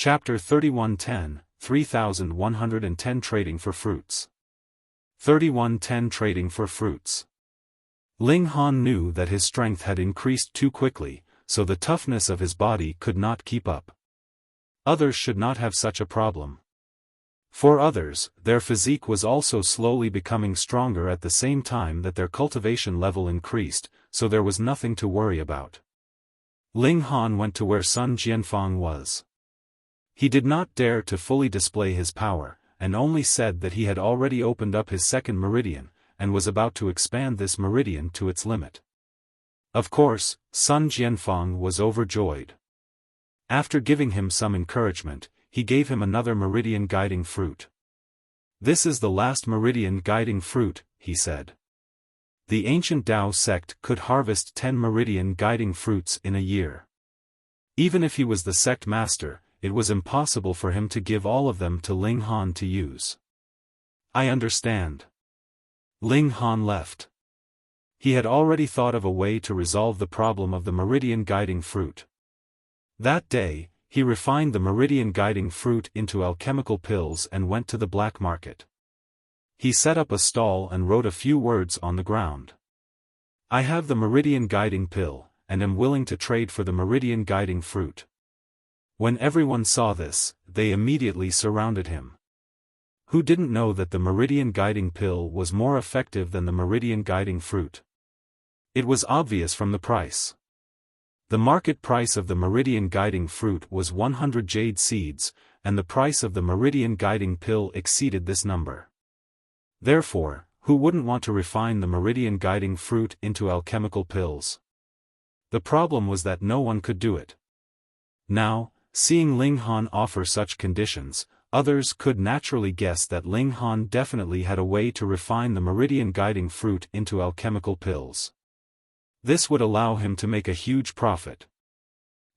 Chapter 3110, 3110 Trading for Fruits. 3110 Trading for Fruits. Ling Han knew that his strength had increased too quickly, so the toughness of his body could not keep up. Others should not have such a problem. For others, their physique was also slowly becoming stronger at the same time that their cultivation level increased, so there was nothing to worry about. Ling Han went to where Sun Jianfang was. He did not dare to fully display his power, and only said that he had already opened up his second meridian, and was about to expand this meridian to its limit. Of course, Sun Jianfang was overjoyed. After giving him some encouragement, he gave him another meridian guiding fruit. "This is the last meridian guiding fruit," he said. The ancient Dao sect could harvest 10 meridian guiding fruits in a year. Even if he was the sect master, it was impossible for him to give all of them to Ling Han to use. "I understand." Ling Han left. He had already thought of a way to resolve the problem of the meridian guiding fruit. That day, he refined the meridian guiding fruit into alchemical pills and went to the black market. He set up a stall and wrote a few words on the ground. "I have the meridian guiding pill, and am willing to trade for the meridian guiding fruit." When everyone saw this, they immediately surrounded him. Who didn't know that the meridian guiding pill was more effective than the meridian guiding fruit? It was obvious from the price. The market price of the meridian guiding fruit was 100 jade seeds, and the price of the meridian guiding pill exceeded this number. Therefore, who wouldn't want to refine the meridian guiding fruit into alchemical pills? The problem was that no one could do it. Now, seeing Ling Han offer such conditions, others could naturally guess that Ling Han definitely had a way to refine the meridian guiding fruit into alchemical pills. This would allow him to make a huge profit.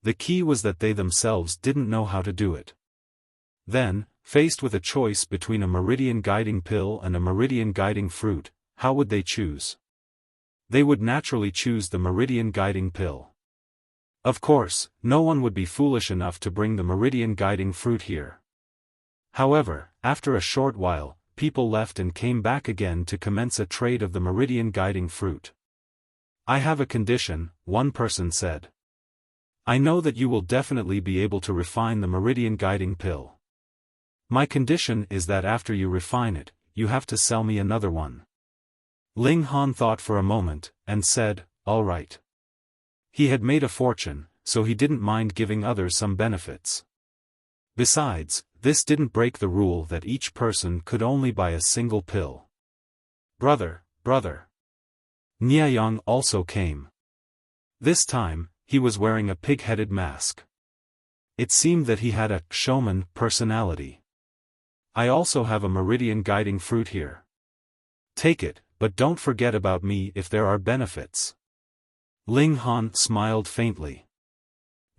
The key was that they themselves didn't know how to do it. Then, faced with a choice between a meridian guiding pill and a meridian guiding fruit, how would they choose? They would naturally choose the meridian guiding pill. Of course, no one would be foolish enough to bring the meridian guiding fruit here. However, after a short while, people left and came back again to commence a trade of the meridian guiding fruit. "I have a condition," one person said. "I know that you will definitely be able to refine the meridian guiding pill. My condition is that after you refine it, you have to sell me another one." Ling Han thought for a moment, and said, "All right." He had made a fortune, so he didn't mind giving others some benefits. Besides, this didn't break the rule that each person could only buy a single pill. Brother. Niayang also came. This time, he was wearing a pig-headed mask. It seemed that he had a showman personality. "I also have a meridian guiding fruit here. Take it, but don't forget about me if there are benefits." Ling Han smiled faintly.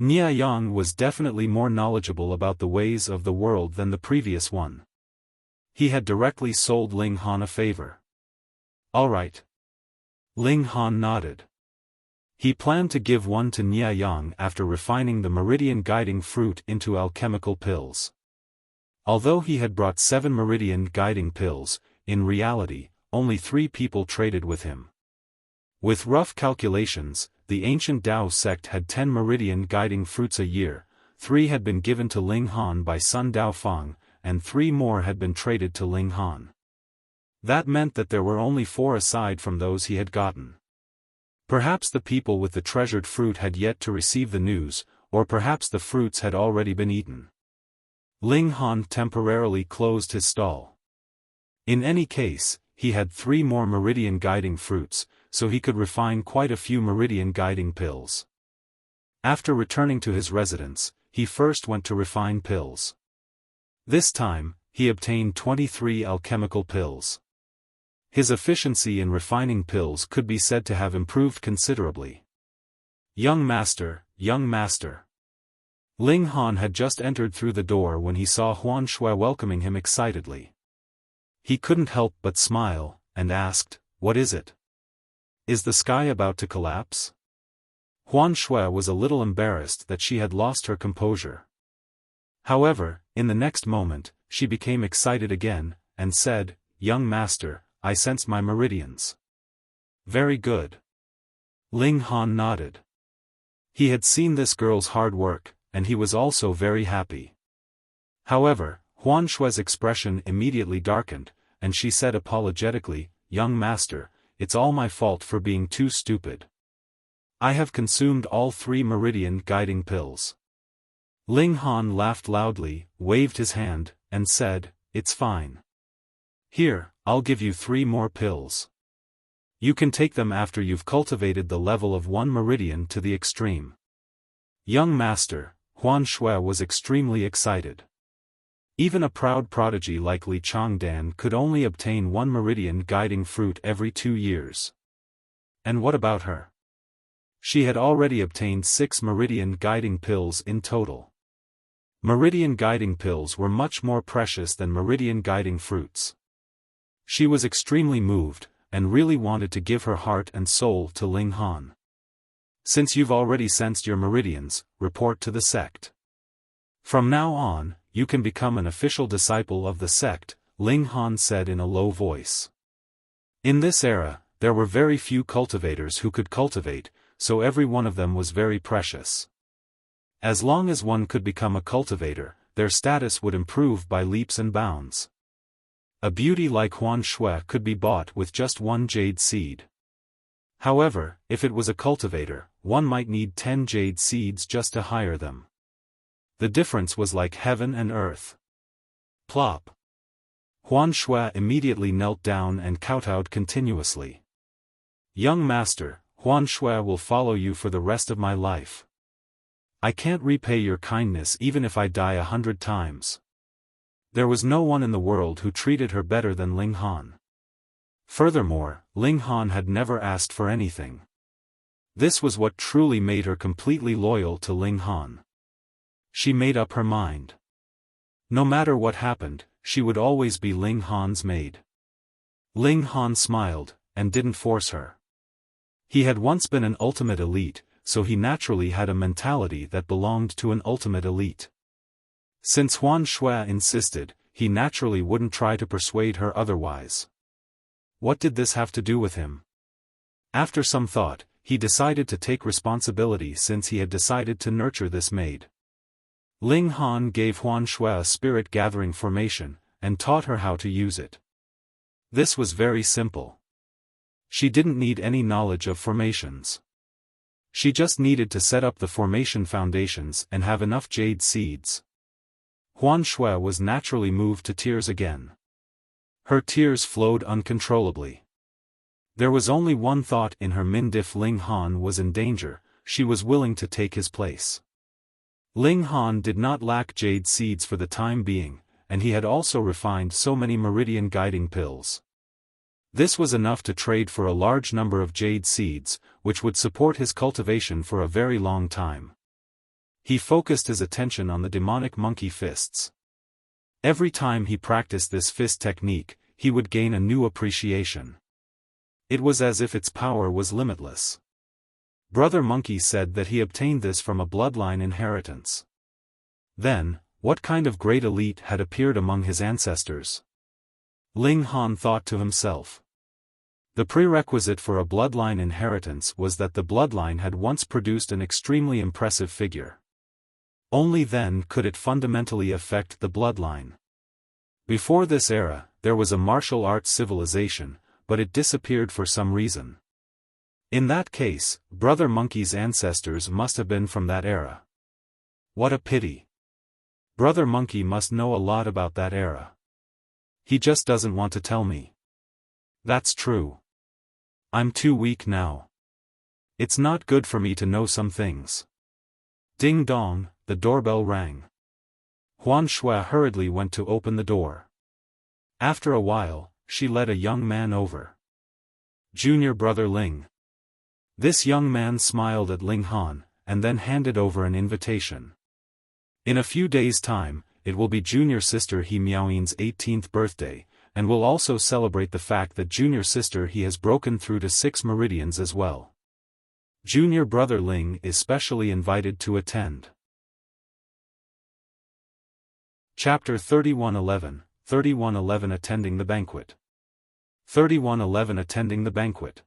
Niayang was definitely more knowledgeable about the ways of the world than the previous one. He had directly sold Ling Han a favor. "All right." Ling Han nodded. He planned to give one to Niayang after refining the meridian guiding fruit into alchemical pills. Although he had brought 7 meridian guiding pills, in reality, only 3 people traded with him. With rough calculations, the ancient Dao sect had 10 meridian guiding fruits a year, 3 had been given to Ling Han by Sun Daofang, and 3 more had been traded to Ling Han. That meant that there were only 4 aside from those he had gotten. Perhaps the people with the treasured fruit had yet to receive the news, or perhaps the fruits had already been eaten. Ling Han temporarily closed his stall. In any case, he had 3 more meridian guiding fruits, so he could refine quite a few meridian guiding pills. After returning to his residence, he first went to refine pills. This time, he obtained 23 alchemical pills. His efficiency in refining pills could be said to have improved considerably. Young master. Ling Han had just entered through the door when he saw Huan Shui welcoming him excitedly. He couldn't help but smile, and asked, "What is it? Is the sky about to collapse?" Huan Shui was a little embarrassed that she had lost her composure. However, in the next moment, she became excited again, and said, "Young master, I sense my meridians." "Very good." Ling Han nodded. He had seen this girl's hard work, and he was also very happy. However, Huan Shue's expression immediately darkened, and she said apologetically, "Young master, it's all my fault for being too stupid. I have consumed all 3 meridian guiding pills." Ling Han laughed loudly, waved his hand, and said, "It's fine. Here, I'll give you 3 more pills. You can take them after you've cultivated the level of 1 meridian to the extreme." Young master, Huan Shui was extremely excited. Even a proud prodigy like Li Changdan could only obtain 1 meridian guiding fruit every 2 years. And what about her? She had already obtained 6 meridian guiding pills in total. Meridian guiding pills were much more precious than meridian guiding fruits. She was extremely moved, and really wanted to give her heart and soul to Ling Han. "Since you've already sensed your meridians, report to the sect. From now on, you can become an official disciple of the sect," Ling Han said in a low voice. In this era, there were very few cultivators who could cultivate, so every one of them was very precious. As long as one could become a cultivator, their status would improve by leaps and bounds. A beauty like Huan Shui could be bought with just 1 jade seed. However, if it was a cultivator, one might need 10 jade seeds just to hire them. The difference was like heaven and earth. Plop. Huan Shui immediately knelt down and kowtowed continuously. "Young master, Huan Shui will follow you for the rest of my life. I can't repay your kindness even if I die 100 times." There was no one in the world who treated her better than Ling Han. Furthermore, Ling Han had never asked for anything. This was what truly made her completely loyal to Ling Han. She made up her mind. No matter what happened, she would always be Ling Han's maid. Ling Han smiled, and didn't force her. He had once been an ultimate elite, so he naturally had a mentality that belonged to an ultimate elite. Since Huan Shui insisted, he naturally wouldn't try to persuade her otherwise. What did this have to do with him? After some thought, he decided to take responsibility since he had decided to nurture this maid. Ling Han gave Huan Shui a spirit-gathering formation, and taught her how to use it. This was very simple. She didn't need any knowledge of formations. She just needed to set up the formation foundations and have enough jade seeds. Huan Shui was naturally moved to tears again. Her tears flowed uncontrollably. There was only one thought in her mind: if Ling Han was in danger, she was willing to take his place. Ling Han did not lack jade seeds for the time being, and he had also refined so many meridian guiding pills. This was enough to trade for a large number of jade seeds, which would support his cultivation for a very long time. He focused his attention on the demonic monkey fists. Every time he practiced this fist technique, he would gain a new appreciation. It was as if its power was limitless. Brother Monkey said that he obtained this from a bloodline inheritance. Then, what kind of great elite had appeared among his ancestors? Ling Han thought to himself. The prerequisite for a bloodline inheritance was that the bloodline had once produced an extremely impressive figure. Only then could it fundamentally affect the bloodline. Before this era, there was a martial arts civilization, but it disappeared for some reason. In that case, Brother Monkey's ancestors must have been from that era. What a pity. Brother Monkey must know a lot about that era. He just doesn't want to tell me. That's true. I'm too weak now. It's not good for me to know some things. Ding dong, the doorbell rang. Huan Shui hurriedly went to open the door. After a while, she led a young man over. Junior brother Ling. This young man smiled at Ling Han, and then handed over an invitation. In a few days' time, it will be junior sister He Miaoyin's 18th birthday, and we'll also celebrate the fact that junior sister He has broken through to 6 meridians as well. Junior brother Ling is specially invited to attend. Chapter 3111, 3111 Attending the Banquet. 3111 Attending the Banquet.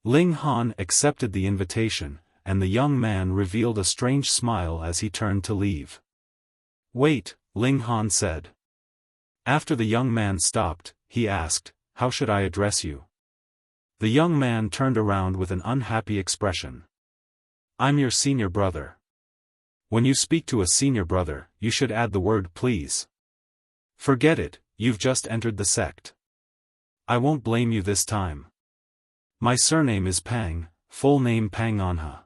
Ling Han accepted the invitation, and the young man revealed a strange smile as he turned to leave. "Wait," Ling Han said. After the young man stopped, he asked, "How should I address you?" The young man turned around with an unhappy expression. "I'm your senior brother. When you speak to a senior brother, you should add the word please. Forget it, you've just entered the sect. I won't blame you this time. My surname is Pang, full name Pang Anha."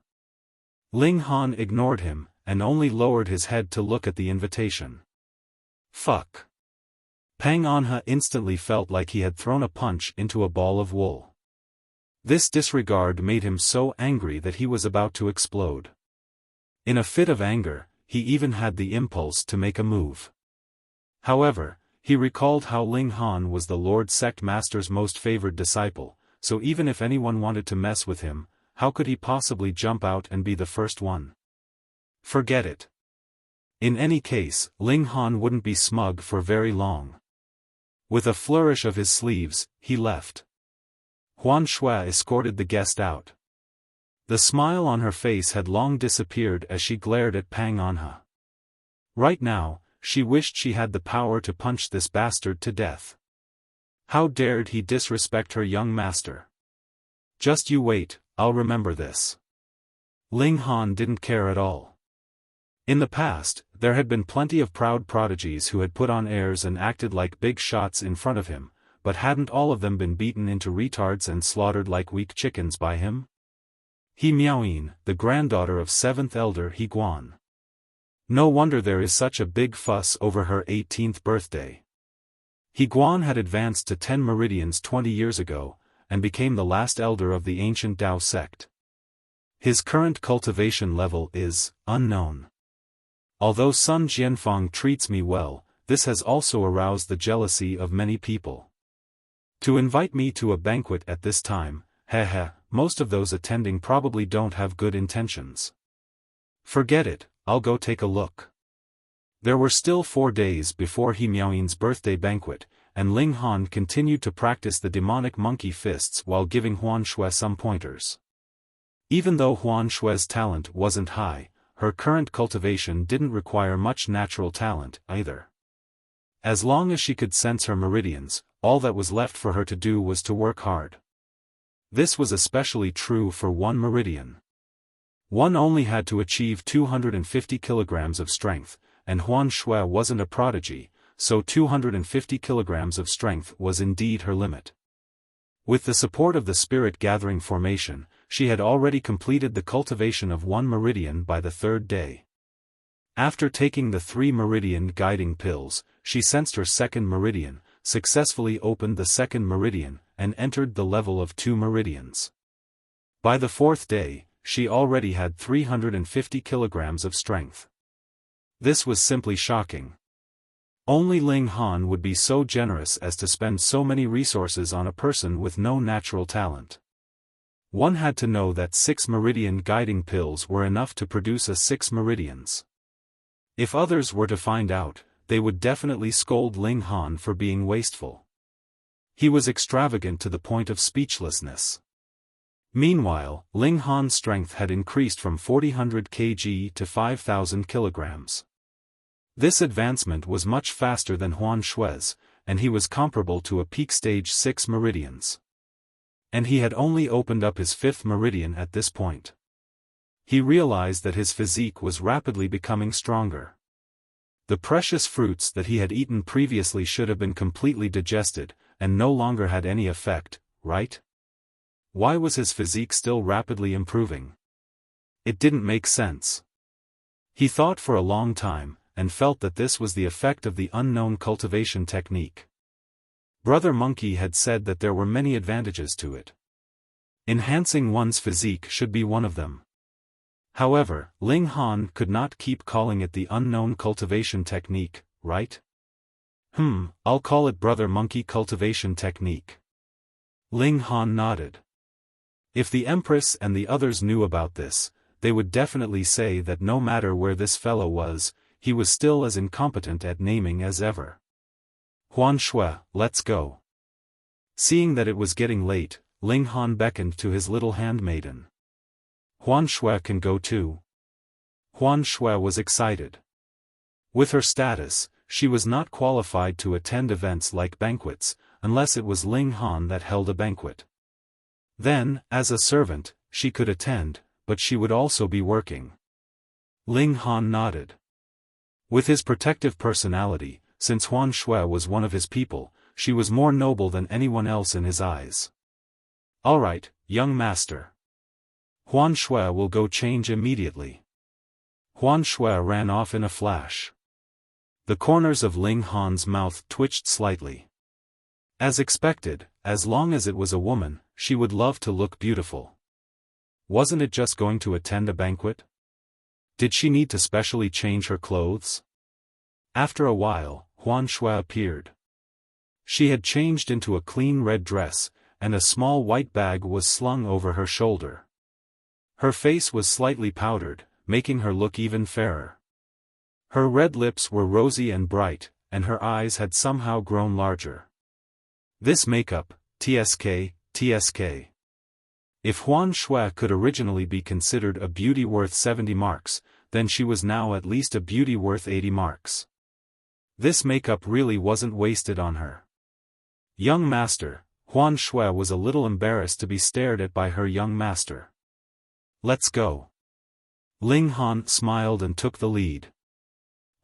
Ling Han ignored him, and only lowered his head to look at the invitation. Fuck. Pang Anha instantly felt like he had thrown a punch into a ball of wool. This disregard made him so angry that he was about to explode. In a fit of anger, he even had the impulse to make a move. However, he recalled how Ling Han was the Lord Sect Master's most favored disciple, so even if anyone wanted to mess with him, how could he possibly jump out and be the first one? Forget it. In any case, Ling Han wouldn't be smug for very long. With a flourish of his sleeves, he left. Huan Shui escorted the guest out. The smile on her face had long disappeared as she glared at Pang Anha. Right now, she wished she had the power to punch this bastard to death. How dared he disrespect her young master? Just you wait, I'll remember this. Ling Han didn't care at all. In the past, there had been plenty of proud prodigies who had put on airs and acted like big shots in front of him, but hadn't all of them been beaten into retards and slaughtered like weak chickens by him? He Miaoyin, the granddaughter of 7th Elder He Guan. No wonder there is such a big fuss over her 18th birthday. He Guan had advanced to 10 Meridians 20 years ago, and became the last elder of the ancient Dao sect. His current cultivation level is unknown. Although Sun Jianfang treats me well, this has also aroused the jealousy of many people. To invite me to a banquet at this time, most of those attending probably don't have good intentions. Forget it, I'll go take a look. There were still 4 days before He Miaoyin's birthday banquet, and Ling Han continued to practice the demonic monkey fists while giving Huan Shui some pointers. Even though Huan Shui's talent wasn't high, her current cultivation didn't require much natural talent, either. As long as she could sense her meridians, all that was left for her to do was to work hard. This was especially true for one meridian. One only had to achieve 250 kilograms of strength, and Huan Shui wasn't a prodigy, so 250 kilograms of strength was indeed her limit. With the support of the Spirit Gathering formation, she had already completed the cultivation of one meridian by the 3rd day. After taking the 3 meridian guiding pills, she sensed her 2nd meridian, successfully opened the 2nd meridian, and entered the level of 2 meridians. By the 4th day, she already had 350 kilograms of strength. This was simply shocking. Only Ling Han would be so generous as to spend so many resources on a person with no natural talent. One had to know that 6 meridian guiding pills were enough to produce a 6 meridians. If others were to find out, they would definitely scold Ling Han for being wasteful. He was extravagant to the point of speechlessness. Meanwhile, Ling Han's strength had increased from 400 kg to 5,000 kilograms. This advancement was much faster than Huan Shui's, and he was comparable to a peak stage 6 meridians. And he had only opened up his 5th meridian at this point. He realized that his physique was rapidly becoming stronger. The precious fruits that he had eaten previously should have been completely digested, and no longer had any effect, right? Why was his physique still rapidly improving? It didn't make sense. He thought for a long time, and felt that this was the effect of the unknown cultivation technique. Brother Monkey had said that there were many advantages to it. Enhancing one's physique should be one of them. However, Ling Han could not keep calling it the unknown cultivation technique, right? I'll call it Brother Monkey cultivation technique. Ling Han nodded. If the Empress and the others knew about this, they would definitely say that no matter where this fellow was, he was still as incompetent at naming as ever. Huan Shui, let's go. Seeing that it was getting late, Ling Han beckoned to his little handmaiden. Huan Shui can go too. Huan Shui was excited. With her status, she was not qualified to attend events like banquets, unless it was Ling Han that held a banquet. Then, as a servant, she could attend, but she would also be working. Ling Han nodded. With his protective personality, since Huan Shui was one of his people, she was more noble than anyone else in his eyes. All right, young master. Huan Shui will go change immediately. Huan Shui ran off in a flash. The corners of Ling Han's mouth twitched slightly. As expected, as long as it was a woman, she would love to look beautiful. Wasn't it just going to attend a banquet? Did she need to specially change her clothes? After a while, Huan Shui appeared. She had changed into a clean red dress, and a small white bag was slung over her shoulder. Her face was slightly powdered, making her look even fairer. Her red lips were rosy and bright, and her eyes had somehow grown larger. This makeup, TSK. If Huan Shui could originally be considered a beauty worth 70 marks, then she was now at least a beauty worth 80 marks. This makeup really wasn't wasted on her. Young master, Huan Shui was a little embarrassed to be stared at by her young master. Let's go. Ling Han smiled and took the lead.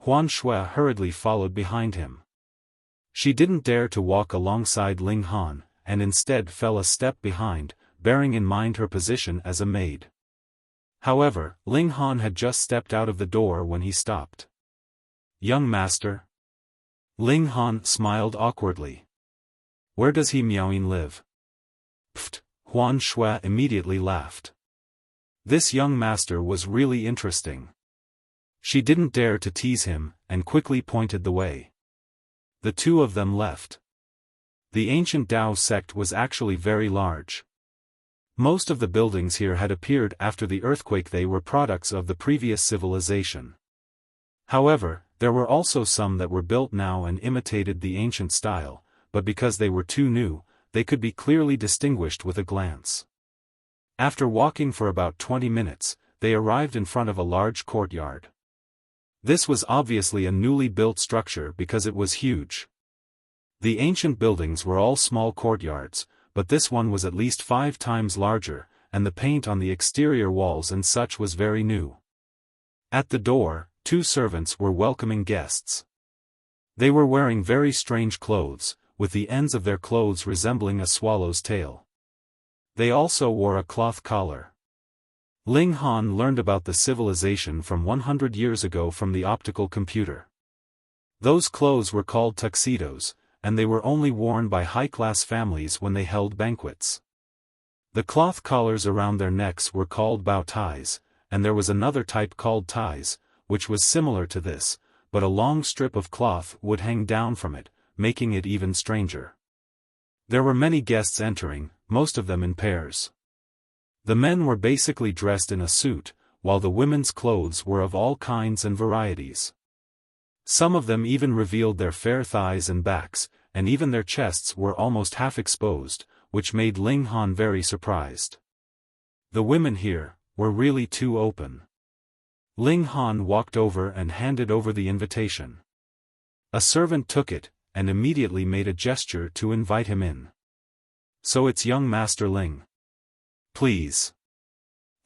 Huan Shui hurriedly followed behind him. She didn't dare to walk alongside Ling Han, and instead fell a step behind, bearing in mind her position as a maid. However, Ling Han had just stepped out of the door when he stopped. Young master? Ling Han smiled awkwardly. Where does he Miaoyin live? Pfft, Huan Shui immediately laughed. This young master was really interesting. She didn't dare to tease him, and quickly pointed the way. The two of them left. The ancient Dao sect was actually very large. Most of the buildings here had appeared after the earthquake. They were products of the previous civilization. However, there were also some that were built now and imitated the ancient style, but because they were too new, they could be clearly distinguished with a glance. After walking for about 20 minutes, they arrived in front of a large courtyard. This was obviously a newly built structure because it was huge. The ancient buildings were all small courtyards, but this one was at least 5 times larger, and the paint on the exterior walls and such was very new. At the door, 2 servants were welcoming guests. They were wearing very strange clothes, with the ends of their clothes resembling a swallow's tail. They also wore a cloth collar. Ling Han learned about the civilization from 100 years ago from the optical computer. Those clothes were called tuxedos, and they were only worn by high-class families when they held banquets. The cloth collars around their necks were called bow ties, and there was another type called ties, which was similar to this, but a long strip of cloth would hang down from it, making it even stranger. There were many guests entering, most of them in pairs. The men were basically dressed in a suit, while the women's clothes were of all kinds and varieties. Some of them even revealed their fair thighs and backs, and even their chests were almost half exposed, which made Ling Han very surprised. The women here were really too open. Ling Han walked over and handed over the invitation. A servant took it, and immediately made a gesture to invite him in. So it's young Master Ling. Please.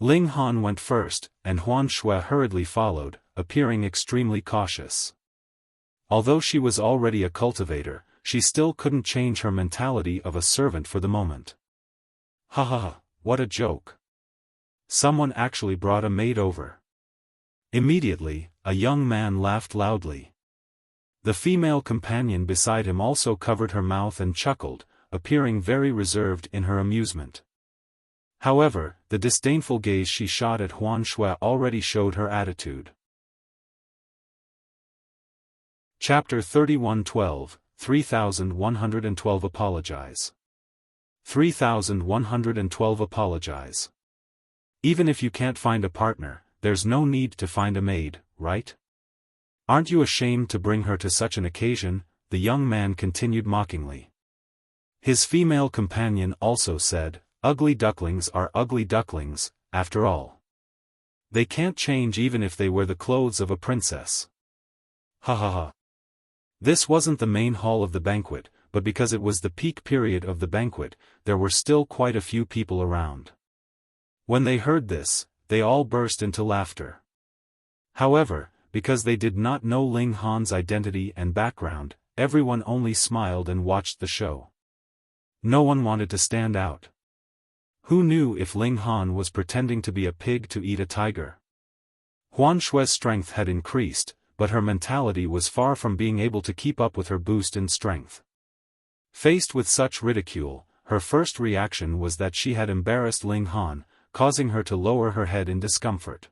Ling Han went first, and Huan Shui hurriedly followed, appearing extremely cautious. Although she was already a cultivator, she still couldn't change her mentality of a servant for the moment. Ha ha ha, what a joke. Someone actually brought a maid over. Immediately, a young man laughed loudly. The female companion beside him also covered her mouth and chuckled, appearing very reserved in her amusement. However, the disdainful gaze she shot at Huan Shui already showed her attitude. Chapter 31:12, 3112 Apologize. 3112 Apologize. Even if you can't find a partner, there's no need to find a maid, right? Aren't you ashamed to bring her to such an occasion? The young man continued mockingly. His female companion also said, ugly ducklings are ugly ducklings, after all. They can't change even if they wear the clothes of a princess. Ha ha ha. This wasn't the main hall of the banquet, but because it was the peak period of the banquet, there were still quite a few people around. When they heard this, they all burst into laughter. However, because they did not know Ling Han's identity and background, everyone only smiled and watched the show. No one wanted to stand out. Who knew if Ling Han was pretending to be a pig to eat a tiger? Huan Xue's strength had increased, but her mentality was far from being able to keep up with her boost in strength. Faced with such ridicule, her first reaction was that she had embarrassed Ling Han, causing her to lower her head in discomfort.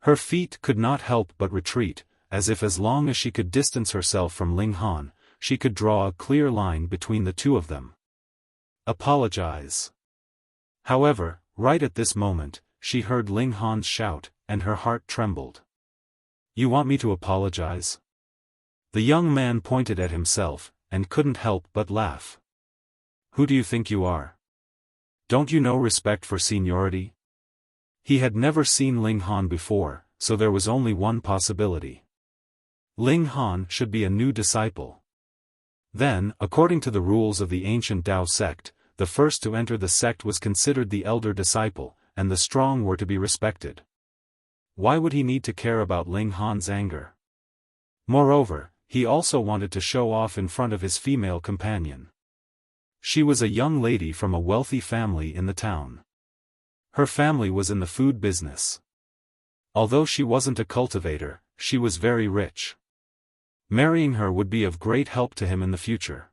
Her feet could not help but retreat, as if as long as she could distance herself from Ling Han, she could draw a clear line between the two of them. Apologize. However, right at this moment, she heard Ling Han's shout, and her heart trembled. You want me to apologize? The young man pointed at himself, and couldn't help but laugh. Who do you think you are? Don't you know respect for seniority? He had never seen Ling Han before, so there was only one possibility. Ling Han should be a new disciple. Then, according to the rules of the ancient Dao sect, the first to enter the sect was considered the elder disciple, and the strong were to be respected. Why would he need to care about Ling Han's anger? Moreover, he also wanted to show off in front of his female companion. She was a young lady from a wealthy family in the town. Her family was in the food business. Although she wasn't a cultivator, she was very rich. Marrying her would be of great help to him in the future.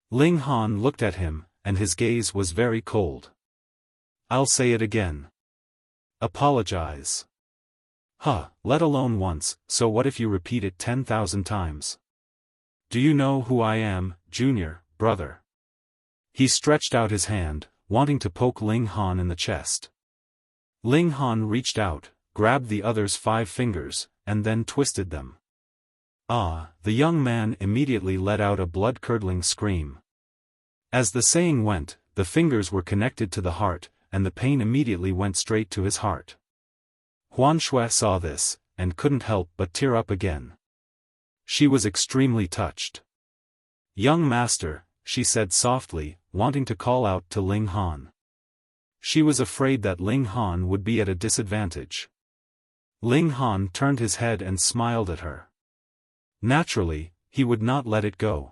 Ling Han looked at him, and his gaze was very cold. I'll say it again. Apologize. Huh, let alone once, so what if you repeat it 10,000 times? Do you know who I am, Junior, brother? He stretched out his hand, wanting to poke Ling Han in the chest. Ling Han reached out, grabbed the other's 5 fingers, and then twisted them. Ah, the young man immediately let out a blood-curdling scream. As the saying went, the fingers were connected to the heart, and the pain immediately went straight to his heart. Huan Xue saw this, and couldn't help but tear up again. She was extremely touched. Young master, she said softly, wanting to call out to Ling Han. She was afraid that Ling Han would be at a disadvantage. Ling Han turned his head and smiled at her. Naturally, he would not let it go.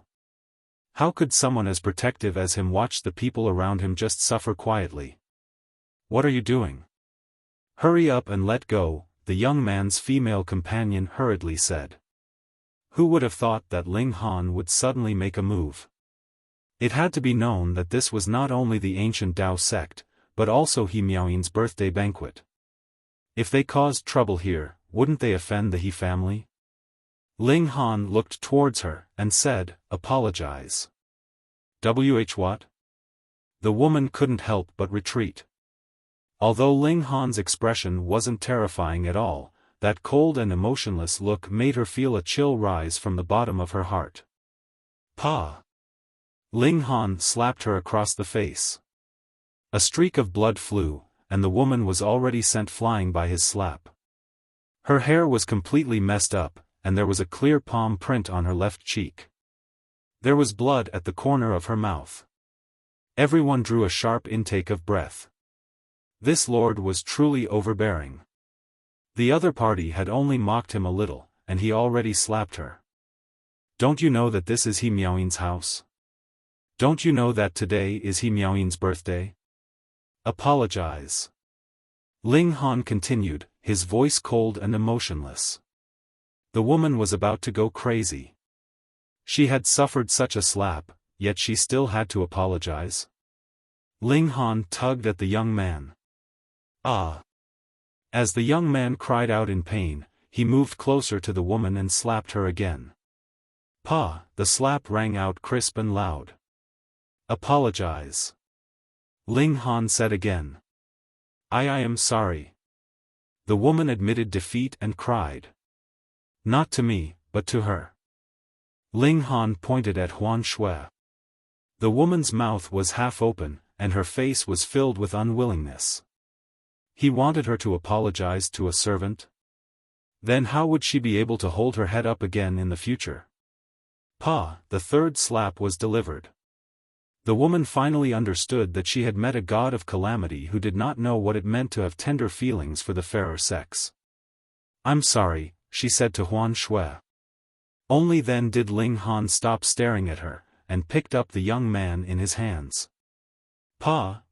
How could someone as protective as him watch the people around him just suffer quietly? What are you doing? Hurry up and let go, the young man's female companion hurriedly said. Who would have thought that Ling Han would suddenly make a move? It had to be known that this was not only the ancient Dao sect, but also He Miaoyin's birthday banquet. If they caused trouble here, wouldn't they offend the He family? Ling Han looked towards her, and said, apologize. What? The woman couldn't help but retreat. Although Ling Han's expression wasn't terrifying at all, that cold and emotionless look made her feel a chill rise from the bottom of her heart. Pa! Ling Han slapped her across the face. A streak of blood flew, and the woman was already sent flying by his slap. Her hair was completely messed up, and there was a clear palm print on her left cheek. There was blood at the corner of her mouth. Everyone drew a sharp intake of breath. This lord was truly overbearing. The other party had only mocked him a little, and he already slapped her. Don't you know that this is He Miaoyin's house? Don't you know that today is He Miaoyin's birthday? Apologize. Ling Han continued, his voice cold and emotionless. The woman was about to go crazy. She had suffered such a slap, yet she still had to apologize. Ling Han tugged at the young man. Ah! As the young man cried out in pain, he moved closer to the woman and slapped her again. Pa! The slap rang out crisp and loud. Apologize. Ling Han said again. I am sorry. The woman admitted defeat and cried. Not to me, but to her. Ling Han pointed at Huan Shui. The woman's mouth was half open, and her face was filled with unwillingness. He wanted her to apologize to a servant? Then how would she be able to hold her head up again in the future? Pa, the third slap was delivered. The woman finally understood that she had met a god of calamity who did not know what it meant to have tender feelings for the fairer sex. I'm sorry, she said to Huan Shui. Only then did Ling Han stop staring at her, and picked up the young man in his hands. Pa,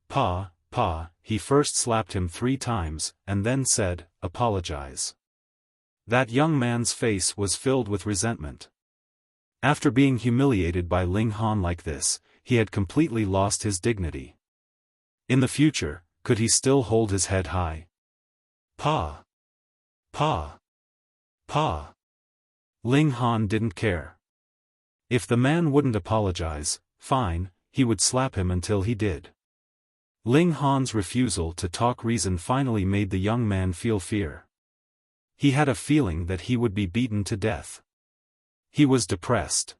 he first slapped him 3 times, and then said, apologize. That young man's face was filled with resentment. After being humiliated by Ling Han like this, he had completely lost his dignity. In the future, could he still hold his head high? Pa. Ling Han didn't care. If the man wouldn't apologize, fine, he would slap him until he did. Ling Han's refusal to talk reason finally made the young man feel fear. He had a feeling that he would be beaten to death. He was depressed.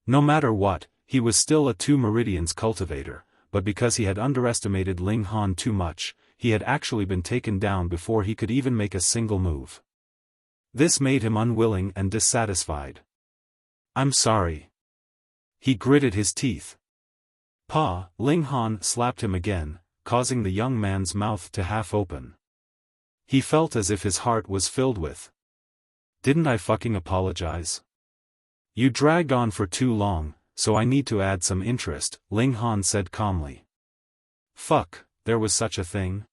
No matter what, he was still a 2 Meridians cultivator, but because he had underestimated Ling Han too much, he had actually been taken down before he could even make a single move. This made him unwilling and dissatisfied. I'm sorry. He gritted his teeth. Pa, Ling Han slapped him again, causing the young man's mouth to half open. He felt as if his heart was filled with. Didn't I fucking apologize? You dragged on for too long, so I need to add some interest, Ling Han said calmly. Fuck, there was such a thing?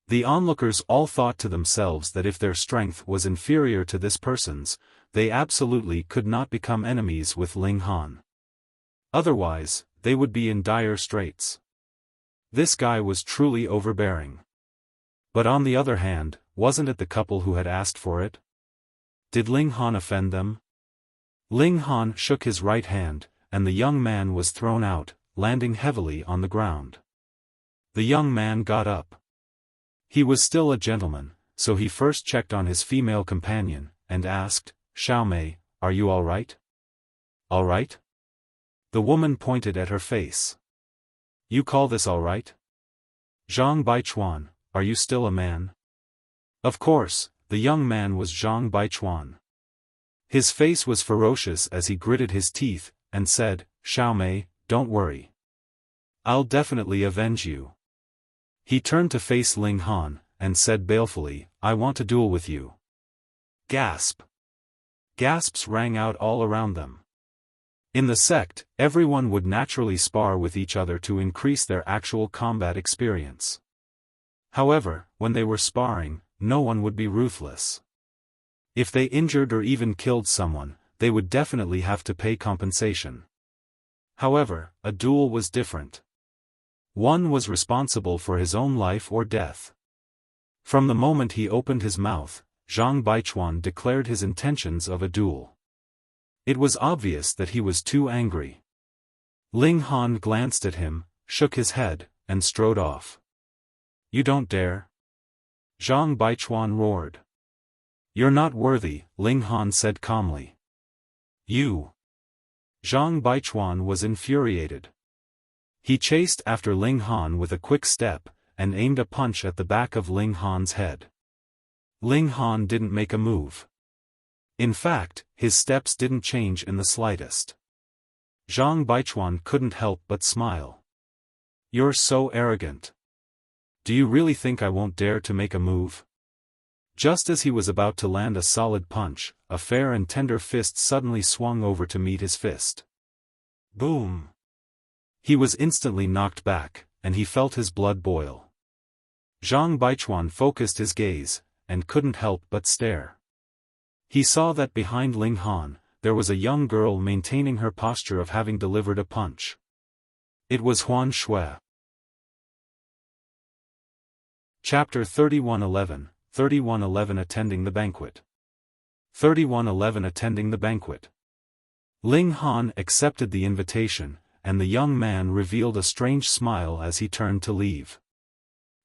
The onlookers all thought to themselves that if their strength was inferior to this person's, they absolutely could not become enemies with Ling Han. Otherwise, they would be in dire straits. This guy was truly overbearing. But on the other hand, wasn't it the couple who had asked for it? Did Ling Han offend them? Ling Han shook his right hand, and the young man was thrown out, landing heavily on the ground. The young man got up. He was still a gentleman, so he first checked on his female companion, and asked, Xiaomei, are you all right? All right? The woman pointed at her face. You call this all right? Zhang Baichuan, are you still a man? Of course, the young man was Zhang Baichuan. His face was ferocious as he gritted his teeth, and said, Xiaomei, don't worry. I'll definitely avenge you. He turned to face Ling Han, and said balefully, I want to duel with you. Gasp. Gasps rang out all around them. In the sect, everyone would naturally spar with each other to increase their actual combat experience. However, when they were sparring, no one would be ruthless. If they injured or even killed someone, they would definitely have to pay compensation. However, a duel was different. One was responsible for his own life or death. From the moment he opened his mouth, Zhang Baichuan declared his intentions of a duel. It was obvious that he was too angry. Ling Han glanced at him, shook his head, and strode off. You don't dare? Zhang Baichuan roared. You're not worthy, Ling Han said calmly. You. Zhang Baichuan was infuriated. He chased after Ling Han with a quick step, and aimed a punch at the back of Ling Han's head. Ling Han didn't make a move. In fact, his steps didn't change in the slightest. Zhang Baichuan couldn't help but smile. You're so arrogant. Do you really think I won't dare to make a move? Just as he was about to land a solid punch, a fair and tender fist suddenly swung over to meet his fist. Boom! He was instantly knocked back, and he felt his blood boil. Zhang Baichuan focused his gaze, and couldn't help but stare. He saw that behind Ling Han, there was a young girl maintaining her posture of having delivered a punch. It was Huan Shui. Chapter 3111, 3111 Attending the Banquet. 3111 Attending the Banquet. Ling Han accepted the invitation, and the young man revealed a strange smile as he turned to leave.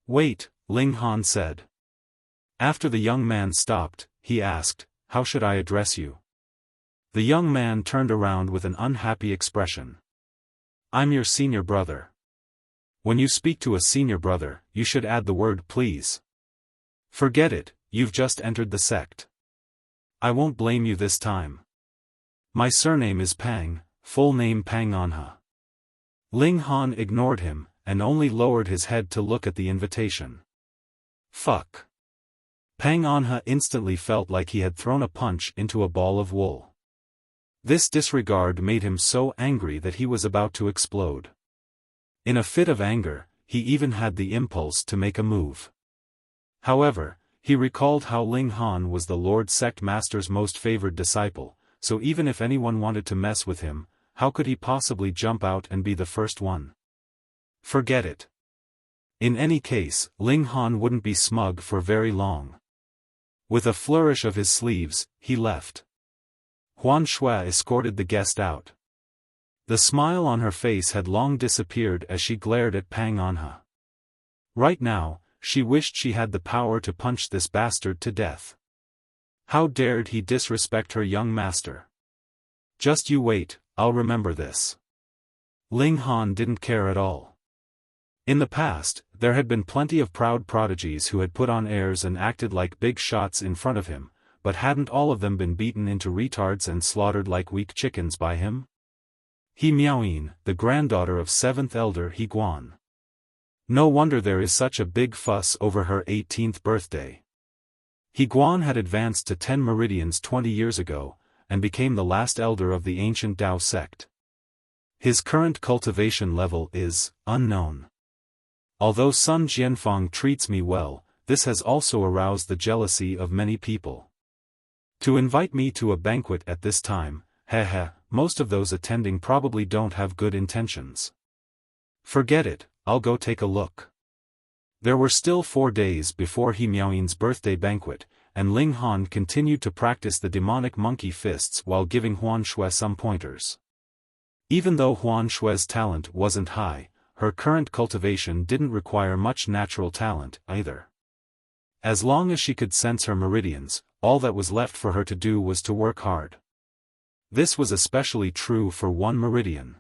Wait, Ling Han said. After the young man stopped, he asked, how should I address you? The young man turned around with an unhappy expression. I'm your senior brother. When you speak to a senior brother, you should add the word please. Forget it, you've just entered the sect. I won't blame you this time. My surname is Pang, full name Pang Anha. Ling Han ignored him, and only lowered his head to look at the invitation. Fuck. Pang Anha instantly felt like he had thrown a punch into a ball of wool. This disregard made him so angry that he was about to explode. In a fit of anger, he even had the impulse to make a move. However, he recalled how Ling Han was the Lord Sect Master's most favored disciple, so even if anyone wanted to mess with him, how could he possibly jump out and be the first one? Forget it. In any case, Ling Han wouldn't be smug for very long. With a flourish of his sleeves, he left. Huan Shui escorted the guest out. The smile on her face had long disappeared as she glared at Pang Anha. Right now, she wished she had the power to punch this bastard to death. How dared he disrespect her young master? Just you wait, I'll remember this. Ling Han didn't care at all. In the past, there had been plenty of proud prodigies who had put on airs and acted like big shots in front of him, but hadn't all of them been beaten into retards and slaughtered like weak chickens by him? He Miaoyin, the granddaughter of 7th Elder He Guan. No wonder there is such a big fuss over her 18th birthday. He Guan had advanced to 10 Meridians 20 years ago, and became the last elder of the ancient Dao sect. His current cultivation level is unknown. Although Sun Jianfang treats me well, this has also aroused the jealousy of many people. To invite me to a banquet at this time, most of those attending probably don't have good intentions. Forget it, I'll go take a look. There were still 4 days before He Miaoyin's birthday banquet, and Ling Han continued to practice the demonic monkey fists while giving Huan Shui some pointers. Even though Huan Shui's talent wasn't high, her current cultivation didn't require much natural talent, either. As long as she could sense her meridians, all that was left for her to do was to work hard. This was especially true for one meridian.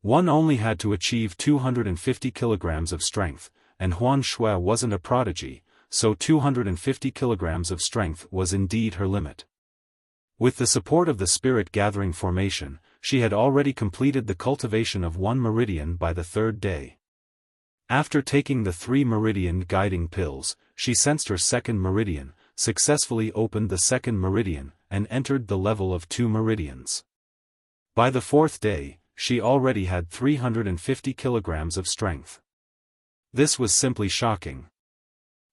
One only had to achieve 250 kilograms of strength, and Huan Shui wasn't a prodigy, so 250 kilograms of strength was indeed her limit. With the support of the Spirit Gathering formation, she had already completed the cultivation of 1 meridian by the 3rd day. After taking the 3 meridian guiding pills, she sensed her 2nd meridian, successfully opened the 2nd meridian, and entered the level of 2 meridians. By the 4th day, she already had 350 kilograms of strength. This was simply shocking.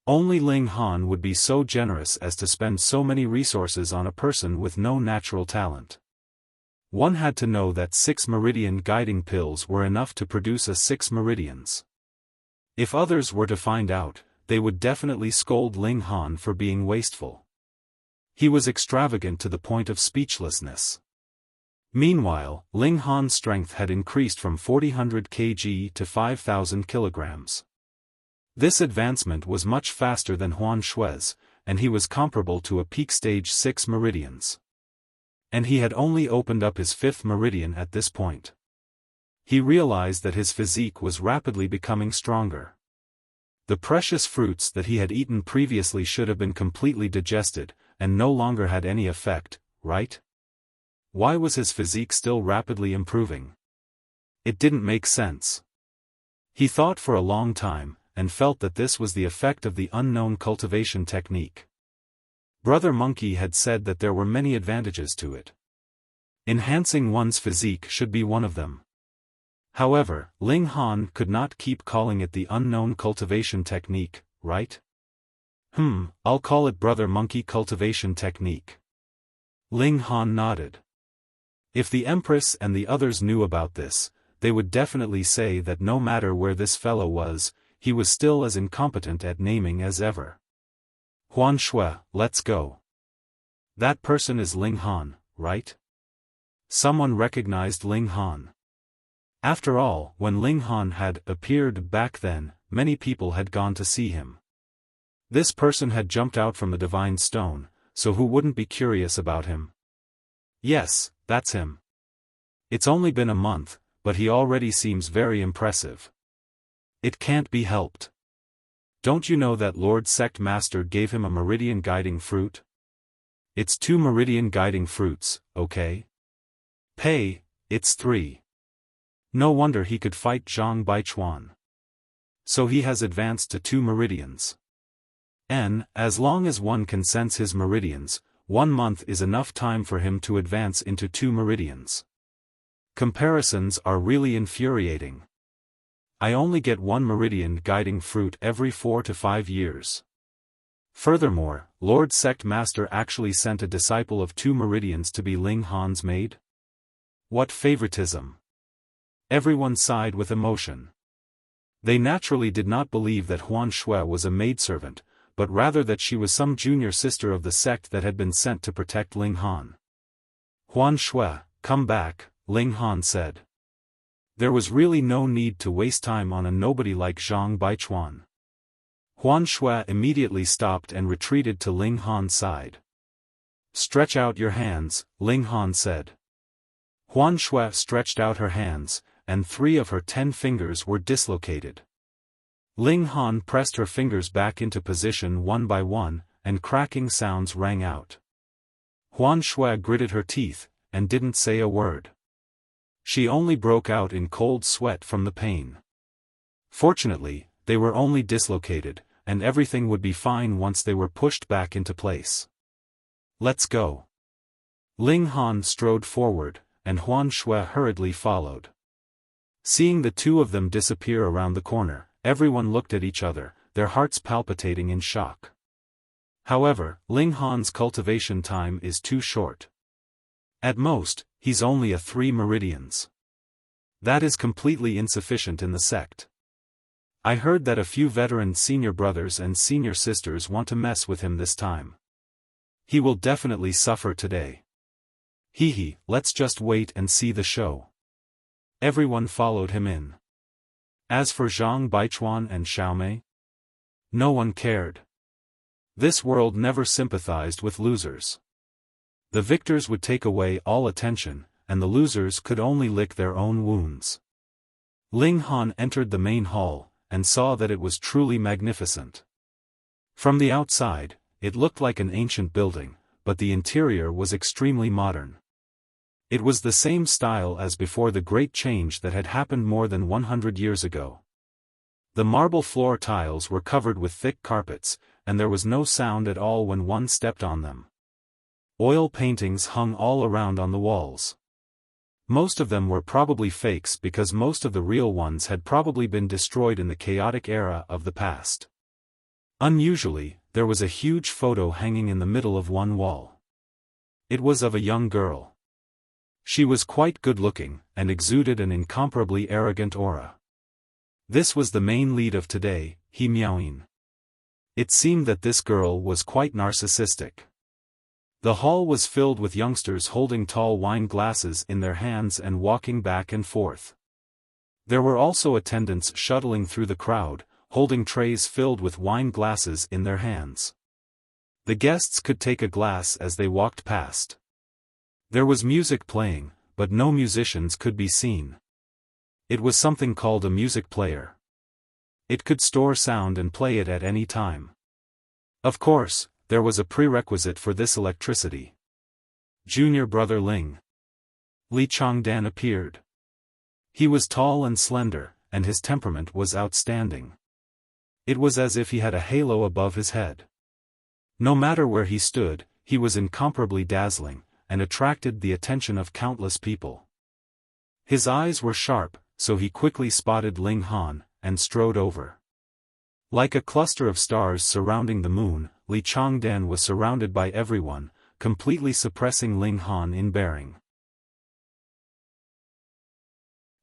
Only Ling Han would be so generous as to spend so many resources on a person with no natural talent. One had to know that 6 meridian guiding pills were enough to produce a 6 meridians. If others were to find out, they would definitely scold Ling Han for being wasteful. He was extravagant to the point of speechlessness. Meanwhile, Ling Han's strength had increased from 400 kg to 5,000 kilograms. This advancement was much faster than Huan Shui's, and he was comparable to a peak stage 6 meridians. And he had only opened up his 5th meridian at this point. He realized that his physique was rapidly becoming stronger. The precious fruits that he had eaten previously should have been completely digested, and no longer had any effect, right? Why was his physique still rapidly improving? It didn't make sense. He thought for a long time, and felt that this was the effect of the unknown cultivation technique. Brother Monkey had said that there were many advantages to it. Enhancing one's physique should be one of them. However, Ling Han could not keep calling it the unknown cultivation technique, right? I'll call it Brother Monkey cultivation technique. Ling Han nodded. If the Empress and the others knew about this, they would definitely say that no matter where this fellow was, he was still as incompetent at naming as ever. Huan Shui, let's go. That person is Ling Han, right? Someone recognized Ling Han. After all, when Ling Han had appeared back then, many people had gone to see him. This person had jumped out from the divine stone, so who wouldn't be curious about him? Yes, that's him. It's only been a month, but he already seems very impressive. It can't be helped. Don't you know that Lord Sect Master gave him a Meridian Guiding Fruit? It's 2 Meridian Guiding Fruits, okay? Pay, it's 3. No wonder he could fight Zhang Baichuan. So he has advanced to 2 Meridians. As long as one can sense his Meridians, 1 month is enough time for him to advance into 2 Meridians. Comparisons are really infuriating. I only get 1 Meridian Guiding Fruit every 4 to 5 years. Furthermore, Lord Sect Master actually sent a disciple of 2 Meridians to be Ling Han's maid? What favoritism! Everyone sighed with emotion. They naturally did not believe that Huan Shui was a maidservant, but rather that she was some junior sister of the sect that had been sent to protect Ling Han. Huan Shui, come back, Ling Han said. There was really no need to waste time on a nobody like Zhang Baichuan. Huan Shui immediately stopped and retreated to Ling Han's side. Stretch out your hands, Ling Han said. Huan Shui stretched out her hands, and 3 of her 10 fingers were dislocated. Ling Han pressed her fingers back into position one by one, and cracking sounds rang out. Huan Shui gritted her teeth, and didn't say a word. She only broke out in cold sweat from the pain. Fortunately, they were only dislocated, and everything would be fine once they were pushed back into place. Let's go. Ling Han strode forward, and Huan Shui hurriedly followed. Seeing the 2 of them disappear around the corner, everyone looked at each other, their hearts palpitating in shock. However, Ling Han's cultivation time is too short. At most, he's only a 3 Meridians. That is completely insufficient in the sect. I heard that a few veteran senior brothers and senior sisters want to mess with him this time. He will definitely suffer today. Hee, let's just wait and see the show. Everyone followed him in. As for Zhang Baichuan and Xiaomei, no one cared. This world never sympathized with losers. The victors would take away all attention, and the losers could only lick their own wounds. Ling Han entered the main hall, and saw that it was truly magnificent. From the outside, it looked like an ancient building, but the interior was extremely modern. It was the same style as before the great change that had happened more than 100 years ago. The marble floor tiles were covered with thick carpets, and there was no sound at all when one stepped on them. Oil paintings hung all around on the walls. Most of them were probably fakes because most of the real ones had probably been destroyed in the chaotic era of the past. Unusually, there was a huge photo hanging in the middle of one wall. It was of a young girl. She was quite good-looking, and exuded an incomparably arrogant aura. This was the main lead of today, He Miaoyin. It seemed that this girl was quite narcissistic. The hall was filled with youngsters holding tall wine glasses in their hands and walking back and forth. There were also attendants shuttling through the crowd, holding trays filled with wine glasses in their hands. The guests could take a glass as they walked past. There was music playing, but no musicians could be seen. It was something called a music player. It could store sound and play it at any time. Of course, there was a prerequisite for this electricity. Junior brother Ling. Li Changdan appeared. He was tall and slender, and his temperament was outstanding. It was as if he had a halo above his head. No matter where he stood, he was incomparably dazzling, and attracted the attention of countless people. His eyes were sharp, so he quickly spotted Ling Han, and strode over. Like a cluster of stars surrounding the moon, Li Changdan was surrounded by everyone, completely suppressing Ling Han in bearing.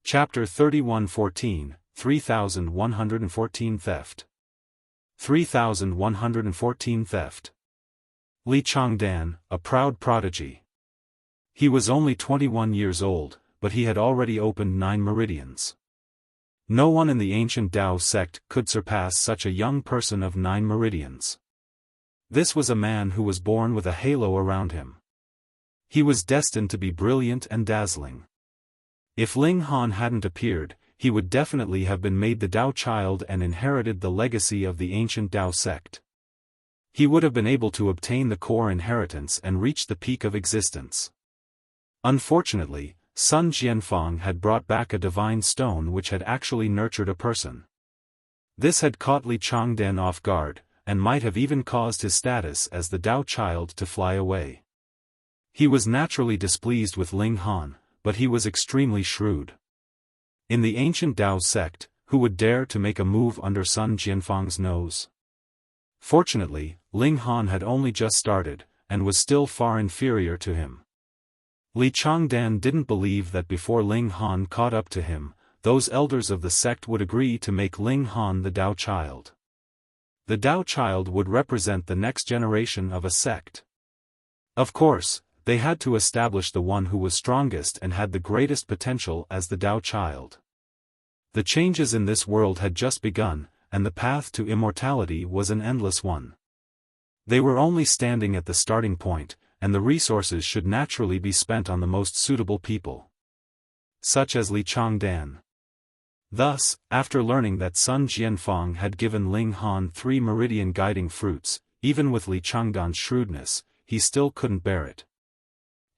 Chapter 3114, 3114 Theft. 3114 Theft. Li Changdan, a proud prodigy. He was only 21 years old, but he had already opened 9 meridians. No one in the ancient Dao sect could surpass such a young person of 9 meridians. This was a man who was born with a halo around him. He was destined to be brilliant and dazzling. If Ling Han hadn't appeared, he would definitely have been made the Dao Child and inherited the legacy of the ancient Dao sect. He would have been able to obtain the core inheritance and reach the peak of existence. Unfortunately, Sun Jianfang had brought back a divine stone which had actually nurtured a person. This had caught Li Changdan off guard, and might have even caused his status as the Dao Child to fly away. He was naturally displeased with Ling Han, but he was extremely shrewd. In the ancient Dao sect, who would dare to make a move under Sun Jianfang's nose? Fortunately, Ling Han had only just started, and was still far inferior to him. Li Changdan didn't believe that before Ling Han caught up to him, those elders of the sect would agree to make Ling Han the Dao Child. The Dao Child would represent the next generation of a sect. Of course, they had to establish the one who was strongest and had the greatest potential as the Dao Child. The changes in this world had just begun, and the path to immortality was an endless one. They were only standing at the starting point, and the resources should naturally be spent on the most suitable people. Such as Li Changdan. Thus, after learning that Sun Jianfang had given Ling Han 3 meridian guiding fruits, even with Li Changdan's shrewdness, he still couldn't bear it.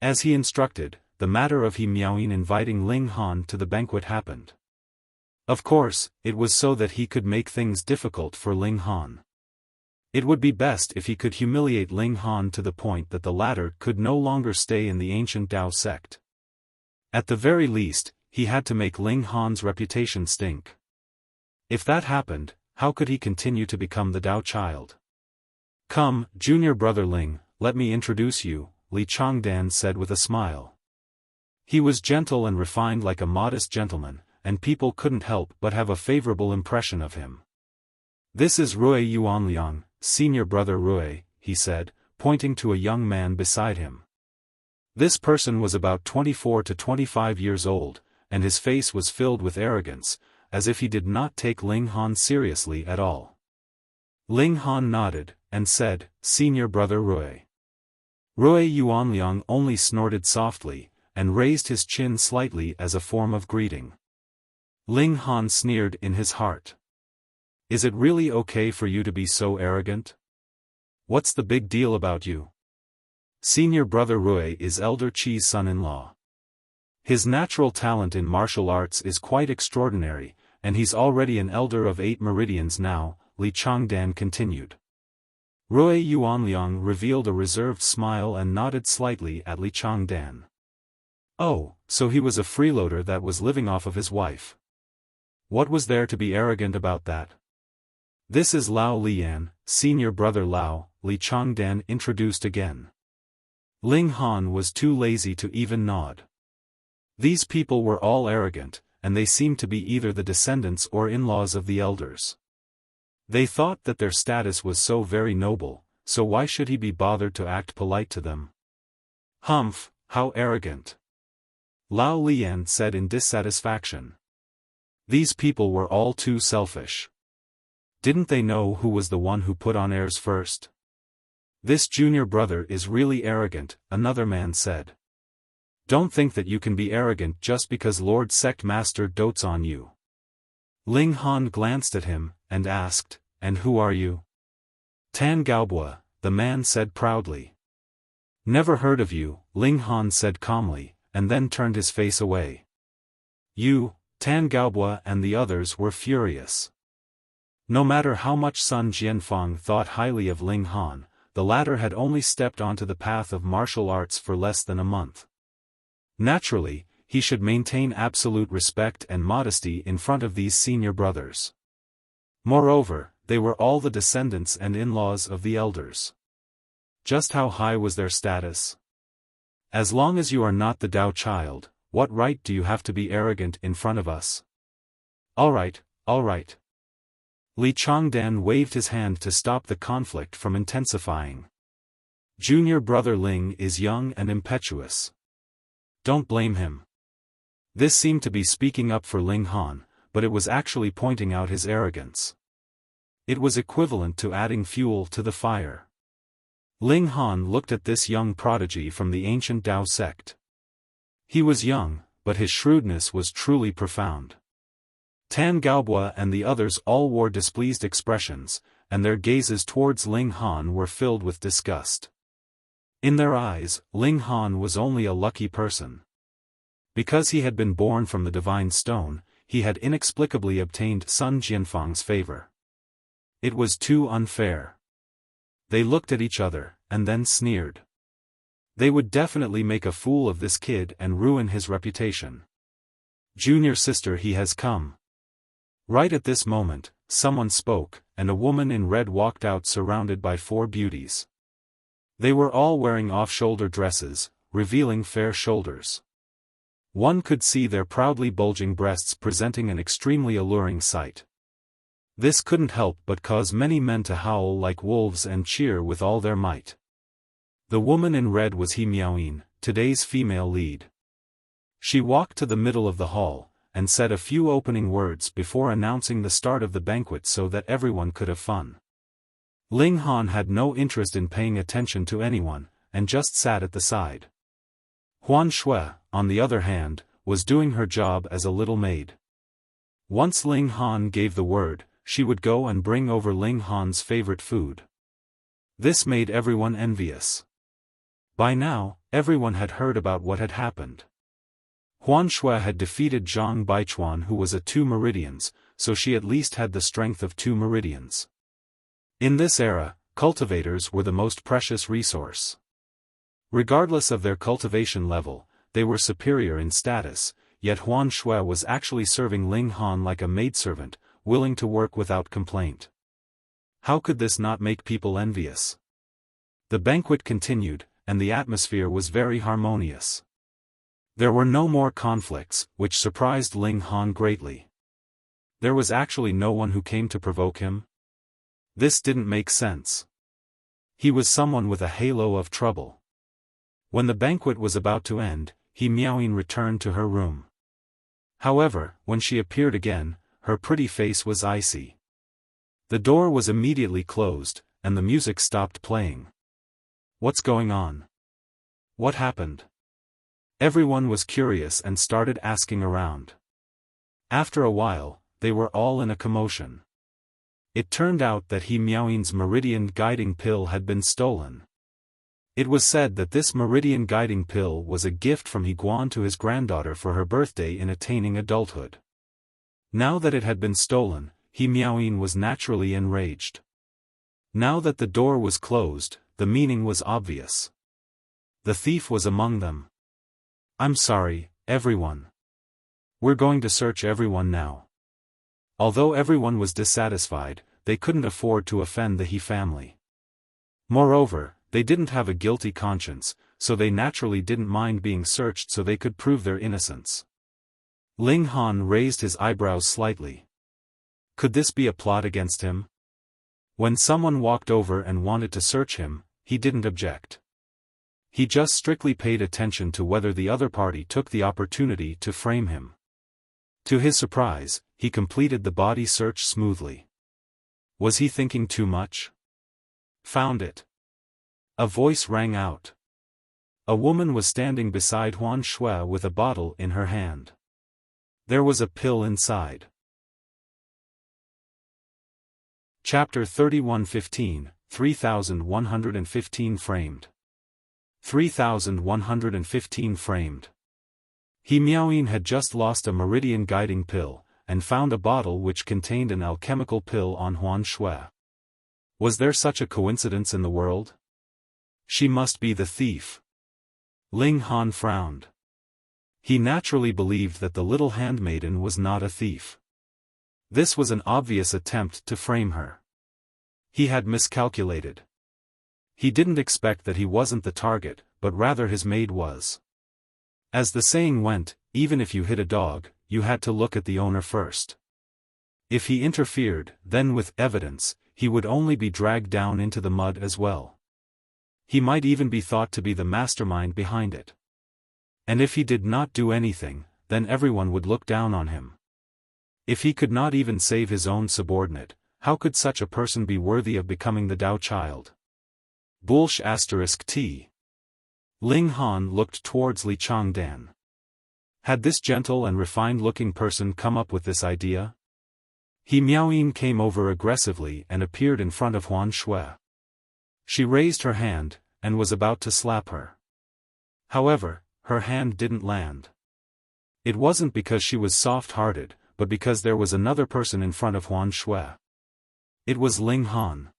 As he instructed, the matter of He Miaoyin inviting Ling Han to the banquet happened. Of course, it was so that he could make things difficult for Ling Han. It would be best if he could humiliate Ling Han to the point that the latter could no longer stay in the ancient Dao sect. At the very least, he had to make Ling Han's reputation stink. If that happened, how could he continue to become the Dao Child? "Come, junior brother Ling, let me introduce you," Li Changdan said with a smile. He was gentle and refined like a modest gentleman, and people couldn't help but have a favorable impression of him. "This is Rui Yuanliang, senior brother Rui," he said, pointing to a young man beside him. This person was about 24 to 25 years old, and his face was filled with arrogance, as if he did not take Ling Han seriously at all. Ling Han nodded, and said, "Senior brother Rui." Rui Yuanliang only snorted softly, and raised his chin slightly as a form of greeting. Ling Han sneered in his heart. "Is it really okay for you to be so arrogant? What's the big deal about you?" Senior brother Rui is Elder Qi's son-in-law. His natural talent in martial arts is quite extraordinary, and he's already an elder of 8 meridians now, Li Changdan continued. Rui Yuanliang revealed a reserved smile and nodded slightly at Li Changdan. Oh, so he was a freeloader that was living off of his wife. What was there to be arrogant about that? "This is Lao Lian, senior brother Lao," Li Changdan introduced again. Ling Han was too lazy to even nod. These people were all arrogant, and they seemed to be either the descendants or in-laws of the elders. They thought that their status was so very noble, so why should he be bothered to act polite to them? "Humph, how arrogant!" Lao Lian said in dissatisfaction. These people were all too selfish. Didn't they know who was the one who put on airs first? "This junior brother is really arrogant," another man said. "Don't think that you can be arrogant just because Lord Sect Master dotes on you." Ling Han glanced at him, and asked, "And who are you?" "Tan Gaobua," the man said proudly. "Never heard of you," Ling Han said calmly, and then turned his face away. "You, Tan Gaobua and the others were furious. No matter how much Sun Jianfang thought highly of Ling Han, the latter had only stepped onto the path of martial arts for less than a month. Naturally, he should maintain absolute respect and modesty in front of these senior brothers. Moreover, they were all the descendants and in-laws of the elders. Just how high was their status? "As long as you are not the Dao Child, what right do you have to be arrogant in front of us?" All right. Li Changdan waved his hand to stop the conflict from intensifying. "Junior brother Ling is young and impetuous. Don't blame him." This seemed to be speaking up for Ling Han, but it was actually pointing out his arrogance. It was equivalent to adding fuel to the fire. Ling Han looked at this young prodigy from the ancient Dao sect. He was young, but his shrewdness was truly profound. Tan Gaobua and the others all wore displeased expressions, and their gazes towards Ling Han were filled with disgust. In their eyes, Ling Han was only a lucky person. Because he had been born from the divine stone, he had inexplicably obtained Sun Jianfang's favor. It was too unfair. They looked at each other, and then sneered. They would definitely make a fool of this kid and ruin his reputation. Junior sister, he has come. Right at this moment, someone spoke, and a woman in red walked out surrounded by 4 beauties. They were all wearing off-shoulder dresses, revealing fair shoulders. One could see their proudly bulging breasts presenting an extremely alluring sight. This couldn't help but cause many men to howl like wolves and cheer with all their might. The woman in red was He Miaoyin, today's female lead. She walked to the middle of the hall, and said a few opening words before announcing the start of the banquet so that everyone could have fun. Ling Han had no interest in paying attention to anyone, and just sat at the side. Huan Shui, on the other hand, was doing her job as a little maid. Once Ling Han gave the word, she would go and bring over Ling Han's favorite food. This made everyone envious. By now, everyone had heard about what had happened. Huan Shui had defeated Zhang Baichuan, who was a 2 Meridians, so she at least had the strength of 2 Meridians. In this era, cultivators were the most precious resource. Regardless of their cultivation level, they were superior in status, yet Huan Shui was actually serving Ling Han like a maidservant, willing to work without complaint. How could this not make people envious? The banquet continued, and the atmosphere was very harmonious. There were no more conflicts, which surprised Ling Han greatly. There was actually no one who came to provoke him. This didn't make sense. He was someone with a halo of trouble. When the banquet was about to end, He Miaoyin returned to her room. However, when she appeared again, her pretty face was icy. The door was immediately closed, and the music stopped playing. What's going on? What happened? Everyone was curious and started asking around. After a while, they were all in a commotion. It turned out that He Miaoyin's Meridian guiding pill had been stolen. It was said that this Meridian guiding pill was a gift from He Guan to his granddaughter for her birthday in attaining adulthood. Now that it had been stolen, He Miaoyin was naturally enraged. Now that the door was closed, the meaning was obvious. The thief was among them. I'm sorry, everyone. We're going to search everyone now. Although everyone was dissatisfied, they couldn't afford to offend the He family. Moreover, they didn't have a guilty conscience, so they naturally didn't mind being searched so they could prove their innocence. Ling Han raised his eyebrows slightly. Could this be a plot against him? When someone walked over and wanted to search him, he didn't object. He just strictly paid attention to whether the other party took the opportunity to frame him. To his surprise, he completed the body search smoothly. Was he thinking too much? Found it. A voice rang out. A woman was standing beside Huan Shui with a bottle in her hand. There was a pill inside. Chapter 31:15, 3115 framed. 3115 framed. He Miaoyin had just lost a Meridian guiding pill, and found a bottle which contained an alchemical pill on Huan Shui. Was there such a coincidence in the world? She must be the thief. Ling Han frowned. He naturally believed that the little handmaiden was not a thief. This was an obvious attempt to frame her. He had miscalculated. He didn't expect that he wasn't the target, but rather his maid was. As the saying went, even if you hit a dog, you had to look at the owner first. If he interfered, then with evidence, he would only be dragged down into the mud as well. He might even be thought to be the mastermind behind it. And if he did not do anything, then everyone would look down on him. If he could not even save his own subordinate, how could such a person be worthy of becoming the Dao Child? Bullsh *T. Ling Han looked towards Li Changdan. Had this gentle and refined-looking person come up with this idea? He Miaoyin came over aggressively and appeared in front of Huan Shui. She raised her hand, and was about to slap her. However, her hand didn't land. It wasn't because she was soft-hearted, but because there was another person in front of Huan Shui. It was Ling Han.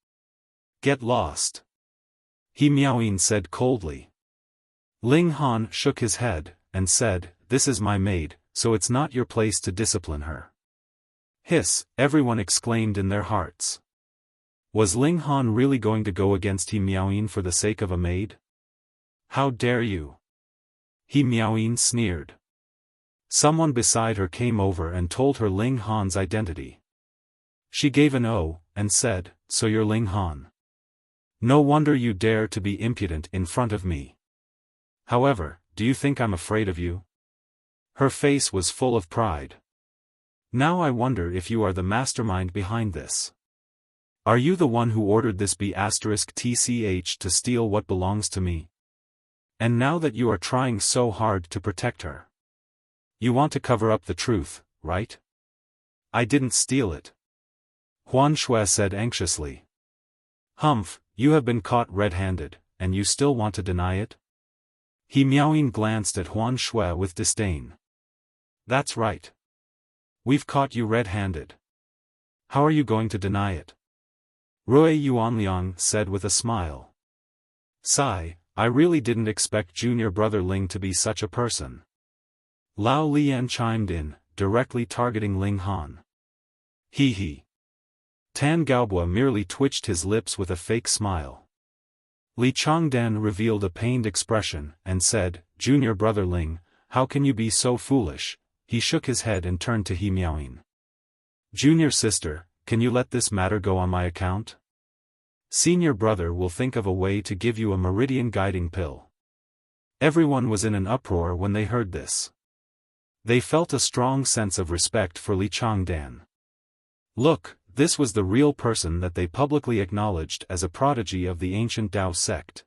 "Get lost," He Miaoyin said coldly. Ling Han shook his head, and said, "This is my maid, so it's not your place to discipline her." "Hiss," everyone exclaimed in their hearts. Was Ling Han really going to go against He Miaoyin for the sake of a maid? "How dare you?" He Miaoyin sneered. Someone beside her came over and told her Ling Han's identity. She gave an "oh," and said, "So you're Ling Han. No wonder you dare to be impudent in front of me. However, do you think I'm afraid of you?" Her face was full of pride. "Now I wonder if you are the mastermind behind this. Are you the one who ordered this *TCH to steal what belongs to me? And now that you are trying so hard to protect her, you want to cover up the truth, right?" "I didn't steal it," Huan Shui said anxiously. "Humph, you have been caught red-handed, and you still want to deny it?" He Miaoyin glanced at Huan Shui with disdain. "That's right. We've caught you red-handed. How are you going to deny it?" Rui Yuanliang said with a smile. "Sigh, I really didn't expect junior brother Ling to be such a person." Lao Lian chimed in, directly targeting Ling Han. "Hee hee." Tan Gaobua merely twitched his lips with a fake smile. Li Changdan revealed a pained expression, and said, "Junior brother Ling, how can you be so foolish?" He shook his head and turned to He Miaoyin. "Junior sister, can you let this matter go on my account? Senior brother will think of a way to give you a Meridian guiding pill." Everyone was in an uproar when they heard this. They felt a strong sense of respect for Li Changdan. Look, this was the real person that they publicly acknowledged as a prodigy of the ancient Dao sect.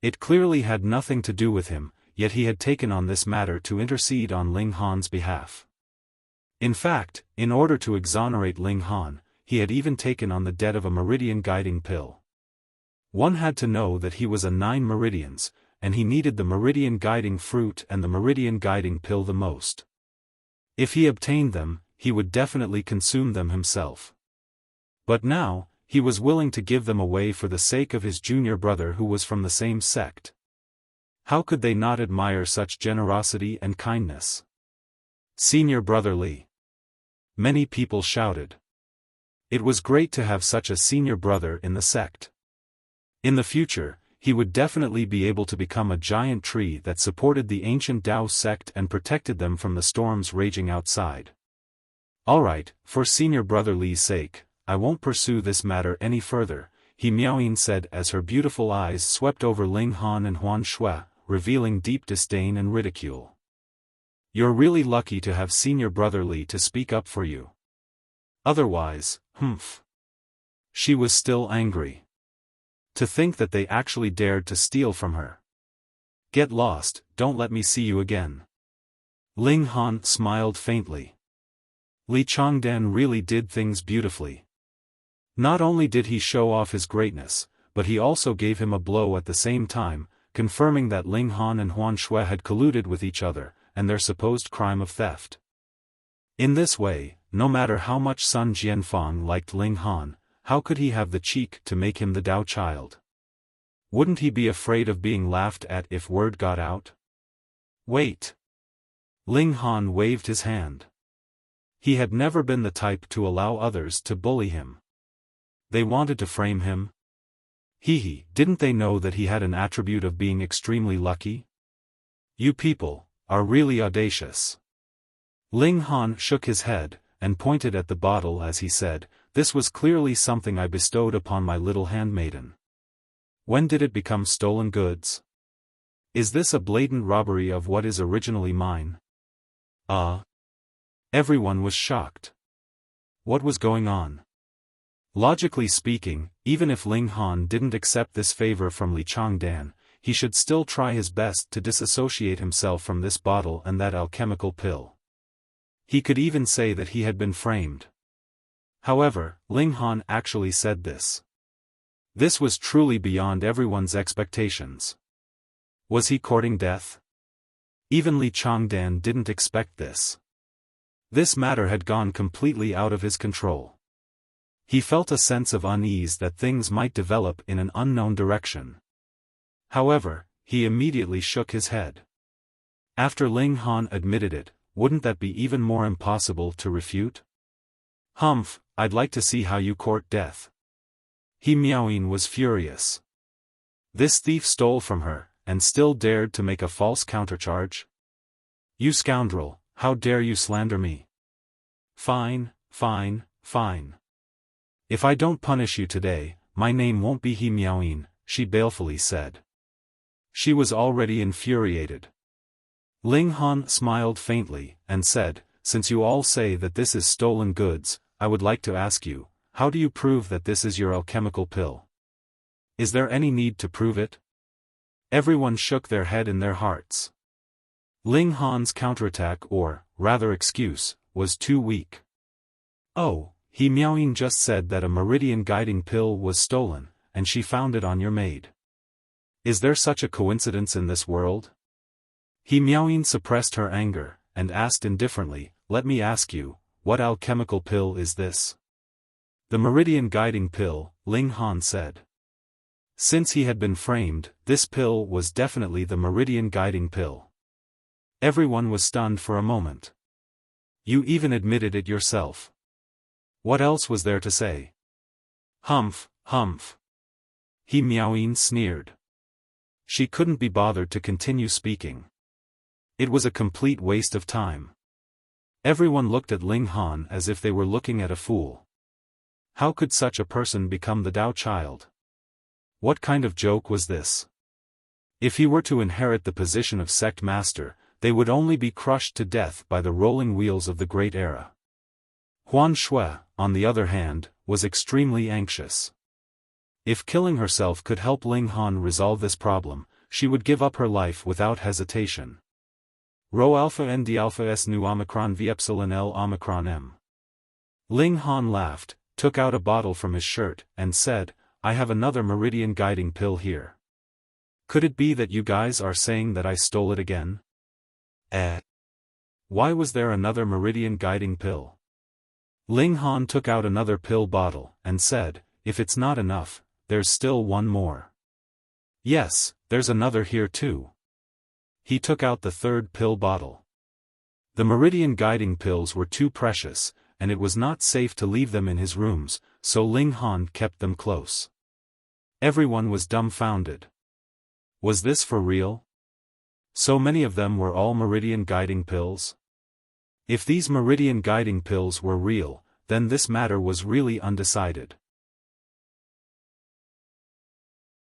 It clearly had nothing to do with him, yet he had taken on this matter to intercede on Ling Han's behalf. In fact, in order to exonerate Ling Han, he had even taken on the debt of a Meridian guiding pill. One had to know that he was a 9 Meridians, and he needed the Meridian guiding fruit and the Meridian guiding pill the most. If he obtained them, he would definitely consume them himself. But now, he was willing to give them away for the sake of his junior brother who was from the same sect. How could they not admire such generosity and kindness? "Senior brother Li!" Many people shouted. It was great to have such a senior brother in the sect. In the future, he would definitely be able to become a giant tree that supported the ancient Dao sect and protected them from the storms raging outside. "Alright, for senior brother Li's sake, I won't pursue this matter any further," He Miaoyin said as her beautiful eyes swept over Ling Han and Huan Shui, revealing deep disdain and ridicule. "You're really lucky to have senior brother Li to speak up for you. Otherwise, humph." She was still angry. To think that they actually dared to steal from her. "Get lost, don't let me see you again." Ling Han smiled faintly. Li Changdan really did things beautifully. Not only did he show off his greatness, but he also gave him a blow at the same time, confirming that Ling Han and Huan Shui had colluded with each other, and their supposed crime of theft. In this way, no matter how much Sun Jianfang liked Ling Han, how could he have the cheek to make him the Dao Child? Wouldn't he be afraid of being laughed at if word got out? "Wait." Ling Han waved his hand. He had never been the type to allow others to bully him. They wanted to frame him? Hee, didn't they know that he had an attribute of being extremely lucky? "You people are really audacious." Ling Han shook his head, and pointed at the bottle as he said, "This was clearly something I bestowed upon my little handmaiden. When did it become stolen goods? Is this a blatant robbery of what is originally mine?" Everyone was shocked. What was going on? Logically speaking, even if Ling Han didn't accept this favor from Li Changdan, he should still try his best to disassociate himself from this bottle and that alchemical pill. He could even say that he had been framed. However, Ling Han actually said this. This was truly beyond everyone's expectations. Was he courting death? Even Li Changdan didn't expect this. This matter had gone completely out of his control. He felt a sense of unease that things might develop in an unknown direction. However, he immediately shook his head. After Ling Han admitted it, wouldn't that be even more impossible to refute? Humph, I'd like to see how you court death. He Miaoyin was furious. This thief stole from her, and still dared to make a false countercharge? You scoundrel, how dare you slander me? Fine, fine, fine. If I don't punish you today, my name won't be He Miaoyin, she balefully said. She was already infuriated. Ling Han smiled faintly, and said, since you all say that this is stolen goods, I would like to ask you, how do you prove that this is your alchemical pill? Is there any need to prove it? Everyone shook their head in their hearts. Ling Han's counterattack or, rather excuse, was too weak. Oh, He Miaoyin just said that a meridian guiding pill was stolen, and she found it on your maid. Is there such a coincidence in this world? He Miaoyin suppressed her anger, and asked indifferently, let me ask you, what alchemical pill is this? The meridian guiding pill, Ling Han said. Since he had been framed, this pill was definitely the meridian guiding pill. Everyone was stunned for a moment. You even admitted it yourself. What else was there to say? Humph, humph. He Miaoyin sneered. She couldn't be bothered to continue speaking. It was a complete waste of time. Everyone looked at Ling Han as if they were looking at a fool. How could such a person become the Dao Child? What kind of joke was this? If he were to inherit the position of sect master, they would only be crushed to death by the rolling wheels of the Great Era. Huan Shui, on the other hand, was extremely anxious. If killing herself could help Ling Han resolve this problem, she would give up her life without hesitation. Rho alpha n d alpha s nu omicron v epsilon l omicron m. Ling Han laughed, took out a bottle from his shirt, and said, I have another meridian guiding pill here. Could it be that you guys are saying that I stole it again? Why was there another meridian guiding pill? Ling Han took out another pill bottle, and said, if it's not enough, there's still one more. Yes, there's another here too. He took out the third pill bottle. The meridian guiding pills were too precious, and it was not safe to leave them in his rooms, so Ling Han kept them close. Everyone was dumbfounded. Was this for real? So many of them were all meridian guiding pills? If these meridian guiding pills were real, then this matter was really undecided.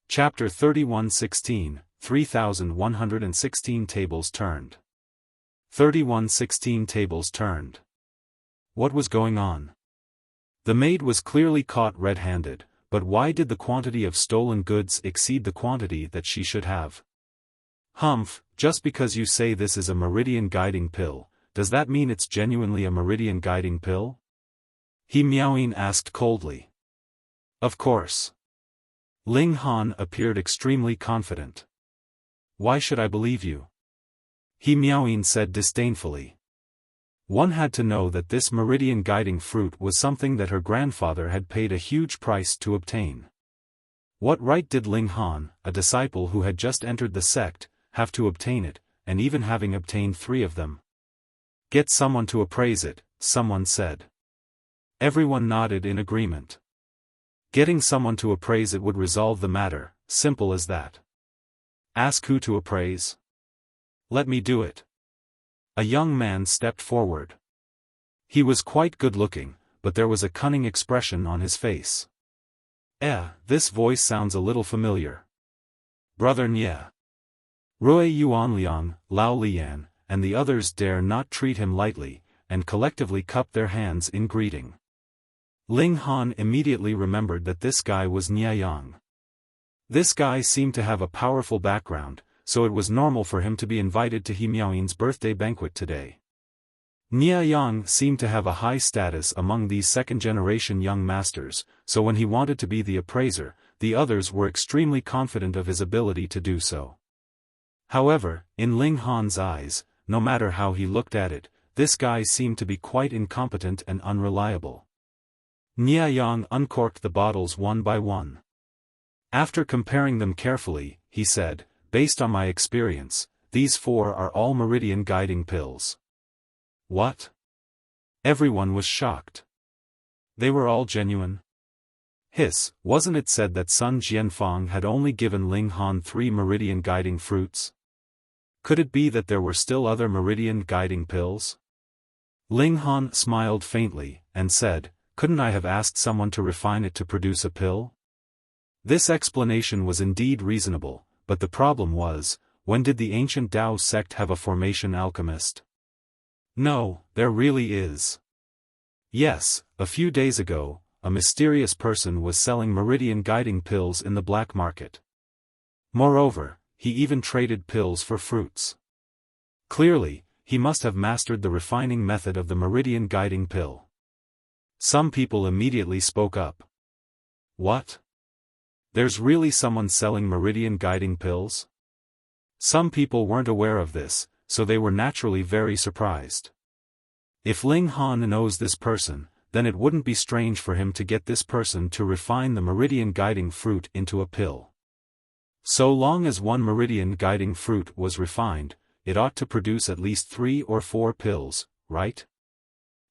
Chapter 31:16, 3116 tables turned. 3116 tables turned. What was going on? The maid was clearly caught red-handed, but why did the quantity of stolen goods exceed the quantity that she should have? Humph, just because you say this is a meridian guiding pill, does that mean it's genuinely a meridian guiding pill? He Miaoyin asked coldly. Of course. Ling Han appeared extremely confident. Why should I believe you? He Miaoyin said disdainfully. One had to know that this meridian guiding fruit was something that her grandfather had paid a huge price to obtain. What right did Ling Han, a disciple who had just entered the sect, have to obtain it, and even having obtained 3 of them? Get someone to appraise it, someone said. Everyone nodded in agreement. Getting someone to appraise it would resolve the matter, simple as that. Ask who to appraise? Let me do it. A young man stepped forward. He was quite good-looking, but there was a cunning expression on his face. This voice sounds a little familiar. Brother Nye. Rui Yuanliang, Lao Lian, and the others dare not treat him lightly, and collectively cupped their hands in greeting. Ling Han immediately remembered that this guy was Nianyang. This guy seemed to have a powerful background, so it was normal for him to be invited to He Miaoyin's birthday banquet today. Nianyang seemed to have a high status among these second-generation young masters, so when he wanted to be the appraiser, the others were extremely confident of his ability to do so. However, in Ling Han's eyes, no matter how he looked at it, this guy seemed to be quite incompetent and unreliable. Nianyang uncorked the bottles one by one. After comparing them carefully, he said, "Based on my experience, these 4 are all Meridian guiding pills." What? Everyone was shocked. They were all genuine? Wasn't it said that Sun Jianfang had only given Ling Han 3 Meridian guiding fruits? Could it be that there were still other Meridian guiding pills? Ling Han smiled faintly, and said, "Couldn't I have asked someone to refine it to produce a pill?" This explanation was indeed reasonable, but the problem was, when did the ancient Dao sect have a formation alchemist? No, there really is. Yes, a few days ago, a mysterious person was selling Meridian guiding pills in the black market. Moreover, he even traded pills for fruits. Clearly, he must have mastered the refining method of the Meridian guiding pill. Some people immediately spoke up. What? There's really someone selling Meridian guiding pills? Some people weren't aware of this, so they were naturally very surprised. If Ling Han knows this person, then it wouldn't be strange for him to get this person to refine the Meridian guiding fruit into a pill. So long as one Meridian guiding fruit was refined, it ought to produce at least 3 or 4 pills, right?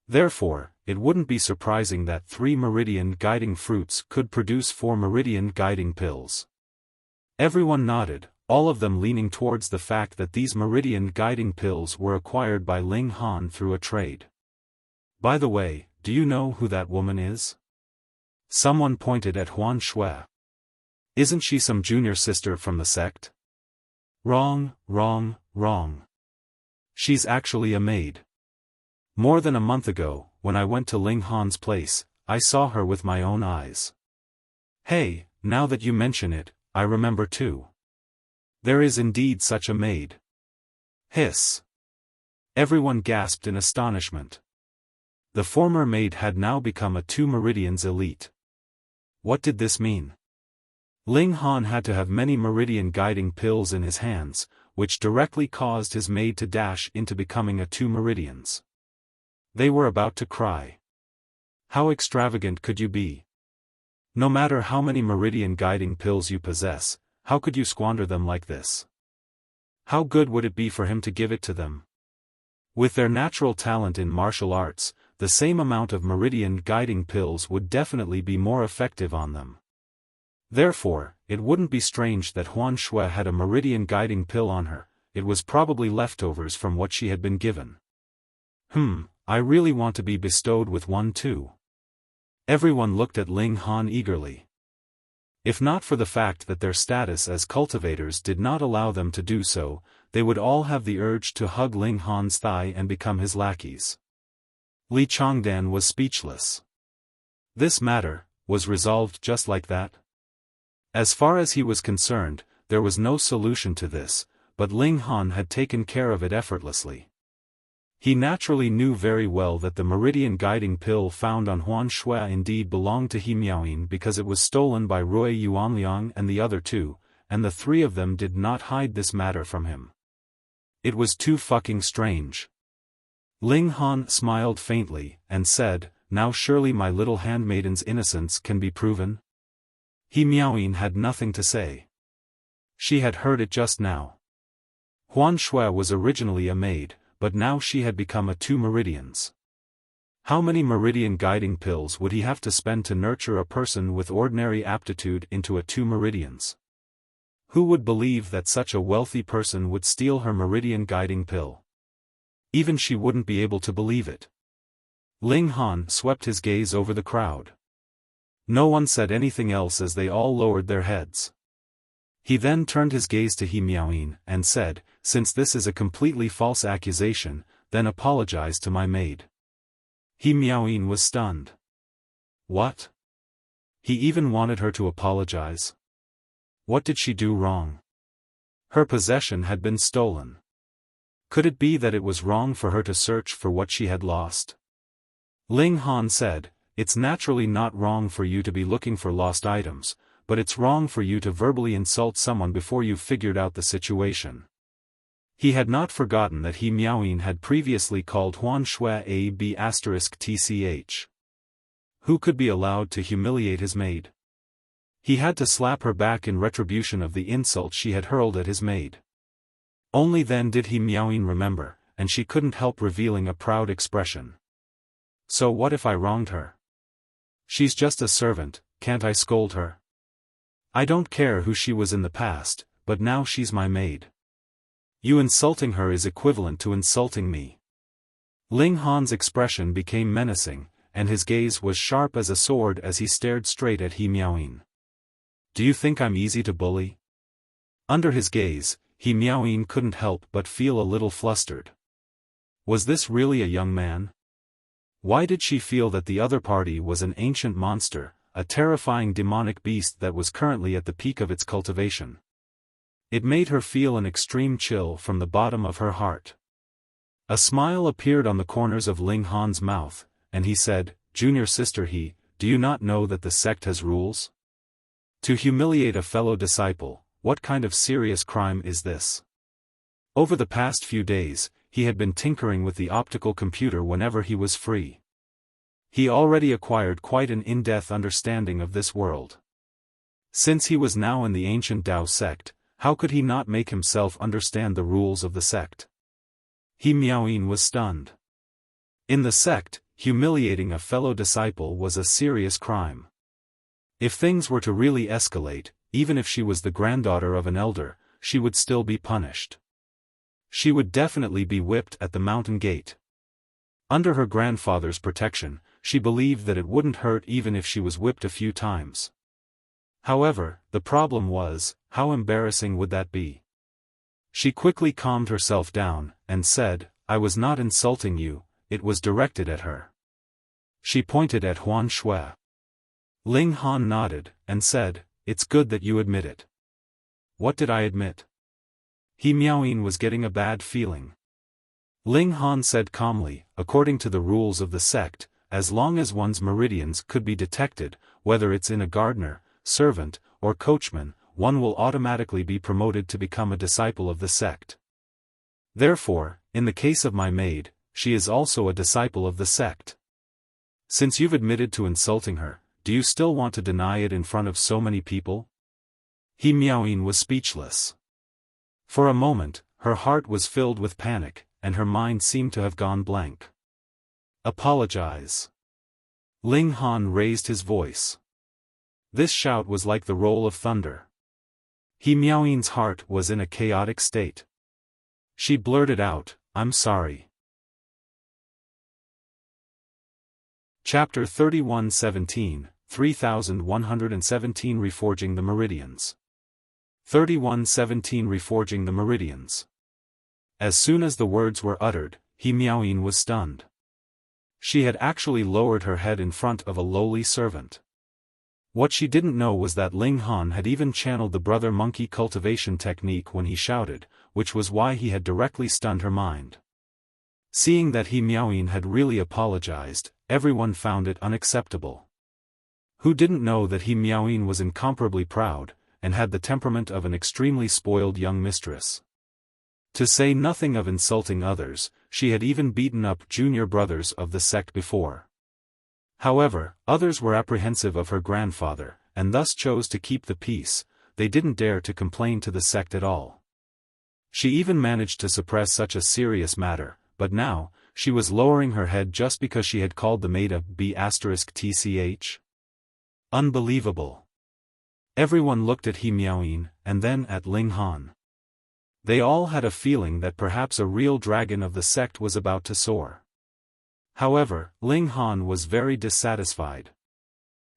Therefore, it wouldn't be surprising that 3 Meridian guiding fruits could produce 4 Meridian guiding pills. Everyone nodded, all of them leaning towards the fact that these Meridian guiding pills were acquired by Ling Han through a trade. By the way, do you know who that woman is? Someone pointed at Huan Shui. Isn't she some junior sister from the sect? Wrong, wrong, wrong. She's actually a maid. More than a month ago, when I went to Ling Han's place, I saw her with my own eyes. Hey, now that you mention it, I remember too. There is indeed such a maid. Everyone gasped in astonishment. The former maid had now become a 2 Meridians elite. What did this mean? Ling Han had to have many Meridian guiding pills in his hands, which directly caused his maid to dash into becoming a 2 Meridians. They were about to cry. How extravagant could you be? No matter how many Meridian guiding pills you possess, how could you squander them like this? How good would it be for him to give it to them? With their natural talent in martial arts, the same amount of Meridian guiding pills would definitely be more effective on them. Therefore, it wouldn't be strange that Huan Shui had a Meridian guiding pill on her. It was probably leftovers from what she had been given. I really want to be bestowed with one too. Everyone looked at Ling Han eagerly. If not for the fact that their status as cultivators did not allow them to do so, they would all have the urge to hug Ling Han's thigh and become his lackeys. Li Changdan was speechless. This matter was resolved just like that. As far as he was concerned, there was no solution to this, but Ling Han had taken care of it effortlessly. He naturally knew very well that the Meridian guiding pill found on Huan Shui indeed belonged to He Miaoyin because it was stolen by Rui Yuanliang and the other 2, and the 3 of them did not hide this matter from him. It was too fucking strange. Ling Han smiled faintly, and said, "Now surely my little handmaiden's innocence can be proven?" He Miaoyin had nothing to say. She had heard it just now. Huan Shui was originally a maid, but now she had become a 2 Meridians. How many Meridian guiding pills would he have to spend to nurture a person with ordinary aptitude into a 2 Meridians? Who would believe that such a wealthy person would steal her Meridian guiding pill? Even she wouldn't be able to believe it. Ling Han swept his gaze over the crowd. No one said anything else as they all lowered their heads. He then turned his gaze to He Miaoyin and said, "Since this is a completely false accusation, then apologize to my maid." He Miaoyin was stunned. What? He even wanted her to apologize? What did she do wrong? Her possession had been stolen. Could it be that it was wrong for her to search for what she had lost? Ling Han said, "It's naturally not wrong for you to be looking for lost items, but it's wrong for you to verbally insult someone before you've figured out the situation." He had not forgotten that he Miaoyin had previously called Huan Shui a b*tch. Who could be allowed to humiliate his maid? He had to slap her back in retribution of the insult she had hurled at his maid. Only then did he Miaoyin remember, and she couldn't help revealing a proud expression. So what if I wronged her? She's just a servant, can't I scold her? I don't care who she was in the past, but now she's my maid. You insulting her is equivalent to insulting me. Ling Han's expression became menacing, and his gaze was sharp as a sword as he stared straight at He Miaoyin. Do you think I'm easy to bully? Under his gaze, He Miaoyin couldn't help but feel a little flustered. Was this really a young man? Why did she feel that the other party was an ancient monster, a terrifying demonic beast that was currently at the peak of its cultivation? It made her feel an extreme chill from the bottom of her heart. A smile appeared on the corners of Ling Han's mouth, and he said, "Junior sister He, do you not know that the sect has rules? To humiliate a fellow disciple, what kind of serious crime is this?" Over the past few days, he had been tinkering with the optical computer whenever he was free. He already acquired quite an in-depth understanding of this world. Since he was now in the ancient Dao sect, how could he not make himself understand the rules of the sect? He Miaoyin was stunned. In the sect, humiliating a fellow disciple was a serious crime. If things were to really escalate, even if she was the granddaughter of an elder, she would still be punished. She would definitely be whipped at the mountain gate. Under her grandfather's protection, she believed that it wouldn't hurt even if she was whipped a few times. However, the problem was, how embarrassing would that be? She quickly calmed herself down, and said, "I was not insulting you, it was directed at her." She pointed at Huan Shui. Ling Han nodded, and said, "It's good that you admit it." What did I admit? He Miaoyin was getting a bad feeling. Ling Han said calmly, "According to the rules of the sect, as long as one's meridians could be detected, whether it's in a gardener, servant, or coachman, one will automatically be promoted to become a disciple of the sect. Therefore, in the case of my maid, she is also a disciple of the sect. Since you've admitted to insulting her, do you still want to deny it in front of so many people?" He Miaoyin was speechless. For a moment, her heart was filled with panic, and her mind seemed to have gone blank. "Apologize." Ling Han raised his voice. This shout was like the roll of thunder. He Miaoyin's heart was in a chaotic state. She blurted out, "I'm sorry." Chapter 31:17, 3117 Reforging the Meridians. 31:17 Reforging the Meridians. As soon as the words were uttered, He Miaoyin was stunned. She had actually lowered her head in front of a lowly servant. What she didn't know was that Ling Han had even channeled the brother monkey cultivation technique when he shouted, which was why he had directly stunned her mind. Seeing that He Miaoyin had really apologized, everyone found it unacceptable. Who didn't know that He Miaoyin was incomparably proud, and had the temperament of an extremely spoiled young mistress? To say nothing of insulting others, she had even beaten up junior brothers of the sect before. However, others were apprehensive of her grandfather, and thus chose to keep the peace. They didn't dare to complain to the sect at all. She even managed to suppress such a serious matter, but now, she was lowering her head just because she had called the maid a b*tch. Unbelievable. Everyone looked at He Miaoyin, and then at Ling Han. They all had a feeling that perhaps a real dragon of the sect was about to soar. However, Ling Han was very dissatisfied.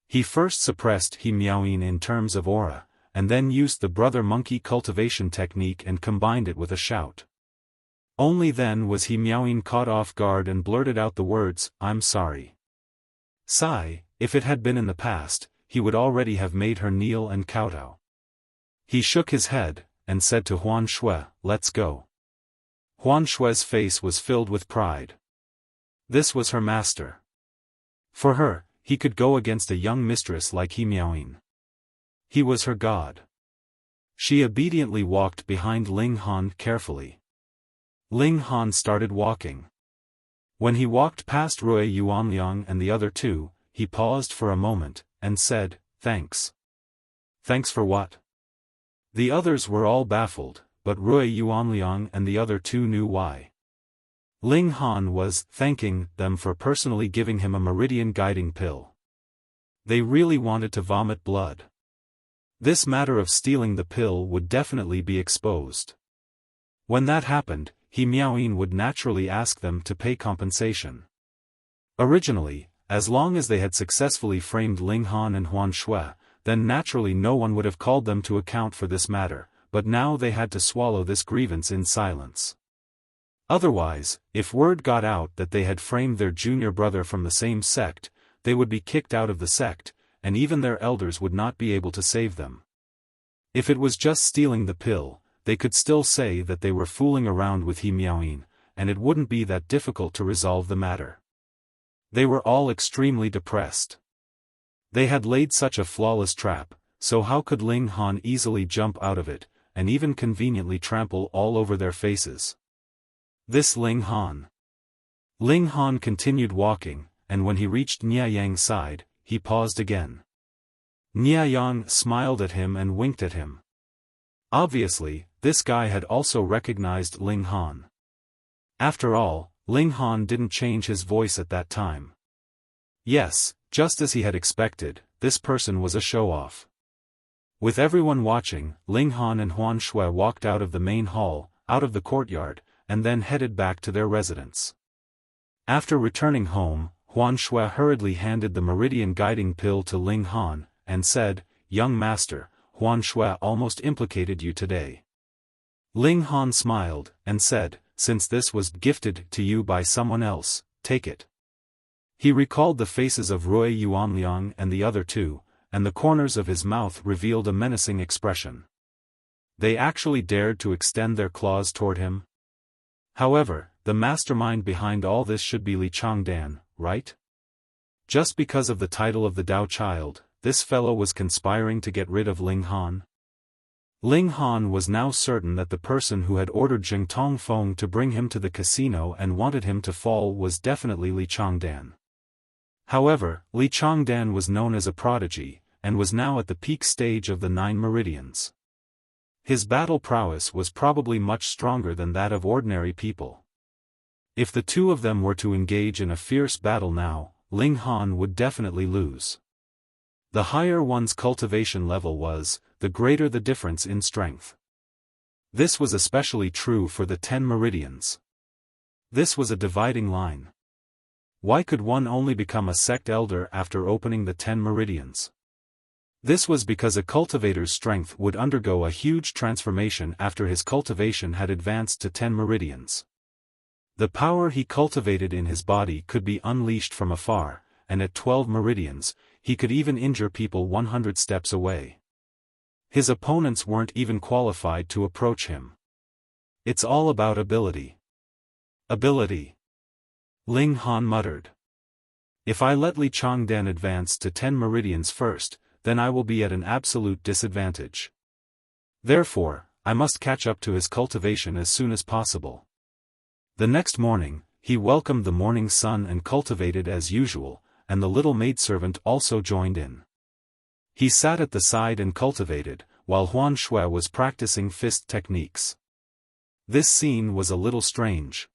He first suppressed He Miaoyin in terms of aura, and then used the brother monkey cultivation technique and combined it with a shout. Only then was He Miaoyin caught off guard and blurted out the words, "I'm sorry." Sigh, if it had been in the past, he would already have made her kneel and kowtow. He shook his head, and said to Huan Shui, "Let's go." Huan Shui's face was filled with pride. This was her master. For her, he could go against a young mistress like He Miaoyin. He was her god. She obediently walked behind Ling Han carefully. Ling Han started walking. When he walked past Rui Yuanliang and the other two, he paused for a moment, and said, "Thanks." "Thanks for what?" The others were all baffled, but Rui Yuanliang and the other two knew why. Ling Han was thanking them for personally giving him a meridian guiding pill. They really wanted to vomit blood. This matter of stealing the pill would definitely be exposed. When that happened, He Miaoyin would naturally ask them to pay compensation. Originally, as long as they had successfully framed Ling Han and Huan Shui, then naturally no one would have called them to account for this matter, but now they had to swallow this grievance in silence. Otherwise, if word got out that they had framed their junior brother from the same sect, they would be kicked out of the sect, and even their elders would not be able to save them. If it was just stealing the pill, they could still say that they were fooling around with He Miaoyin, and it wouldn't be that difficult to resolve the matter. They were all extremely depressed. They had laid such a flawless trap, so how could Ling Han easily jump out of it, and even conveniently trample all over their faces? This Ling Han. Ling Han continued walking, and when he reached Nia Yang's side, he paused again. Nia Yang smiled at him and winked at him. Obviously, this guy had also recognized Ling Han. After all, Ling Han didn't change his voice at that time. Yes, just as he had expected, this person was a show-off. With everyone watching, Ling Han and Huan Shui walked out of the main hall, out of the courtyard, and then headed back to their residence. After returning home, Huan Shui hurriedly handed the meridian guiding pill to Ling Han, and said, "Young master, Huan Shui almost implicated you today." Ling Han smiled, and said, "Since this was gifted to you by someone else, take it." He recalled the faces of Rui Yuanliang and the other two, and the corners of his mouth revealed a menacing expression. They actually dared to extend their claws toward him? However, the mastermind behind all this should be Changdan, right? Just because of the title of the Dao Child, this fellow was conspiring to get rid of Ling Han? Ling Han was now certain that the person who had ordered Zheng Tongfeng to bring him to the casino and wanted him to fall was definitely Changdan. However, Changdan was known as a prodigy, and was now at the peak stage of the 9 Meridians. His battle prowess was probably much stronger than that of ordinary people. If the two of them were to engage in a fierce battle now, Ling Han would definitely lose. The higher one's cultivation level was, the greater the difference in strength. This was especially true for the 10 Meridians. This was a dividing line. Why could one only become a sect elder after opening the 10 Meridians? This was because a cultivator's strength would undergo a huge transformation after his cultivation had advanced to 10 Meridians. The power he cultivated in his body could be unleashed from afar, and at 12 Meridians, he could even injure people 100 steps away. His opponents weren't even qualified to approach him. It's all about ability. Ability. Ling Han muttered. If I let Changdan advance to 10 Meridians first, then I will be at an absolute disadvantage. Therefore, I must catch up to his cultivation as soon as possible. The next morning, he welcomed the morning sun and cultivated as usual, and the little maidservant also joined in. He sat at the side and cultivated, while Huan Shui was practicing fist techniques. This scene was a little strange.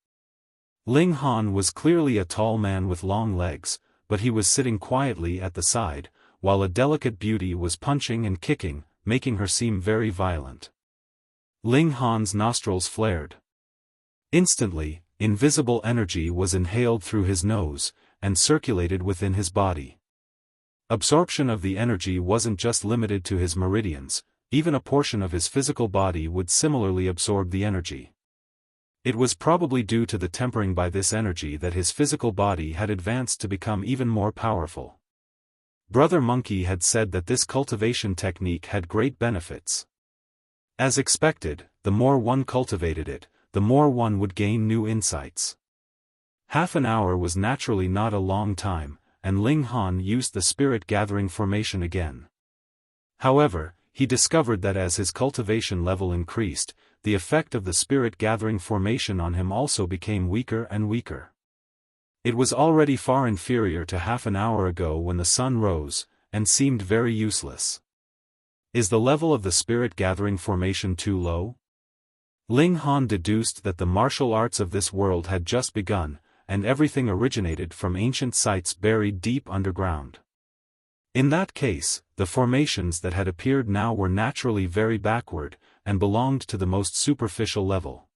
Ling Han was clearly a tall man with long legs, but he was sitting quietly at the side, while a delicate beauty was punching and kicking, making her seem very violent. Ling Han's nostrils flared. Instantly, invisible energy was inhaled through his nose, and circulated within his body. Absorption of the energy wasn't just limited to his meridians, even a portion of his physical body would similarly absorb the energy. It was probably due to the tempering by this energy that his physical body had advanced to become even more powerful. Brother Monkey had said that this cultivation technique had great benefits. As expected, the more one cultivated it, the more one would gain new insights. Half an hour was naturally not a long time, and Ling Han used the spirit gathering formation again. However, he discovered that as his cultivation level increased, the effect of the spirit gathering formation on him also became weaker and weaker. It was already far inferior to half an hour ago when the sun rose, and seemed very useless. Is the level of the spirit gathering formation too low? Ling Han deduced that the martial arts of this world had just begun, and everything originated from ancient sites buried deep underground. In that case, the formations that had appeared now were naturally very backward, and belonged to the most superficial level.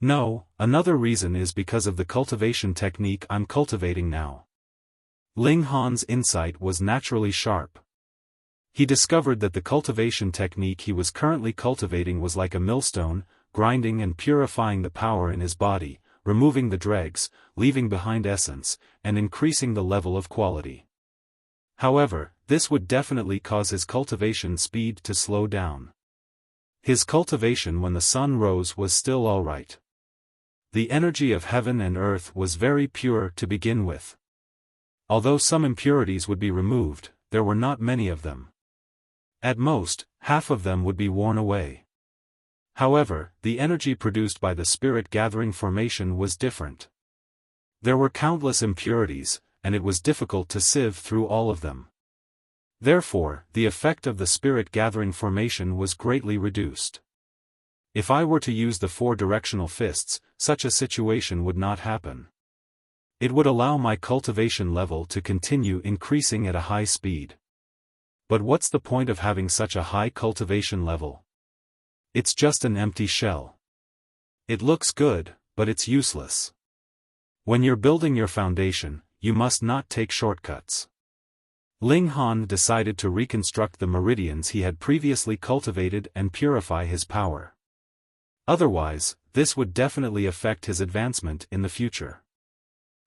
No, another reason is because of the cultivation technique I'm cultivating now. Ling Han's insight was naturally sharp. He discovered that the cultivation technique he was currently cultivating was like a millstone, grinding and purifying the power in his body, removing the dregs, leaving behind essence, and increasing the level of quality. However, this would definitely cause his cultivation speed to slow down. His cultivation when the sun rose was still alright. The energy of heaven and earth was very pure to begin with. Although some impurities would be removed, there were not many of them. At most, half of them would be worn away. However, the energy produced by the spirit gathering formation was different. There were countless impurities, and it was difficult to sieve through all of them. Therefore, the effect of the spirit gathering formation was greatly reduced. If I were to use the 4 directional fists, such a situation would not happen. It would allow my cultivation level to continue increasing at a high speed. But what's the point of having such a high cultivation level? It's just an empty shell. It looks good, but it's useless. When you're building your foundation, you must not take shortcuts. Ling Han decided to reconstruct the meridians he had previously cultivated and purify his power. Otherwise, this would definitely affect his advancement in the future.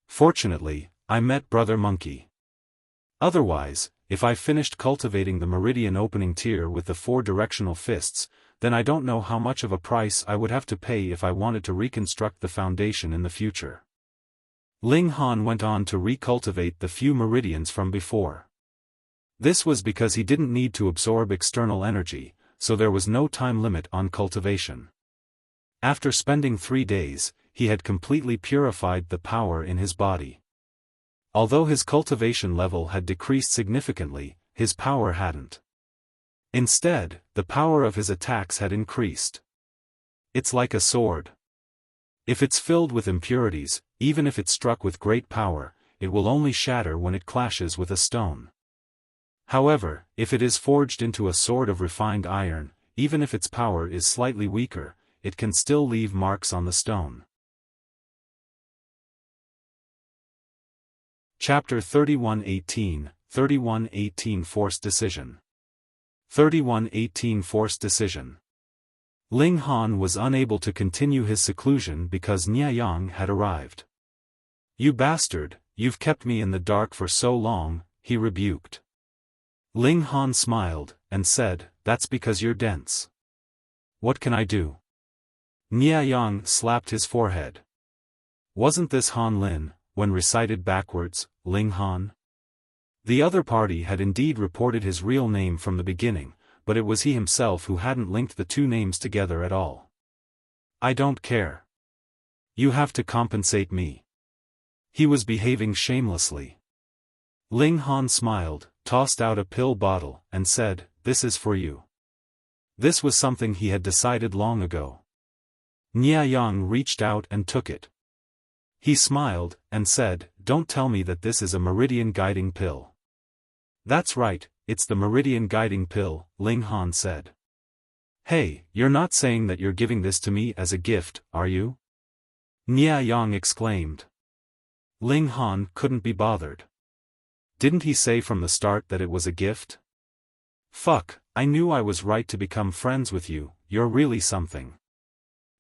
Fortunately, I met Brother Monkey. Otherwise, if I finished cultivating the meridian opening tier with the 4 directional fists, then I don't know how much of a price I would have to pay if I wanted to reconstruct the foundation in the future. Ling Han went on to recultivate the few meridians from before. This was because he didn't need to absorb external energy, so there was no time limit on cultivation. After spending 3 days, he had completely purified the power in his body. Although his cultivation level had decreased significantly, his power hadn't. Instead, the power of his attacks had increased. It's like a sword. If it's filled with impurities, even if it's struck with great power, it will only shatter when it clashes with a stone. However, if it is forged into a sword of refined iron, even if its power is slightly weaker, it can still leave marks on the stone. Chapter 31:18, 31:18 Forced Decision. 31:18 Forced Decision. Ling Han was unable to continue his seclusion because Nianyang had arrived. "You bastard, you've kept me in the dark for so long," he rebuked. Ling Han smiled, and said, "That's because you're dense. What can I do?" Nianyang slapped his forehead. Wasn't this Han Lin, when recited backwards, Ling Han? The other party had indeed reported his real name from the beginning, but it was he himself who hadn't linked the 2 names together at all. "I don't care. You have to compensate me." He was behaving shamelessly. Ling Han smiled, tossed out a pill bottle, and said, "This is for you." This was something he had decided long ago. Nianyang reached out and took it. He smiled, and said, "Don't tell me that this is a meridian guiding pill." "That's right, it's the meridian guiding pill," Ling Han said. "Hey, you're not saying that you're giving this to me as a gift, are you?" Nianyang exclaimed. Ling Han couldn't be bothered. Didn't he say from the start that it was a gift? "Fuck, I knew I was right to become friends with you, you're really something."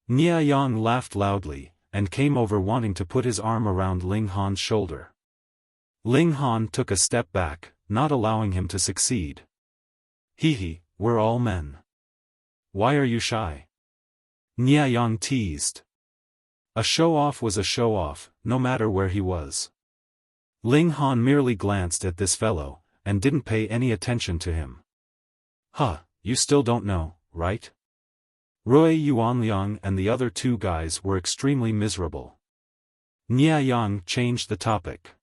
Nianyang laughed loudly, and came over wanting to put his arm around Ling Han's shoulder. Ling Han took a step back, not allowing him to succeed. Hee, we're all men. Why are you shy? Nia Yang teased. A show-off was a show-off, no matter where he was. Ling Han merely glanced at this fellow, and didn't pay any attention to him. Huh, you still don't know, right? Rui Yuanliang and the other two guys were extremely miserable. Nia Yang changed the topic.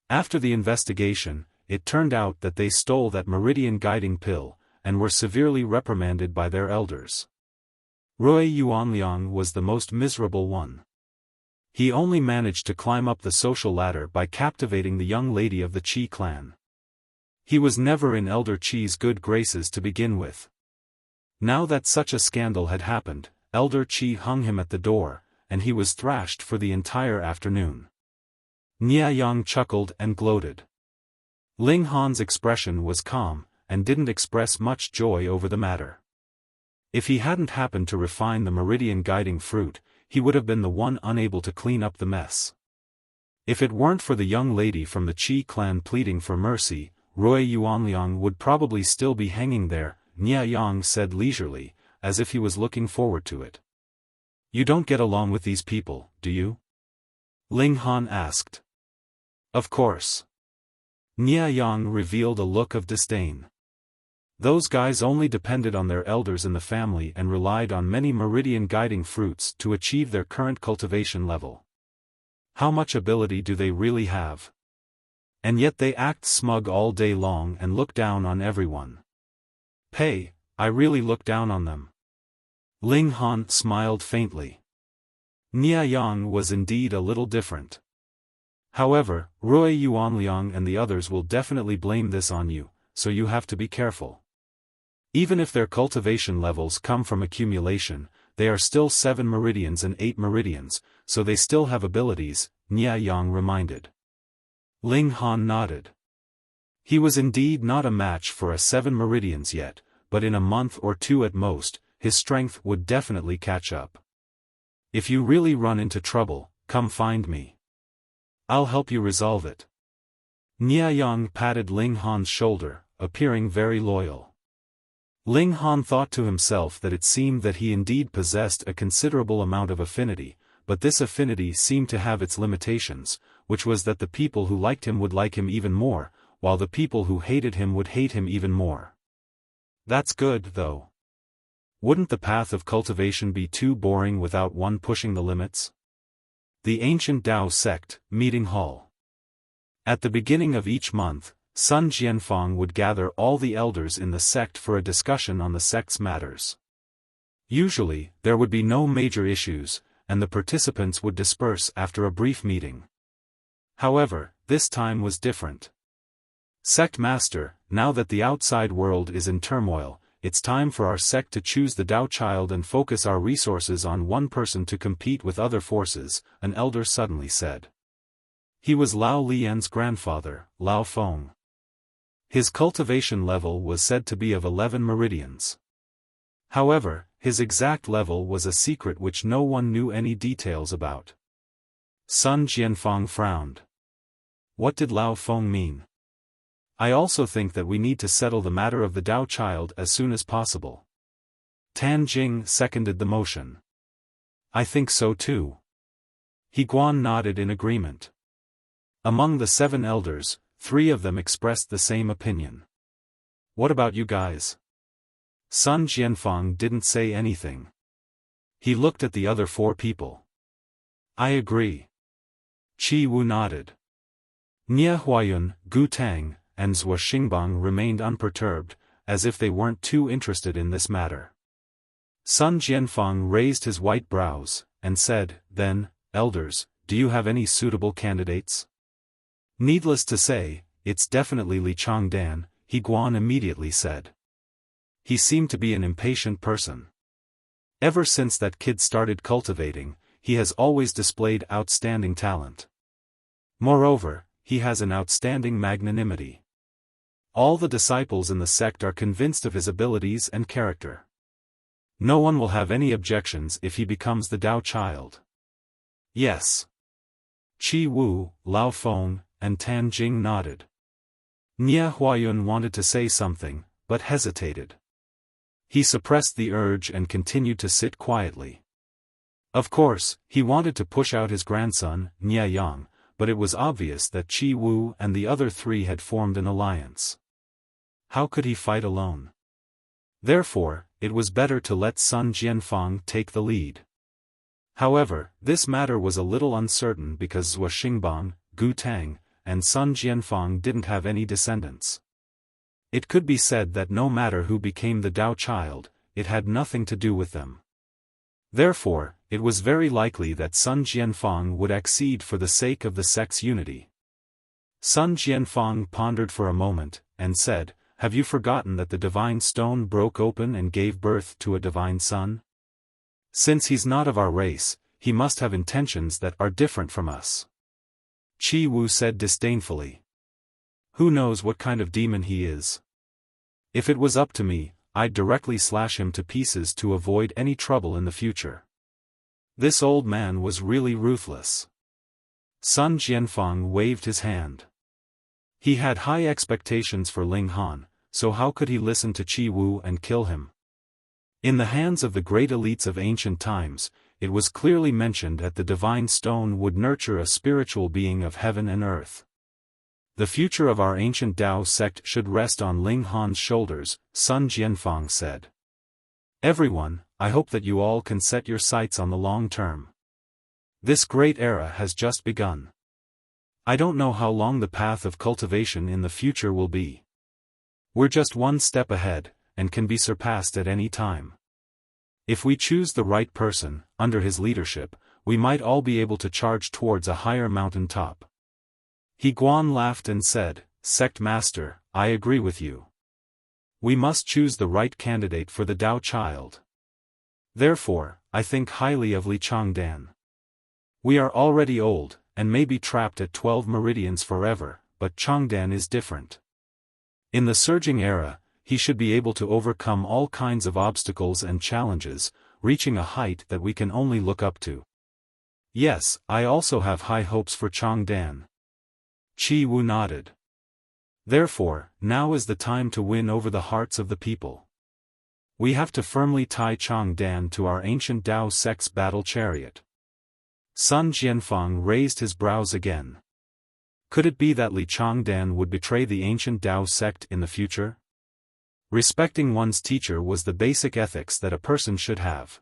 After the investigation, it turned out that they stole that Meridian guiding pill, and were severely reprimanded by their elders. Rui Yuanliang was the most miserable one. He only managed to climb up the social ladder by captivating the young lady of the Qi clan. He was never in Elder Qi's good graces to begin with. Now that such a scandal had happened, Elder Qi hung him at the door, and he was thrashed for the entire afternoon. Nia Yang chuckled and gloated. Ling Han's expression was calm, and didn't express much joy over the matter. If he hadn't happened to refine the Meridian guiding fruit, he would have been the one unable to clean up the mess. If it weren't for the young lady from the Qi clan pleading for mercy, Rui Yuanliang would probably still be hanging there, Nia Yang said leisurely, as if he was looking forward to it. You don't get along with these people, do you? Ling Han asked. Of course. Nia Yang revealed a look of disdain. Those guys only depended on their elders in the family and relied on many Meridian guiding fruits to achieve their current cultivation level. How much ability do they really have? And yet they act smug all day long and look down on everyone. Hey, I really look down on them. Ling Han smiled faintly. Nia Yang was indeed a little different. However, Rui Yuanliang and the others will definitely blame this on you, so you have to be careful. Even if their cultivation levels come from accumulation, they are still 7 meridians and 8 meridians, so they still have abilities, Nia Yang reminded. Ling Han nodded. He was indeed not a match for a 7 meridians yet, but in a month or two at most, his strength would definitely catch up. If you really run into trouble, come find me. I'll help you resolve it. Nia Yang patted Ling Han's shoulder, appearing very loyal. Ling Han thought to himself that it seemed that he indeed possessed a considerable amount of affinity, but this affinity seemed to have its limitations, which was that the people who liked him would like him even more, while the people who hated him would hate him even more. That's good, though. Wouldn't the path of cultivation be too boring without one pushing the limits? The Ancient Dao Sect, Meeting Hall. At the beginning of each month, Sun Jianfang would gather all the elders in the sect for a discussion on the sect's matters. Usually, there would be no major issues, and the participants would disperse after a brief meeting. However, this time was different. Sect Master, now that the outside world is in turmoil, it's time for our sect to choose the Dao Child and focus our resources on one person to compete with other forces, an elder suddenly said. He was Lao Lian's grandfather, Lao Feng. His cultivation level was said to be of 11 meridians. However, his exact level was a secret which no one knew any details about. Sun Jianfang frowned. What did Lao Feng mean? I also think that we need to settle the matter of the Dao Child as soon as possible. Tan Jing seconded the motion. I think so too. He Guan nodded in agreement. Among the 7 elders, 3 of them expressed the same opinion. What about you guys? Sun Jianfang didn't say anything. He looked at the other 4 people. I agree. Qi Wu nodded. Nie Huayun, Gu Tang, and Zhua Xingbang remained unperturbed, as if they weren't too interested in this matter. Sun Jianfang raised his white brows, and said, then, elders, do you have any suitable candidates? Needless to say, it's definitely Li Changdan, He Guan immediately said. He seemed to be an impatient person. Ever since that kid started cultivating, he has always displayed outstanding talent. Moreover, he has an outstanding magnanimity. All the disciples in the sect are convinced of his abilities and character. No one will have any objections if he becomes the Dao Child. Yes. Qi Wu, Lao Feng, and Tan Jing nodded. Nie Huayun wanted to say something, but hesitated. He suppressed the urge and continued to sit quietly. Of course, he wanted to push out his grandson, Nie Yang, but it was obvious that Qi Wu and the other three had formed an alliance. How could he fight alone? Therefore, it was better to let Sun Jianfang take the lead. However, this matter was a little uncertain because Zhou Xingbang, Gu Tang, and Sun Jianfang didn't have any descendants. It could be said that no matter who became the Dao Child, it had nothing to do with them. Therefore, it was very likely that Sun Jianfang would accede for the sake of the sex unity. Sun Jianfang pondered for a moment, and said, "Have you forgotten that the divine stone broke open and gave birth to a divine son? Since he's not of our race, he must have intentions that are different from us." Qi Wu said disdainfully. "Who knows what kind of demon he is? If it was up to me, I'd directly slash him to pieces to avoid any trouble in the future." This old man was really ruthless. Sun Jianfang waved his hand. He had high expectations for Ling Han, so how could he listen to Qi Wu and kill him? In the hands of the great elites of ancient times, it was clearly mentioned that the divine stone would nurture a spiritual being of heaven and earth. "The future of our ancient Dao sect should rest on Ling Han's shoulders," Sun Jianfang said. "Everyone, I hope that you all can set your sights on the long term. This great era has just begun. I don't know how long the path of cultivation in the future will be. We're just one step ahead, and can be surpassed at any time. If we choose the right person, under his leadership, we might all be able to charge towards a higher mountain top." He Guan laughed and said, "Sect Master, I agree with you. We must choose the right candidate for the Dao Child. Therefore, I think highly of Li Changdan. We are already old, and may be trapped at 12 meridians forever, but Changdan is different. In the surging era, he should be able to overcome all kinds of obstacles and challenges, reaching a height that we can only look up to. Yes, I also have high hopes for Changdan." Qi Wu nodded. "Therefore, now is the time to win over the hearts of the people. We have to firmly tie Changdan to our ancient Dao sect's battle chariot." Sun Jianfang raised his brows again. Could it be that Li Changdan would betray the ancient Dao sect in the future? Respecting one's teacher was the basic ethics that a person should have.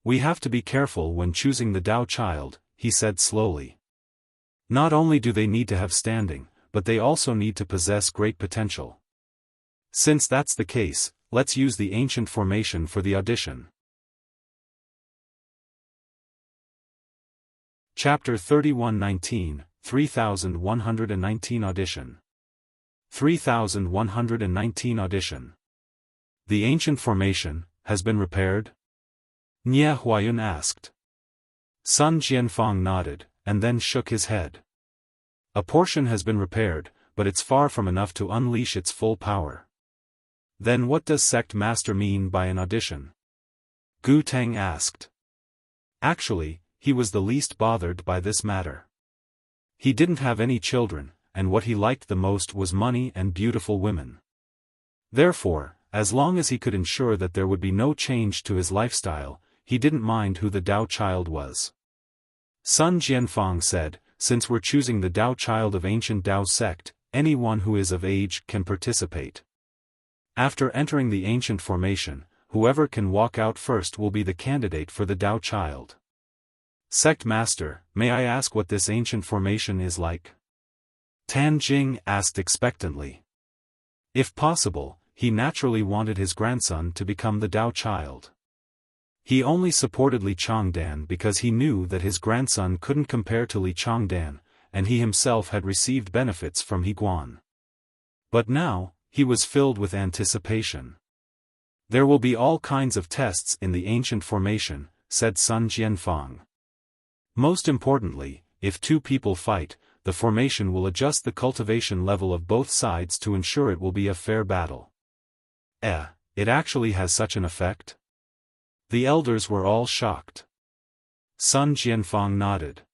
"We have to be careful when choosing the Dao Child," he said slowly. "Not only do they need to have standing, but they also need to possess great potential. Since that's the case, let's use the ancient formation for the audition." Chapter 3119, 3119 Audition. 3119 Audition. "The ancient formation has been repaired?" Nie Huayun asked. Sun Jianfang nodded, and then shook his head. "A portion has been repaired, but it's far from enough to unleash its full power." "Then what does Sect Master mean by an audition?" Gu Tang asked. Actually, he was the least bothered by this matter. He didn't have any children, and what he liked the most was money and beautiful women. Therefore, as long as he could ensure that there would be no change to his lifestyle, he didn't mind who the Dao Child was. Sun Jianfang said, "Since we're choosing the Dao Child of ancient Dao sect, anyone who is of age can participate. After entering the ancient formation, whoever can walk out first will be the candidate for the Dao Child." "Sect Master, may I ask what this ancient formation is like?" Tan Jing asked expectantly. If possible, he naturally wanted his grandson to become the Dao Child. He only supported Li Changdan because he knew that his grandson couldn't compare to Li Changdan, and he himself had received benefits from He Guan. But now, he was filled with anticipation. "There will be all kinds of tests in the ancient formation," said Sun Jianfang. "Most importantly, if two people fight, the formation will adjust the cultivation level of both sides to ensure it will be a fair battle." It actually has such an effect?" The elders were all shocked. Sun Jianfang nodded.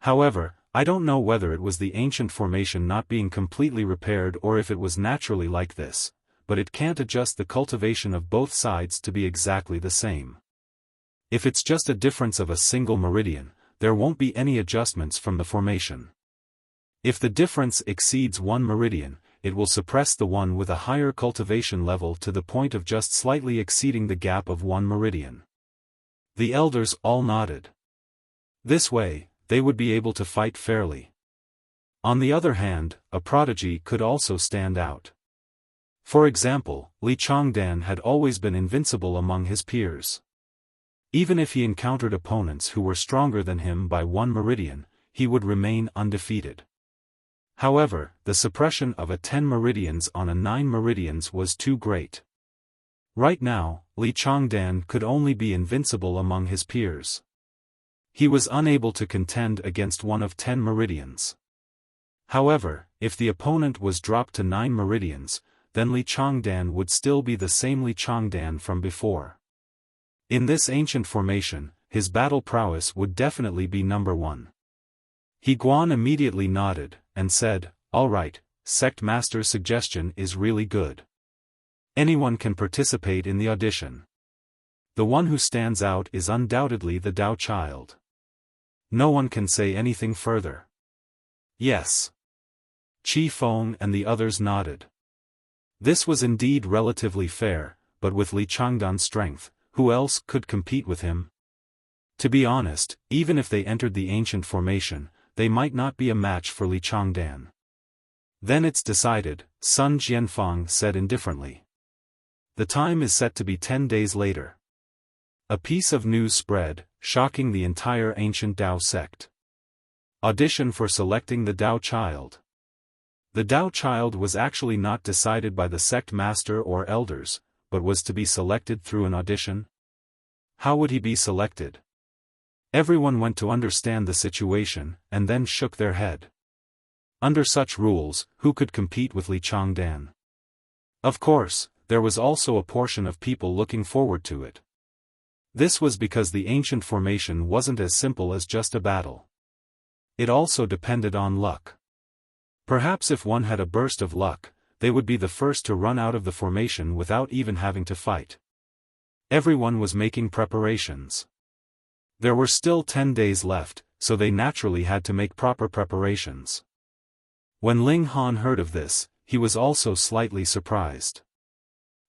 "However, I don't know whether it was the ancient formation not being completely repaired or if it was naturally like this, but it can't adjust the cultivation of both sides to be exactly the same. If it's just a difference of a single meridian, there won't be any adjustments from the formation. If the difference exceeds one meridian, it will suppress the one with a higher cultivation level to the point of just slightly exceeding the gap of one meridian. The elders all nodded. This way, they would be able to fight fairly. On the other hand, a prodigy could also stand out. For example, Changdan had always been invincible among his peers. Even if he encountered opponents who were stronger than him by one meridian, he would remain undefeated. However, the suppression of a 10 meridians on a 9 meridians was too great. Right now, Changdan could only be invincible among his peers. He was unable to contend against one of 10 meridians. However, if the opponent was dropped to 9 meridians, then Changdan would still be the same Changdan from before. In this ancient formation, his battle prowess would definitely be number 1. Guan immediately nodded, and said, "All right, Sect Master's suggestion is really good. Anyone can participate in the audition. The one who stands out is undoubtedly the Dao Child." No one can say anything further. Yes. Qi Feng and the others nodded. This was indeed relatively fair, but with Changdan's strength, who else could compete with him? To be honest, even if they entered the ancient formation, they might not be a match for Changdan. Then it's decided, Sun Jianfang said indifferently. The time is set to be 10 days later. A piece of news spread, shocking the entire ancient Dao sect. Audition for selecting the Dao Child. The Dao Child was actually not decided by the sect master or elders, but was to be selected through an audition. How would he be selected? Everyone went to understand the situation, and then shook their head. Under such rules, who could compete with Changdan? Of course, there was also a portion of people looking forward to it. This was because the ancient formation wasn't as simple as just a battle. It also depended on luck. Perhaps if one had a burst of luck, they would be the first to run out of the formation without even having to fight. Everyone was making preparations. There were still 10 days left, so they naturally had to make proper preparations. When Ling Han heard of this, he was also slightly surprised.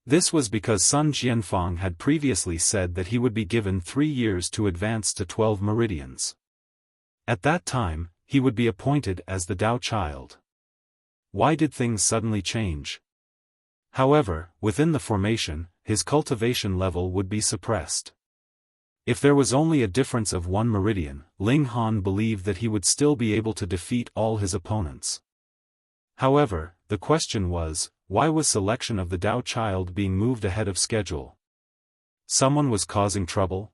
This was because Sun Jianfang had previously said that he would be given 3 years to advance to 12 meridians. At that time, he would be appointed as the Dao Child. Why did things suddenly change? However, within the formation, his cultivation level would be suppressed. If there was only a difference of 1 meridian, Ling Han believed that he would still be able to defeat all his opponents. However, the question was, why was selection of the Dao Child being moved ahead of schedule? Someone was causing trouble?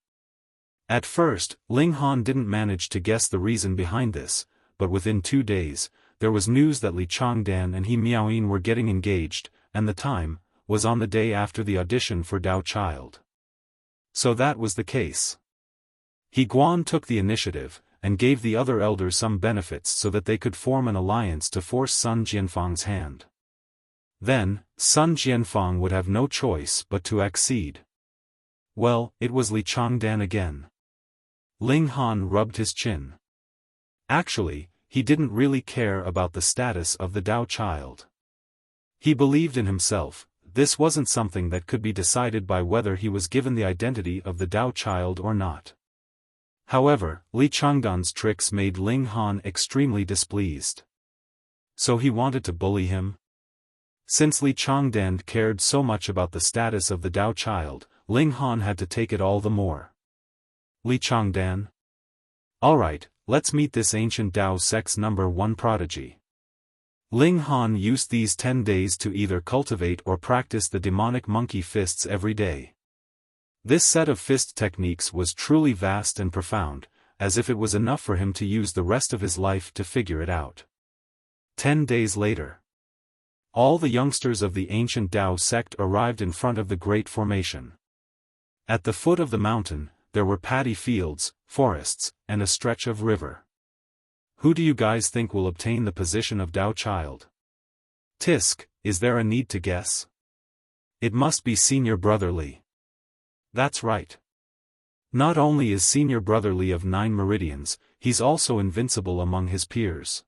At first, Ling Han didn't manage to guess the reason behind this, but within 2 days, there was news that Changdan and He Miaoyin were getting engaged, and the time was on the day after the audition for Dao Child. So that was the case. Guan took the initiative, and gave the other elders some benefits so that they could form an alliance to force Sun Jianfang's hand. Then, Sun Jianfang would have no choice but to accede. Well, it was Changdan again. Ling Han rubbed his chin. Actually, he didn't really care about the status of the Dao Child. He believed in himself. This wasn't something that could be decided by whether he was given the identity of the Dao Child or not. However, Changdan's tricks made Ling Han extremely displeased. So he wanted to bully him? Since Changdan cared so much about the status of the Dao Child, Ling Han had to take it all the more. Changdan? Alright, let's meet this ancient Dao sect's number 1 prodigy. Ling Han used these 10 days to either cultivate or practice the demonic monkey fists every day. This set of fist techniques was truly vast and profound, as if it was enough for him to use the rest of his life to figure it out. 10 days later. All the youngsters of the ancient Dao sect arrived in front of the great formation. At the foot of the mountain, there were paddy fields, forests, and a stretch of river. Who do you guys think will obtain the position of Dao Child? Tisk, is there a need to guess? It must be Senior Brother Li. That's right. Not only is Senior Brother Li of 9 Meridians, he's also invincible among his peers.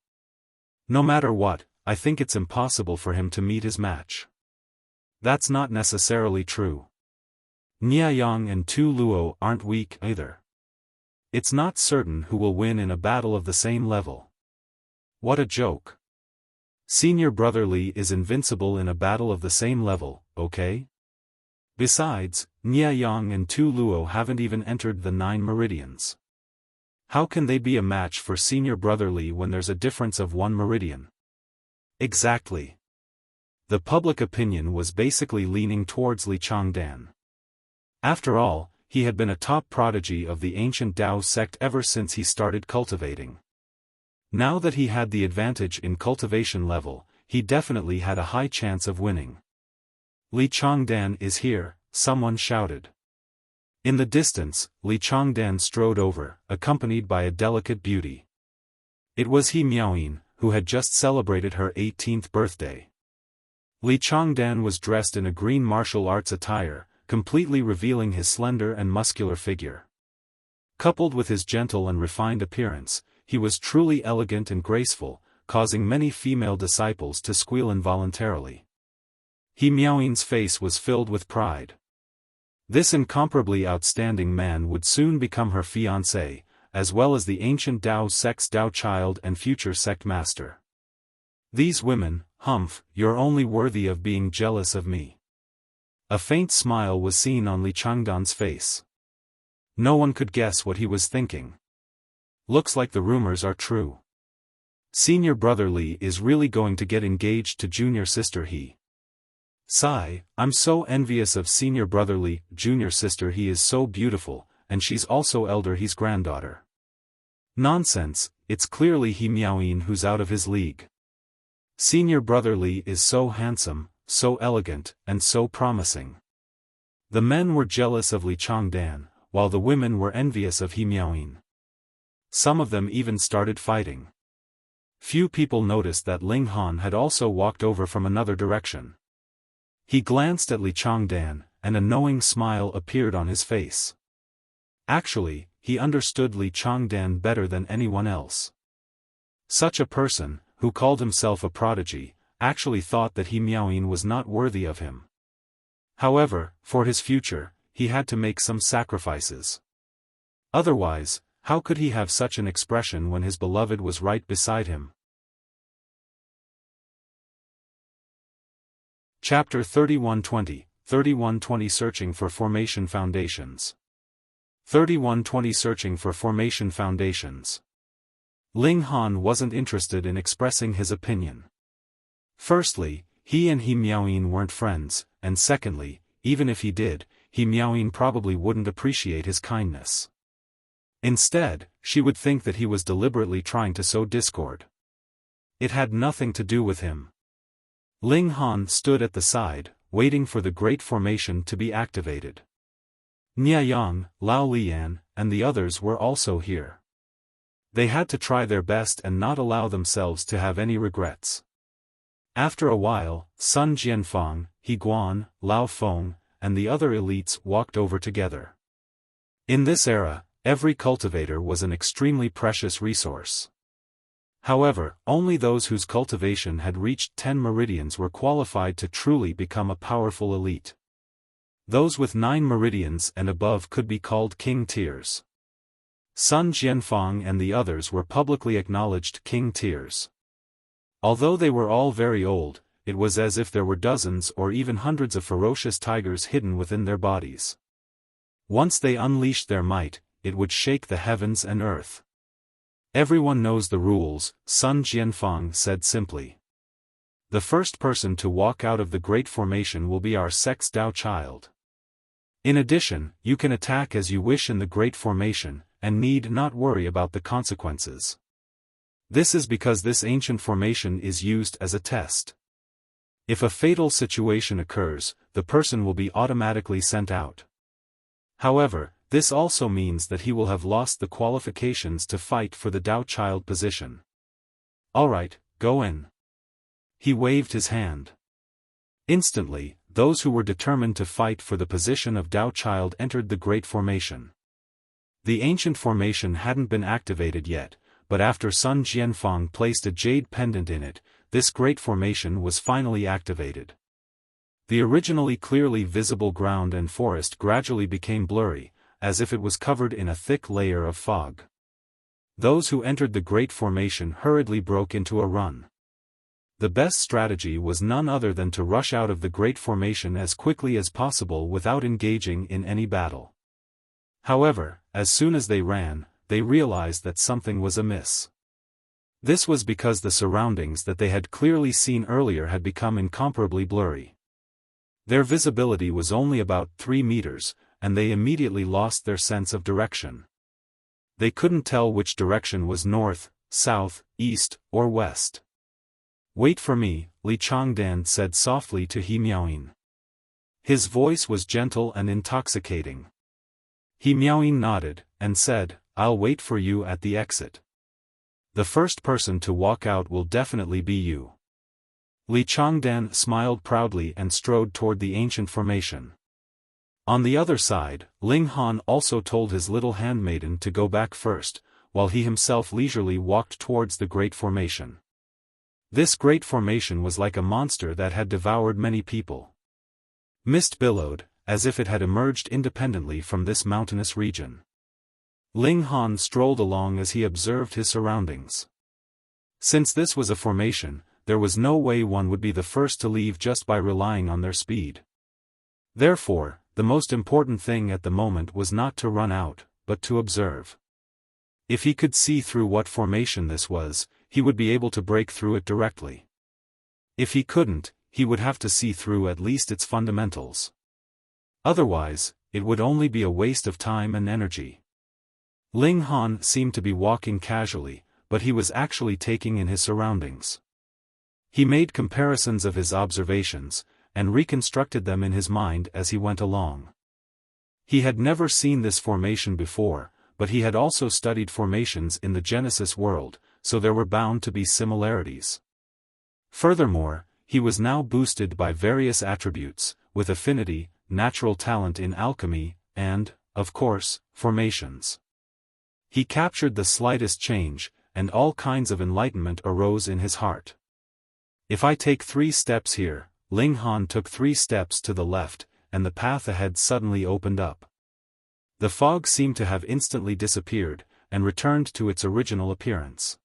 No matter what, I think it's impossible for him to meet his match. That's not necessarily true. Nia Yang and Tu Luo aren't weak either. It's not certain who will win in a battle of the same level. What a joke. Senior Brother Li is invincible in a battle of the same level, okay? Besides, Nia Yang and Tu Luo haven't even entered the 9 Meridians. How can they be a match for Senior Brother Li when there's a difference of 1 Meridian? Exactly. The public opinion was basically leaning towards Li Changdan. After all, he had been a top prodigy of the ancient Dao sect ever since he started cultivating. Now that he had the advantage in cultivation level, he definitely had a high chance of winning. Li Changdan is here, someone shouted. In the distance, Li Changdan strode over, accompanied by a delicate beauty. It was He Miaoyin, who had just celebrated her 18th birthday. Li Changdan was dressed in a green martial arts attire, completely revealing his slender and muscular figure. Coupled with his gentle and refined appearance, he was truly elegant and graceful, causing many female disciples to squeal involuntarily. He Miaoyin's face was filled with pride. This incomparably outstanding man would soon become her fiancé, as well as the ancient Dao sect's Dao Child and future sect master. These women, humph, you're only worthy of being jealous of me. A faint smile was seen on Li Changdan's face. No one could guess what he was thinking. Looks like the rumors are true. Senior Brother Li is really going to get engaged to junior sister He. Sigh, I'm so envious of Senior Brother Li, junior sister He is so beautiful, and she's also elder He's granddaughter. Nonsense, it's clearly He Miaoyin who's out of his league. Senior Brother Li is so handsome, so elegant, and so promising. The men were jealous of Li Changdan, while the women were envious of He Miaoyin. Some of them even started fighting. Few people noticed that Ling Han had also walked over from another direction. He glanced at Li Changdan, and a knowing smile appeared on his face. Actually, he understood Li Changdan better than anyone else. Such a person, who called himself a prodigy, actually thought that He Miaoyin was not worthy of him. However, for his future, he had to make some sacrifices. Otherwise, how could he have such an expression when his beloved was right beside him? Chapter 3120, 3120 Searching for Formation Foundations. 3120 Searching for Formation Foundations. Ling Han wasn't interested in expressing his opinion. Firstly, he and He Miaoyin weren't friends, and secondly, even if he did, He Miaoyin probably wouldn't appreciate his kindness. Instead, she would think that he was deliberately trying to sow discord. It had nothing to do with him. Ling Han stood at the side, waiting for the great formation to be activated. Nia Yang, Lao Lian, and the others were also here. They had to try their best and not allow themselves to have any regrets. After a while, Sun Jianfang, He Guan, Lao Feng, and the other elites walked over together. In this era, every cultivator was an extremely precious resource. However, only those whose cultivation had reached 10 meridians were qualified to truly become a powerful elite. Those with 9 meridians and above could be called king tiers. Sun Jianfang and the others were publicly acknowledged king tiers. Although they were all very old, it was as if there were dozens or even hundreds of ferocious tigers hidden within their bodies. Once they unleashed their might, it would shake the heavens and earth. Everyone knows the rules, Sun Jianfang said simply. The first person to walk out of the Great Formation will be our sect's Dao Child. In addition, you can attack as you wish in the Great Formation, and need not worry about the consequences. This is because this ancient formation is used as a test. If a fatal situation occurs, the person will be automatically sent out. However, this also means that he will have lost the qualifications to fight for the Dao Child position. Alright, go in. He waved his hand. Instantly, those who were determined to fight for the position of Dao Child entered the Great Formation. The ancient formation hadn't been activated yet, but after Sun Jianfang placed a jade pendant in it, this Great Formation was finally activated. The originally clearly visible ground and forest gradually became blurry, as if it was covered in a thick layer of fog. Those who entered the Great Formation hurriedly broke into a run. The best strategy was none other than to rush out of the Great Formation as quickly as possible without engaging in any battle. However, as soon as they ran, they realized that something was amiss. This was because the surroundings that they had clearly seen earlier had become incomparably blurry. Their visibility was only about 3 meters, and they immediately lost their sense of direction. They couldn't tell which direction was north, south, east, or west. "Wait for me," Li Changdan said softly to He Miaoyin. His voice was gentle and intoxicating. He Miaoyin nodded, and said, "I'll wait for you at the exit. The first person to walk out will definitely be you." Li Changdan smiled proudly and strode toward the ancient formation. On the other side, Ling Han also told his little handmaiden to go back first, while he himself leisurely walked towards the Great Formation. This Great Formation was like a monster that had devoured many people. Mist billowed, as if it had emerged independently from this mountainous region. Ling Han strolled along as he observed his surroundings. Since this was a formation, there was no way one would be the first to leave just by relying on their speed. Therefore, the most important thing at the moment was not to run out, but to observe. If he could see through what formation this was, he would be able to break through it directly. If he couldn't, he would have to see through at least its fundamentals. Otherwise, it would only be a waste of time and energy. Ling Han seemed to be walking casually, but he was actually taking in his surroundings. He made comparisons of his observations, and reconstructed them in his mind as he went along. He had never seen this formation before, but he had also studied formations in the Genesis world, so there were bound to be similarities. Furthermore, he was now boosted by various attributes, with affinity, natural talent in alchemy, and, of course, formations. He captured the slightest change, and all kinds of enlightenment arose in his heart. If I take 3 steps here, Ling Han took 3 steps to the left, and the path ahead suddenly opened up. The fog seemed to have instantly disappeared, and returned to its original appearance.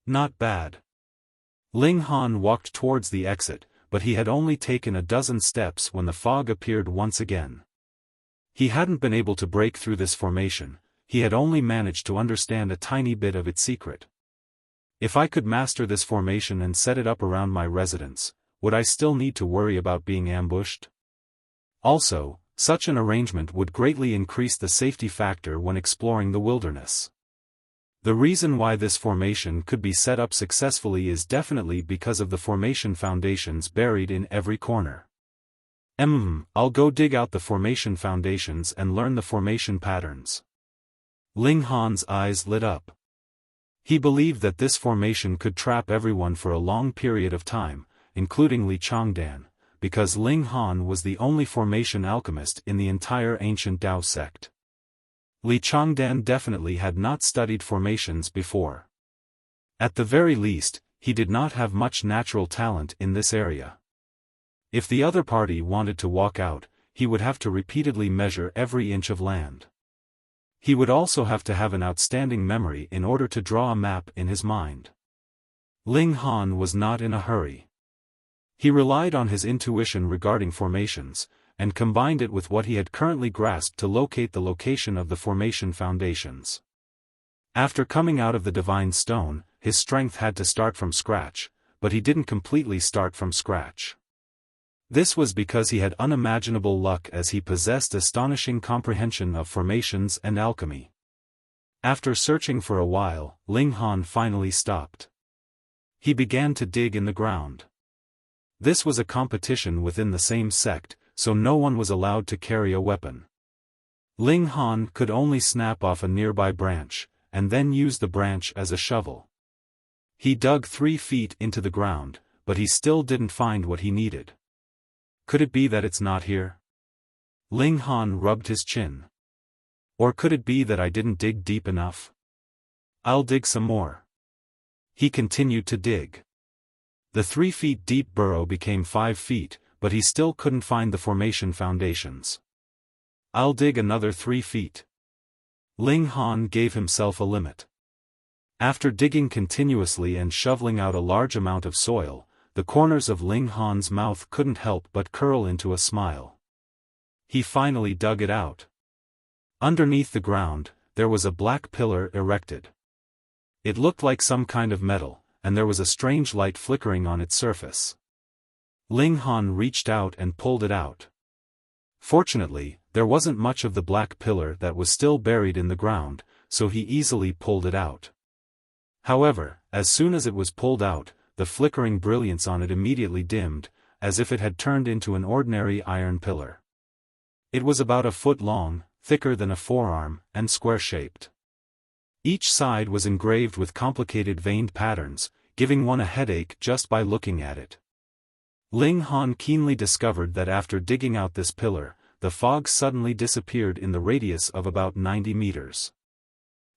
Not bad. Ling Han walked towards the exit, but he had only taken a dozen steps when the fog appeared once again. He hadn't been able to break through this formation, he had only managed to understand a tiny bit of its secret. If I could master this formation and set it up around my residence, would I still need to worry about being ambushed? Also, such an arrangement would greatly increase the safety factor when exploring the wilderness. The reason why this formation could be set up successfully is definitely because of the formation foundations buried in every corner. I'll go dig out the formation foundations and learn the formation patterns. Ling Han's eyes lit up. He believed that this formation could trap everyone for a long period of time, including Li Changdan, because Ling Han was the only formation alchemist in the entire ancient Dao sect. Li Changdan definitely had not studied formations before. At the very least, he did not have much natural talent in this area. If the other party wanted to walk out, he would have to repeatedly measure every inch of land. He would also have to have an outstanding memory in order to draw a map in his mind. Ling Han was not in a hurry. He relied on his intuition regarding formations, and combined it with what he had currently grasped to locate the location of the formation foundations. After coming out of the Divine Stone, his strength had to start from scratch, but he didn't completely start from scratch. This was because he had unimaginable luck as he possessed astonishing comprehension of formations and alchemy. After searching for a while, Ling Han finally stopped. He began to dig in the ground. This was a competition within the same sect, so no one was allowed to carry a weapon. Ling Han could only snap off a nearby branch, and then use the branch as a shovel. He dug 3 feet into the ground, but he still didn't find what he needed. Could it be that it's not here? Ling Han rubbed his chin. Or could it be that I didn't dig deep enough? I'll dig some more. He continued to dig. The 3 feet deep burrow became 5 feet, but he still couldn't find the formation foundations. I'll dig another 3 feet. Ling Han gave himself a limit. After digging continuously and shoveling out a large amount of soil, the corners of Ling Han's mouth couldn't help but curl into a smile. He finally dug it out. Underneath the ground, there was a black pillar erected. It looked like some kind of metal, and there was a strange light flickering on its surface. Ling Han reached out and pulled it out. Fortunately, there wasn't much of the black pillar that was still buried in the ground, so he easily pulled it out. However, as soon as it was pulled out, the flickering brilliance on it immediately dimmed, as if it had turned into an ordinary iron pillar. It was about a foot long, thicker than a forearm, and square-shaped. Each side was engraved with complicated veined patterns, giving one a headache just by looking at it. Ling Han keenly discovered that after digging out this pillar, the fog suddenly disappeared in the radius of about 90 meters.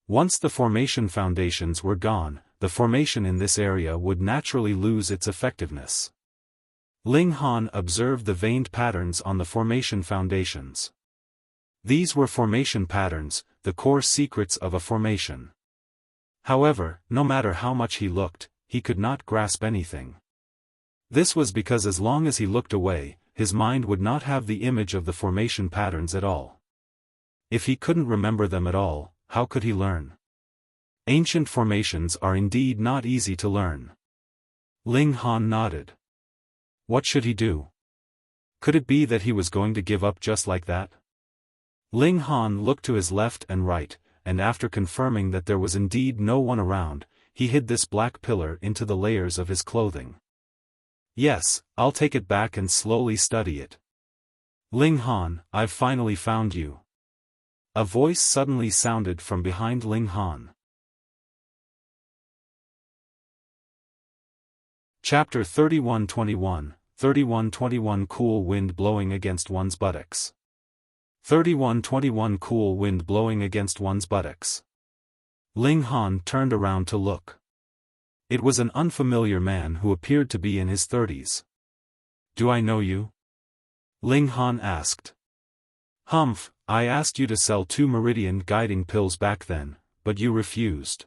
Once the formation foundations were gone, the formation in this area would naturally lose its effectiveness. Ling Han observed the veined patterns on the formation foundations. These were formation patterns, the core secrets of a formation. However, no matter how much he looked, he could not grasp anything. This was because as long as he looked away, his mind would not have the image of the formation patterns at all. If he couldn't remember them at all, how could he learn? Ancient formations are indeed not easy to learn. Ling Han nodded. What should he do? Could it be that he was going to give up just like that? Ling Han looked to his left and right, and after confirming that there was indeed no one around, he hid this black pillar into the layers of his clothing. Yes, I'll take it back and slowly study it. Ling Han, I've finally found you. A voice suddenly sounded from behind Ling Han. Chapter 3121, 3121 Cool wind blowing against one's buttocks. 3121 Cool wind blowing against one's buttocks. Ling Han turned around to look. It was an unfamiliar man who appeared to be in his 30s. Do I know you? Ling Han asked. Humph, I asked you to sell 2 Meridian guiding pills back then, but you refused.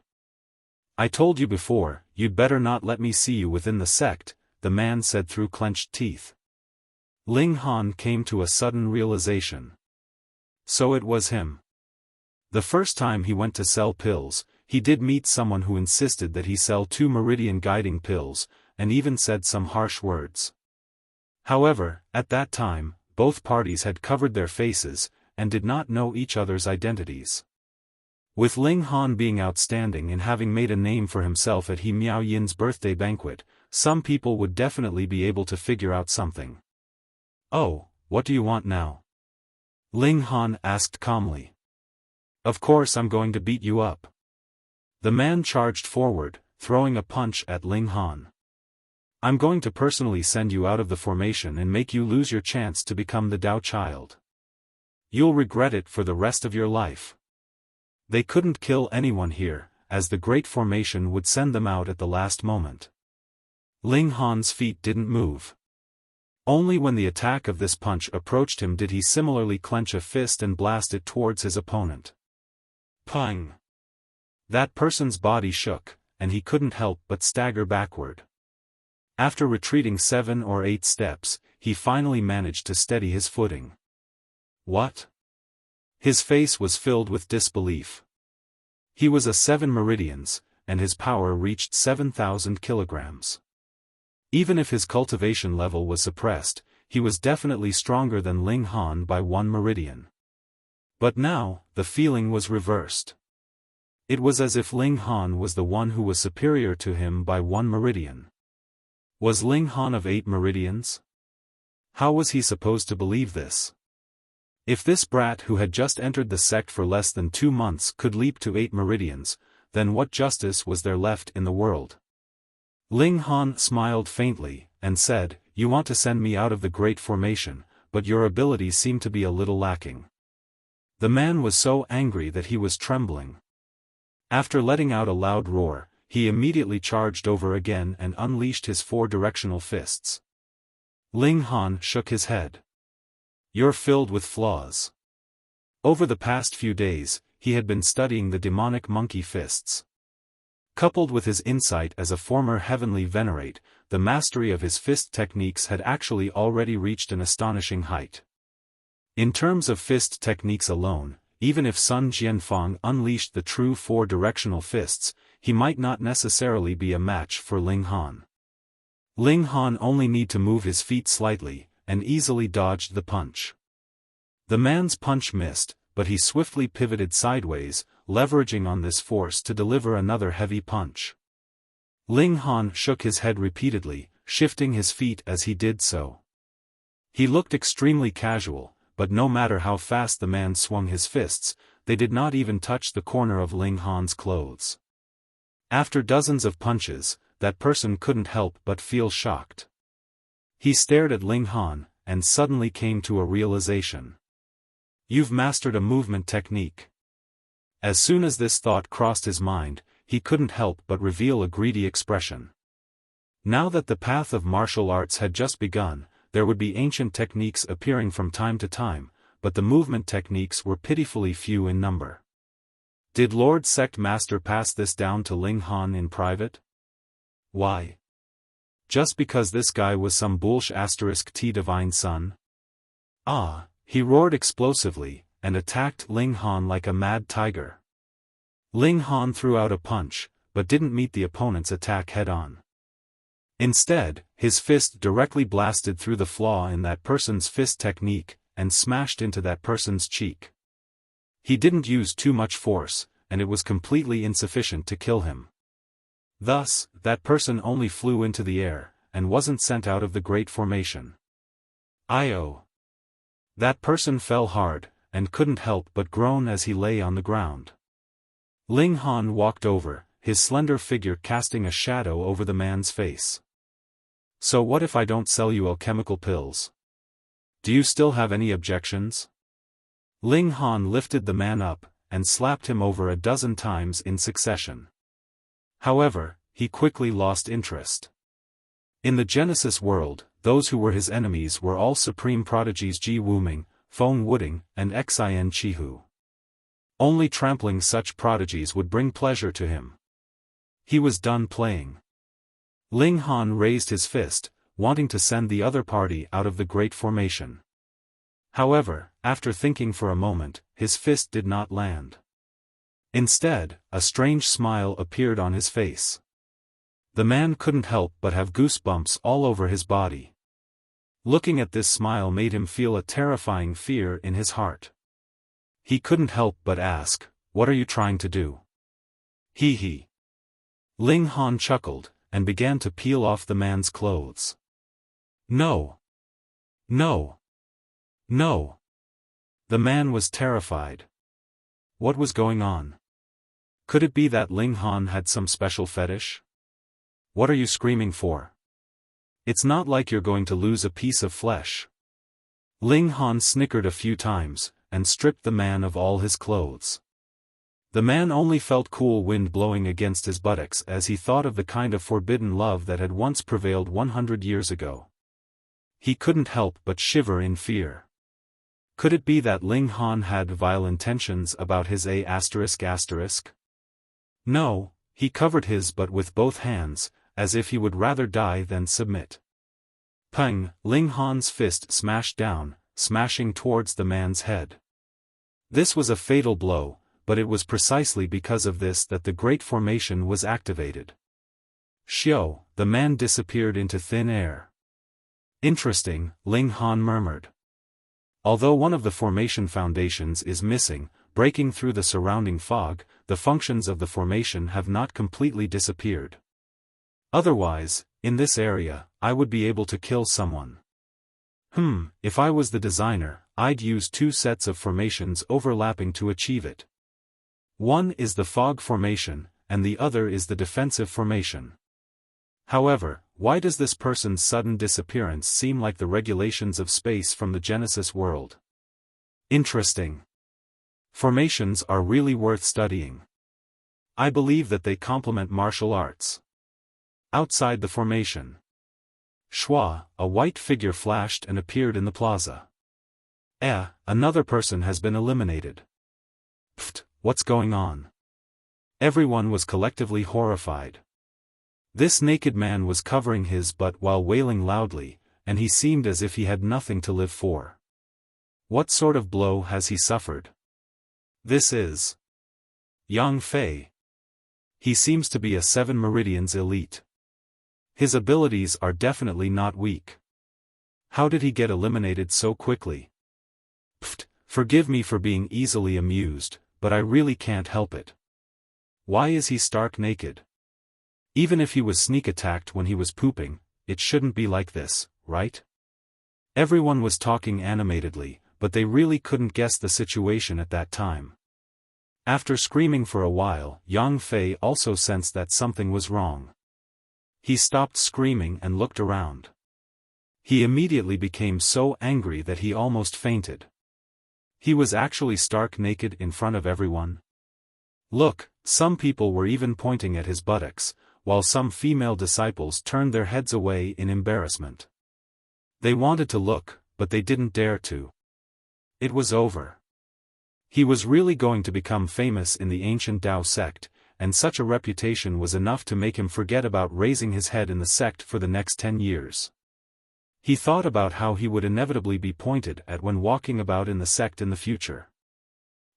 I told you before, you'd better not let me see you within the sect, the man said through clenched teeth. Ling Han came to a sudden realization. So it was him. The first time he went to sell pills, he did meet someone who insisted that he sell 2 Meridian guiding pills, and even said some harsh words. However, at that time, both parties had covered their faces, and did not know each other's identities. With Ling Han being outstanding and having made a name for himself at He Miao Yin's birthday banquet, some people would definitely be able to figure out something. Oh, what do you want now? Ling Han asked calmly. Of course I'm going to beat you up. The man charged forward, throwing a punch at Ling Han. I'm going to personally send you out of the formation and make you lose your chance to become the Dao Child. You'll regret it for the rest of your life. They couldn't kill anyone here, as the Great Formation would send them out at the last moment. Ling Han's feet didn't move. Only when the attack of this punch approached him did he similarly clench a fist and blast it towards his opponent. Pang! That person's body shook, and he couldn't help but stagger backward. After retreating 7 or 8 steps, he finally managed to steady his footing. What? His face was filled with disbelief. He was a 7 Meridians, and his power reached 7,000 kilograms. Even if his cultivation level was suppressed, he was definitely stronger than Ling Han by 1 Meridian. But now, the feeling was reversed. It was as if Ling Han was the one who was superior to him by 1 Meridian. Was Ling Han of 8 Meridians? How was he supposed to believe this? If this brat who had just entered the sect for less than 2 months could leap to 8 meridians, then what justice was there left in the world? Ling Han smiled faintly, and said, "You want to send me out of the Great Formation, but your abilities seem to be a little lacking." The man was so angry that he was trembling. After letting out a loud roar, he immediately charged over again and unleashed his 4 directional fists. Ling Han shook his head. "You're filled with flaws." Over the past few days, he had been studying the demonic monkey fists. Coupled with his insight as a former heavenly venerate, the mastery of his fist techniques had actually already reached an astonishing height. In terms of fist techniques alone, even if Sun Jianfang unleashed the true 4 directional fists, he might not necessarily be a match for Ling Han. Ling Han only need to move his feet slightly, and easily dodged the punch. The man's punch missed, but he swiftly pivoted sideways, leveraging on this force to deliver another heavy punch. Ling Han shook his head repeatedly, shifting his feet as he did so. He looked extremely casual, but no matter how fast the man swung his fists, they did not even touch the corner of Ling Han's clothes. After dozens of punches, that person couldn't help but feel shocked. He stared at Ling Han, and suddenly came to a realization. "You've mastered a movement technique." As soon as this thought crossed his mind, he couldn't help but reveal a greedy expression. Now that the path of martial arts had just begun, there would be ancient techniques appearing from time to time, but the movement techniques were pitifully few in number. Did Lord Sect Master pass this down to Ling Han in private? Why? Just because this guy was some bullsh** T divine son? Ah, he roared explosively, and attacked Ling Han like a mad tiger. Ling Han threw out a punch, but didn't meet the opponent's attack head-on. Instead, his fist directly blasted through the flaw in that person's fist technique, and smashed into that person's cheek. He didn't use too much force, and it was completely insufficient to kill him. Thus, that person only flew into the air, and wasn't sent out of the Great Formation. Io! That person fell hard, and couldn't help but groan as he lay on the ground. Ling Han walked over, his slender figure casting a shadow over the man's face. "So what if I don't sell you alchemical pills? Do you still have any objections?" Ling Han lifted the man up, and slapped him over a dozen times in succession. However, he quickly lost interest. In the Genesis world, those who were his enemies were all supreme prodigies Ji Wuming, Feng Wuding, and Xin Chihu. Only trampling such prodigies would bring pleasure to him. He was done playing. Ling Han raised his fist, wanting to send the other party out of the Great Formation. However, after thinking for a moment, his fist did not land. Instead, a strange smile appeared on his face. The man couldn't help but have goosebumps all over his body. Looking at this smile made him feel a terrifying fear in his heart. He couldn't help but ask, "What are you trying to do?" Hee hee. Ling Han chuckled, and began to peel off the man's clothes. No! No! No! The man was terrified. What was going on? Could it be that Ling Han had some special fetish? "What are you screaming for? It's not like you're going to lose a piece of flesh." Ling Han snickered a few times, and stripped the man of all his clothes. The man only felt cool wind blowing against his buttocks as he thought of the kind of forbidden love that had once prevailed 100 years ago. He couldn't help but shiver in fear. Could it be that Ling Han had vile intentions about his A***? No, he covered his butt with both hands, as if he would rather die than submit. Pang! Ling Han's fist smashed down, smashing towards the man's head. This was a fatal blow, but it was precisely because of this that the Great Formation was activated. Xiao, the man disappeared into thin air. Interesting, Ling Han murmured. Although one of the formation foundations is missing, breaking through the surrounding fog, the functions of the formation have not completely disappeared. Otherwise, in this area, I would be able to kill someone. If I was the designer, I'd use two sets of formations overlapping to achieve it. One is the fog formation, and the other is the defensive formation. However, why does this person's sudden disappearance seem like the regulations of space from the Genesis world? Interesting. Formations are really worth studying. I believe that they complement martial arts. Outside the formation. Shua, a white figure flashed and appeared in the plaza. Another person has been eliminated. Pfft, what's going on? Everyone was collectively horrified. This naked man was covering his butt while wailing loudly, and he seemed as if he had nothing to live for. What sort of blow has he suffered? This is Yang Fei. He seems to be a 7 Meridians elite. His abilities are definitely not weak. How did he get eliminated so quickly? Pfft, forgive me for being easily amused, but I really can't help it. Why is he stark naked? Even if he was sneak attacked when he was pooping, it shouldn't be like this, right? Everyone was talking animatedly, but they really couldn't guess the situation at that time. After screaming for a while, Yang Fei also sensed that something was wrong. He stopped screaming and looked around. He immediately became so angry that he almost fainted. He was actually stark naked in front of everyone. Look, some people were even pointing at his buttocks, while some female disciples turned their heads away in embarrassment. They wanted to look, but they didn't dare to. It was over. He was really going to become famous in the ancient Dao sect, and such a reputation was enough to make him forget about raising his head in the sect for the next 10 years. He thought about how he would inevitably be pointed at when walking about in the sect in the future.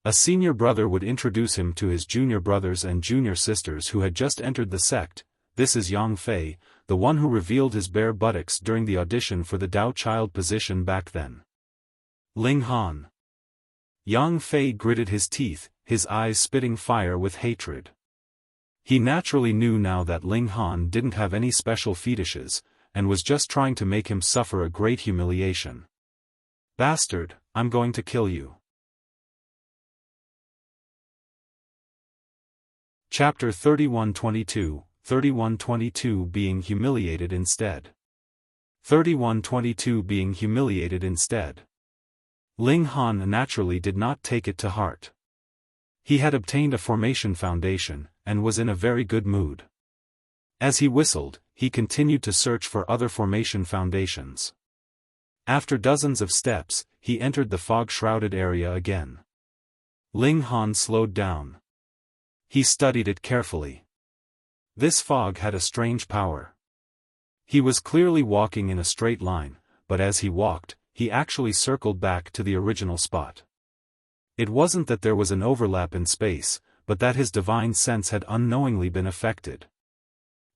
A senior brother would introduce him to his junior brothers and junior sisters who had just entered the sect. This is Yang Fei, the one who revealed his bare buttocks during the audition for the Dao Child position back then. Ling Han. Yang Fei gritted his teeth, his eyes spitting fire with hatred. He naturally knew now that Ling Han didn't have any special fetishes, and was just trying to make him suffer a great humiliation. Bastard, I'm going to kill you. Chapter 3122, 3122 Being Humiliated Instead. 3122 Being Humiliated Instead. Ling Han naturally did not take it to heart. He had obtained a formation foundation, and was in a very good mood. As he whistled, he continued to search for other formation foundations. After dozens of steps, he entered the fog-shrouded area again. Ling Han slowed down. He studied it carefully. This fog had a strange power. He was clearly walking in a straight line, but as he walked, he actually circled back to the original spot. It wasn't that there was an overlap in space, but that his divine sense had unknowingly been affected.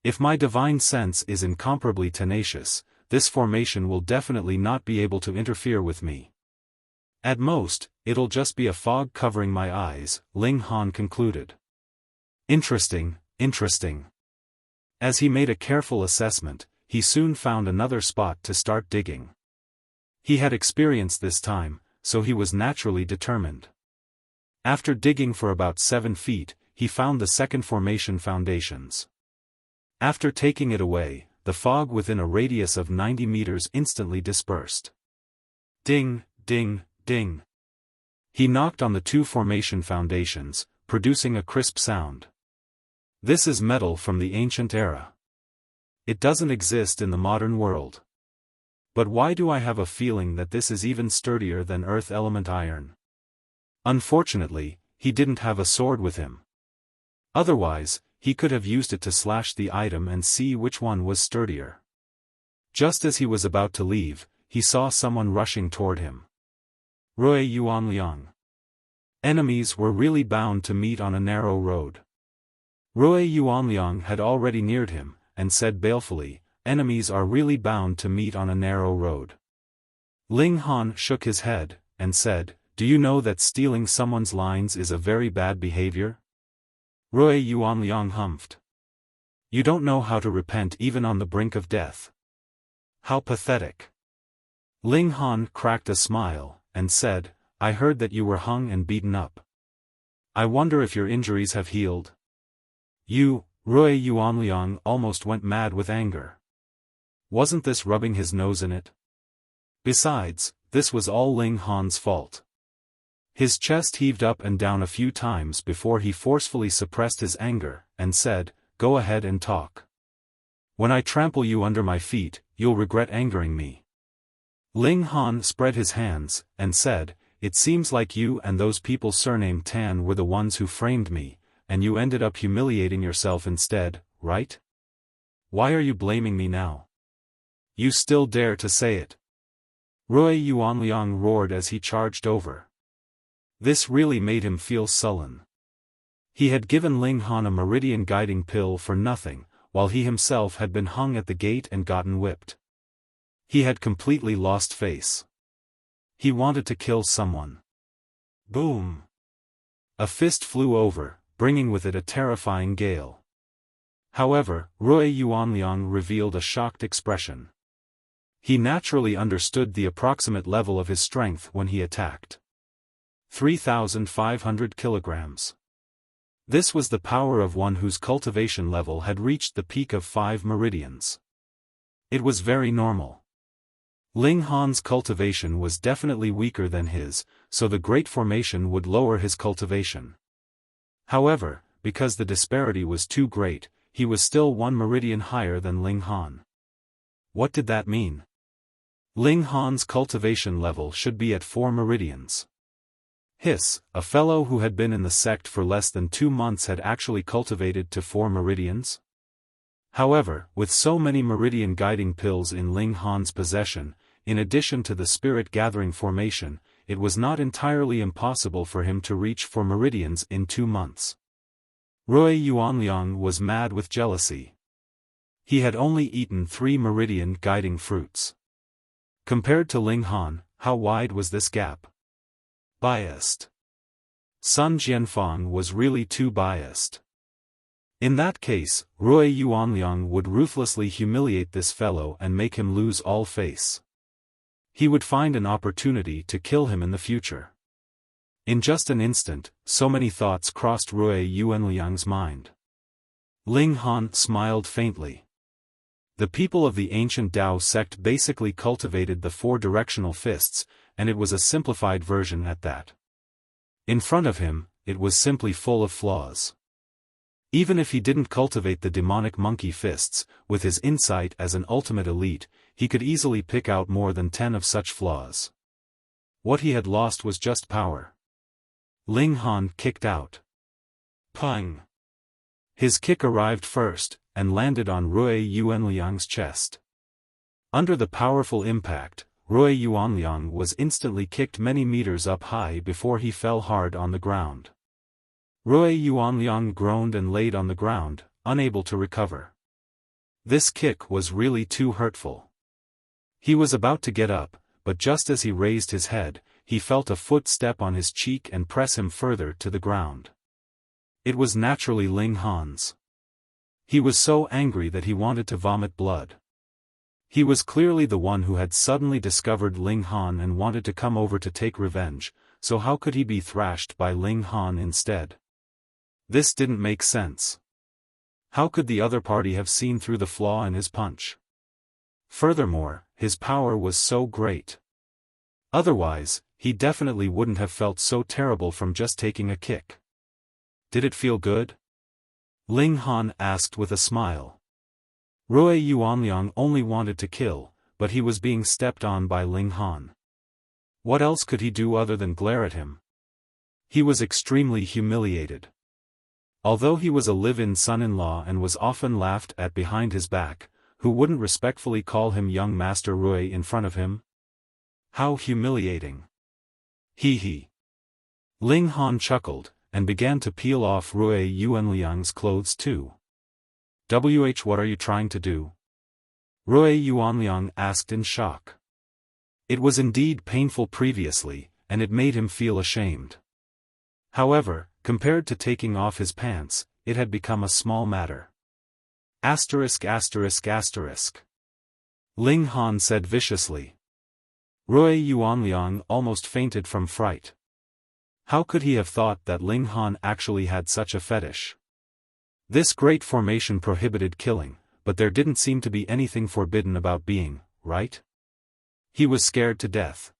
If my divine sense is incomparably tenacious, this formation will definitely not be able to interfere with me. At most, it'll just be a fog covering my eyes, Ling Han concluded. Interesting, interesting. As he made a careful assessment, he soon found another spot to start digging. He had experience this time, so he was naturally determined. After digging for about 7 feet, he found the second formation foundations. After taking it away, the fog within a radius of 90 meters instantly dispersed. Ding, ding, ding. He knocked on the 2 formation foundations, producing a crisp sound. This is metal from the ancient era. It doesn't exist in the modern world. But why do I have a feeling that this is even sturdier than earth element iron? Unfortunately, he didn't have a sword with him. Otherwise, he could have used it to slash the item and see which one was sturdier. Just as he was about to leave, he saw someone rushing toward him. Rui Yuanliang. Enemies were really bound to meet on a narrow road. Rui Yuanliang had already neared him, and said balefully, "Enemies are really bound to meet on a narrow road." Ling Han shook his head, and said, "Do you know that stealing someone's lines is a very bad behavior?" Rui Yuanliang humphed. "You don't know how to repent even on the brink of death. How pathetic." Ling Han cracked a smile, and said, "I heard that you were hung and beaten up. I wonder if your injuries have healed?" Rui Yuanliang almost went mad with anger. Wasn't this rubbing his nose in it? Besides, this was all Ling Han's fault. His chest heaved up and down a few times before he forcefully suppressed his anger, and said, "Go ahead and talk. When I trample you under my feet, you'll regret angering me." Ling Han spread his hands, and said, "It seems like you and those people surnamed Tan were the ones who framed me, and you ended up humiliating yourself instead, right? Why are you blaming me now? You still dare to say it?" Rui Yuanliang roared as he charged over. This really made him feel sullen. He had given Ling Han a Meridian guiding pill for nothing, while he himself had been hung at the gate and gotten whipped. He had completely lost face. He wanted to kill someone. Boom! A fist flew over, bringing with it a terrifying gale. However, Rui Yuanliang revealed a shocked expression. He naturally understood the approximate level of his strength when he attacked. 3,500 kilograms. This was the power of one whose cultivation level had reached the peak of 5 meridians. It was very normal. Ling Han's cultivation was definitely weaker than his, so the Great Formation would lower his cultivation. However, because the disparity was too great, he was still 1 meridian higher than Ling Han. What did that mean? Ling Han's cultivation level should be at 4 meridians. A fellow who had been in the sect for less than 2 months had actually cultivated to 4 meridians? However, with so many meridian guiding pills in Ling Han's possession, in addition to the spirit-gathering formation, it was not entirely impossible for him to reach 4 meridians in 2 months. Rui Yuanliang was mad with jealousy. He had only eaten 3 meridian guiding fruits. Compared to Ling Han, how wide was this gap? Biased. Sun Jianfang was really too biased. In that case, Rui Yuanliang would ruthlessly humiliate this fellow and make him lose all face. He would find an opportunity to kill him in the future. In just an instant, so many thoughts crossed Rui Yuanliang's mind. Ling Han smiled faintly. The people of the ancient Dao sect basically cultivated the 4 directional fists, and it was a simplified version at that. In front of him, it was simply full of flaws. Even if he didn't cultivate the demonic monkey fists, with his insight as an ultimate elite, he could easily pick out more than 10 of such flaws. What he had lost was just power. Ling Han kicked out. Pang! His kick arrived first, and landed on Rui Yuanliang's chest. Under the powerful impact, Rui Yuanliang was instantly kicked many meters up high before he fell hard on the ground. Rui Yuanliang groaned and laid on the ground, unable to recover. This kick was really too hurtful. He was about to get up, but just as he raised his head, he felt a foot step on his cheek and press him further to the ground. It was naturally Ling Han's. He was so angry that he wanted to vomit blood. He was clearly the one who had suddenly discovered Ling Han and wanted to come over to take revenge, so how could he be thrashed by Ling Han instead? This didn't make sense. How could the other party have seen through the flaw in his punch? Furthermore, his power was so great. Otherwise, he definitely wouldn't have felt so terrible from just taking a kick. Did it feel good? Ling Han asked with a smile. Rui Yuanliang only wanted to kill, but he was being stepped on by Ling Han. What else could he do other than glare at him? He was extremely humiliated. Although he was a live-in son-in-law and was often laughed at behind his back, who wouldn't respectfully call him young Master Rui in front of him? How humiliating. Hee. Ling Han chuckled, and began to peel off Rui Yuanliang's clothes too. What are you trying to do? Rui Yuanliang asked in shock. It was indeed painful previously, and it made him feel ashamed. However, compared to taking off his pants, it had become a small matter. ******. Ling Han said viciously. Rui Yuanliang almost fainted from fright. How could he have thought that Ling Han actually had such a fetish? This great formation prohibited killing, but there didn't seem to be anything forbidden about being, right? He was scared to death.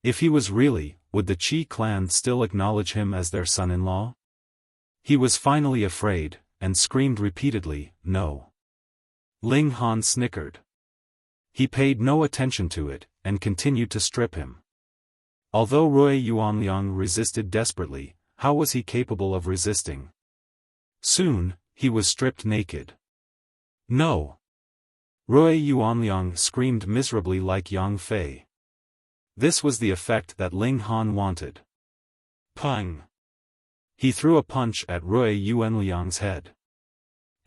If he was really, would the Qi clan still acknowledge him as their son-in-law? He was finally afraid, and screamed repeatedly, "No." Ling Han snickered. He paid no attention to it, and continued to strip him. Although Rui Yuanliang resisted desperately, how was he capable of resisting? Soon, he was stripped naked. "No!" Rui Yuanliang screamed miserably like Yang Fei. This was the effect that Ling Han wanted. Pang! He threw a punch at Rui Yuanliang's head.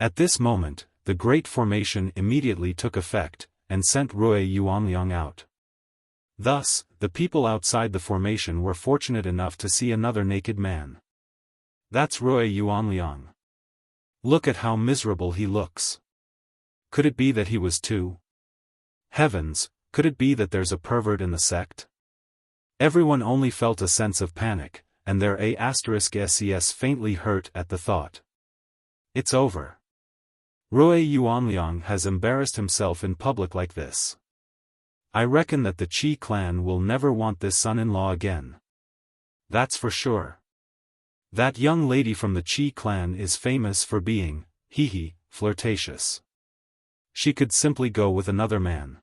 At this moment, the Great Formation immediately took effect, and sent Rui Yuanliang out. Thus, the people outside the formation were fortunate enough to see another naked man. That's Rui Yuanliang. Look at how miserable he looks. Could it be that he was too? Heavens, could it be that there's a pervert in the sect? Everyone only felt a sense of panic, and their asterisk faintly hurt at the thought. It's over. Rui Yuanliang has embarrassed himself in public like this. I reckon that the Qi clan will never want this son-in-law again. That's for sure. That young lady from the Qi clan is famous for being, flirtatious. She could simply go with another man.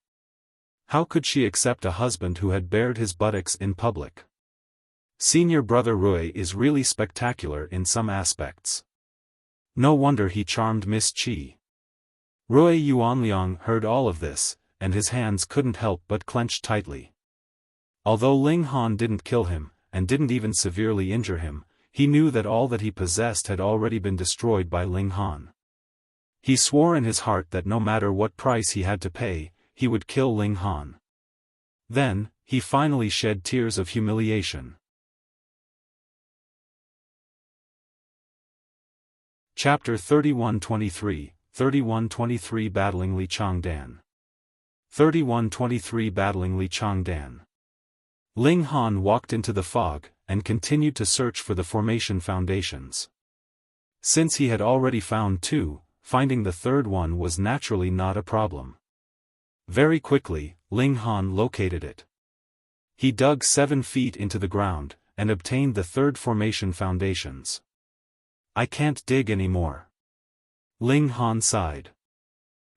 How could she accept a husband who had bared his buttocks in public? Senior brother Rui is really spectacular in some aspects. No wonder he charmed Miss Qi. Rui Yuanliang heard all of this, and his hands couldn't help but clench tightly. Although Ling Han didn't kill him, and didn't even severely injure him, he knew that all that he possessed had already been destroyed by Ling Han. He swore in his heart that no matter what price he had to pay, he would kill Ling Han. Then, he finally shed tears of humiliation. Chapter 3123 Battling Li Changdan. 3123 Battling Li Changdan. Ling Han walked into the fog, and continued to search for the formation foundations. Since he had already found two, finding the third one was naturally not a problem. Very quickly, Ling Han located it. He dug 7 feet into the ground, and obtained the third formation foundations. I can't dig anymore. Ling Han sighed.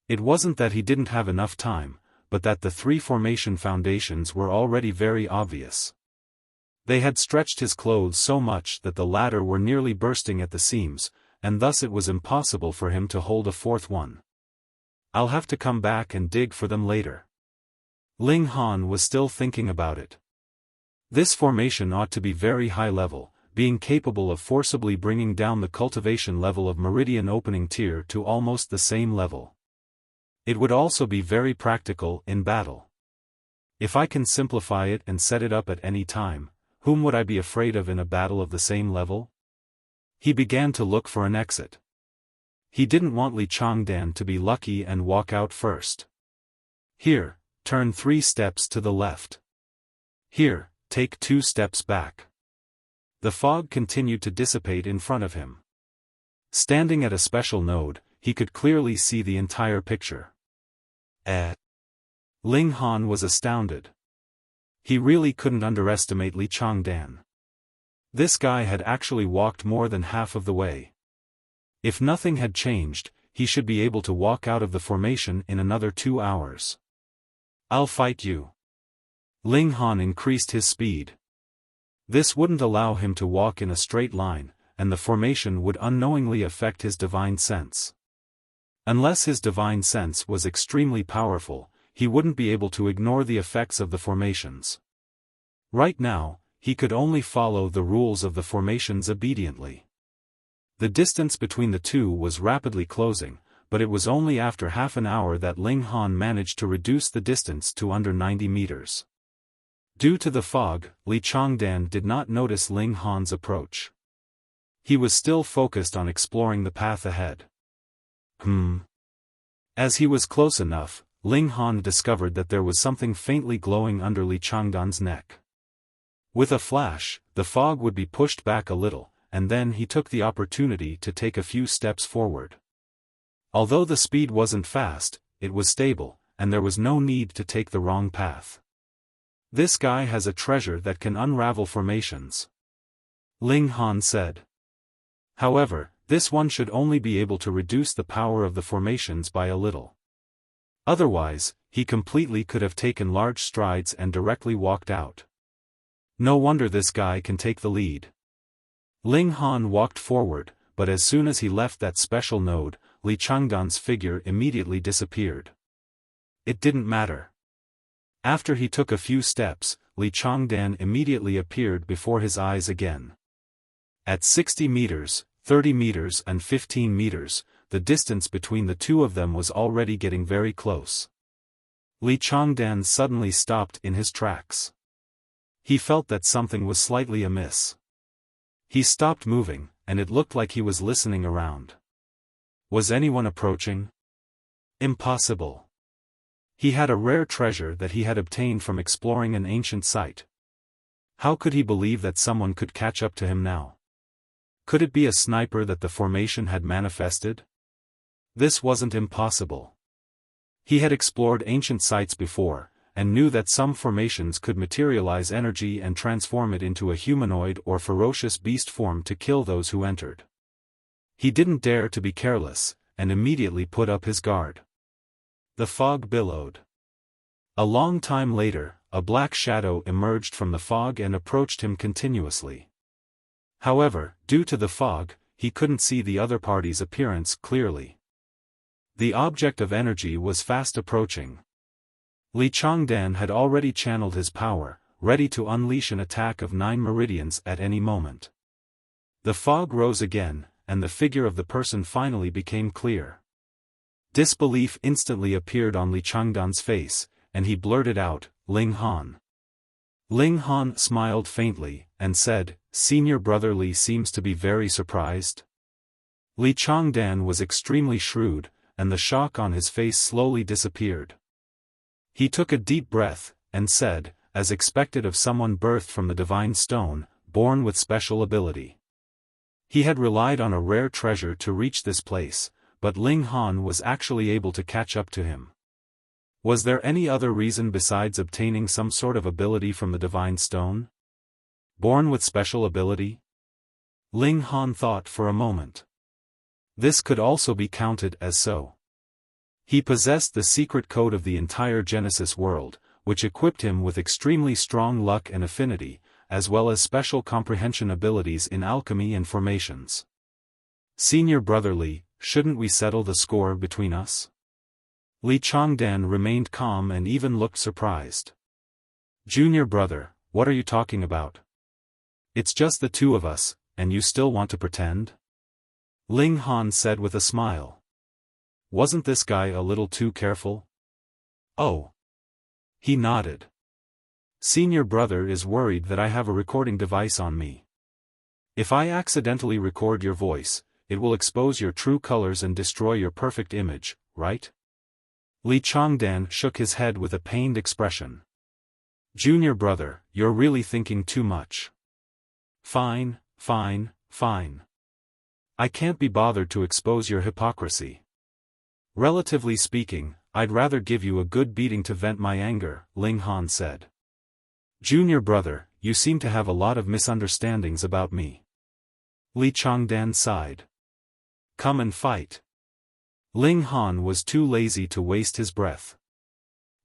It wasn't that he didn't have enough time, but that the 3 formation foundations were already very obvious. They had stretched his clothes so much that the latter were nearly bursting at the seams, and thus it was impossible for him to hold a 4th one. I'll have to come back and dig for them later. Ling Han was still thinking about it. This formation ought to be very high level, being capable of forcibly bringing down the cultivation level of Meridian opening tier to almost the same level. It would also be very practical in battle. If I can simplify it and set it up at any time, whom would I be afraid of in a battle of the same level? He began to look for an exit. He didn't want Li Changdan to be lucky and walk out first. Here, turn 3 steps to the left. Here, take 2 steps back. The fog continued to dissipate in front of him. Standing at a special node, he could clearly see the entire picture. Ling Han was astounded. He really couldn't underestimate Li Changdan. This guy had actually walked more than half of the way. If nothing had changed, he should be able to walk out of the formation in another 2 hours. I'll fight you. Ling Han increased his speed. This wouldn't allow him to walk in a straight line, and the formation would unknowingly affect his divine sense. Unless his divine sense was extremely powerful, he wouldn't be able to ignore the effects of the formations. Right now, he could only follow the rules of the formations obediently. The distance between the two was rapidly closing, but it was only after half an hour that Ling Han managed to reduce the distance to under 90 meters. Due to the fog, Li Changdan did not notice Ling Han's approach. He was still focused on exploring the path ahead. As he was close enough, Ling Han discovered that there was something faintly glowing under Li Changdan's neck. With a flash, the fog would be pushed back a little, and then he took the opportunity to take a few steps forward. Although the speed wasn't fast, it was stable, and there was no need to take the wrong path. This guy has a treasure that can unravel formations, Ling Han said. However, this one should only be able to reduce the power of the formations by a little. Otherwise, he completely could have taken large strides and directly walked out. No wonder this guy can take the lead. Ling Han walked forward, but as soon as he left that special node, Li Changdan's figure immediately disappeared. It didn't matter. After he took a few steps, Li Changdan immediately appeared before his eyes again. At 60 meters, 30 meters and 15 meters, the distance between the two of them was already getting very close. Li Changdan suddenly stopped in his tracks. He felt that something was slightly amiss. He stopped moving, and it looked like he was listening around. Was anyone approaching? Impossible. He had a rare treasure that he had obtained from exploring an ancient site. How could he believe that someone could catch up to him now? Could it be a sniper that the formation had manifested? This wasn't impossible. He had explored ancient sites before, and knew that some formations could materialize energy and transform it into a humanoid or ferocious beast form to kill those who entered. He didn't dare to be careless, and immediately put up his guard. The fog billowed. A long time later, a black shadow emerged from the fog and approached him continuously. However, due to the fog, he couldn't see the other party's appearance clearly. The object of energy was fast approaching. Li Changdan had already channeled his power, ready to unleash an attack of 9 meridians at any moment. The fog rose again, and the figure of the person finally became clear. Disbelief instantly appeared on Li Changdan's face, and he blurted out, "Ling Han." Ling Han smiled faintly, and said, "Senior brother Li seems to be very surprised." Li Changdan was extremely shrewd, and the shock on his face slowly disappeared. He took a deep breath, and said, as expected of someone birthed from the divine stone, born with special ability. He had relied on a rare treasure to reach this place, but Ling Han was actually able to catch up to him. Was there any other reason besides obtaining some sort of ability from the divine stone? Born with special ability? Ling Han thought for a moment. This could also be counted as so. He possessed the secret code of the entire Genesis world, which equipped him with extremely strong luck and affinity, as well as special comprehension abilities in alchemy and formations. Senior brother Li, shouldn't we settle the score between us? Li Changdan remained calm and even looked surprised. Junior brother, what are you talking about? It's just the two of us, and you still want to pretend? Ling Han said with a smile. Wasn't this guy a little too careful? Oh. He nodded. Senior brother is worried that I have a recording device on me. If I accidentally record your voice, it will expose your true colors and destroy your perfect image, right? Li Changdan shook his head with a pained expression. Junior brother, you're really thinking too much. Fine, fine, fine. I can't be bothered to expose your hypocrisy. Relatively speaking, I'd rather give you a good beating to vent my anger, Ling Han said. Junior brother, you seem to have a lot of misunderstandings about me. Li Changdan sighed. Come and fight. Ling Han was too lazy to waste his breath.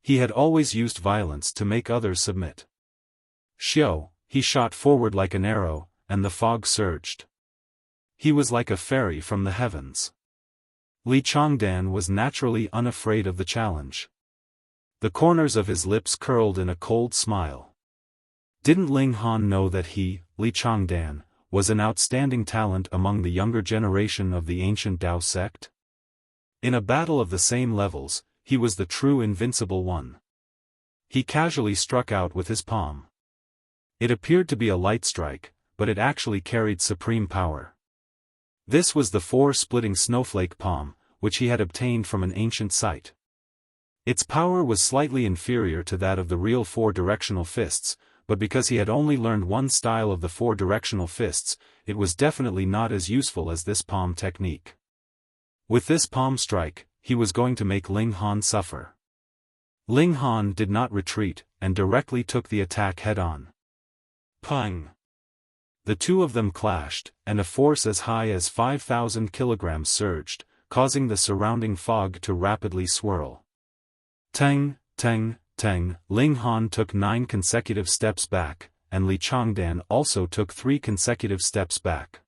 He had always used violence to make others submit. Xiao, he shot forward like an arrow, and the fog surged. He was like a fairy from the heavens. Li Changdan was naturally unafraid of the challenge. The corners of his lips curled in a cold smile. Didn't Ling Han know that he, Li Changdan, was an outstanding talent among the younger generation of the ancient Dao sect? In a battle of the same levels, he was the true invincible one. He casually struck out with his palm. It appeared to be a light strike, but it actually carried supreme power. This was the 4-splitting snowflake palm, which he had obtained from an ancient site. Its power was slightly inferior to that of the real four-directional fists, but because he had only learned one style of the four-directional fists, it was definitely not as useful as this palm technique. With this palm strike, he was going to make Ling Han suffer. Ling Han did not retreat, and directly took the attack head-on. Pang! The two of them clashed, and a force as high as 5,000 kilograms surged, causing the surrounding fog to rapidly swirl. Tang, tang, tang, Ling Han took 9 consecutive steps back, and Li Changdan also took 3 consecutive steps back.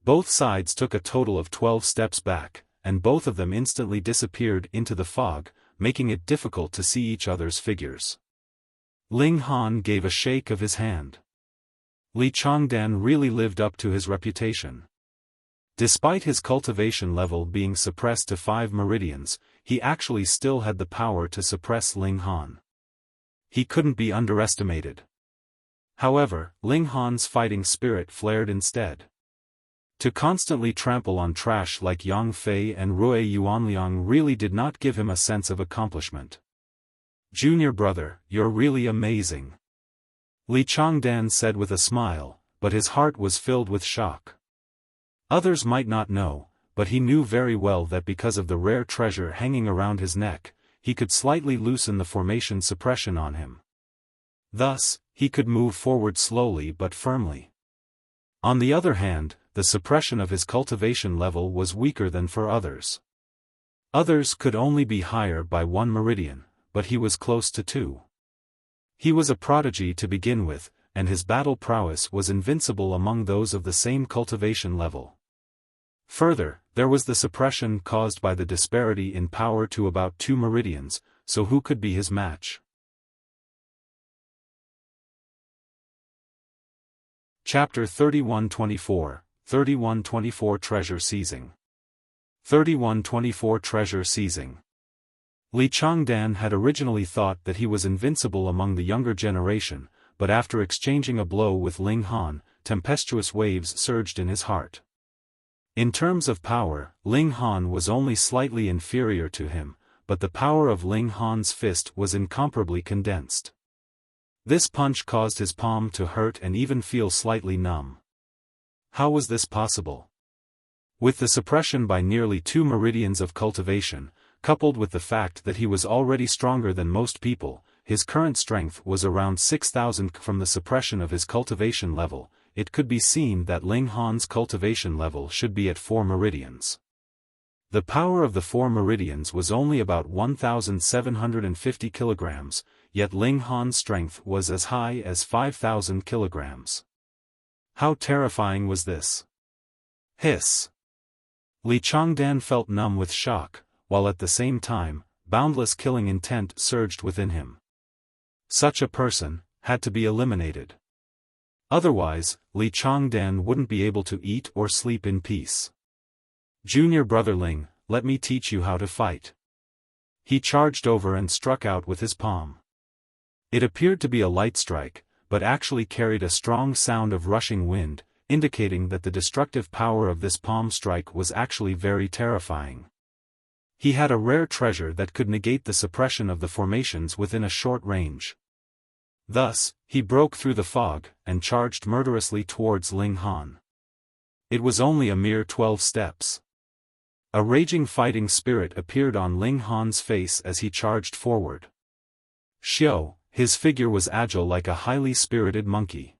Both sides took a total of 12 steps back, and both of them instantly disappeared into the fog, making it difficult to see each other's figures. Ling Han gave a shake of his hand. Li Changdan really lived up to his reputation. Despite his cultivation level being suppressed to 5 meridians, he actually still had the power to suppress Ling Han. He couldn't be underestimated. However, Ling Han's fighting spirit flared instead. To constantly trample on trash like Yang Fei and Rui Yuanliang really did not give him a sense of accomplishment. "Junior brother, you're really amazing," Li Changdan said with a smile, but his heart was filled with shock. Others might not know, but he knew very well that because of the rare treasure hanging around his neck, he could slightly loosen the formation suppression on him. Thus, he could move forward slowly but firmly. On the other hand, the suppression of his cultivation level was weaker than for others. Others could only be higher by 1 meridian, but he was close to 2. He was a prodigy to begin with, and his battle prowess was invincible among those of the same cultivation level. Further, there was the suppression caused by the disparity in power to about 2 meridians, so who could be his match? Chapter 3124, 3124 Treasure Seizing. 3124 Treasure Seizing. Li Changdan had originally thought that he was invincible among the younger generation, but after exchanging a blow with Ling Han, tempestuous waves surged in his heart. In terms of power, Ling Han was only slightly inferior to him, but the power of Ling Han's fist was incomparably condensed. This punch caused his palm to hurt and even feel slightly numb. How was this possible? With the suppression by nearly 2 meridians of cultivation, coupled with the fact that he was already stronger than most people, his current strength was around 6,000 from the suppression of his cultivation level. It could be seen that Ling Han's cultivation level should be at 4 meridians. The power of the 4 meridians was only about 1,750 kilograms, yet Ling Han's strength was as high as 5,000 kilograms. How terrifying was this? Hiss! Li Changdan felt numb with shock, while at the same time, boundless killing intent surged within him. Such a person had to be eliminated. Otherwise, Li Changdan wouldn't be able to eat or sleep in peace. "Junior brother Ling, let me teach you how to fight." He charged over and struck out with his palm. It appeared to be a light strike, but actually carried a strong sound of rushing wind, indicating that the destructive power of this palm strike was actually very terrifying. He had a rare treasure that could negate the suppression of the formations within a short range. Thus, he broke through the fog, and charged murderously towards Ling Han. It was only a mere 12 steps. A raging fighting spirit appeared on Ling Han's face as he charged forward. Xiao, his figure was agile like a highly spirited monkey.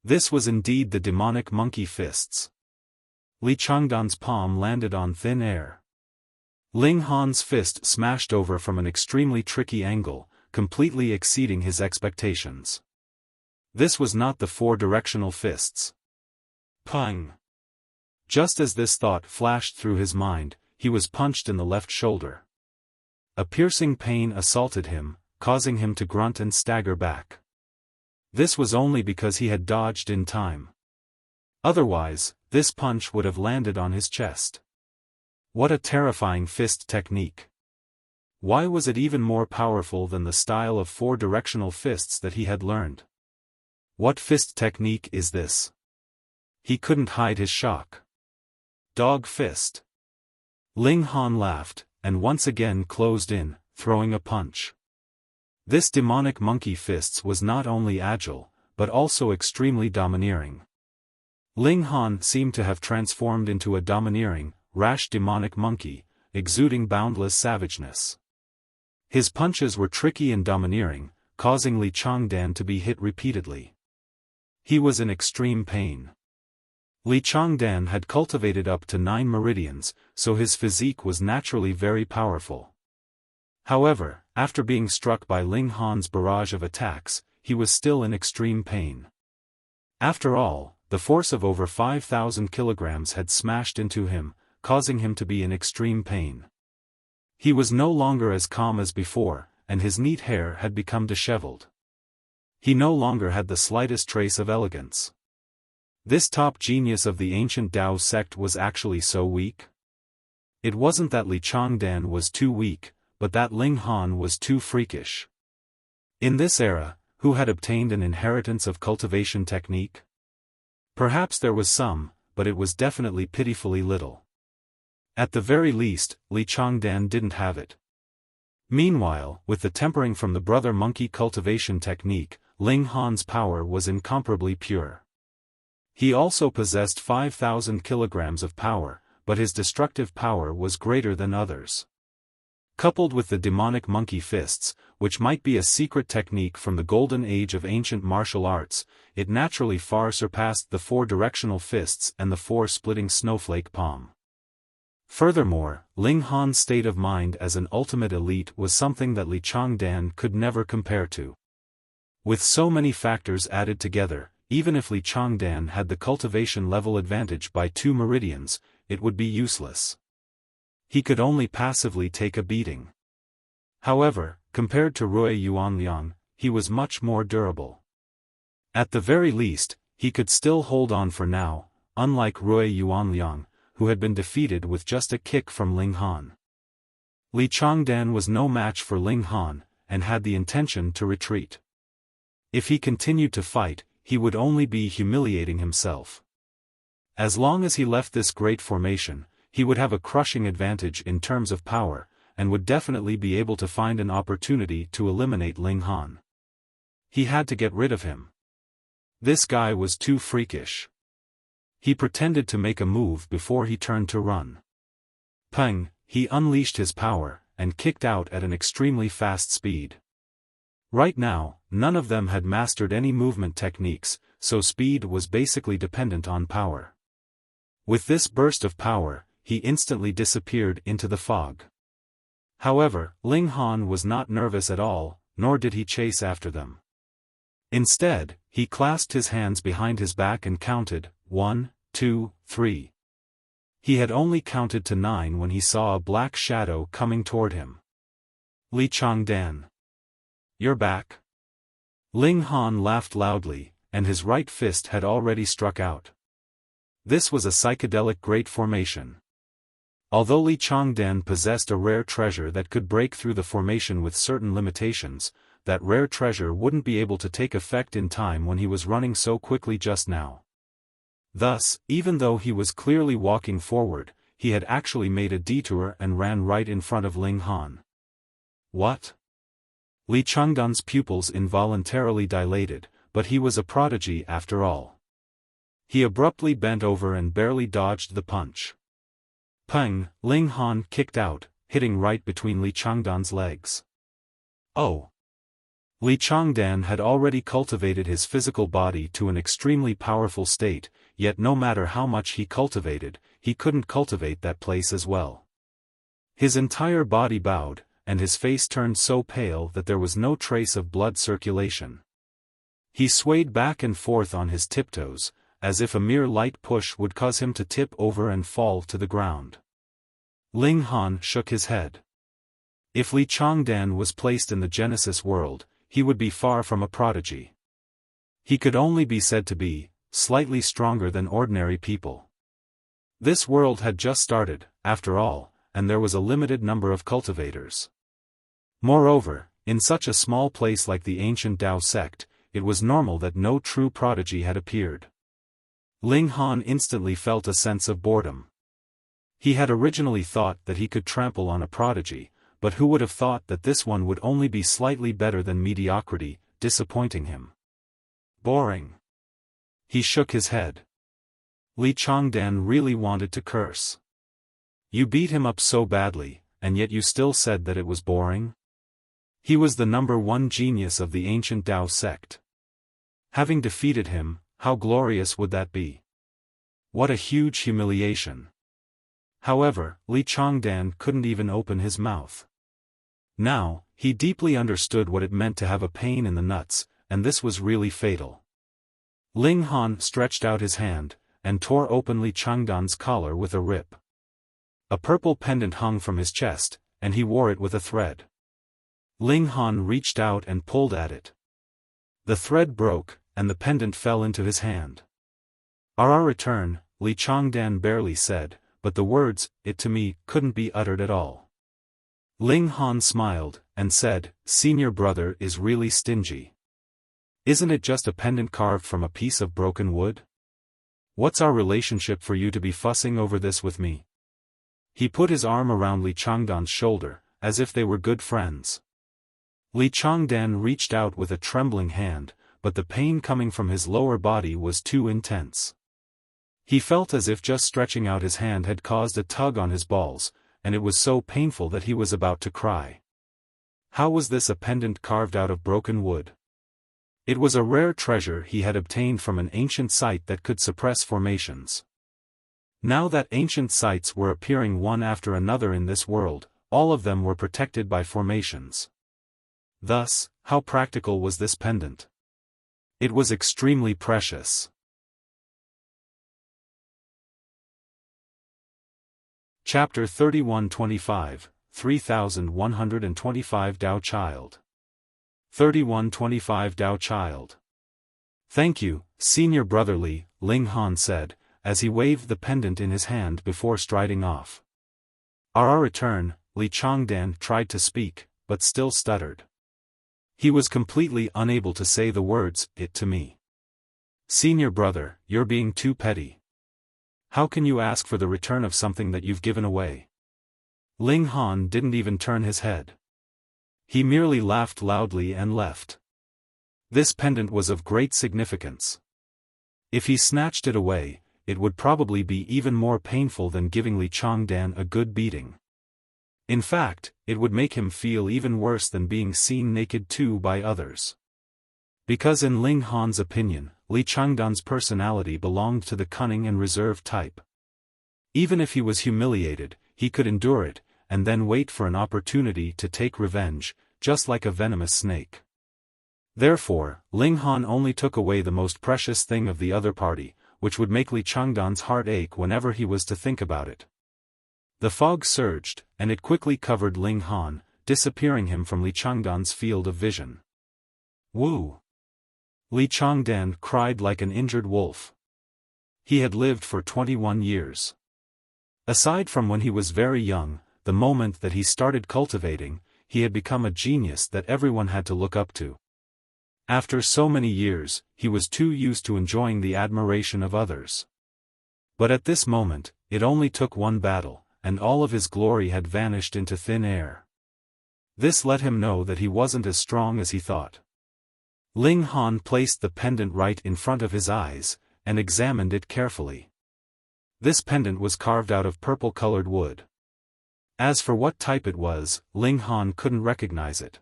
This was indeed the demonic monkey fists. Li Changdan's palm landed on thin air. Ling Han's fist smashed over from an extremely tricky angle, completely exceeding his expectations. This was not the 4-directional fists. Pang! Just as this thought flashed through his mind, he was punched in the left shoulder. A piercing pain assaulted him, causing him to grunt and stagger back. This was only because he had dodged in time. Otherwise, this punch would have landed on his chest. What a terrifying fist technique! Why was it even more powerful than the style of 4-directional fists that he had learned? What fist technique is this? He couldn't hide his shock. Dog fist. Ling Han laughed, and once again closed in, throwing a punch. This demonic monkey fists was not only agile, but also extremely domineering. Ling Han seemed to have transformed into a domineering, rash demonic monkey, exuding boundless savageness. His punches were tricky and domineering, causing Li Changdan to be hit repeatedly. He was in extreme pain. Li Changdan had cultivated up to 9 meridians, so his physique was naturally very powerful. However, after being struck by Ling Han's barrage of attacks, he was still in extreme pain. After all, the force of over 5,000 kilograms had smashed into him, causing him to be in extreme pain. He was no longer as calm as before, and his neat hair had become disheveled. He no longer had the slightest trace of elegance. This top genius of the ancient Dao sect was actually so weak? It wasn't that Li Changdan was too weak, but that Ling Han was too freakish. In this era, who had obtained an inheritance of cultivation technique? Perhaps there was some, but it was definitely pitifully little. At the very least, Li Changdan didn't have it. Meanwhile, with the tempering from the brother monkey cultivation technique, Ling Han's power was incomparably pure. He also possessed 5,000 kilograms of power, but his destructive power was greater than others. Coupled with the demonic monkey fists, which might be a secret technique from the golden age of ancient martial arts, it naturally far surpassed the 4 directional fists and the 4 splitting snowflake palm. Furthermore, Ling Han's state of mind as an ultimate elite was something that Li Changdan could never compare to. With so many factors added together, even if Li Changdan had the cultivation level advantage by 2 meridians, it would be useless. He could only passively take a beating. However, compared to Rui Yuanliang, he was much more durable. At the very least, he could still hold on for now, unlike Rui Yuanliang, who had been defeated with just a kick from Ling Han. Li Changdan was no match for Ling Han, and had the intention to retreat. If he continued to fight, he would only be humiliating himself. As long as he left this great formation, he would have a crushing advantage in terms of power, and would definitely be able to find an opportunity to eliminate Ling Han. He had to get rid of him. This guy was too freakish. He pretended to make a move before he turned to run. Peng, he unleashed his power, and kicked out at an extremely fast speed. Right now, none of them had mastered any movement techniques, so speed was basically dependent on power. With this burst of power, he instantly disappeared into the fog. However, Ling Han was not nervous at all, nor did he chase after them. Instead, he clasped his hands behind his back and counted, 1, 2, 3. He had only counted to 9 when he saw a black shadow coming toward him. Li Changdan. You're back? Ling Han laughed loudly, and his right fist had already struck out. This was a psychedelic great formation. Although Li Changdan possessed a rare treasure that could break through the formation with certain limitations, that rare treasure wouldn't be able to take effect in time when he was running so quickly just now. Thus, even though he was clearly walking forward, he had actually made a detour and ran right in front of Ling Han. What? Li Changdan's pupils involuntarily dilated, but he was a prodigy after all. He abruptly bent over and barely dodged the punch. Peng, Ling Han kicked out, hitting right between Li Changdan's legs. Oh! Li Changdan had already cultivated his physical body to an extremely powerful state, yet no matter how much he cultivated, he couldn't cultivate that place as well. His entire body bowed, and his face turned so pale that there was no trace of blood circulation. He swayed back and forth on his tiptoes, as if a mere light push would cause him to tip over and fall to the ground. Ling Han shook his head. If Li Changdan was placed in the Genesis world, he would be far from a prodigy. He could only be said to be slightly stronger than ordinary people. This world had just started, after all, and there was a limited number of cultivators. Moreover, in such a small place like the ancient Dao sect, it was normal that no true prodigy had appeared. Ling Han instantly felt a sense of boredom. He had originally thought that he could trample on a prodigy, but who would have thought that this one would only be slightly better than mediocrity, disappointing him. Boring. He shook his head. Changdan really wanted to curse. You beat him up so badly, and yet you still said that it was boring? He was the #1 genius of the ancient Dao sect. Having defeated him, how glorious would that be? What a huge humiliation. However, Changdan couldn't even open his mouth. Now, he deeply understood what it meant to have a pain in the nuts, and this was really fatal. Ling Han stretched out his hand, and tore open Changdan's collar with a rip. A purple pendant hung from his chest, and he wore it with a thread. Ling Han reached out and pulled at it. The thread broke, and the pendant fell into his hand. "Our return," Changdan barely said, but the words, "it to me," couldn't be uttered at all. Ling Han smiled, and said, "Senior brother is really stingy. Isn't it just a pendant carved from a piece of broken wood? What's our relationship for you to be fussing over this with me?" He put his arm around Changdan's shoulder, as if they were good friends. Changdan reached out with a trembling hand, but the pain coming from his lower body was too intense. He felt as if just stretching out his hand had caused a tug on his balls, and it was so painful that he was about to cry. How was this a pendant carved out of broken wood? It was a rare treasure he had obtained from an ancient site that could suppress formations. Now that ancient sites were appearing one after another in this world, all of them were protected by formations. Thus, how practical was this pendant? It was extremely precious. Chapter 31-25, 3125 Dao Child. 3125 Dao Child. "Thank you, Senior Brotherly," Ling Han said, as he waved the pendant in his hand before striding off. Our return, Changdan tried to speak, but still stuttered. He was completely unable to say the words, "it to me." "Senior brother, you're being too petty. How can you ask for the return of something that you've given away?" Ling Han didn't even turn his head. He merely laughed loudly and left. This pendant was of great significance. If he snatched it away, it would probably be even more painful than giving Changdan a good beating. In fact, it would make him feel even worse than being seen naked too by others. Because in Ling Han's opinion, Changdan's personality belonged to the cunning and reserved type. Even if he was humiliated, he could endure it, and then wait for an opportunity to take revenge, just like a venomous snake. Therefore, Ling Han only took away the most precious thing of the other party, which would make Changdan's heart ache whenever he was to think about it. The fog surged, and it quickly covered Ling Han, disappearing him from Changdan's field of vision. "Woo!" Changdan cried like an injured wolf. He had lived for 21 years. Aside from when he was very young, the moment that he started cultivating, he had become a genius that everyone had to look up to. After so many years, he was too used to enjoying the admiration of others. But at this moment, it only took one battle, and all of his glory had vanished into thin air. This let him know that he wasn't as strong as he thought. Ling Han placed the pendant right in front of his eyes, and examined it carefully. This pendant was carved out of purple-colored wood. As for what type it was, Ling Han couldn't recognize it.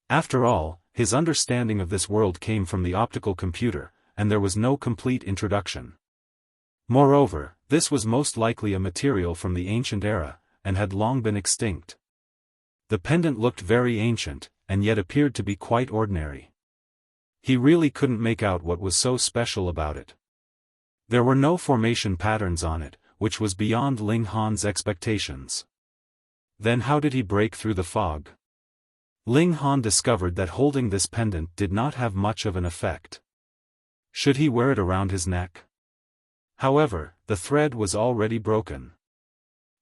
After all, his understanding of this world came from the optical computer, and there was no complete introduction. Moreover, this was most likely a material from the ancient era, and had long been extinct. The pendant looked very ancient, and yet appeared to be quite ordinary. He really couldn't make out what was so special about it. There were no formation patterns on it, which was beyond Ling Han's expectations. Then how did he break through the fog? Ling Han discovered that holding this pendant did not have much of an effect. Should he wear it around his neck? However, the thread was already broken.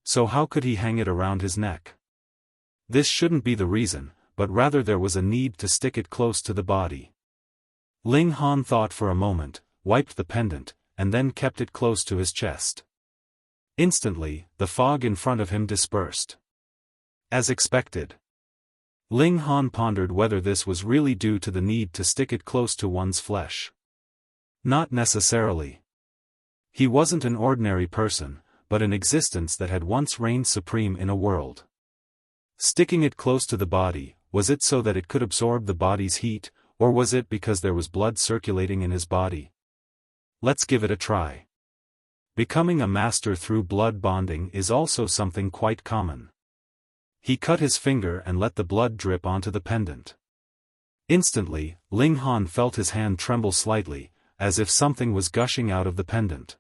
So how could he hang it around his neck? This shouldn't be the reason, but rather there was a need to stick it close to the body. Ling Han thought for a moment, wiped the pendant, and then kept it close to his chest. Instantly, the fog in front of him dispersed. As expected. Ling Han pondered whether this was really due to the need to stick it close to one's flesh. Not necessarily. He wasn't an ordinary person, but an existence that had once reigned supreme in a world. Sticking it close to the body, was it so that it could absorb the body's heat, or was it because there was blood circulating in his body? Let's give it a try. Becoming a master through blood bonding is also something quite common. He cut his finger and let the blood drip onto the pendant. Instantly, Ling Han felt his hand tremble slightly, as if something was gushing out of the pendant.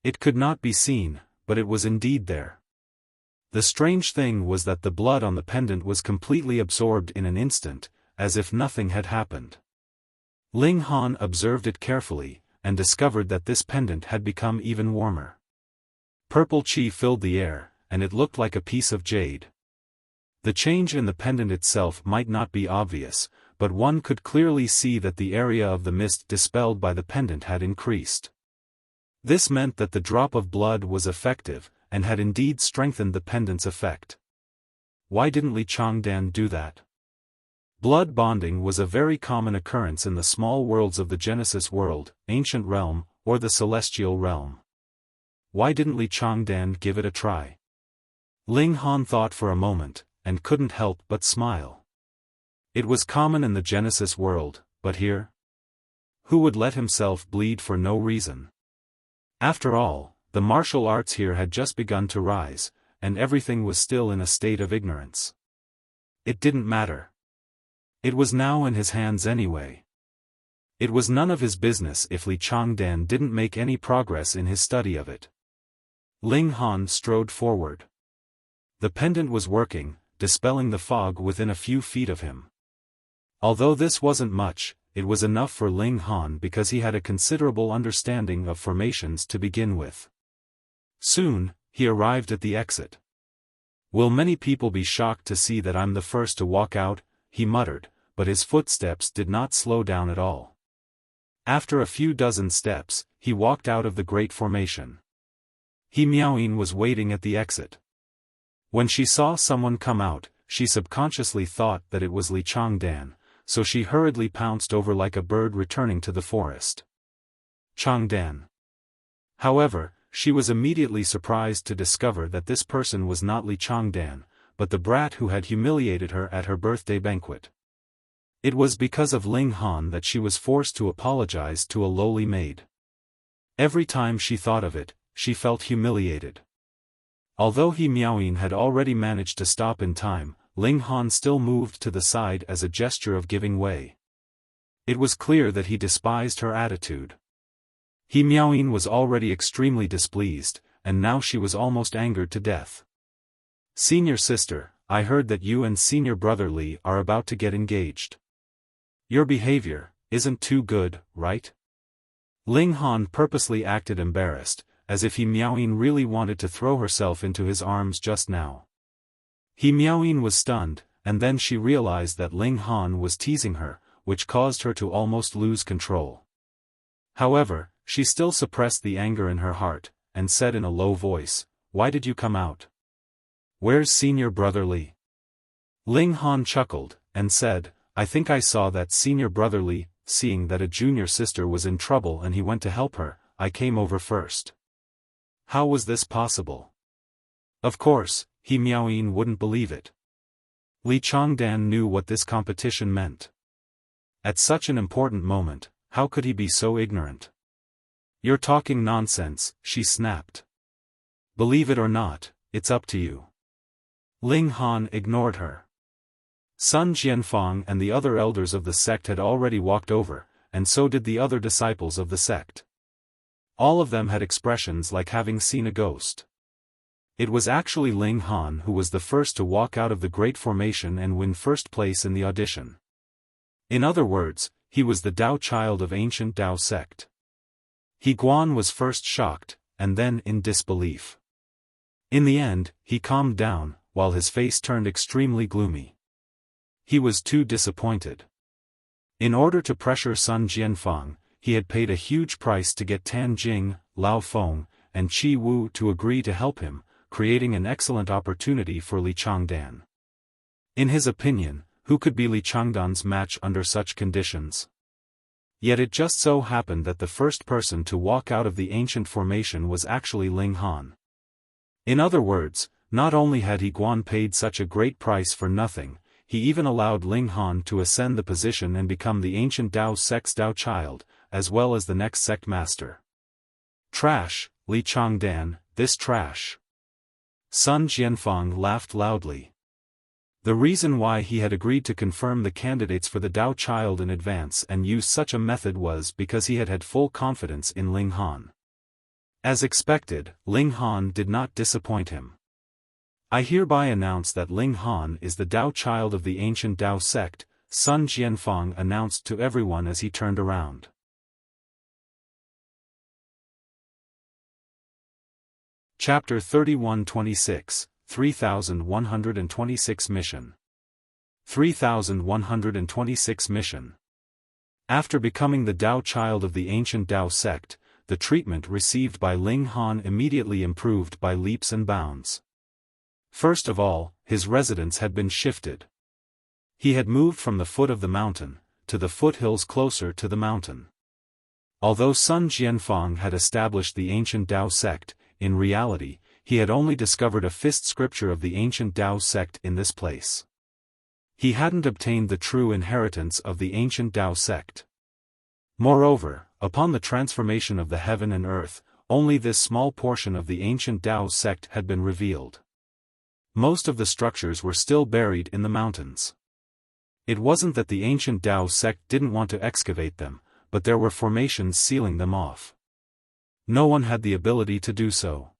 It could not be seen, but it was indeed there. The strange thing was that the blood on the pendant was completely absorbed in an instant, as if nothing had happened. Ling Han observed it carefully, and discovered that this pendant had become even warmer. Purple qi filled the air, and it looked like a piece of jade. The change in the pendant itself might not be obvious, but one could clearly see that the area of the mist dispelled by the pendant had increased. This meant that the drop of blood was effective, and had indeed strengthened the pendant's effect. Why didn't Li Changdan do that? Blood bonding was a very common occurrence in the small worlds of the Genesis world, Ancient Realm, or the Celestial Realm. Why didn't Li Changdan give it a try? Ling Han thought for a moment, and couldn't help but smile. It was common in the Genesis world, but here? Who would let himself bleed for no reason? After all, the martial arts here had just begun to rise, and everything was still in a state of ignorance. It didn't matter. It was now in his hands anyway. It was none of his business if Li Changdan didn't make any progress in his study of it. Ling Han strode forward. The pendant was working, dispelling the fog within a few feet of him. Although this wasn't much, it was enough for Ling Han because he had a considerable understanding of formations to begin with. Soon, he arrived at the exit. "Will many people be shocked to see that I'm the first to walk out?" he muttered, but his footsteps did not slow down at all. After a few dozen steps, he walked out of the great formation. Miaoyin was waiting at the exit. When she saw someone come out, she subconsciously thought that it was Li Changdan, so she hurriedly pounced over like a bird returning to the forest. Changdan. However, she was immediately surprised to discover that this person was not Li Changdan, but the brat who had humiliated her at her birthday banquet. It was because of Ling Han that she was forced to apologize to a lowly maid. Every time she thought of it, she felt humiliated. Although Miaoyin had already managed to stop in time, Ling Han still moved to the side as a gesture of giving way. It was clear that he despised her attitude. Miaoyin was already extremely displeased, and now she was almost angered to death. "Senior sister, I heard that you and senior brother Li are about to get engaged. Your behavior isn't too good, right?" Ling Han purposely acted embarrassed, as if Miaoyin really wanted to throw herself into his arms just now. Miaoyin was stunned, and then she realized that Ling Han was teasing her, which caused her to almost lose control. However, she still suppressed the anger in her heart, and said in a low voice, "Why did you come out? Where's senior brother Li?" Ling Han chuckled, and said, "I think I saw that senior brother Li, seeing that a junior sister was in trouble and he went to help her, I came over first." How was this possible? Of course, Miaoyin wouldn't believe it. Li Changdan knew what this competition meant. At such an important moment, how could he be so ignorant? "You're talking nonsense," she snapped. "Believe it or not, it's up to you." Ling Han ignored her. Sun Jianfang and the other elders of the sect had already walked over, and so did the other disciples of the sect. All of them had expressions like having seen a ghost. It was actually Ling Han who was the first to walk out of the great formation and win first place in the audition. In other words, he was the Dao Child of ancient Dao sect. Guan was first shocked, and then in disbelief. In the end, he calmed down, while his face turned extremely gloomy. He was too disappointed. In order to pressure Sun Jianfang, he had paid a huge price to get Tan Jing, Lao Feng, and Qi Wu to agree to help him, creating an excellent opportunity for Li Changdan. In his opinion, who could be Li Changdan's match under such conditions? Yet it just so happened that the first person to walk out of the ancient formation was actually Ling Han. In other words, not only had He Guan paid such a great price for nothing, he even allowed Ling Han to ascend the position and become the ancient Dao sect's Dao Child, as well as the next sect master. Trash, Li Changdan, this trash. Sun Jianfang laughed loudly. The reason why he had agreed to confirm the candidates for the Dao Child in advance and use such a method was because he had had full confidence in Ling Han. As expected, Ling Han did not disappoint him. I hereby announce that Ling Han is the Dao Child of the ancient Dao sect, Sun Jianfang announced to everyone as he turned around. Chapter 31-26, 3126 Mission. 3126 Mission. After becoming the Dao Child of the ancient Dao sect, the treatment received by Ling Han immediately improved by leaps and bounds. First of all, his residence had been shifted. He had moved from the foot of the mountain, to the foothills closer to the mountain. Although Sun Jianfang had established the ancient Dao sect, in reality, he had only discovered a fifth scripture of the ancient Dao sect in this place. He hadn't obtained the true inheritance of the ancient Dao sect. Moreover, upon the transformation of the heaven and earth, only this small portion of the ancient Dao sect had been revealed. Most of the structures were still buried in the mountains. It wasn't that the ancient Dao sect didn't want to excavate them, but there were formations sealing them off. No one had the ability to do so.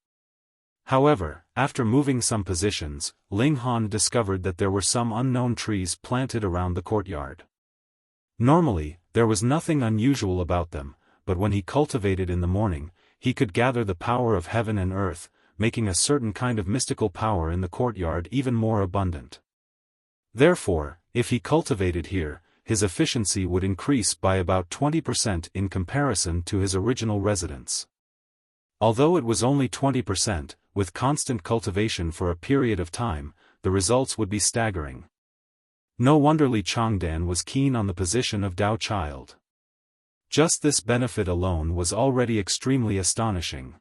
However, after moving some positions, Ling Han discovered that there were some unknown trees planted around the courtyard. Normally, there was nothing unusual about them, but when he cultivated in the morning, he could gather the power of heaven and earth, making a certain kind of mystical power in the courtyard even more abundant. Therefore, if he cultivated here, his efficiency would increase by about 20% in comparison to his original residence. Although it was only 20%, with constant cultivation for a period of time, the results would be staggering. No wonder Li Changdan was keen on the position of Dao Child. Just this benefit alone was already extremely astonishing.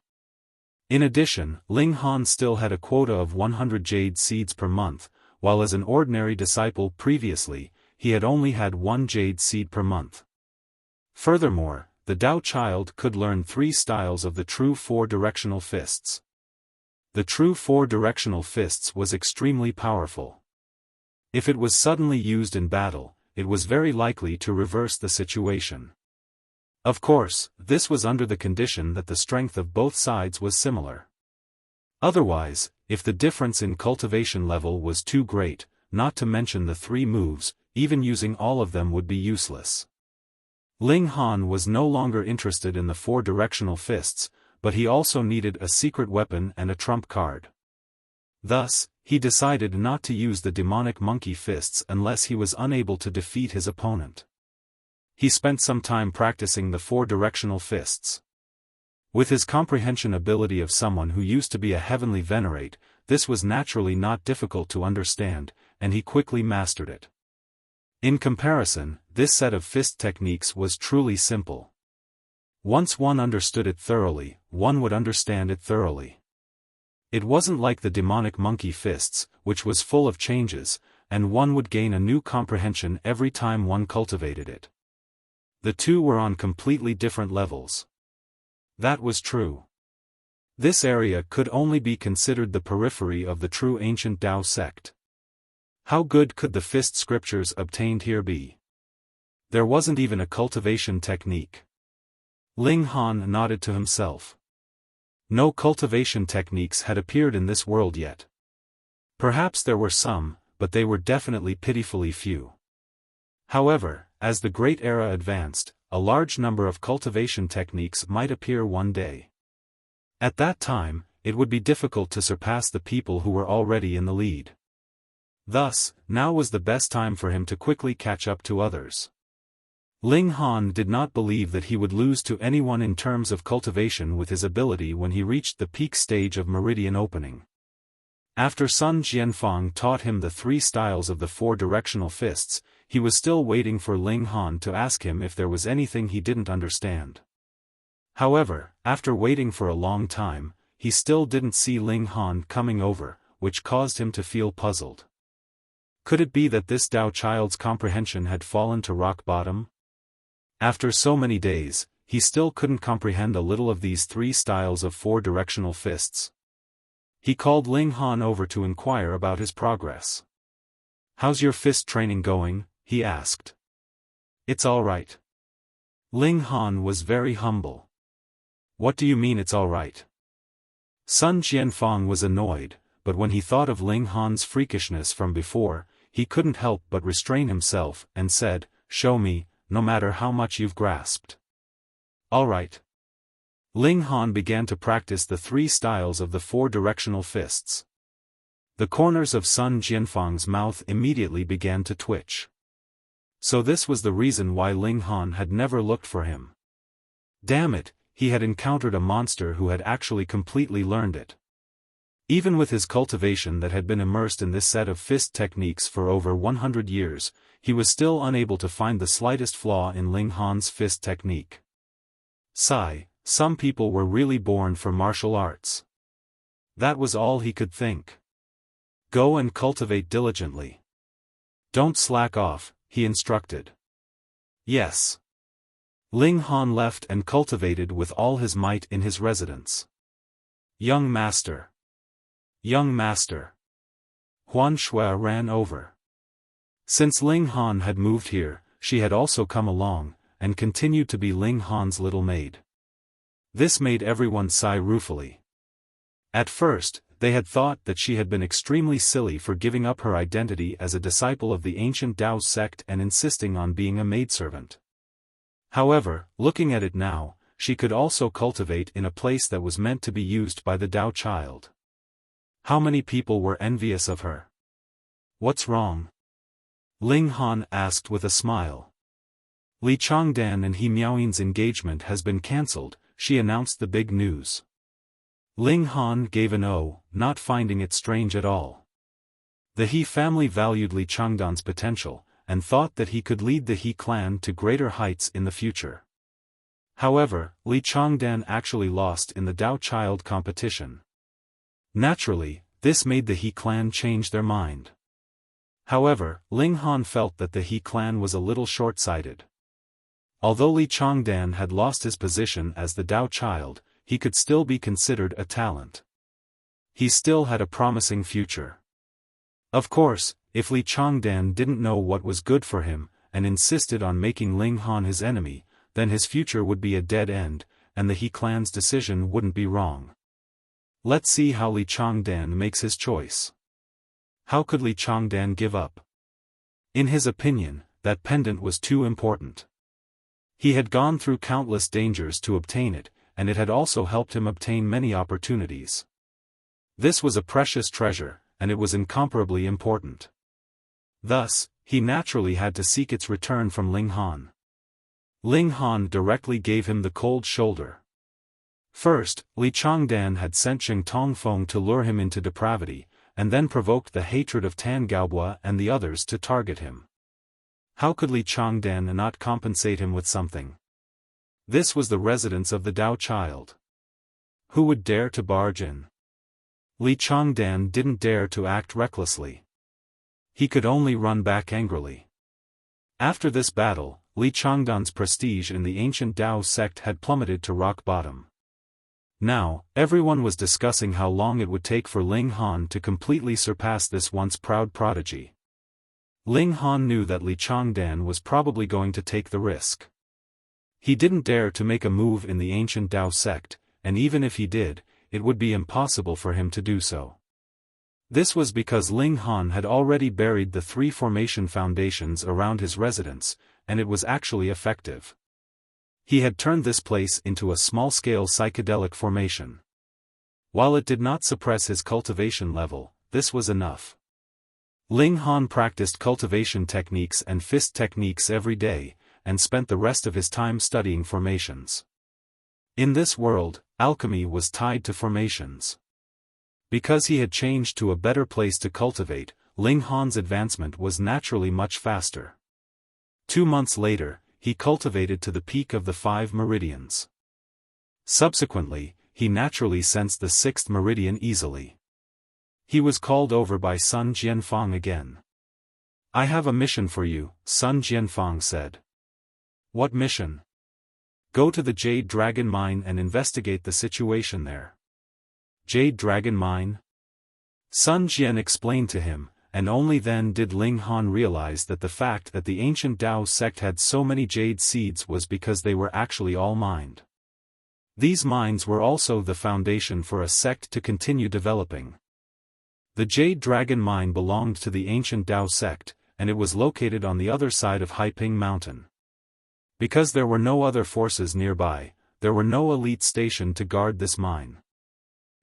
In addition, Ling Han still had a quota of 100 jade seeds per month, while as an ordinary disciple previously, he had only had 1 jade seed per month. Furthermore, the Dao Child could learn 3 styles of the true 4-directional fists. The true 4-directional fists was extremely powerful. If it was suddenly used in battle, it was very likely to reverse the situation. Of course, this was under the condition that the strength of both sides was similar. Otherwise, if the difference in cultivation level was too great, not to mention the 3 moves, even using all of them would be useless. Ling Han was no longer interested in the 4-directional fists, but he also needed a secret weapon and a trump card. Thus, he decided not to use the demonic monkey fists unless he was unable to defeat his opponent. He spent some time practicing the 4-directional fists. With his comprehension ability of someone who used to be a heavenly venerate, this was naturally not difficult to understand, and he quickly mastered it. In comparison, this set of fist techniques was truly simple. Once one understood it thoroughly, one would understand it thoroughly. It wasn't like the demonic monkey fists, which was full of changes, and one would gain a new comprehension every time one cultivated it. The two were on completely different levels. That was true. This area could only be considered the periphery of the true ancient Dao sect. How good could the fist scriptures obtained here be? There wasn't even a cultivation technique. Ling Han nodded to himself. No cultivation techniques had appeared in this world yet. Perhaps there were some, but they were definitely pitifully few. However, as the Great Era advanced, a large number of cultivation techniques might appear one day. At that time, it would be difficult to surpass the people who were already in the lead. Thus, now was the best time for him to quickly catch up to others. Ling Han did not believe that he would lose to anyone in terms of cultivation with his ability when he reached the peak stage of Meridian opening. After Sun Jianfang taught him the 3 styles of the 4 directional fists, he was still waiting for Ling Han to ask him if there was anything he didn't understand. However, after waiting for a long time, he still didn't see Ling Han coming over, which caused him to feel puzzled. Could it be that this Dao Child's comprehension had fallen to rock bottom? After so many days, he still couldn't comprehend a little of these 3 styles of 4 directional fists. He called Ling Han over to inquire about his progress. "How's your fist training going?" he asked. "It's all right." Ling Han was very humble. "What do you mean it's all right?" Sun Jianfang was annoyed, but when he thought of Ling Han's freakishness from before, he couldn't help but restrain himself and said, "Show me, no matter how much you've grasped." "All right." Ling Han began to practice the 3 styles of the 4 directional fists. The corners of Sun Jianfang's mouth immediately began to twitch. So this was the reason why Ling Han had never looked for him. Damn it, he had encountered a monster who had actually completely learned it. Even with his cultivation that had been immersed in this set of fist techniques for over 100 years, he was still unable to find the slightest flaw in Ling Han's fist technique. Sigh, some people were really born for martial arts. That was all he could think. Go and cultivate diligently. Don't slack off, he instructed. Yes. Ling Han left and cultivated with all his might in his residence. Young master. Young master. Huan Shui ran over. Since Ling Han had moved here, she had also come along, and continued to be Ling Han's little maid. This made everyone sigh ruefully. At first, they had thought that she had been extremely silly for giving up her identity as a disciple of the ancient Dao sect and insisting on being a maidservant. However, looking at it now, she could also cultivate in a place that was meant to be used by the Dao Child. How many people were envious of her? What's wrong? Ling Han asked with a smile. Li Changdan and He Miaoyin's engagement has been cancelled, she announced the big news. Ling Han gave an "oh," not finding it strange at all. The He family valued Li Changdan's potential, and thought that he could lead the He clan to greater heights in the future. However, Li Changdan actually lost in the Dao Child competition. Naturally, this made the He clan change their mind. However, Ling Han felt that the He clan was a little short-sighted. Although Li Changdan had lost his position as the Dao Child, he could still be considered a talent. He still had a promising future. Of course, if Li Changdan didn't know what was good for him, and insisted on making Ling Han his enemy, then his future would be a dead end, and the He clan's decision wouldn't be wrong. Let's see how Li Changdan makes his choice. How could Li Changdan give up? In his opinion, that pendant was too important. He had gone through countless dangers to obtain it, and it had also helped him obtain many opportunities. This was a precious treasure, and it was incomparably important. Thus, he naturally had to seek its return from Ling Han. Ling Han directly gave him the cold shoulder. First, Li Changdan had sent Xing Tongfeng to lure him into depravity, and then provoked the hatred of Tan Gaobua and the others to target him. How could Li Changdan not compensate him with something? This was the residence of the Dao Child. Who would dare to barge in? Li Changdan didn't dare to act recklessly. He could only run back angrily. After this battle, Li Changdan's prestige in the ancient Dao sect had plummeted to rock bottom. Now, everyone was discussing how long it would take for Ling Han to completely surpass this once proud prodigy. Ling Han knew that Li Changdan was probably going to take the risk. He didn't dare to make a move in the ancient Dao sect, and even if he did, it would be impossible for him to do so. This was because Ling Han had already buried the 3 formation foundations around his residence, and it was actually effective. He had turned this place into a small-scale psychedelic formation. While it did not suppress his cultivation level, this was enough. Ling Han practiced cultivation techniques and fist techniques every day, and spent the rest of his time studying formations. In this world, alchemy was tied to formations. Because he had changed to a better place to cultivate, Ling Han's advancement was naturally much faster. 2 months later, he cultivated to the peak of the 5 meridians. Subsequently, he naturally sensed the 6th meridian easily. He was called over by Sun Jianfang again. "I have a mission for you," Sun Jianfang said. "What mission?" "Go to the Jade Dragon Mine and investigate the situation there." "Jade Dragon Mine?" Sun Jian explained to him, and only then did Ling Han realize that the fact that the ancient Dao sect had so many jade seeds was because they were actually all mined. These mines were also the foundation for a sect to continue developing. The Jade Dragon Mine belonged to the ancient Dao sect, and it was located on the other side of Haiping Mountain. Because there were no other forces nearby, there were no elite station to guard this mine.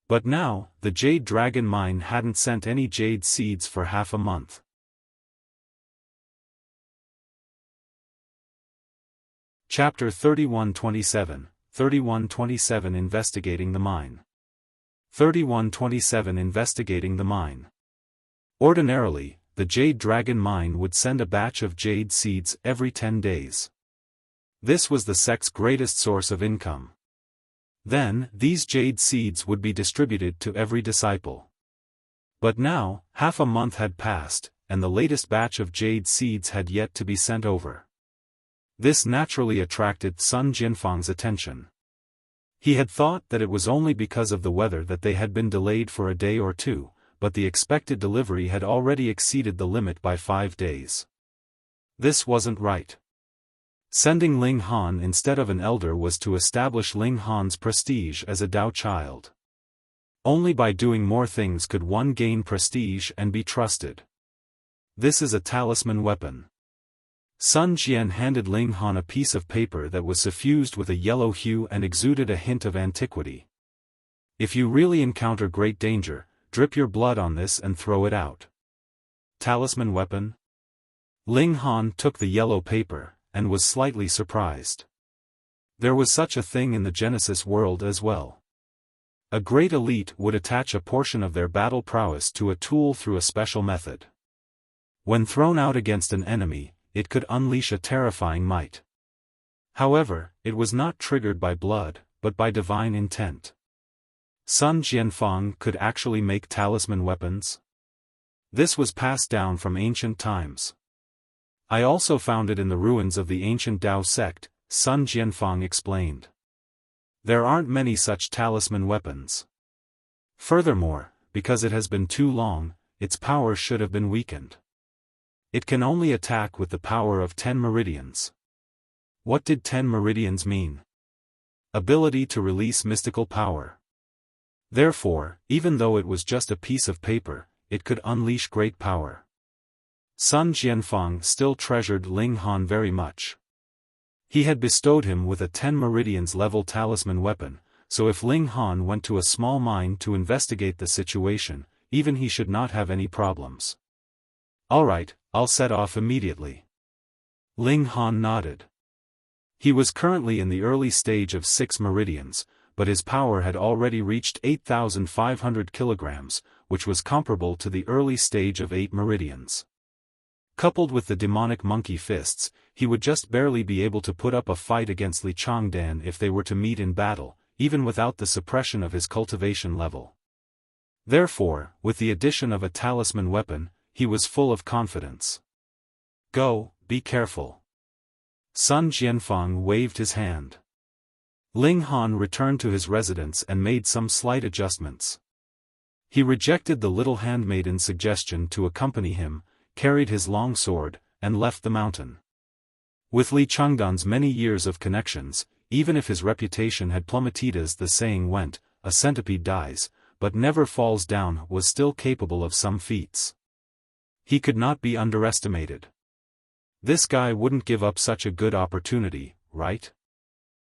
But now, the Jade Dragon Mine hadn't sent any jade seeds for half a month. Chapter 3127, 3127 Investigating the Mine. 3127 Investigating the Mine. Ordinarily, the Jade Dragon Mine would send a batch of jade seeds every 10 days. This was the sect's greatest source of income. Then, these jade seeds would be distributed to every disciple. But now, half a month had passed, and the latest batch of jade seeds had yet to be sent over. This naturally attracted Sun Jianfang's attention. He had thought that it was only because of the weather that they had been delayed for a day or two, but the expected delivery had already exceeded the limit by 5 days. This wasn't right. Sending Ling Han instead of an elder was to establish Ling Han's prestige as a Dao Child. Only by doing more things could one gain prestige and be trusted. "This is a talisman weapon." Sun Jian handed Ling Han a piece of paper that was suffused with a yellow hue and exuded a hint of antiquity. "If you really encounter great danger, drip your blood on this and throw it out." Talisman weapon? Ling Han took the yellow paper, and was slightly surprised. There was such a thing in the Genesis world as well. A great elite would attach a portion of their battle prowess to a tool through a special method. When thrown out against an enemy, it could unleash a terrifying might. However, it was not triggered by blood, but by divine intent. Sun Jianfang could actually make talisman weapons? This was passed down from ancient times. "I also found it in the ruins of the ancient Dao sect," Sun Jianfang explained. "There aren't many such talisman weapons. Furthermore, because it has been too long, its power should have been weakened. It can only attack with the power of 10 meridians." What did 10 meridians mean? Ability to release mystical power. Therefore, even though it was just a piece of paper, it could unleash great power. Sun Jianfang still treasured Ling Han very much. He had bestowed him with a 10 meridians level talisman weapon, so if Ling Han went to a small mine to investigate the situation, even he should not have any problems. "Alright, I'll set off immediately." Ling Han nodded. He was currently in the early stage of 6 meridians, but his power had already reached 8,500 kilograms, which was comparable to the early stage of 8 meridians. Coupled with the demonic monkey fists, he would just barely be able to put up a fight against Li Changdan if they were to meet in battle, even without the suppression of his cultivation level. Therefore, with the addition of a talisman weapon, he was full of confidence. "Go, be careful." Sun Jianfang waved his hand. Ling Han returned to his residence and made some slight adjustments. He rejected the little handmaiden's suggestion to accompany him, carried his long sword, and left the mountain. With Li Changdan's many years of connections, even if his reputation had plummeted as the saying went, a centipede dies, but never falls down, was still capable of some feats. He could not be underestimated. This guy wouldn't give up such a good opportunity, right?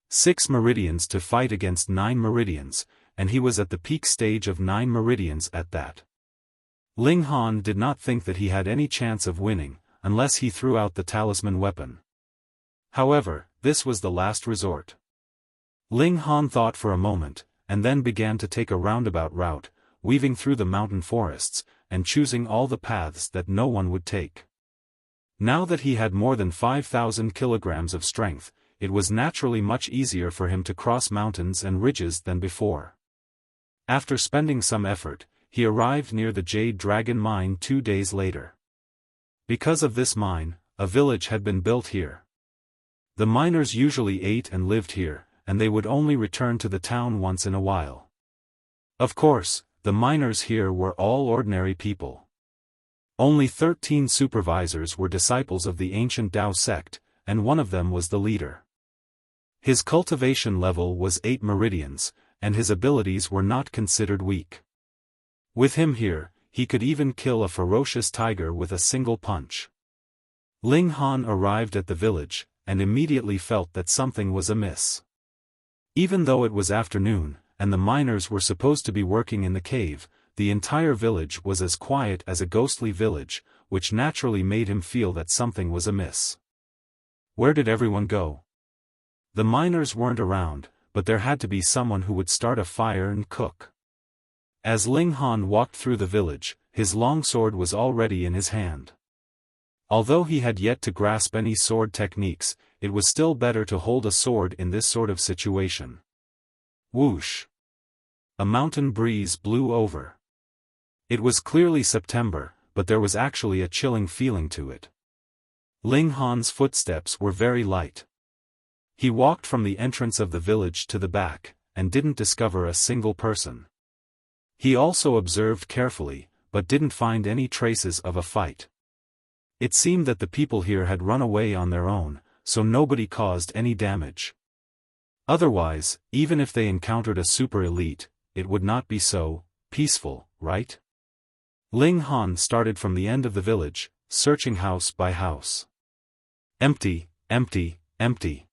6 meridians to fight against 9 meridians, and he was at the peak stage of 9 meridians at that. Ling Han did not think that he had any chance of winning, unless he threw out the talisman weapon. However, this was the last resort. Ling Han thought for a moment, and then began to take a roundabout route, weaving through the mountain forests, and choosing all the paths that no one would take. Now that he had more than 5,000 kilograms of strength, it was naturally much easier for him to cross mountains and ridges than before. After spending some effort, he arrived near the Jade Dragon mine 2 days later. Because of this mine, a village had been built here. The miners usually ate and lived here, and they would only return to the town once in a while. Of course, the miners here were all ordinary people. Only 13 supervisors were disciples of the ancient Dao sect, and one of them was the leader. His cultivation level was 8 meridians, and his abilities were not considered weak. With him here, he could even kill a ferocious tiger with a single punch. Ling Han arrived at the village, and immediately felt that something was amiss. Even though it was afternoon, and the miners were supposed to be working in the cave, the entire village was as quiet as a ghostly village, which naturally made him feel that something was amiss. Where did everyone go? The miners weren't around, but there had to be someone who would start a fire and cook. As Ling Han walked through the village, his longsword was already in his hand. Although he had yet to grasp any sword techniques, it was still better to hold a sword in this sort of situation. Whoosh! A mountain breeze blew over. It was clearly September, but there was actually a chilling feeling to it. Ling Han's footsteps were very light. He walked from the entrance of the village to the back, and didn't discover a single person. He also observed carefully, but didn't find any traces of a fight. It seemed that the people here had run away on their own, so nobody caused any damage. Otherwise, even if they encountered a super elite, it would not be so peaceful, right? Ling Han started from the end of the village, searching house by house. Empty, empty, empty.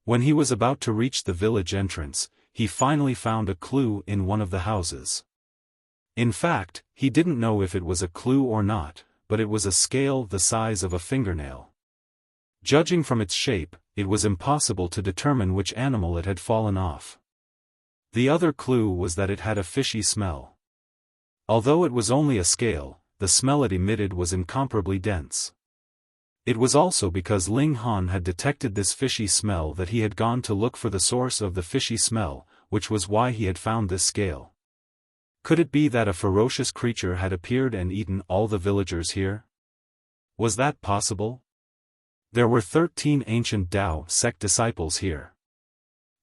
When he was about to reach the village entrance, he finally found a clue in one of the houses. In fact, he didn't know if it was a clue or not, but it was a scale the size of a fingernail. Judging from its shape, it was impossible to determine which animal it had fallen off. The other clue was that it had a fishy smell. Although it was only a scale, the smell it emitted was incomparably dense. It was also because Ling Han had detected this fishy smell that he had gone to look for the source of the fishy smell, which was why he had found this scale. Could it be that a ferocious creature had appeared and eaten all the villagers here? Was that possible? There were 13 ancient Dao sect disciples here.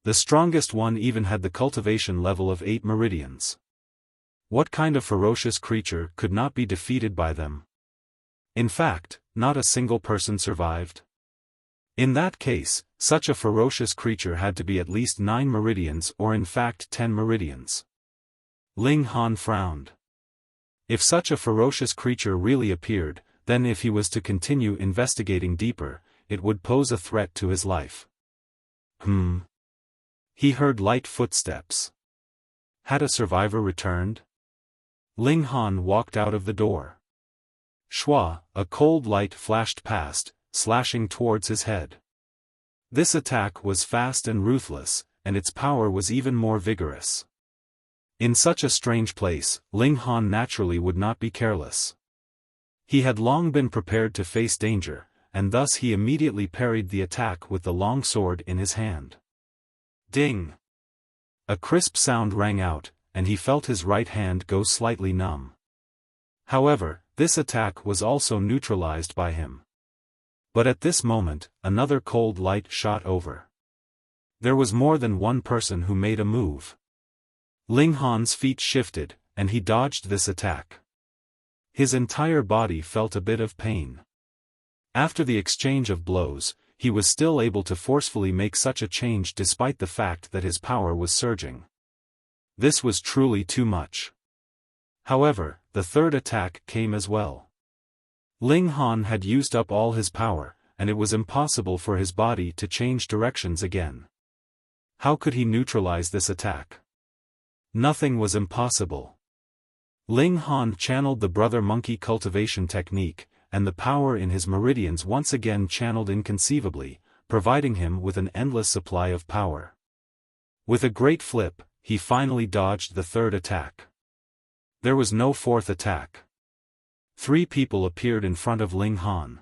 The strongest one even had the cultivation level of 8 meridians. What kind of ferocious creature could not be defeated by them? In fact, not a single person survived. In that case, such a ferocious creature had to be at least 9 meridians or in fact 10 meridians. Ling Han frowned. If such a ferocious creature really appeared, then if he was to continue investigating deeper, it would pose a threat to his life. He heard light footsteps. Had a survivor returned? Ling Han walked out of the door. Shua, a cold light flashed past, slashing towards his head. This attack was fast and ruthless, and its power was even more vigorous. In such a strange place, Ling Han naturally would not be careless. He had long been prepared to face danger, and thus he immediately parried the attack with the long sword in his hand. Ding! A crisp sound rang out, and he felt his right hand go slightly numb. However, this attack was also neutralized by him. But at this moment, another cold light shot over. There was more than one person who made a move. Ling Han's feet shifted, and he dodged this attack. His entire body felt a bit of pain. After the exchange of blows, he was still able to forcefully make such a change despite the fact that his power was surging. This was truly too much. However, the third attack came as well. Ling Han had used up all his power, and it was impossible for his body to change directions again. How could he neutralize this attack? Nothing was impossible. Ling Han channeled the brother monkey cultivation technique, and the power in his meridians once again channeled inconceivably, providing him with an endless supply of power. With a great flip, he finally dodged the third attack. There was no fourth attack. 3 people appeared in front of Ling Han.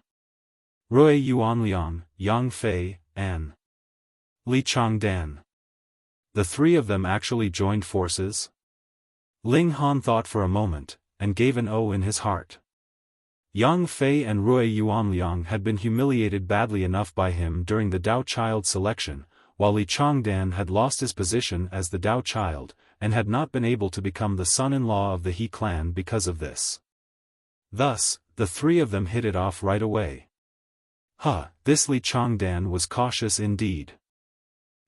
Rui Yuanliang, Yang Fei, and Li Changdan. The 3 of them actually joined forces? Ling Han thought for a moment, and gave an O in his heart. Yang Fei and Rui Yuanliang had been humiliated badly enough by him during the Dao Child selection, while Li Changdan had lost his position as the Dao Child, and had not been able to become the son-in-law of the He clan because of this. Thus, the 3 of them hit it off right away. This Li Changdan was cautious indeed.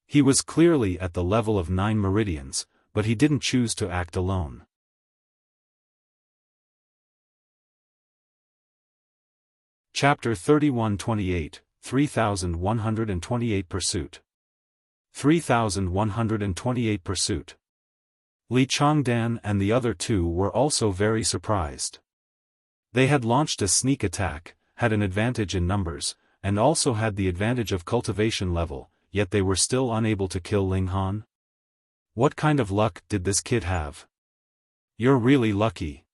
He was clearly at the level of 9 Meridians, but he didn't choose to act alone. Chapter 3128, 3128 Pursuit. 3128 Pursuit. Li Changdan and the other 2 were also very surprised. They had launched a sneak attack, had an advantage in numbers, and also had the advantage of cultivation level, yet they were still unable to kill Ling Han. What kind of luck did this kid have? You're really lucky.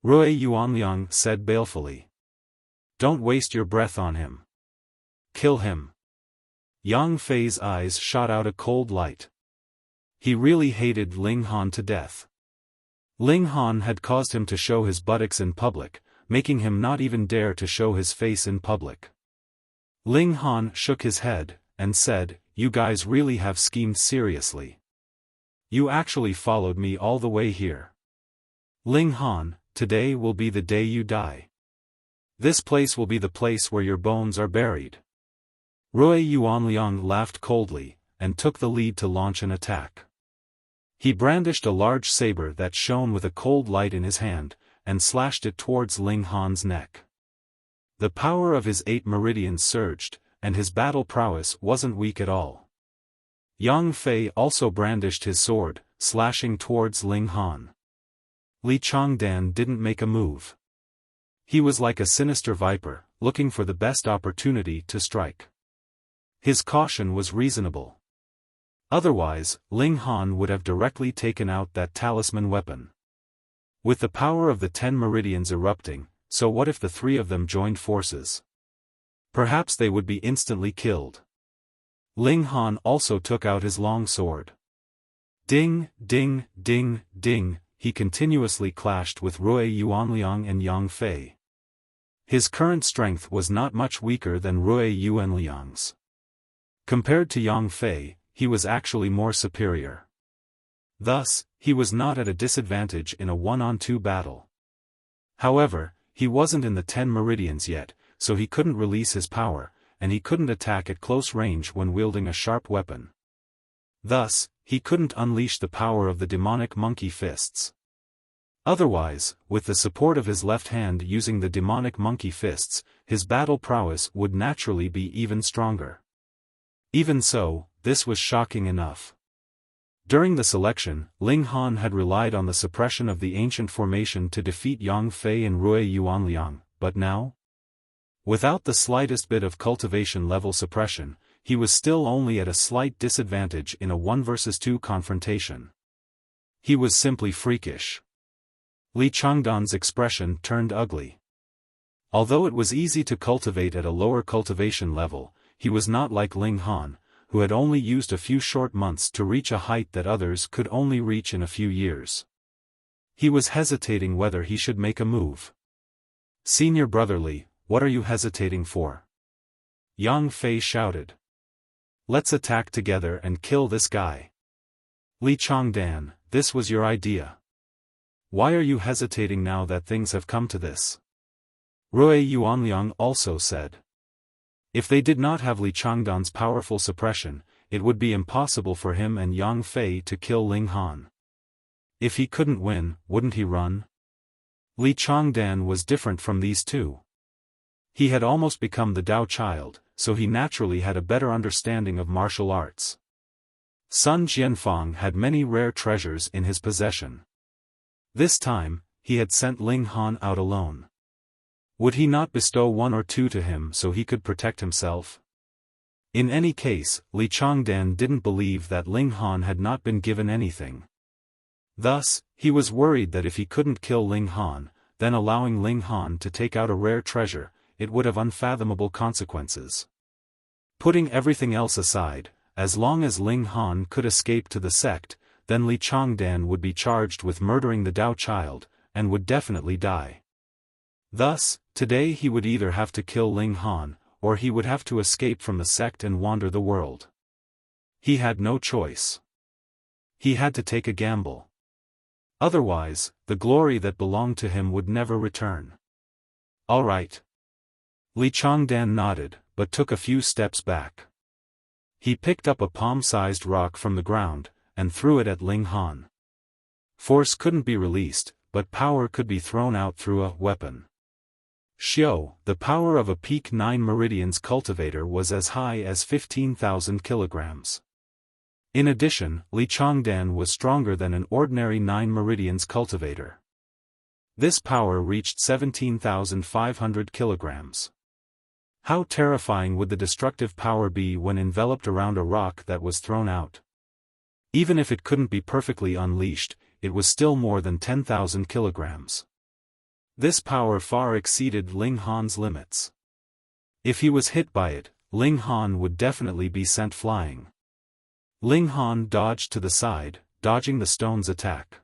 Rui Yuanliang said balefully. Don't waste your breath on him. Kill him. Yang Fei's eyes shot out a cold light. He really hated Ling Han to death. Ling Han had caused him to show his buttocks in public, making him not even dare to show his face in public. Ling Han shook his head, and said, "You guys really have schemed seriously. You actually followed me all the way here. Ling Han, today will be the day you die. This place will be the place where your bones are buried." Rui Yuanliang laughed coldly, and took the lead to launch an attack. He brandished a large saber that shone with a cold light in his hand, and slashed it towards Ling Han's neck. The power of his 8 meridians surged, and his battle prowess wasn't weak at all. Yang Fei also brandished his sword, slashing towards Ling Han. Li Changdan didn't make a move. He was like a sinister viper, looking for the best opportunity to strike. His caution was reasonable. Otherwise, Ling Han would have directly taken out that talisman weapon. With the power of the 10 meridians erupting, so what if the 3 of them joined forces? Perhaps they would be instantly killed. Ling Han also took out his long sword. Ding, ding, ding, ding, he continuously clashed with Rui Yuanliang and Yang Fei. His current strength was not much weaker than Rui Yuanliang's. Compared to Yang Fei, he was actually more superior. Thus, he was not at a disadvantage in a 1-on-2 battle. However, he wasn't in the 10 meridians yet, so he couldn't release his power, and he couldn't attack at close range when wielding a sharp weapon. Thus, he couldn't unleash the power of the demonic monkey fists. Otherwise, with the support of his left hand using the demonic monkey fists, his battle prowess would naturally be even stronger. Even so, this was shocking enough. During the selection, Ling Han had relied on the suppression of the ancient formation to defeat Yang Fei and Rui Yuanliang, but now? Without the slightest bit of cultivation level suppression, he was still only at a slight disadvantage in a 1 versus 2 confrontation. He was simply freakish. Li Changdan's expression turned ugly. Although it was easy to cultivate at a lower cultivation level, he was not like Ling Han, who had only used a few short months to reach a height that others could only reach in a few years. He was hesitating whether he should make a move. "Senior brotherly, what are you hesitating for?" Yang Fei shouted. "Let's attack together and kill this guy." Li Changdan, this was your idea. Why are you hesitating now that things have come to this? Rui Yuanliang also said. If they did not have Li Changdan's powerful suppression, it would be impossible for him and Yang Fei to kill Ling Han. If he couldn't win, wouldn't he run? Li Changdan was different from these two. He had almost become the Dao Child, so he naturally had a better understanding of martial arts. Sun Jianfang had many rare treasures in his possession. This time, he had sent Ling Han out alone. Would he not bestow 1 or 2 to him so he could protect himself? In any case, Li Changdan didn't believe that Ling Han had not been given anything. Thus, he was worried that if he couldn't kill Ling Han, then allowing Ling Han to take out a rare treasure, it would have unfathomable consequences. Putting everything else aside, as long as Ling Han could escape to the sect, then Changdan would be charged with murdering the Dao Child, and would definitely die. Thus, today he would either have to kill Ling Han, or he would have to escape from the sect and wander the world. He had no choice. He had to take a gamble. Otherwise, the glory that belonged to him would never return. All right. Changdan nodded, but took a few steps back. He picked up a palm-sized rock from the ground, and threw it at Ling Han. Force couldn't be released, but power could be thrown out through a weapon. The power of a peak 9 Meridians cultivator was as high as 15,000 kilograms. In addition, Changdan was stronger than an ordinary 9 Meridians cultivator. This power reached 17,500 kilograms. How terrifying would the destructive power be when enveloped around a rock that was thrown out? Even if it couldn't be perfectly unleashed, it was still more than 10,000 kilograms. This power far exceeded Ling Han's limits. If he was hit by it, Ling Han would definitely be sent flying. Ling Han dodged to the side, dodging the stone's attack.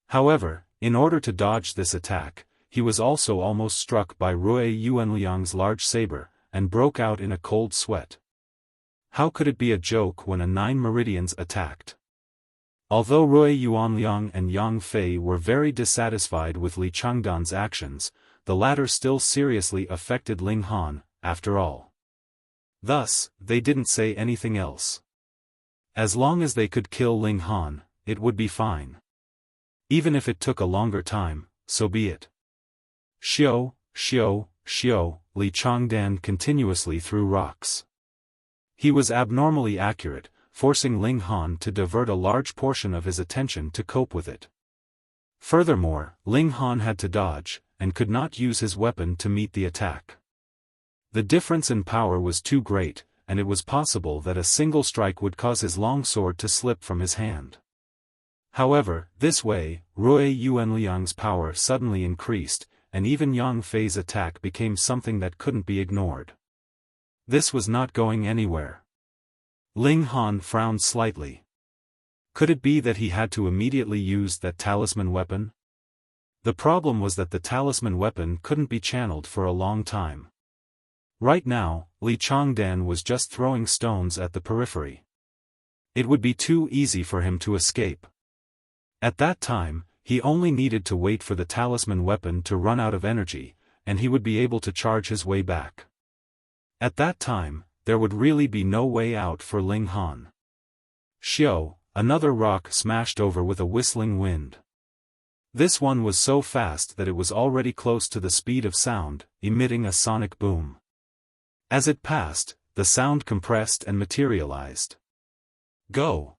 However, in order to dodge this attack, he was also almost struck by Rui Yuanliang's large saber, and broke out in a cold sweat. How could it be a joke when a 9 Meridians attacked? Although Rui Yuanliang and Yang Fei were very dissatisfied with Changdan's actions, the latter still seriously affected Ling Han, after all. Thus, they didn't say anything else. As long as they could kill Ling Han, it would be fine. Even if it took a longer time, so be it. Changdan continuously threw rocks. He was abnormally accurate, forcing Ling Han to divert a large portion of his attention to cope with it. Furthermore, Ling Han had to dodge, and could not use his weapon to meet the attack. The difference in power was too great, and it was possible that a single strike would cause his long sword to slip from his hand. However, this way, Rui Yuanliang's power suddenly increased, and even Yang Fei's attack became something that couldn't be ignored. This was not going anywhere. Ling Han frowned slightly. Could it be that he had to immediately use that talisman weapon? The problem was that the talisman weapon couldn't be channeled for a long time. Right now, Changdan was just throwing stones at the periphery. It would be too easy for him to escape. At that time, he only needed to wait for the talisman weapon to run out of energy, and he would be able to charge his way back. At that time, there would really be no way out for Ling Han. Another rock smashed over with a whistling wind. This one was so fast that it was already close to the speed of sound, emitting a sonic boom. As it passed, the sound compressed and materialized. Go!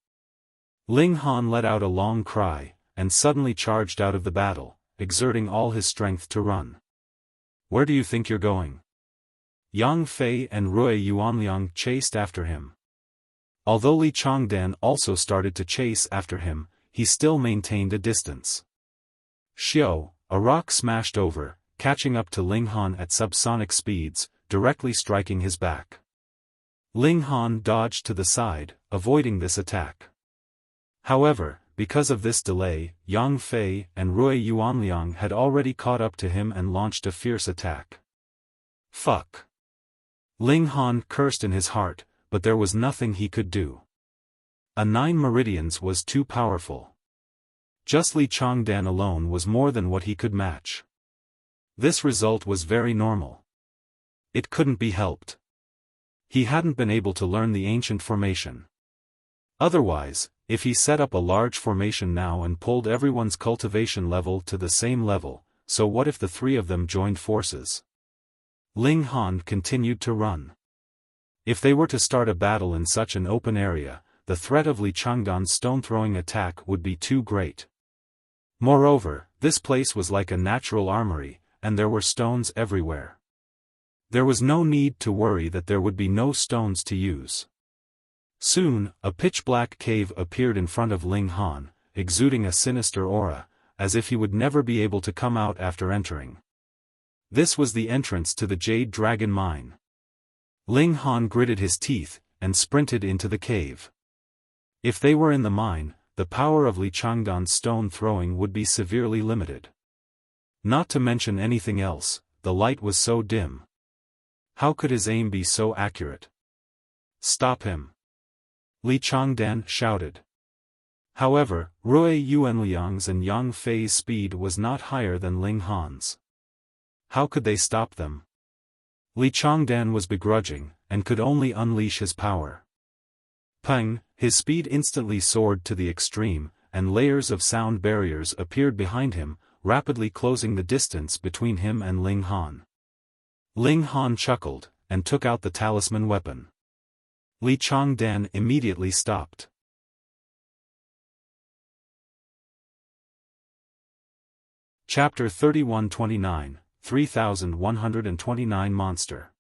Ling Han let out a long cry, and suddenly charged out of the battle, exerting all his strength to run. Where do you think you're going? Yang Fei and Rui Yuanliang chased after him. Although Changdan also started to chase after him, he still maintained a distance. A rock smashed over, catching up to Ling Han at subsonic speeds, directly striking his back. Ling Han dodged to the side, avoiding this attack. However, because of this delay, Yang Fei and Rui Yuanliang had already caught up to him and launched a fierce attack. Fuck! Ling Han cursed in his heart, but there was nothing he could do. A 9 Meridians was too powerful. Just Changdan alone was more than what he could match. This result was very normal. It couldn't be helped. He hadn't been able to learn the ancient formation. Otherwise, if he set up a large formation now and pulled everyone's cultivation level to the same level, so what if the three of them joined forces? Ling Han continued to run. If they were to start a battle in such an open area, the threat of Changdan's stone-throwing attack would be too great. Moreover, this place was like a natural armory, and there were stones everywhere. There was no need to worry that there would be no stones to use. Soon, a pitch-black cave appeared in front of Ling Han, exuding a sinister aura, as if he would never be able to come out after entering. This was the entrance to the Jade Dragon Mine. Ling Han gritted his teeth, and sprinted into the cave. If they were in the mine, the power of Li Changdan's stone throwing would be severely limited. Not to mention anything else, the light was so dim. How could his aim be so accurate? Stop him! Li Changdan shouted. However, Rui Yuanliang's and Yang Fei's speed was not higher than Ling Han's. How could they stop them? Li Changdan was begrudging, and could only unleash his power. Peng, his speed instantly soared to the extreme, and layers of sound barriers appeared behind him, rapidly closing the distance between him and Ling Han. Ling Han chuckled, and took out the Talisman Weapon. Li Changdan immediately stopped. Chapter 3129, 3129 Monster.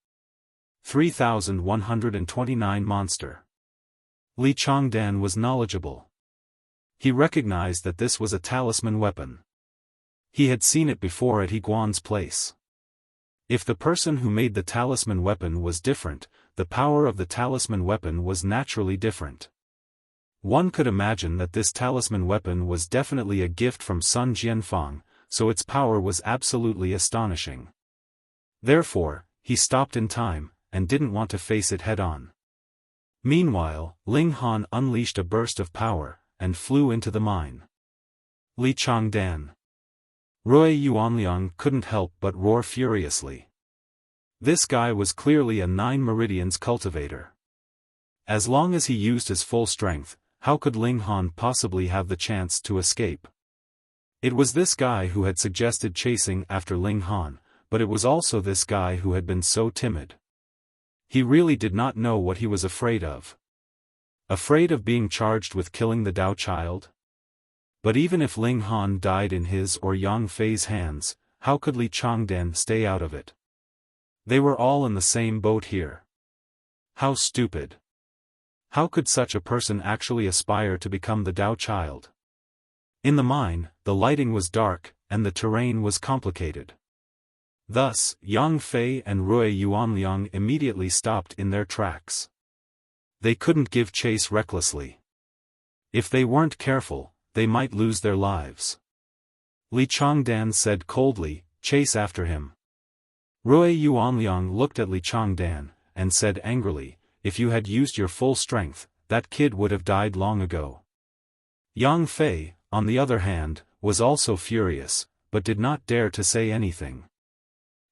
3129 Monster. Li Changdan was knowledgeable. He recognized that this was a talisman weapon. He had seen it before at Higuan's place. If the person who made the talisman weapon was different, the power of the talisman weapon was naturally different. One could imagine that this talisman weapon was definitely a gift from Sun Jianfang, so its power was absolutely astonishing. Therefore, he stopped in time, and didn't want to face it head-on. Meanwhile, Ling Han unleashed a burst of power, and flew into the mine. Li Changdan. Rui Yuanliang couldn't help but roar furiously. This guy was clearly a 9 Meridians cultivator. As long as he used his full strength, how could Ling Han possibly have the chance to escape? It was this guy who had suggested chasing after Ling Han, but it was also this guy who had been so timid. He really did not know what he was afraid of. Afraid of being charged with killing the Dao Child? But even if Ling Han died in his or Yang Fei's hands, how could Li Changdan stay out of it? They were all in the same boat here. How stupid. How could such a person actually aspire to become the Dao Child? In the mine, the lighting was dark, and the terrain was complicated. Thus, Yang Fei and Rui Yuanliang immediately stopped in their tracks. They couldn't give chase recklessly. If they weren't careful, they might lose their lives. Li Changdan said coldly, "Chase after him." Rui Yuanliang looked at Li Changdan, and said angrily, "If you had used your full strength, that kid would have died long ago." Yang Fei, on the other hand, was also furious, but did not dare to say anything.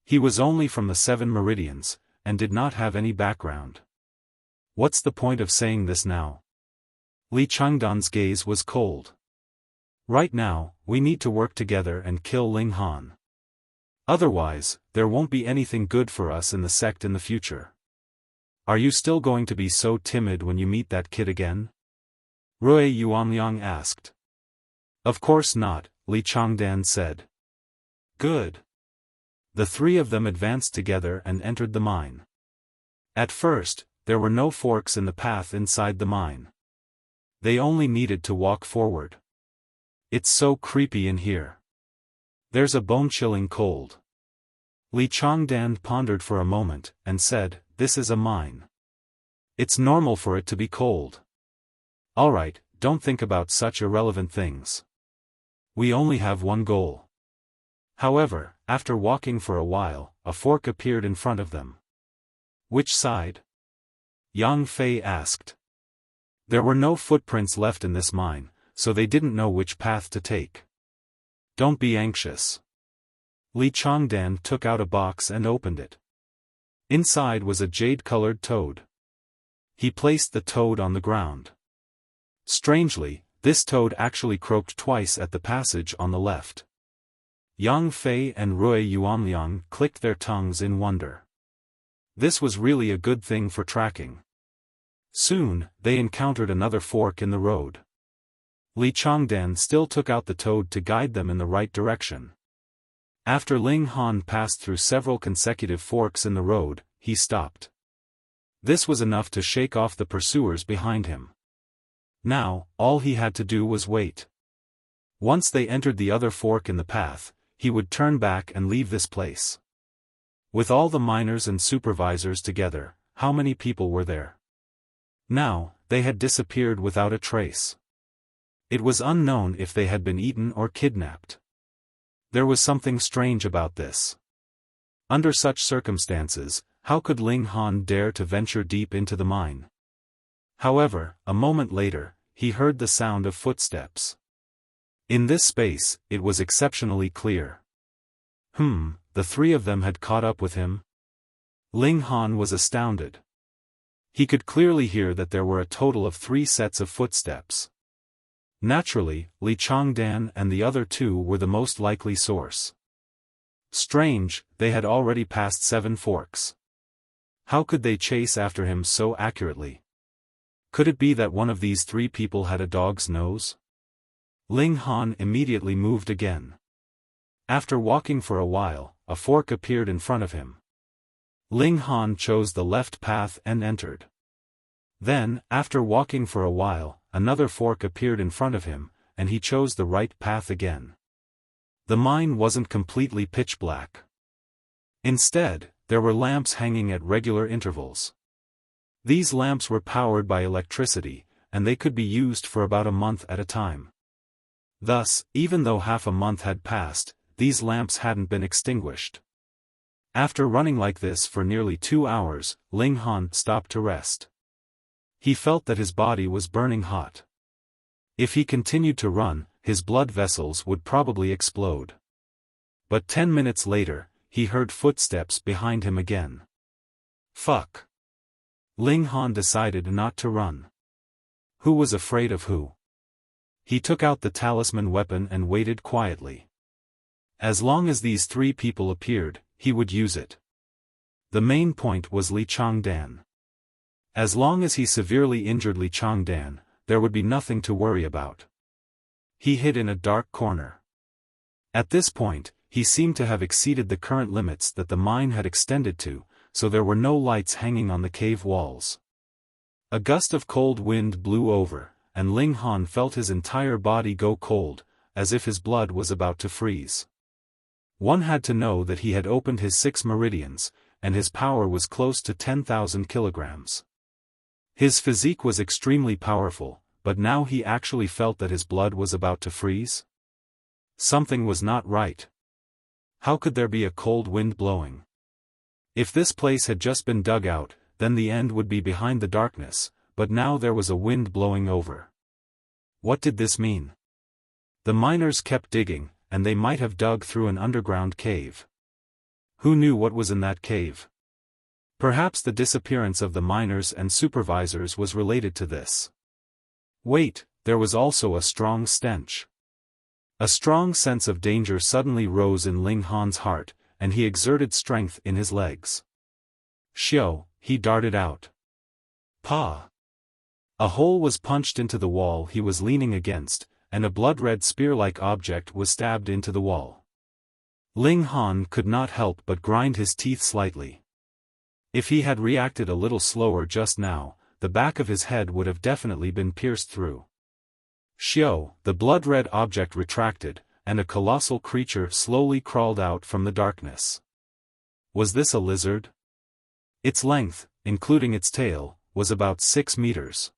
He was only from the 7 Meridians, and did not have any background. What's the point of saying this now? Li Changdan's gaze was cold. Right now, we need to work together and kill Ling Han. Otherwise, there won't be anything good for us in the sect in the future. Are you still going to be so timid when you meet that kid again? Rui Yuanliang asked. Of course not, Li Changdan said. Good. The three of them advanced together and entered the mine. At first, there were no forks in the path inside the mine. They only needed to walk forward. It's so creepy in here. There's a bone-chilling cold. Li Changdan pondered for a moment, and said, "This is a mine. It's normal for it to be cold." Alright, don't think about such irrelevant things. We only have one goal. However, after walking for a while, a fork appeared in front of them. Which side? Yang Fei asked. There were no footprints left in this mine, so they didn't know which path to take. Don't be anxious. Li Changdan took out a box and opened it. Inside was a jade-colored toad. He placed the toad on the ground. Strangely, this toad actually croaked twice at the passage on the left. Yang Fei and Rui Yuanliang clicked their tongues in wonder. This was really a good thing for tracking. Soon, they encountered another fork in the road. Li Changdan still took out the toad to guide them in the right direction. After Ling Han passed through several consecutive forks in the road, he stopped. This was enough to shake off the pursuers behind him. Now, all he had to do was wait. Once they entered the other fork in the path, he would turn back and leave this place. With all the miners and supervisors together, how many people were there? Now, they had disappeared without a trace. It was unknown if they had been eaten or kidnapped. There was something strange about this. Under such circumstances, how could Ling Han dare to venture deep into the mine? However, a moment later, he heard the sound of footsteps. In this space, it was exceptionally clear. The three of them had caught up with him? Ling Han was astounded. He could clearly hear that there were a total of 3 sets of footsteps. Naturally, Changdan and the other 2 were the most likely source. Strange, they had already passed 7 forks. How could they chase after him so accurately? Could it be that one of these 3 people had a dog's nose? Ling Han immediately moved again. After walking for a while, a fork appeared in front of him. Ling Han chose the left path and entered. Then, after walking for a while, another fork appeared in front of him, and he chose the right path again. The mine wasn't completely pitch black. Instead, there were lamps hanging at regular intervals. These lamps were powered by electricity, and they could be used for about a month at a time. Thus, even though half a month had passed, these lamps hadn't been extinguished. After running like this for nearly 2 hours, Ling Han stopped to rest. He felt that his body was burning hot. If he continued to run, his blood vessels would probably explode. But 10 minutes later, he heard footsteps behind him again. Fuck. Ling Han decided not to run. Who was afraid of who? He took out the Talisman Weapon and waited quietly. As long as these 3 people appeared, he would use it. The main point was Changdan. As long as he severely injured Changdan, there would be nothing to worry about. He hid in a dark corner. At this point, he seemed to have exceeded the current limits that the mine had extended to, so there were no lights hanging on the cave walls. A gust of cold wind blew over, and Ling Han felt his entire body go cold, as if his blood was about to freeze. One had to know that he had opened his 6 meridians, and his power was close to 10,000 kilograms. His physique was extremely powerful, but now he actually felt that his blood was about to freeze? Something was not right. How could there be a cold wind blowing? If this place had just been dug out, then the end would be behind the darkness, but now there was a wind blowing over. What did this mean? The miners kept digging, and they might have dug through an underground cave. Who knew what was in that cave? Perhaps the disappearance of the miners and supervisors was related to this. Wait, there was also a strong stench. A strong sense of danger suddenly rose in Ling Han's heart, and he exerted strength in his legs. Xiao, he darted out. Pa! A hole was punched into the wall he was leaning against, and a blood-red spear-like object was stabbed into the wall. Ling Han could not help but grind his teeth slightly. If he had reacted a little slower just now, the back of his head would have definitely been pierced through. Xiao, the blood-red object retracted, and a colossal creature slowly crawled out from the darkness. Was this a lizard? Its length, including its tail, was about 6 meters.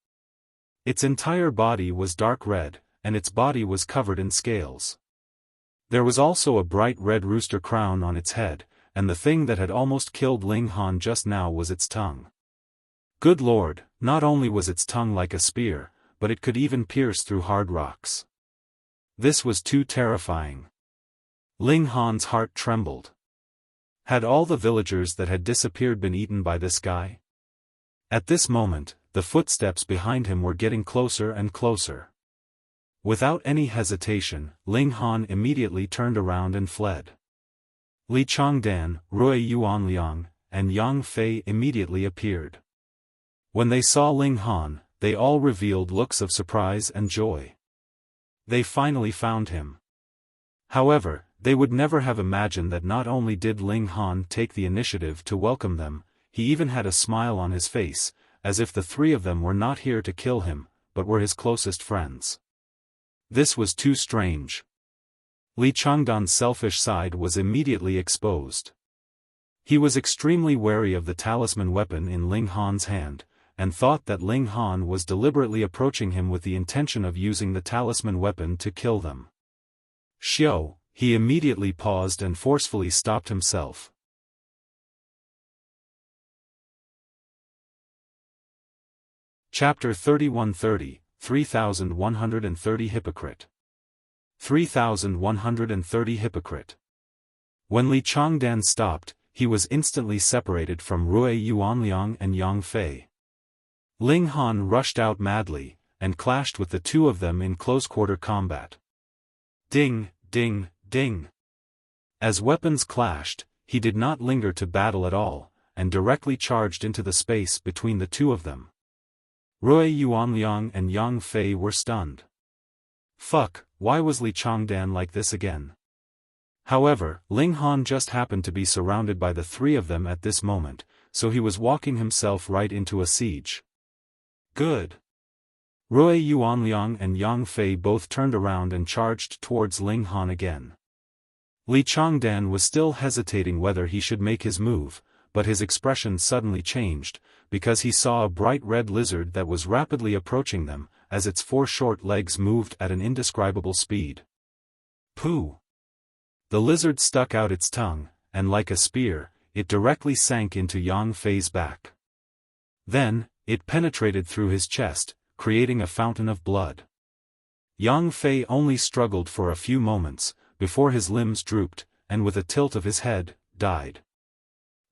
Its entire body was dark red, and its body was covered in scales. There was also a bright red rooster crown on its head, and the thing that had almost killed Ling Han just now was its tongue. Good lord, not only was its tongue like a spear, but it could even pierce through hard rocks. This was too terrifying. Ling Han's heart trembled. Had all the villagers that had disappeared been eaten by this guy? At this moment, the footsteps behind him were getting closer and closer. Without any hesitation, Ling Han immediately turned around and fled. Li Changdan, Rui Yuanliang, and Yang Fei immediately appeared. When they saw Ling Han, they all revealed looks of surprise and joy. They finally found him. However, they would never have imagined that not only did Ling Han take the initiative to welcome them, he even had a smile on his face, as if the 3 of them were not here to kill him, but were his closest friends. This was too strange. Li Changdan's selfish side was immediately exposed. He was extremely wary of the talisman weapon in Ling Han's hand, and thought that Ling Han was deliberately approaching him with the intention of using the talisman weapon to kill them. Xiao, he immediately paused and forcefully stopped himself. Chapter 3130, 3130 Hypocrite. 3130 Hypocrite. When Li Changdan stopped, he was instantly separated from Rui Yuanliang and Yang Fei. Ling Han rushed out madly, and clashed with the two of them in close-quarter combat. Ding, ding, ding. As weapons clashed, he did not linger to battle at all, and directly charged into the space between the two of them. Rui Yuanliang and Yang Fei were stunned. Fuck, why was Li Changdan like this again? However, Ling Han just happened to be surrounded by the three of them at this moment, so he was walking himself right into a siege. Good. Rui Yuanliang and Yang Fei both turned around and charged towards Ling Han again. Li Changdan was still hesitating whether he should make his move, but his expression suddenly changed, because he saw a bright red lizard that was rapidly approaching them, as its four short legs moved at an indescribable speed. Pooh! The lizard stuck out its tongue, and like a spear, it directly sank into Yang Fei's back. Then, it penetrated through his chest, creating a fountain of blood. Yang Fei only struggled for a few moments, before his limbs drooped, and with a tilt of his head, died.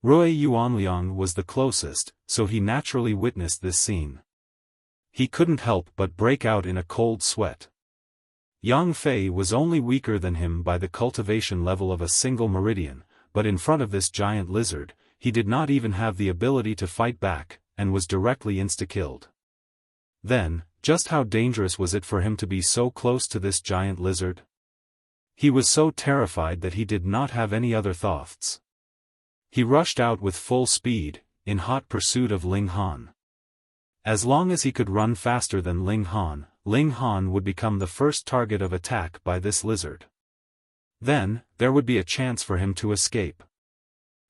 Rui Yuanliang was the closest, so he naturally witnessed this scene. He couldn't help but break out in a cold sweat. Yang Fei was only weaker than him by the cultivation level of a single meridian, but in front of this giant lizard, he did not even have the ability to fight back, and was directly insta-killed. Then, just how dangerous was it for him to be so close to this giant lizard? He was so terrified that he did not have any other thoughts. He rushed out with full speed, in hot pursuit of Ling Han. As long as he could run faster than Ling Han would become the first target of attack by this lizard. Then, there would be a chance for him to escape.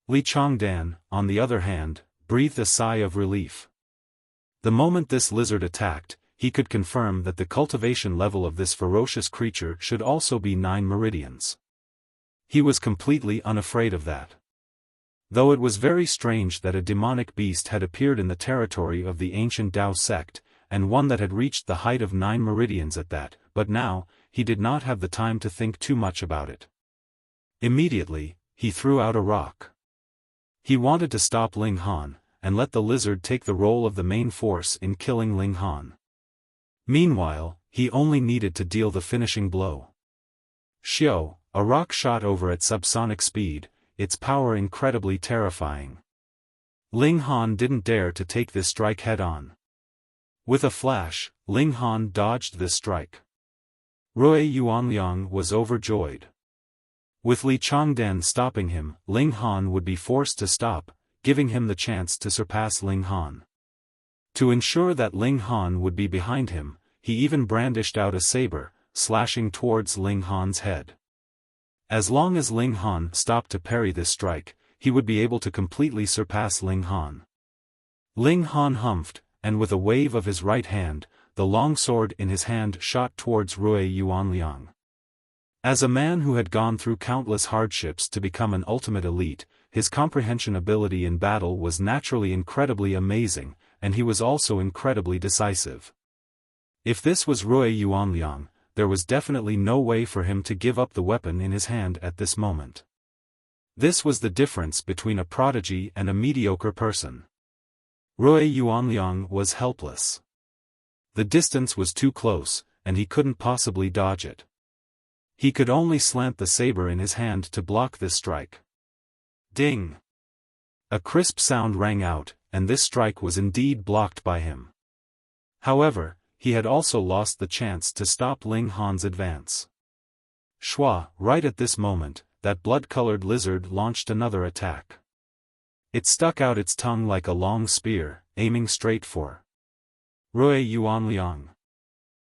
Li Changdan, on the other hand, breathed a sigh of relief. The moment this lizard attacked, he could confirm that the cultivation level of this ferocious creature should also be 9 meridians. He was completely unafraid of that. Though it was very strange that a demonic beast had appeared in the territory of the ancient Dao sect, and one that had reached the height of 9 meridians at that, but now, he did not have the time to think too much about it. Immediately, he threw out a rock. He wanted to stop Ling Han, and let the lizard take the role of the main force in killing Ling Han. Meanwhile, he only needed to deal the finishing blow. Xiao, a rock shot over at subsonic speed, its power incredibly terrifying. Ling Han didn't dare to take this strike head-on. With a flash, Ling Han dodged this strike. Rui Yuanliang was overjoyed. With Li Changdan stopping him, Ling Han would be forced to stop, giving him the chance to surpass Ling Han. To ensure that Ling Han would be behind him, he even brandished out a saber, slashing towards Ling Han's head. As long as Ling Han stopped to parry this strike, he would be able to completely surpass Ling Han. Ling Han humphed, and with a wave of his right hand, the long sword in his hand shot towards Rui Yuanliang. As a man who had gone through countless hardships to become an ultimate elite, his comprehension ability in battle was naturally incredibly amazing, and he was also incredibly decisive. If this was Rui Yuanliang, there was definitely no way for him to give up the weapon in his hand at this moment. This was the difference between a prodigy and a mediocre person. Rui Yuanliang was helpless. The distance was too close, and he couldn't possibly dodge it. He could only slant the saber in his hand to block this strike. Ding! A crisp sound rang out, and this strike was indeed blocked by him. However, he had also lost the chance to stop Ling Han's advance. Shua, right at this moment, that blood-colored lizard launched another attack. It stuck out its tongue like a long spear, aiming straight for Rui Yuanliang.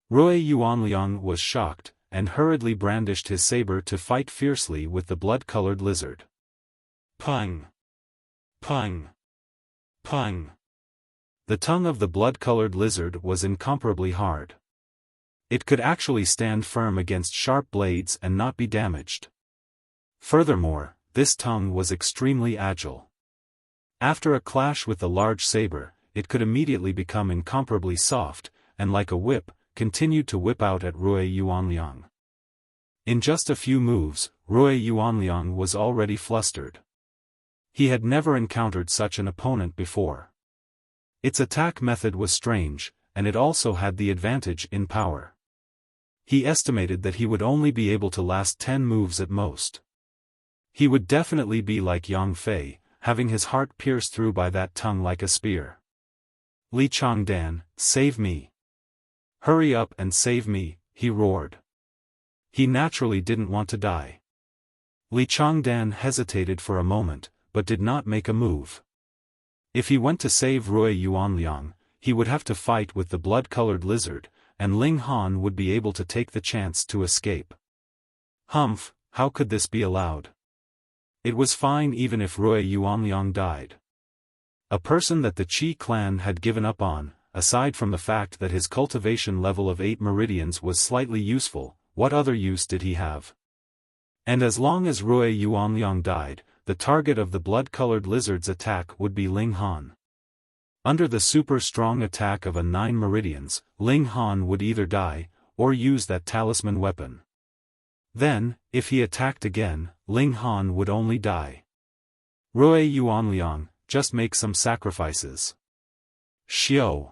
Rui Yuanliang was shocked, and hurriedly brandished his saber to fight fiercely with the blood-colored lizard. Pung! Pung! Pung! The tongue of the blood-colored lizard was incomparably hard. It could actually stand firm against sharp blades and not be damaged. Furthermore, this tongue was extremely agile. After a clash with the large saber, it could immediately become incomparably soft, and like a whip, continued to whip out at Rui Yuanliang. In just a few moves, Rui Yuanliang was already flustered. He had never encountered such an opponent before. Its attack method was strange, and it also had the advantage in power. He estimated that he would only be able to last 10 moves at most. He would definitely be like Yang Fei, having his heart pierced through by that tongue like a spear. Li Changdan, save me! Hurry up and save me, he roared. He naturally didn't want to die. Li Changdan hesitated for a moment, but did not make a move. If he went to save Rui Yuanliang, he would have to fight with the blood-colored lizard, and Ling Han would be able to take the chance to escape. Humph, how could this be allowed? It was fine even if Rui Yuanliang died. A person that the Qi clan had given up on, aside from the fact that his cultivation level of 8 meridians was slightly useful, what other use did he have? And as long as Rui Yuanliang died, the target of the blood-colored lizard's attack would be Ling Han. Under the super-strong attack of a 9 meridians, Ling Han would either die, or use that talisman weapon. Then, if he attacked again, Ling Han would only die. Rui Yuanliang, just make some sacrifices. Xiao!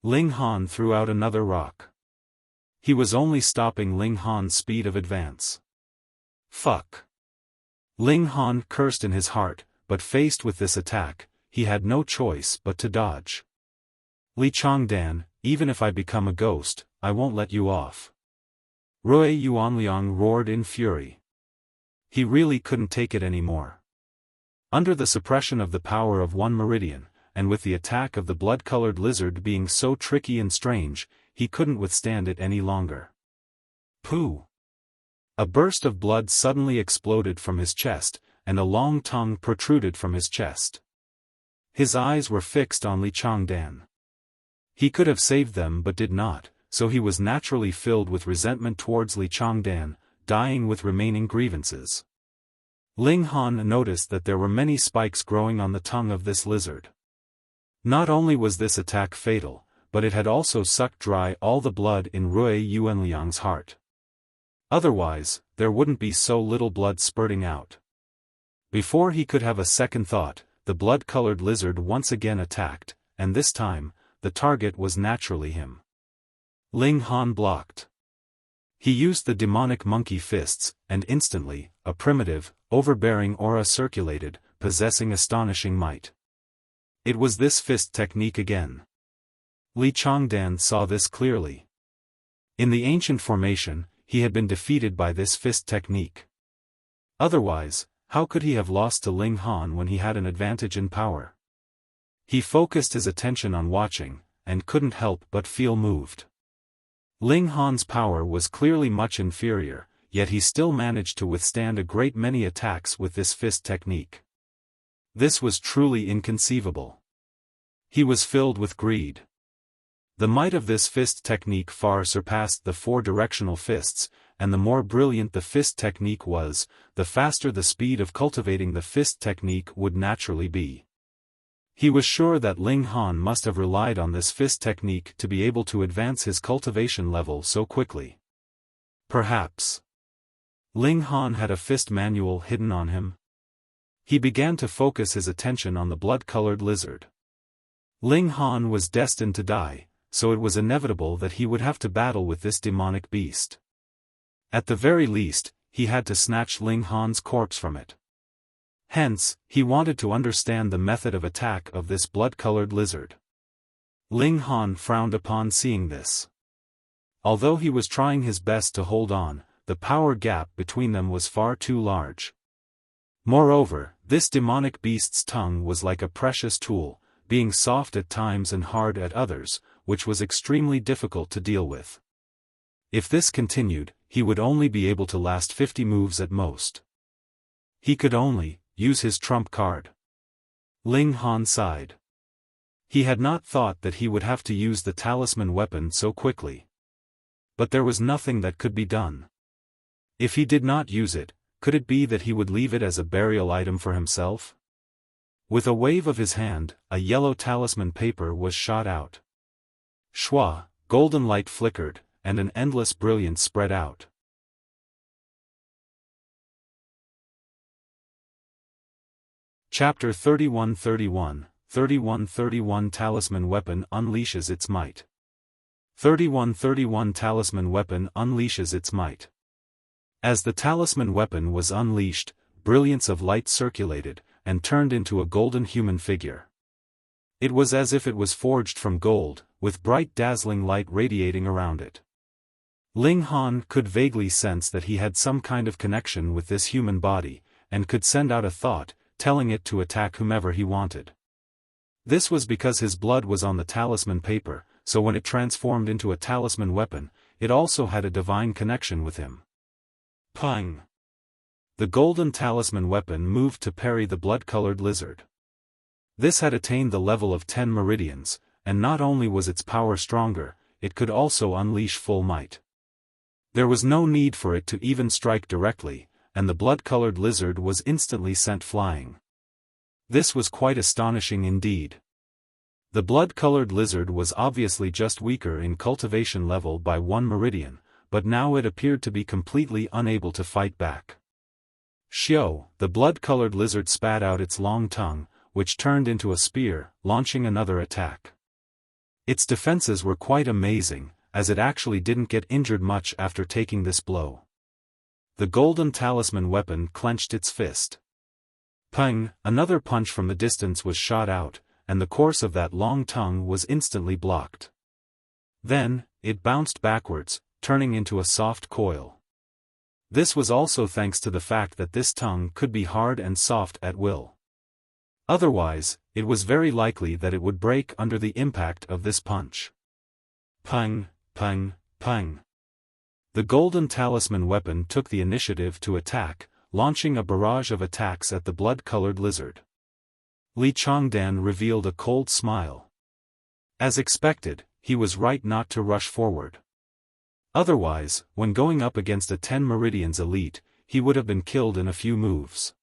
Ling Han threw out another rock. He was only stopping Ling Han's speed of advance. Fuck! Ling Han cursed in his heart, but faced with this attack, he had no choice but to dodge. Li Changdan, even if I become a ghost, I won't let you off. Rui Yuanliang roared in fury. He really couldn't take it anymore. Under the suppression of the power of 1 meridian, and with the attack of the blood-colored lizard being so tricky and strange, he couldn't withstand it any longer. Pooh! A burst of blood suddenly exploded from his chest, and a long tongue protruded from his chest. His eyes were fixed on Li Changdan. He could have saved them but did not, so he was naturally filled with resentment towards Li Changdan, dying with remaining grievances. Ling Han noticed that there were many spikes growing on the tongue of this lizard. Not only was this attack fatal, but it had also sucked dry all the blood in Rui Yuanliang's heart. Otherwise, there wouldn't be so little blood spurting out. Before he could have a second thought, the blood-colored lizard once again attacked, and this time, the target was naturally him. Ling Han blocked. He used the demonic monkey fists, and instantly, a primitive, overbearing aura circulated, possessing astonishing might. It was this fist technique again. Li Changdan saw this clearly. In the ancient formation, he had been defeated by this fist technique. Otherwise, how could he have lost to Ling Han when he had an advantage in power? He focused his attention on watching, and couldn't help but feel moved. Ling Han's power was clearly much inferior, yet he still managed to withstand a great many attacks with this fist technique. This was truly inconceivable. He was filled with greed. The might of this fist technique far surpassed the 4-directional fists, and the more brilliant the fist technique was, the faster the speed of cultivating the fist technique would naturally be. He was sure that Ling Han must have relied on this fist technique to be able to advance his cultivation level so quickly. Perhaps Ling Han had a fist manual hidden on him. He began to focus his attention on the blood-colored lizard. Ling Han was destined to die, so it was inevitable that he would have to battle with this demonic beast. At the very least, he had to snatch Ling Han's corpse from it. Hence, he wanted to understand the method of attack of this blood-colored lizard. Ling Han frowned upon seeing this. Although he was trying his best to hold on, the power gap between them was far too large. Moreover, this demonic beast's tongue was like a precious tool, being soft at times and hard at others, which was extremely difficult to deal with. If this continued, he would only be able to last 50 moves at most. He could only use his trump card. Ling Han sighed. He had not thought that he would have to use the Talisman Weapon so quickly. But there was nothing that could be done. If he did not use it, could it be that he would leave it as a burial item for himself? With a wave of his hand, a yellow talisman paper was shot out. Shwa, golden light flickered, and an endless brilliance spread out. Chapter 3131, 3131 Talisman Weapon unleashes its might. 3131 Talisman Weapon unleashes its might. As the Talisman Weapon was unleashed, brilliance of light circulated, and turned into a golden human figure. It was as if it was forged from gold, with bright dazzling light radiating around it. Ling Han could vaguely sense that he had some kind of connection with this human body, and could send out a thought, telling it to attack whomever he wanted. This was because his blood was on the talisman paper, so when it transformed into a talisman weapon, it also had a divine connection with him. Pang! The golden talisman weapon moved to parry the blood-colored lizard. This had attained the level of 10 meridians, and not only was its power stronger, it could also unleash full might. There was no need for it to even strike directly, and the blood-colored lizard was instantly sent flying. This was quite astonishing indeed. The blood-colored lizard was obviously just weaker in cultivation level by 1 meridian, but now it appeared to be completely unable to fight back. Xiao, the blood-colored lizard spat out its long tongue, which turned into a spear, launching another attack. Its defenses were quite amazing, as it actually didn't get injured much after taking this blow. The golden talisman weapon clenched its fist. Pang! Another punch from the distance was shot out, and the course of that long tongue was instantly blocked. Then, it bounced backwards, turning into a soft coil. This was also thanks to the fact that this tongue could be hard and soft at will. Otherwise, it was very likely that it would break under the impact of this punch. Pang! Pang! Pang! The golden talisman weapon took the initiative to attack, launching a barrage of attacks at the blood-colored lizard. Changdan revealed a cold smile. As expected, he was right not to rush forward. Otherwise, when going up against a 10 Meridians elite, he would have been killed in a few moves.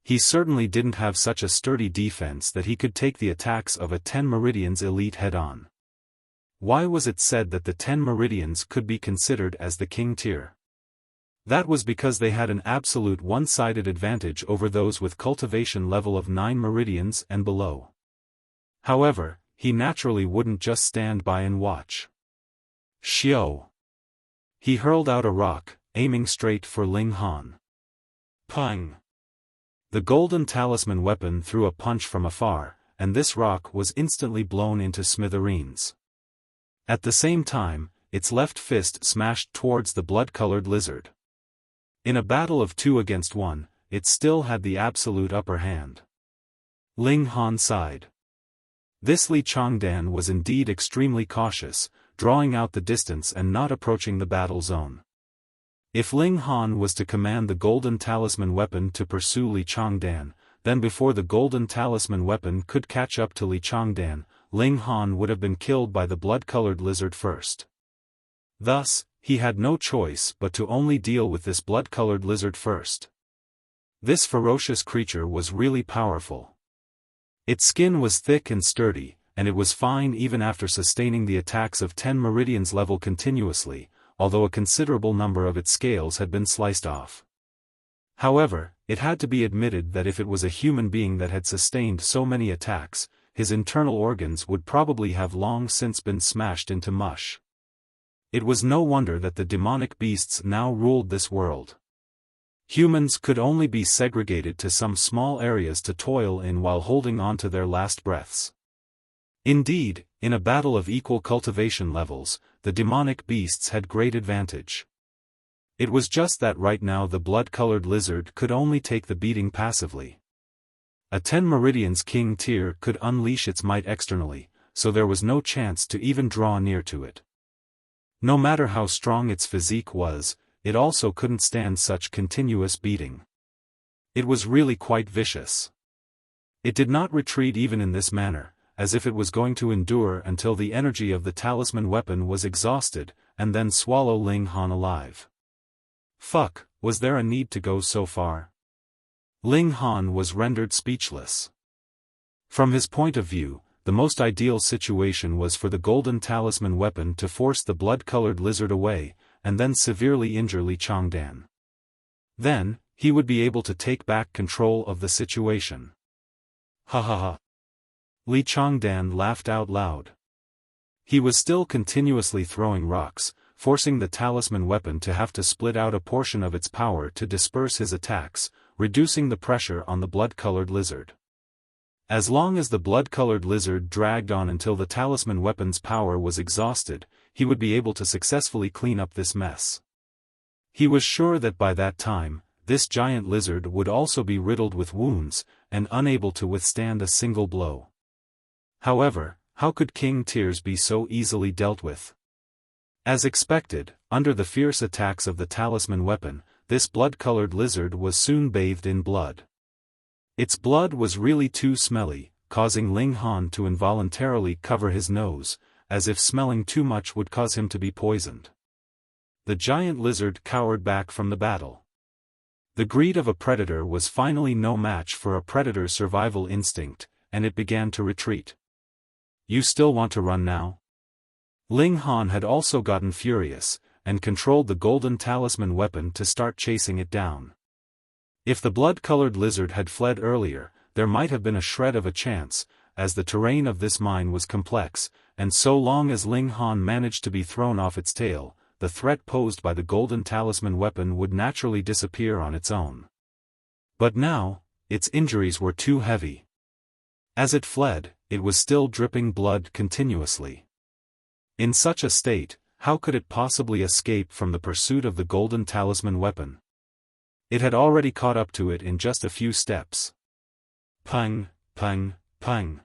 He certainly didn't have such a sturdy defense that he could take the attacks of a 10 Meridians elite head-on. Why was it said that the 10 Meridians could be considered as the king tier? That was because they had an absolute one-sided advantage over those with cultivation level of 9 Meridians and below. However, he naturally wouldn't just stand by and watch. Xiao! He hurled out a rock, aiming straight for Ling Han. Pang! The golden talisman weapon threw a punch from afar, and this rock was instantly blown into smithereens. At the same time, its left fist smashed towards the blood-colored lizard. In a battle of 2 against 1, it still had the absolute upper hand. Ling Han sighed. This Changdan was indeed extremely cautious, drawing out the distance and not approaching the battle zone. If Ling Han was to command the golden talisman weapon to pursue Changdan, then before the golden talisman weapon could catch up to Changdan, Ling Han would have been killed by the blood-colored lizard first. Thus, he had no choice but to only deal with this blood-colored lizard first. This ferocious creature was really powerful. Its skin was thick and sturdy, and it was fine even after sustaining the attacks of 10 Meridians level continuously, although a considerable number of its scales had been sliced off. However, it had to be admitted that if it was a human being that had sustained so many attacks, his internal organs would probably have long since been smashed into mush. It was no wonder that the demonic beasts now ruled this world. Humans could only be segregated to some small areas to toil in while holding on to their last breaths. Indeed, in a battle of equal cultivation levels, the demonic beasts had great advantage. It was just that right now the blood-colored lizard could only take the beating passively. A 10 Meridians king tier could unleash its might externally, so there was no chance to even draw near to it. No matter how strong its physique was, it also couldn't stand such continuous beating. It was really quite vicious. It did not retreat even in this manner, as if it was going to endure until the energy of the talisman weapon was exhausted, and then swallow Ling Han alive. Fuck, was there a need to go so far? Ling Han was rendered speechless. From his point of view, the most ideal situation was for the golden talisman weapon to force the blood-colored lizard away, and then severely injure Li Changdan. Then, he would be able to take back control of the situation. Ha ha ha. Li Changdan laughed out loud. He was still continuously throwing rocks, forcing the talisman weapon to have to split out a portion of its power to disperse his attacks, reducing the pressure on the blood-colored lizard. As long as the blood-colored lizard dragged on until the talisman weapon's power was exhausted, he would be able to successfully clean up this mess. He was sure that by that time, this giant lizard would also be riddled with wounds, and unable to withstand a single blow. However, how could King Tears be so easily dealt with? As expected, under the fierce attacks of the talisman weapon, this blood-colored lizard was soon bathed in blood. Its blood was really too smelly, causing Ling Han to involuntarily cover his nose, as if smelling too much would cause him to be poisoned. The giant lizard cowered back from the battle. The greed of a predator was finally no match for a predator's survival instinct, and it began to retreat. You still want to run now? Ling Han had also gotten furious, and controlled the golden talisman weapon to start chasing it down. If the blood-colored lizard had fled earlier, there might have been a shred of a chance, as the terrain of this mine was complex, and so long as Ling Han managed to be thrown off its tail, the threat posed by the golden talisman weapon would naturally disappear on its own. But now, its injuries were too heavy. As it fled, it was still dripping blood continuously. In such a state, how could it possibly escape from the pursuit of the golden talisman weapon? It had already caught up to it in just a few steps. Pang, pang, pang.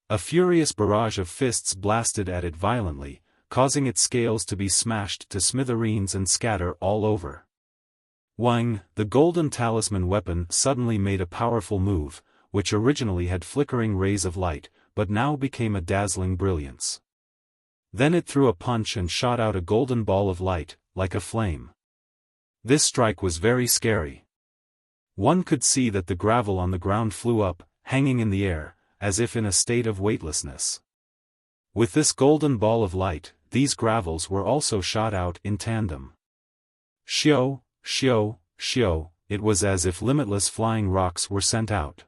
A furious barrage of fists blasted at it violently, causing its scales to be smashed to smithereens and scatter all over. Wang, the golden talisman weapon suddenly made a powerful move, which originally had flickering rays of light, but now became a dazzling brilliance. Then it threw a punch and shot out a golden ball of light, like a flame. This strike was very scary. One could see that the gravel on the ground flew up, hanging in the air, as if in a state of weightlessness. With this golden ball of light, these gravels were also shot out in tandem. Xiao, xiao, xiao, it was as if limitless flying rocks were sent out.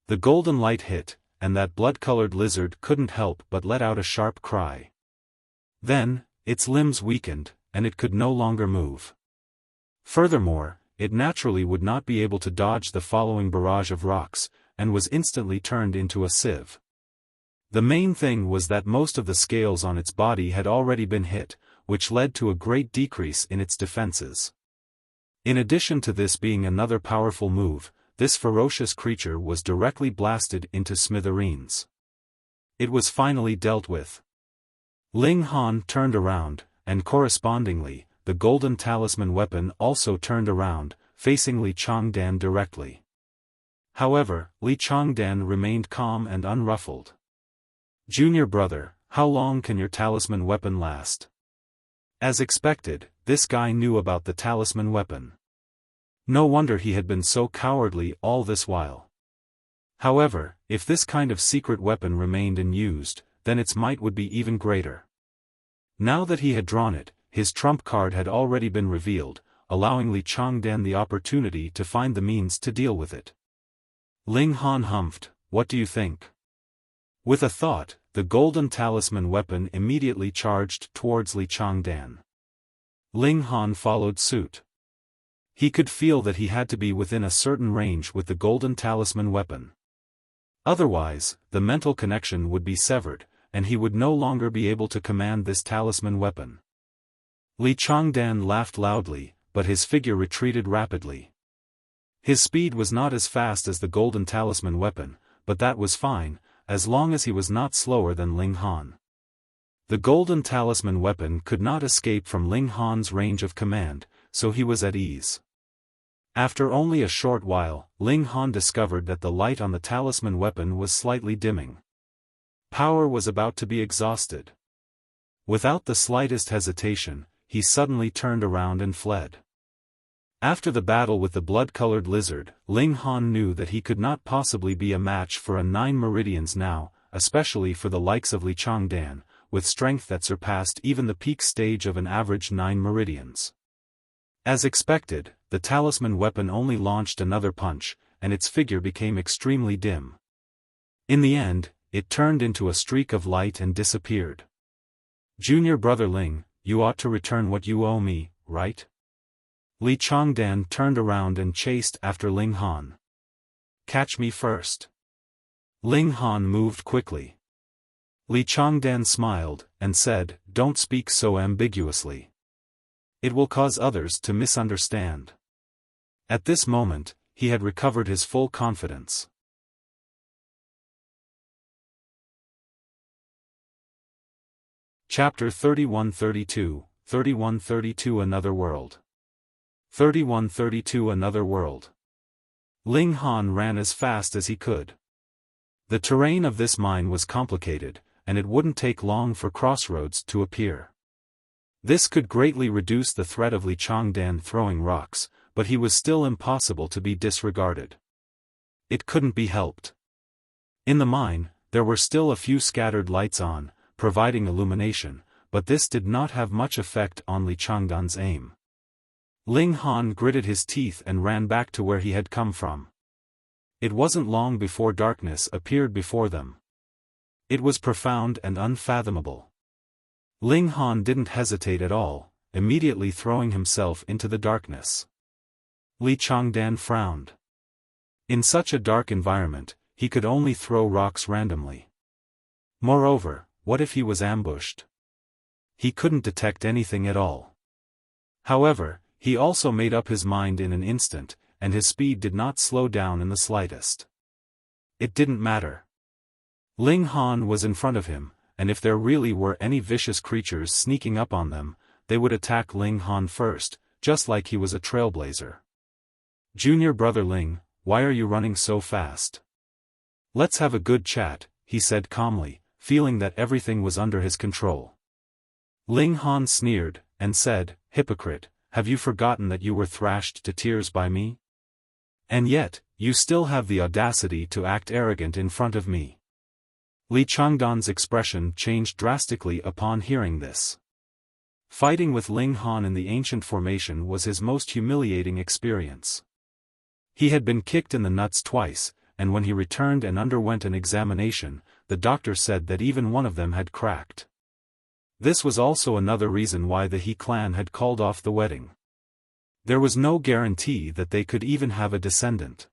The golden light hit, and that blood-colored lizard couldn't help but let out a sharp cry. Then, its limbs weakened, and it could no longer move. Furthermore, it naturally would not be able to dodge the following barrage of rocks, and was instantly turned into a sieve. The main thing was that most of the scales on its body had already been hit, which led to a great decrease in its defenses. In addition to this being another powerful move, this ferocious creature was directly blasted into smithereens. It was finally dealt with. Ling Han turned around, and correspondingly, the golden talisman weapon also turned around, facing Li Changdan directly. However, Li Changdan remained calm and unruffled. Junior brother, how long can your talisman weapon last? As expected, this guy knew about the talisman weapon. No wonder he had been so cowardly all this while. However, if this kind of secret weapon remained unused, then its might would be even greater. Now that he had drawn it, his trump card had already been revealed, allowing Li Changdan the opportunity to find the means to deal with it. Ling Han humphed, what do you think? With a thought, the golden talisman weapon immediately charged towards Li Changdan. Ling Han followed suit. He could feel that he had to be within a certain range with the golden talisman weapon. Otherwise, the mental connection would be severed, and he would no longer be able to command this talisman weapon. Li Changdan laughed loudly, but his figure retreated rapidly. His speed was not as fast as the golden talisman weapon, but that was fine, as long as he was not slower than Ling Han. The golden talisman weapon could not escape from Ling Han's range of command, so he was at ease. After only a short while, Ling Han discovered that the light on the talisman weapon was slightly dimming. Power was about to be exhausted. Without the slightest hesitation, he suddenly turned around and fled. After the battle with the blood-colored lizard, Ling Han knew that he could not possibly be a match for a 9 Meridians now, especially for the likes of Changdan, with strength that surpassed even the peak stage of an average 9 Meridians. As expected, the talisman weapon only launched another punch, and its figure became extremely dim. In the end, it turned into a streak of light and disappeared. "Junior brother Ling, you ought to return what you owe me, right?" Changdan turned around and chased after Ling Han. "Catch me first." Ling Han moved quickly. Changdan smiled, and said, "Don't speak so ambiguously. It will cause others to misunderstand." At this moment, he had recovered his full confidence. Chapter 3132, 3132 Another World. 3132 Another World. Ling Han ran as fast as he could. The terrain of this mine was complicated, and it wouldn't take long for crossroads to appear. This could greatly reduce the threat of Changdan throwing rocks, but he was still impossible to be disregarded. It couldn't be helped. In the mine, there were still a few scattered lights on, providing illumination, but this did not have much effect on Changdan's aim. Ling Han gritted his teeth and ran back to where he had come from. It wasn't long before darkness appeared before them. It was profound and unfathomable. Ling Han didn't hesitate at all, immediately throwing himself into the darkness. Changdan frowned. In such a dark environment, he could only throw rocks randomly. Moreover, what if he was ambushed? He couldn't detect anything at all. However, he also made up his mind in an instant, and his speed did not slow down in the slightest. It didn't matter. Ling Han was in front of him, and if there really were any vicious creatures sneaking up on them, they would attack Ling Han first, just like he was a trailblazer. "Junior brother Ling, why are you running so fast?" "Let's have a good chat," he said calmly, feeling that everything was under his control. Ling Han sneered, and said, "Hypocrite, have you forgotten that you were thrashed to tears by me? And yet, you still have the audacity to act arrogant in front of me." Changdan's expression changed drastically upon hearing this. Fighting with Ling Han in the ancient formation was his most humiliating experience. He had been kicked in the nuts twice, and when he returned and underwent an examination, the doctor said that even one of them had cracked. This was also another reason why the He clan had called off the wedding. There was no guarantee that they could even have a descendant.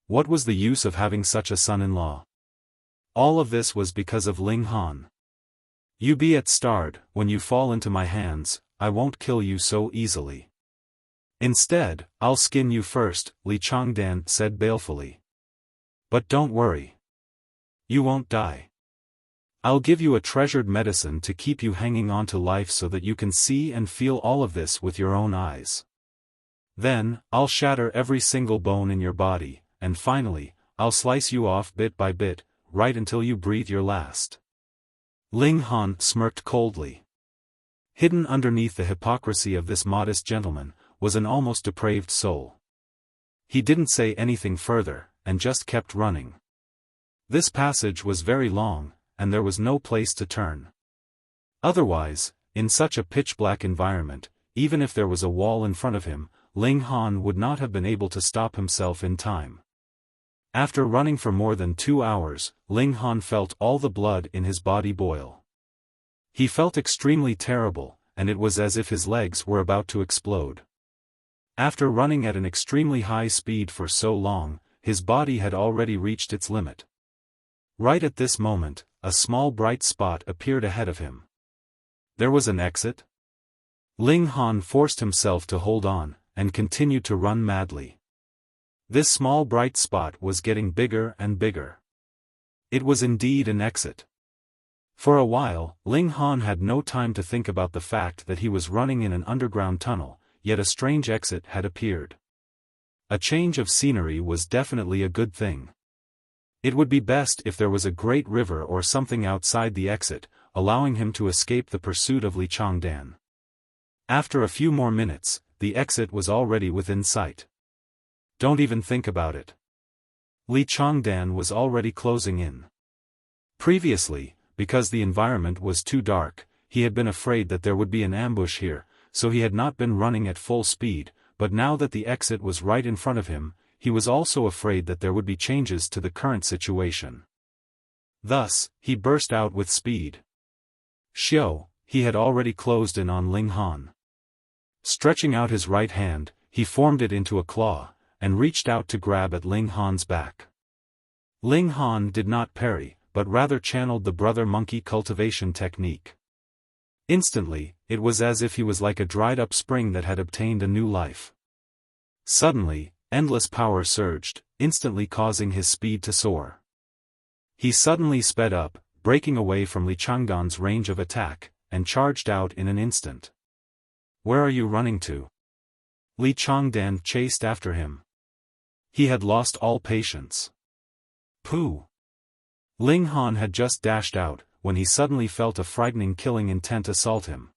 What was the use of having such a son-in-law? All of this was because of Ling Han. "You be at starred, when you fall into my hands, I won't kill you so easily. Instead, I'll skin you first," Changdan said balefully. "But don't worry. You won't die. I'll give you a treasured medicine to keep you hanging on to life so that you can see and feel all of this with your own eyes. Then, I'll shatter every single bone in your body, and finally, I'll slice you off bit by bit, right until you breathe your last." Ling Han smirked coldly. Hidden underneath the hypocrisy of this modest gentleman, was an almost depraved soul. He didn't say anything further, and just kept running. This passage was very long, and there was no place to turn. Otherwise, in such a pitch-black environment, even if there was a wall in front of him, Ling Han would not have been able to stop himself in time. After running for more than 2 hours, Ling Han felt all the blood in his body boil. He felt extremely terrible, and it was as if his legs were about to explode. After running at an extremely high speed for so long, his body had already reached its limit. Right at this moment, a small bright spot appeared ahead of him. There was an exit? Ling Han forced himself to hold on, and continued to run madly. This small bright spot was getting bigger and bigger. It was indeed an exit. For a while, Ling Han had no time to think about the fact that he was running in an underground tunnel, yet a strange exit had appeared. A change of scenery was definitely a good thing. It would be best if there was a great river or something outside the exit, allowing him to escape the pursuit of Li Changdan. After a few more minutes, the exit was already within sight. Don't even think about it. Li Changdan was already closing in. Previously, because the environment was too dark, he had been afraid that there would be an ambush here, so he had not been running at full speed, but now that the exit was right in front of him, he was also afraid that there would be changes to the current situation. Thus, he burst out with speed. Xiao, he had already closed in on Ling Han. Stretching out his right hand, he formed it into a claw, and reached out to grab at Ling Han's back. Ling Han did not parry, but rather channeled the brother monkey cultivation technique. Instantly, it was as if he was like a dried-up spring that had obtained a new life. Suddenly, endless power surged, instantly causing his speed to soar. He suddenly sped up, breaking away from Li Changdan's range of attack, and charged out in an instant. "Where are you running to?" Li Changdan chased after him. He had lost all patience. Pooh! Ling Han had just dashed out, when he suddenly felt a frightening killing intent assault him.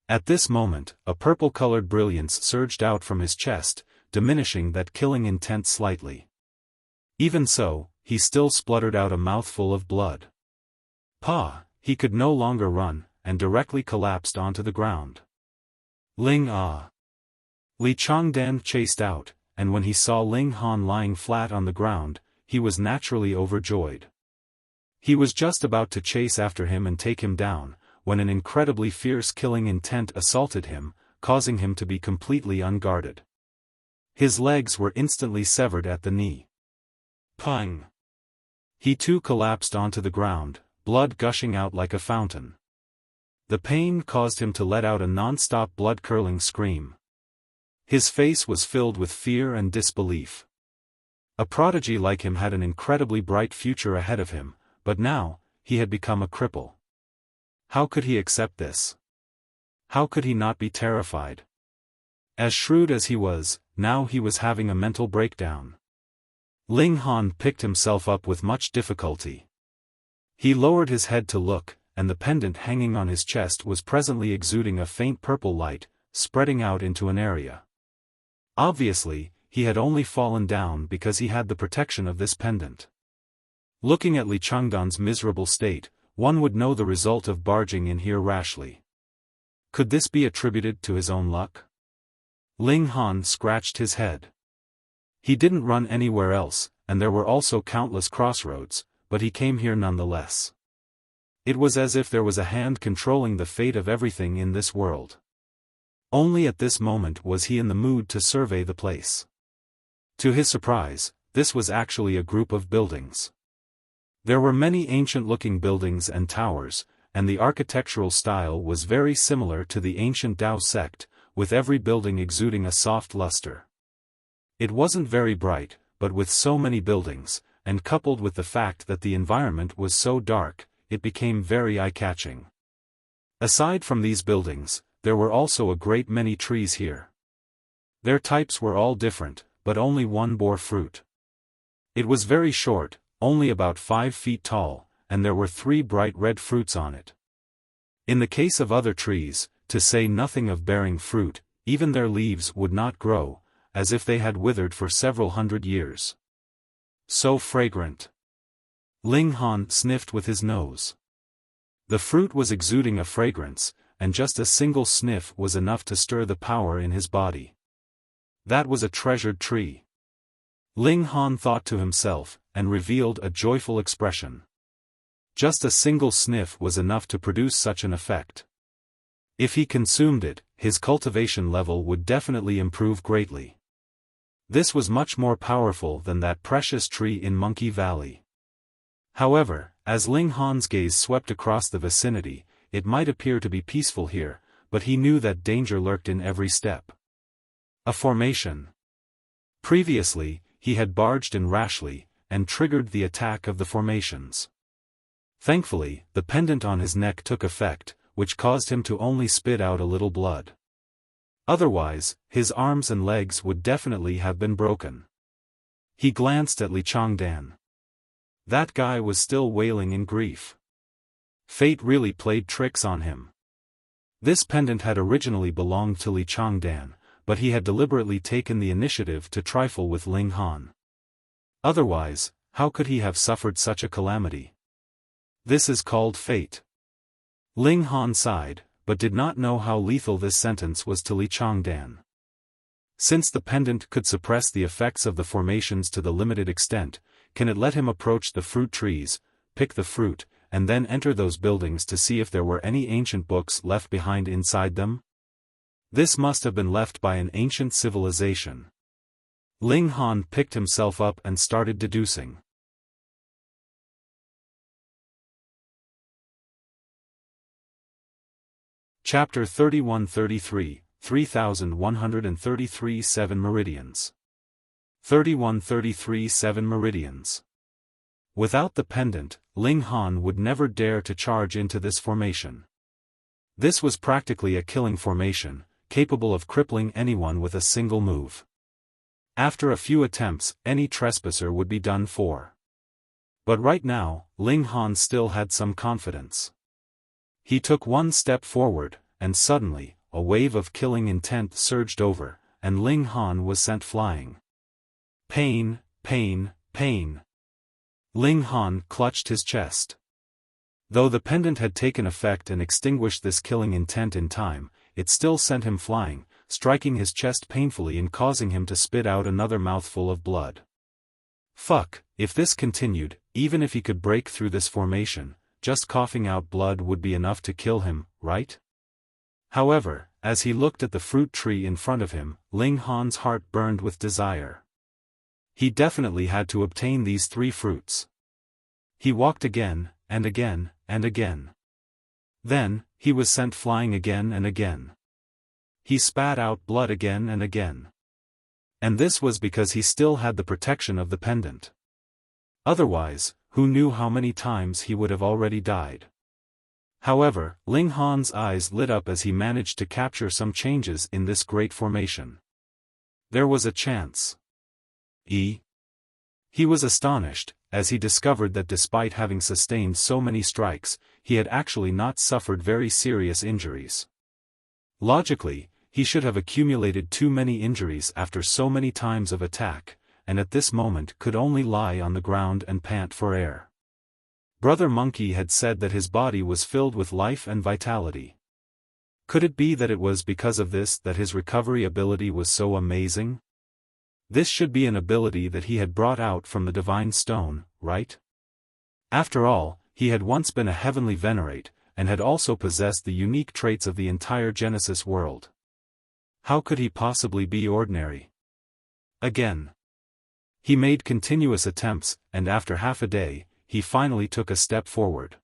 At this moment, a purple-colored brilliance surged out from his chest, diminishing that killing intent slightly. Even so, he still spluttered out a mouthful of blood. Pah! He could no longer run, and directly collapsed onto the ground. Ling Ah! Li Changdan chased out, and when he saw Ling Han lying flat on the ground, he was naturally overjoyed. He was just about to chase after him and take him down, when an incredibly fierce killing intent assaulted him, causing him to be completely unguarded. His legs were instantly severed at the knee. Pang! He too collapsed onto the ground, blood gushing out like a fountain. The pain caused him to let out a non-stop blood-curdling scream. His face was filled with fear and disbelief. A prodigy like him had an incredibly bright future ahead of him, but now, he had become a cripple. How could he accept this? How could he not be terrified? As shrewd as he was, now he was having a mental breakdown. Ling Han picked himself up with much difficulty. He lowered his head to look, and the pendant hanging on his chest was presently exuding a faint purple light, spreading out into an area. Obviously, he had only fallen down because he had the protection of this pendant. Looking at Li Changdan's miserable state, one would know the result of barging in here rashly. Could this be attributed to his own luck? Ling Han scratched his head. He didn't run anywhere else, and there were also countless crossroads, but he came here nonetheless. It was as if there was a hand controlling the fate of everything in this world. Only at this moment was he in the mood to survey the place. To his surprise, this was actually a group of buildings. There were many ancient-looking buildings and towers, and the architectural style was very similar to the ancient Dao sect, with every building exuding a soft luster. It wasn't very bright, but with so many buildings, and coupled with the fact that the environment was so dark, it became very eye-catching. Aside from these buildings, there were also a great many trees here. Their types were all different, but only one bore fruit. It was very short, only about 5 feet tall, and there were 3 bright red fruits on it. In the case of other trees, to say nothing of bearing fruit, even their leaves would not grow, as if they had withered for several hundred years. So fragrant. Ling Han sniffed with his nose. The fruit was exuding a fragrance, and just a single sniff was enough to stir the power in his body. That was a treasured tree. Ling Han thought to himself, and revealed a joyful expression. Just a single sniff was enough to produce such an effect. If he consumed it, his cultivation level would definitely improve greatly. This was much more powerful than that precious tree in Monkey Valley. However, as Ling Han's gaze swept across the vicinity, it might appear to be peaceful here, but he knew that danger lurked in every step. A formation. Previously, he had barged in rashly, and triggered the attack of the formations. Thankfully, the pendant on his neck took effect, which caused him to only spit out a little blood. Otherwise, his arms and legs would definitely have been broken. He glanced at Changdan. That guy was still wailing in grief. Fate really played tricks on him. This pendant had originally belonged to Changdan, but he had deliberately taken the initiative to trifle with Ling Han. Otherwise, how could he have suffered such a calamity? This is called fate. Ling Han sighed, but did not know how lethal this sentence was to Changdan. Since the pendant could suppress the effects of the formations to the limited extent, can it let him approach the fruit trees, pick the fruit, and then enter those buildings to see if there were any ancient books left behind inside them? This must have been left by an ancient civilization. Ling Han picked himself up and started deducing. Chapter 31-33, 3133 7 Meridians. 3133 7 Meridians. Without the pendant, Ling Han would never dare to charge into this formation. This was practically a killing formation, capable of crippling anyone with a single move. After a few attempts, any trespasser would be done for. But right now, Ling Han still had some confidence. He took one step forward, and suddenly, a wave of killing intent surged over, and Ling Han was sent flying. Pain, pain, pain. Ling Han clutched his chest. Though the pendant had taken effect and extinguished this killing intent in time, it still sent him flying, striking his chest painfully and causing him to spit out another mouthful of blood. Fuck, if this continued, even if he could break through this formation, just coughing out blood would be enough to kill him, right? However, as he looked at the fruit tree in front of him, Ling Han's heart burned with desire. He definitely had to obtain these 3 fruits. He walked again, and again, and again. Then, he was sent flying again and again. He spat out blood again and again. And this was because he still had the protection of the pendant. Otherwise, who knew how many times he would have already died. However, Ling Han's eyes lit up as he managed to capture some changes in this great formation. There was a chance. He was astonished, as he discovered that despite having sustained so many strikes, he had actually not suffered very serious injuries. Logically, he should have accumulated too many injuries after so many times of attack, and at this moment could only lie on the ground and pant for air. Brother Monkey had said that his body was filled with life and vitality. Could it be that it was because of this that his recovery ability was so amazing? This should be an ability that he had brought out from the Divine Stone, right? After all, he had once been a heavenly venerate, and had also possessed the unique traits of the entire Genesis world. How could he possibly be ordinary? Again. He made continuous attempts, and after half a day, he finally took a step forward.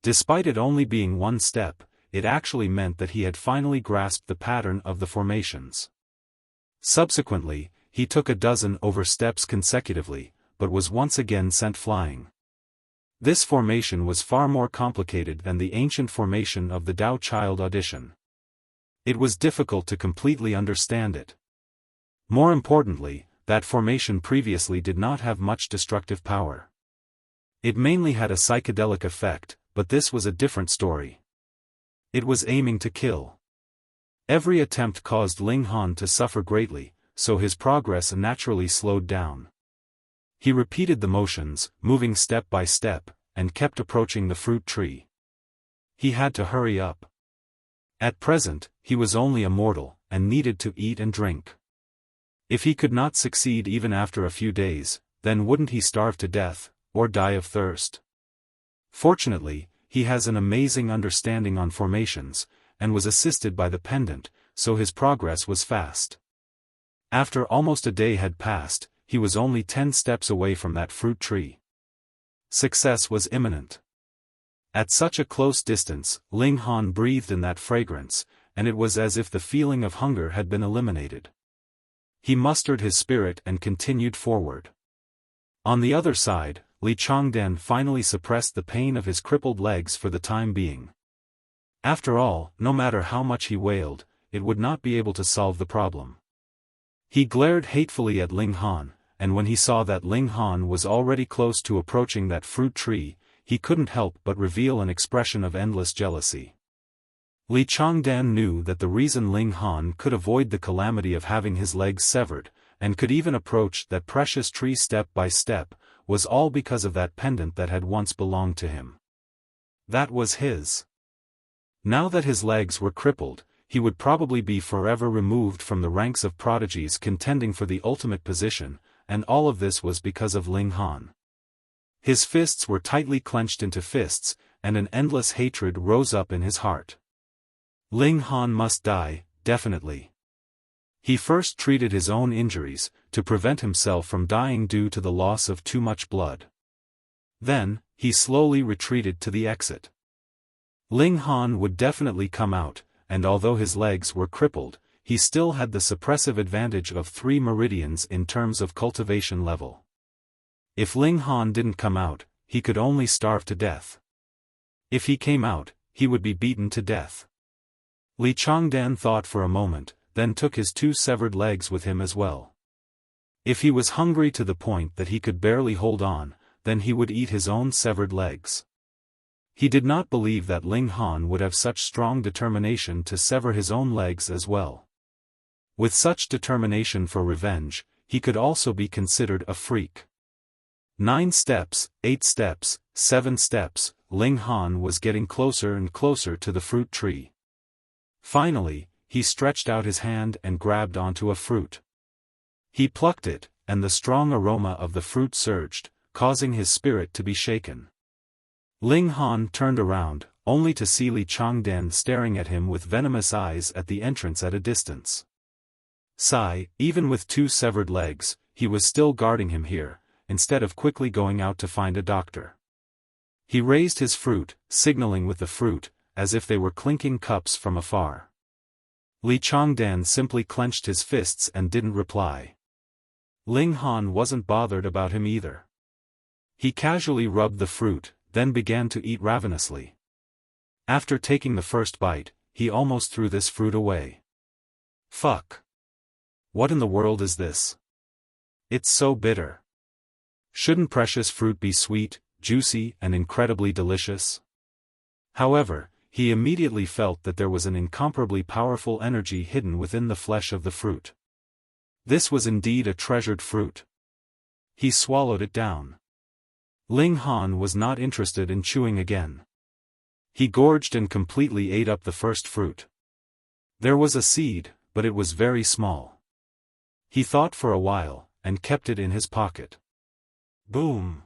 Despite it only being one step, it actually meant that he had finally grasped the pattern of the formations. Subsequently, he took a dozen over steps consecutively, but was once again sent flying. This formation was far more complicated than the ancient formation of the Dao Child Audition. It was difficult to completely understand it. More importantly, that formation previously did not have much destructive power. It mainly had a psychedelic effect, but this was a different story. It was aiming to kill. Every attempt caused Ling Han to suffer greatly, so his progress naturally slowed down. He repeated the motions, moving step by step, and kept approaching the fruit tree. He had to hurry up. At present, he was only a mortal, and needed to eat and drink. If he could not succeed even after a few days, then wouldn't he starve to death, or die of thirst? Fortunately, he has an amazing understanding on formations, and was assisted by the pendant, so his progress was fast. After almost a day had passed, he was only 10 steps away from that fruit tree. Success was imminent. At such a close distance, Ling Han breathed in that fragrance, and it was as if the feeling of hunger had been eliminated. He mustered his spirit and continued forward. On the other side, Changdan finally suppressed the pain of his crippled legs for the time being. After all, no matter how much he wailed, it would not be able to solve the problem. He glared hatefully at Ling Han, and when he saw that Ling Han was already close to approaching that fruit tree, he couldn't help but reveal an expression of endless jealousy. Changdan knew that the reason Ling Han could avoid the calamity of having his legs severed, and could even approach that precious tree step by step, was all because of that pendant that had once belonged to him. That was his. Now that his legs were crippled, he would probably be forever removed from the ranks of prodigies contending for the ultimate position, and all of this was because of Ling Han. His fists were tightly clenched into fists, and an endless hatred rose up in his heart. Ling Han must die, definitely. He first treated his own injuries, to prevent himself from dying due to the loss of too much blood. Then, he slowly retreated to the exit. Ling Han would definitely come out, and although his legs were crippled, he still had the suppressive advantage of 3 meridians in terms of cultivation level. If Ling Han didn't come out, he could only starve to death. If he came out, he would be beaten to death. Changdan thought for a moment, then took his 2 severed legs with him as well. If he was hungry to the point that he could barely hold on, then he would eat his own severed legs. He did not believe that Ling Han would have such strong determination to sever his own legs as well. With such determination for revenge, he could also be considered a freak. 9 steps, 8 steps, 7 steps, Ling Han was getting closer and closer to the fruit tree. Finally, he stretched out his hand and grabbed onto a fruit. He plucked it, and the strong aroma of the fruit surged, causing his spirit to be shaken. Ling Han turned around, only to see Changdan staring at him with venomous eyes at the entrance at a distance. Even with 2 severed legs, he was still guarding him here, instead of quickly going out to find a doctor. He raised his fruit, signaling with the fruit, as if they were clinking cups from afar. Changdan simply clenched his fists and didn't reply. Ling Han wasn't bothered about him either. He casually rubbed the fruit, then began to eat ravenously. After taking the first bite, he almost threw this fruit away. Fuck. What in the world is this? It's so bitter. Shouldn't precious fruit be sweet, juicy, and incredibly delicious? However, he immediately felt that there was an incomparably powerful energy hidden within the flesh of the fruit. This was indeed a treasured fruit. He swallowed it down. Ling Han was not interested in chewing again. He gorged and completely ate up the first fruit. There was a seed, but it was very small. He thought for a while, and kept it in his pocket. Boom!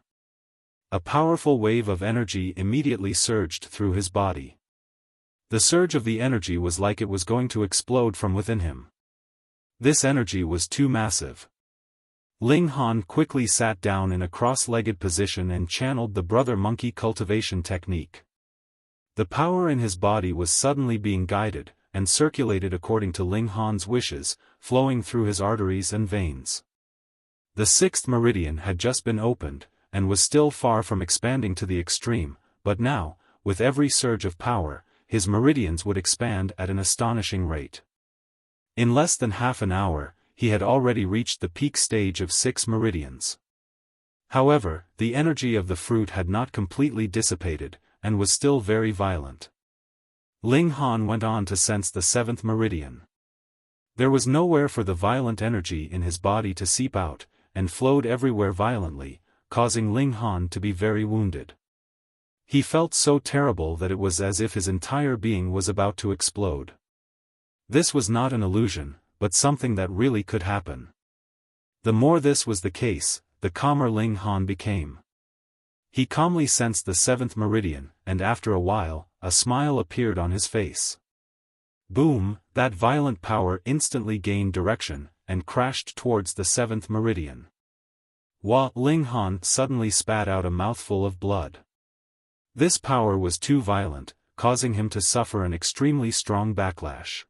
A powerful wave of energy immediately surged through his body. The surge of the energy was like it was going to explode from within him. This energy was too massive. Ling Han quickly sat down in a cross-legged position and channeled the brother monkey cultivation technique. The power in his body was suddenly being guided, and circulated according to Ling Han's wishes, flowing through his arteries and veins. The 6th meridian had just been opened, and was still far from expanding to the extreme, but now, with every surge of power, his meridians would expand at an astonishing rate. In less than half an hour, he had already reached the peak stage of 6 meridians. However, the energy of the fruit had not completely dissipated, and was still very violent. Ling Han went on to sense the 7th meridian. There was nowhere for the violent energy in his body to seep out, and flowed everywhere violently, causing Ling Han to be very wounded. He felt so terrible that it was as if his entire being was about to explode. This was not an illusion, but something that really could happen. The more this was the case, the calmer Ling Han became. He calmly sensed the 7th meridian, and after a while, a smile appeared on his face. Boom! That violent power instantly gained direction, and crashed towards the 7th meridian. Ling Han suddenly spat out a mouthful of blood. This power was too violent, causing him to suffer an extremely strong backlash.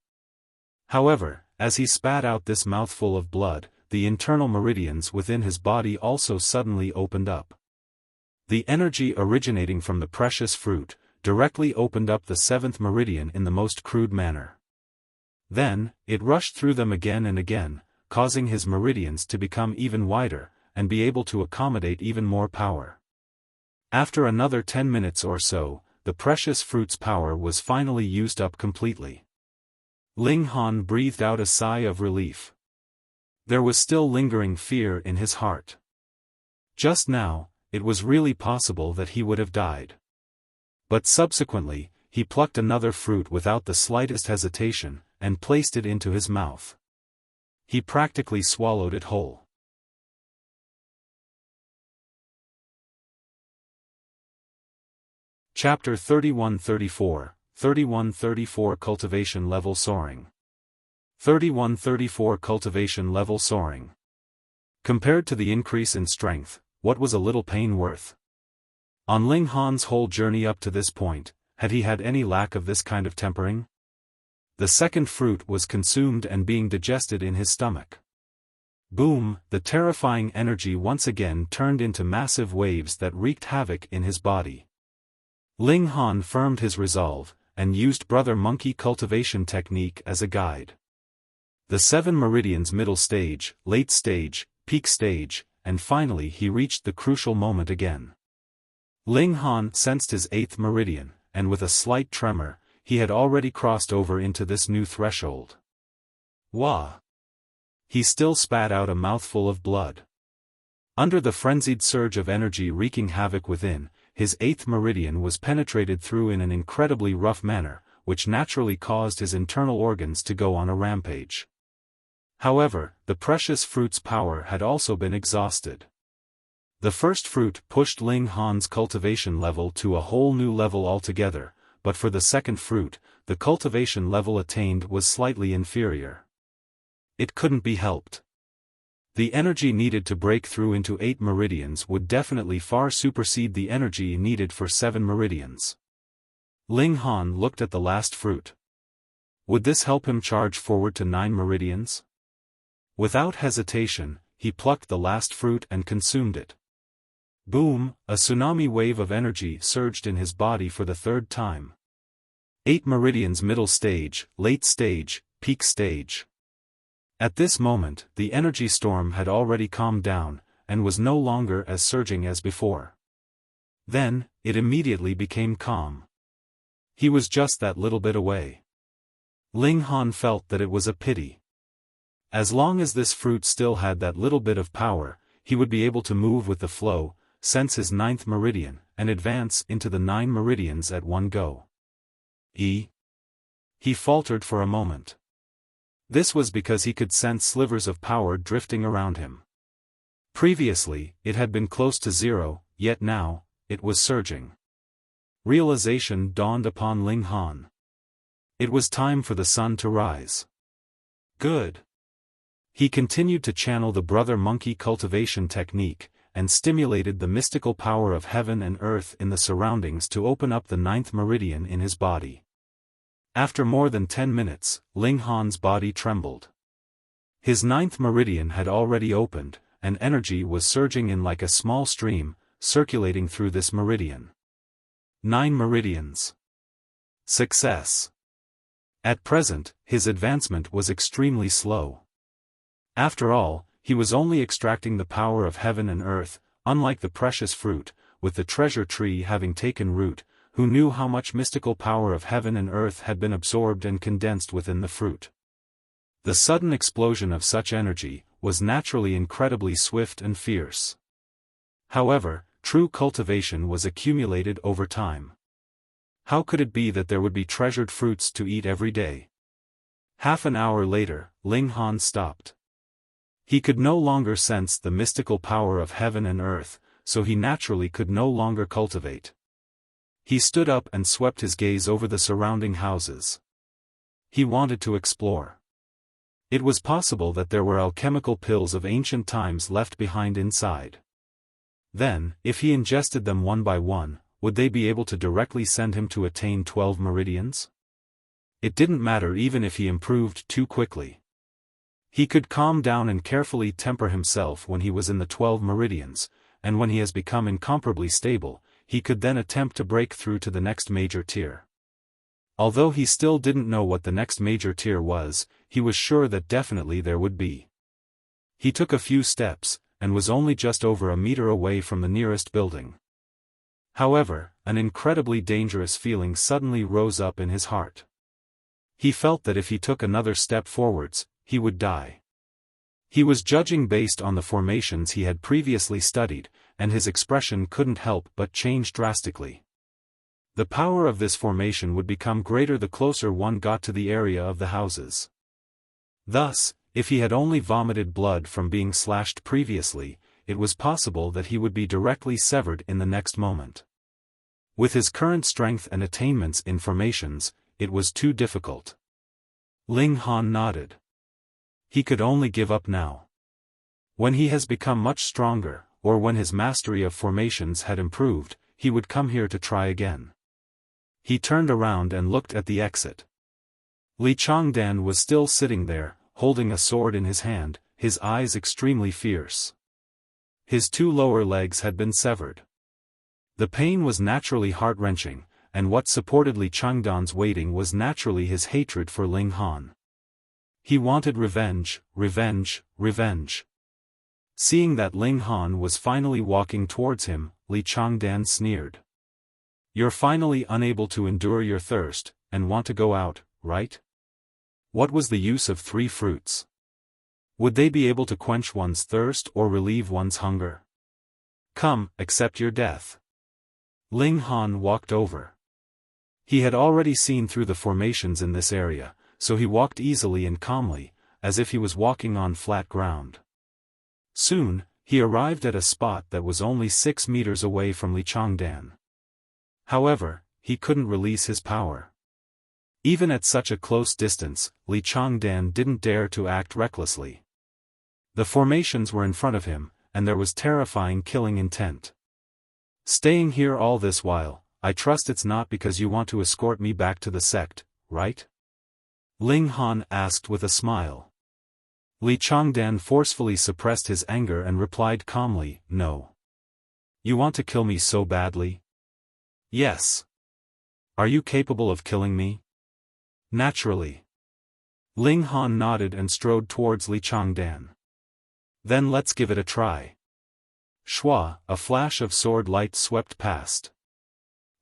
However, as he spat out this mouthful of blood, the internal meridians within his body also suddenly opened up. The energy originating from the precious fruit directly opened up the seventh meridian in the most crude manner. Then, it rushed through them again and again, causing his meridians to become even wider, and be able to accommodate even more power. After another 10 minutes or so, the precious fruit's power was finally used up completely. Ling Han breathed out a sigh of relief. There was still lingering fear in his heart. Just now, it was really possible that he would have died. But subsequently, he plucked another fruit without the slightest hesitation, and placed it into his mouth. He practically swallowed it whole. Chapter 3134, 3134 Cultivation Level Soaring. 3134 Cultivation Level Soaring. Compared to the increase in strength, what was a little pain worth? On Ling Han's whole journey up to this point, had he had any lack of this kind of tempering? The second fruit was consumed and being digested in his stomach. Boom! The terrifying energy once again turned into massive waves that wreaked havoc in his body. Ling Han firmed his resolve, and used Brother Monkey cultivation technique as a guide. The 7 meridians middle stage, late stage, peak stage, and finally he reached the crucial moment again. Ling Han sensed his 8th meridian, and with a slight tremor, he had already crossed over into this new threshold. Wah! He still spat out a mouthful of blood. Under the frenzied surge of energy wreaking havoc within, his 8th meridian was penetrated through in an incredibly rough manner, which naturally caused his internal organs to go on a rampage. However, the precious fruit's power had also been exhausted. The first fruit pushed Ling Han's cultivation level to a whole new level altogether, but for the second fruit, the cultivation level attained was slightly inferior. It couldn't be helped. The energy needed to break through into 8 meridians would definitely far supersede the energy needed for 7 meridians. Ling Han looked at the last fruit. Would this help him charge forward to 9 meridians? Without hesitation, he plucked the last fruit and consumed it. Boom! A tsunami wave of energy surged in his body for the 3rd time. 8 meridians middle stage, late stage, peak stage. At this moment, the energy storm had already calmed down, and was no longer as surging as before. Then, it immediately became calm. He was just that little bit away. Ling Han felt that it was a pity. As long as this fruit still had that little bit of power, he would be able to move with the flow, sense his 9th meridian, and advance into the 9 meridians at one go. He faltered for a moment. This was because he could sense slivers of power drifting around him. Previously, it had been close to 0, yet now, it was surging. Realization dawned upon Ling Han. It was time for the sun to rise. Good. He continued to channel the Brother Monkey cultivation technique, and stimulated the mystical power of heaven and earth in the surroundings to open up the 9th meridian in his body. After more than 10 minutes, Ling Han's body trembled. His 9th meridian had already opened, and energy was surging in like a small stream, circulating through this meridian. 9 meridians. Success. At present, his advancement was extremely slow. After all, he was only extracting the power of heaven and earth, unlike the precious fruit, with the treasure tree having taken root, who knew how much mystical power of heaven and earth had been absorbed and condensed within the fruit. The sudden explosion of such energy was naturally incredibly swift and fierce. However, true cultivation was accumulated over time. How could it be that there would be treasured fruits to eat every day? Half an hour later, Ling Han stopped. He could no longer sense the mystical power of heaven and earth, so he naturally could no longer cultivate. He stood up and swept his gaze over the surrounding houses. He wanted to explore. It was possible that there were alchemical pills of ancient times left behind inside. Then, if he ingested them one by one, would they be able to directly send him to attain 12 meridians? It didn't matter even if he improved too quickly. He could calm down and carefully temper himself when he was in the 12 Meridians, and when he has become incomparably stable, he could then attempt to break through to the next major tier. Although he still didn't know what the next major tier was, he was sure that definitely there would be. He took a few steps, and was only just over a meter away from the nearest building. However, an incredibly dangerous feeling suddenly rose up in his heart. He felt that if he took another step forwards, he would die. He was judging based on the formations he had previously studied, and his expression couldn't help but change drastically. The power of this formation would become greater the closer one got to the area of the houses. Thus, if he had only vomited blood from being slashed previously, it was possible that he would be directly severed in the next moment. With his current strength and attainments in formations, it was too difficult. Ling Han nodded. He could only give up now. When he has become much stronger, or when his mastery of formations had improved, he would come here to try again. He turned around and looked at the exit. Changdan was still sitting there, holding a sword in his hand, his eyes extremely fierce. His 2 lower legs had been severed. The pain was naturally heart-wrenching, and what supported Changdan's waiting was naturally his hatred for Ling Han. He wanted revenge, revenge, revenge. Seeing that Ling Han was finally walking towards him, Changdan sneered. "You're finally unable to endure your thirst, and want to go out, right? What was the use of 3 fruits? Would they be able to quench one's thirst or relieve one's hunger? Come, accept your death." Ling Han walked over. He had already seen through the formations in this area, so he walked easily and calmly, as if he was walking on flat ground. Soon, he arrived at a spot that was only 6 meters away from Changdan. However, he couldn't release his power. Even at such a close distance, Changdan didn't dare to act recklessly. The formations were in front of him, and there was terrifying killing intent. "Staying here all this while, I trust it's not because you want to escort me back to the sect, right?" Ling Han asked with a smile. Changdan forcefully suppressed his anger and replied calmly, "No. You want to kill me so badly?" "Yes. Are you capable of killing me?" "Naturally." Ling Han nodded and strode towards Changdan. "Then let's give it a try." Shwa, a flash of sword light swept past.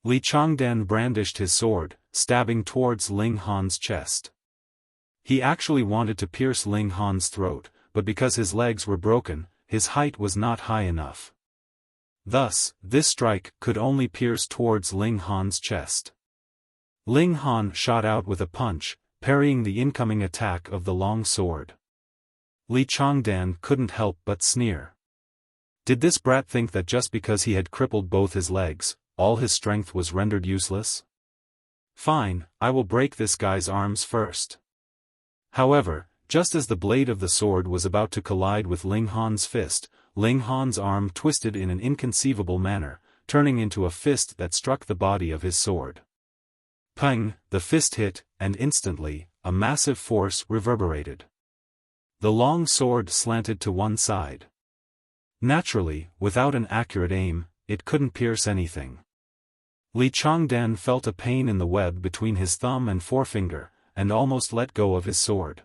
Changdan brandished his sword, stabbing towards Ling Han's chest. He actually wanted to pierce Ling Han's throat, but because his legs were broken, his height was not high enough. Thus, this strike could only pierce towards Ling Han's chest. Ling Han shot out with a punch, parrying the incoming attack of the long sword. Changdan couldn't help but sneer. Did this brat think that just because he had crippled both his legs, all his strength was rendered useless? Fine, I will break this guy's arms first. However, just as the blade of the sword was about to collide with Ling Han's fist, Ling Han's arm twisted in an inconceivable manner, turning into a fist that struck the body of his sword. Pang, the fist hit, and instantly, a massive force reverberated. The long sword slanted to one side. Naturally, without an accurate aim, it couldn't pierce anything. Changdan felt a pain in the web between his thumb and forefinger, and almost let go of his sword.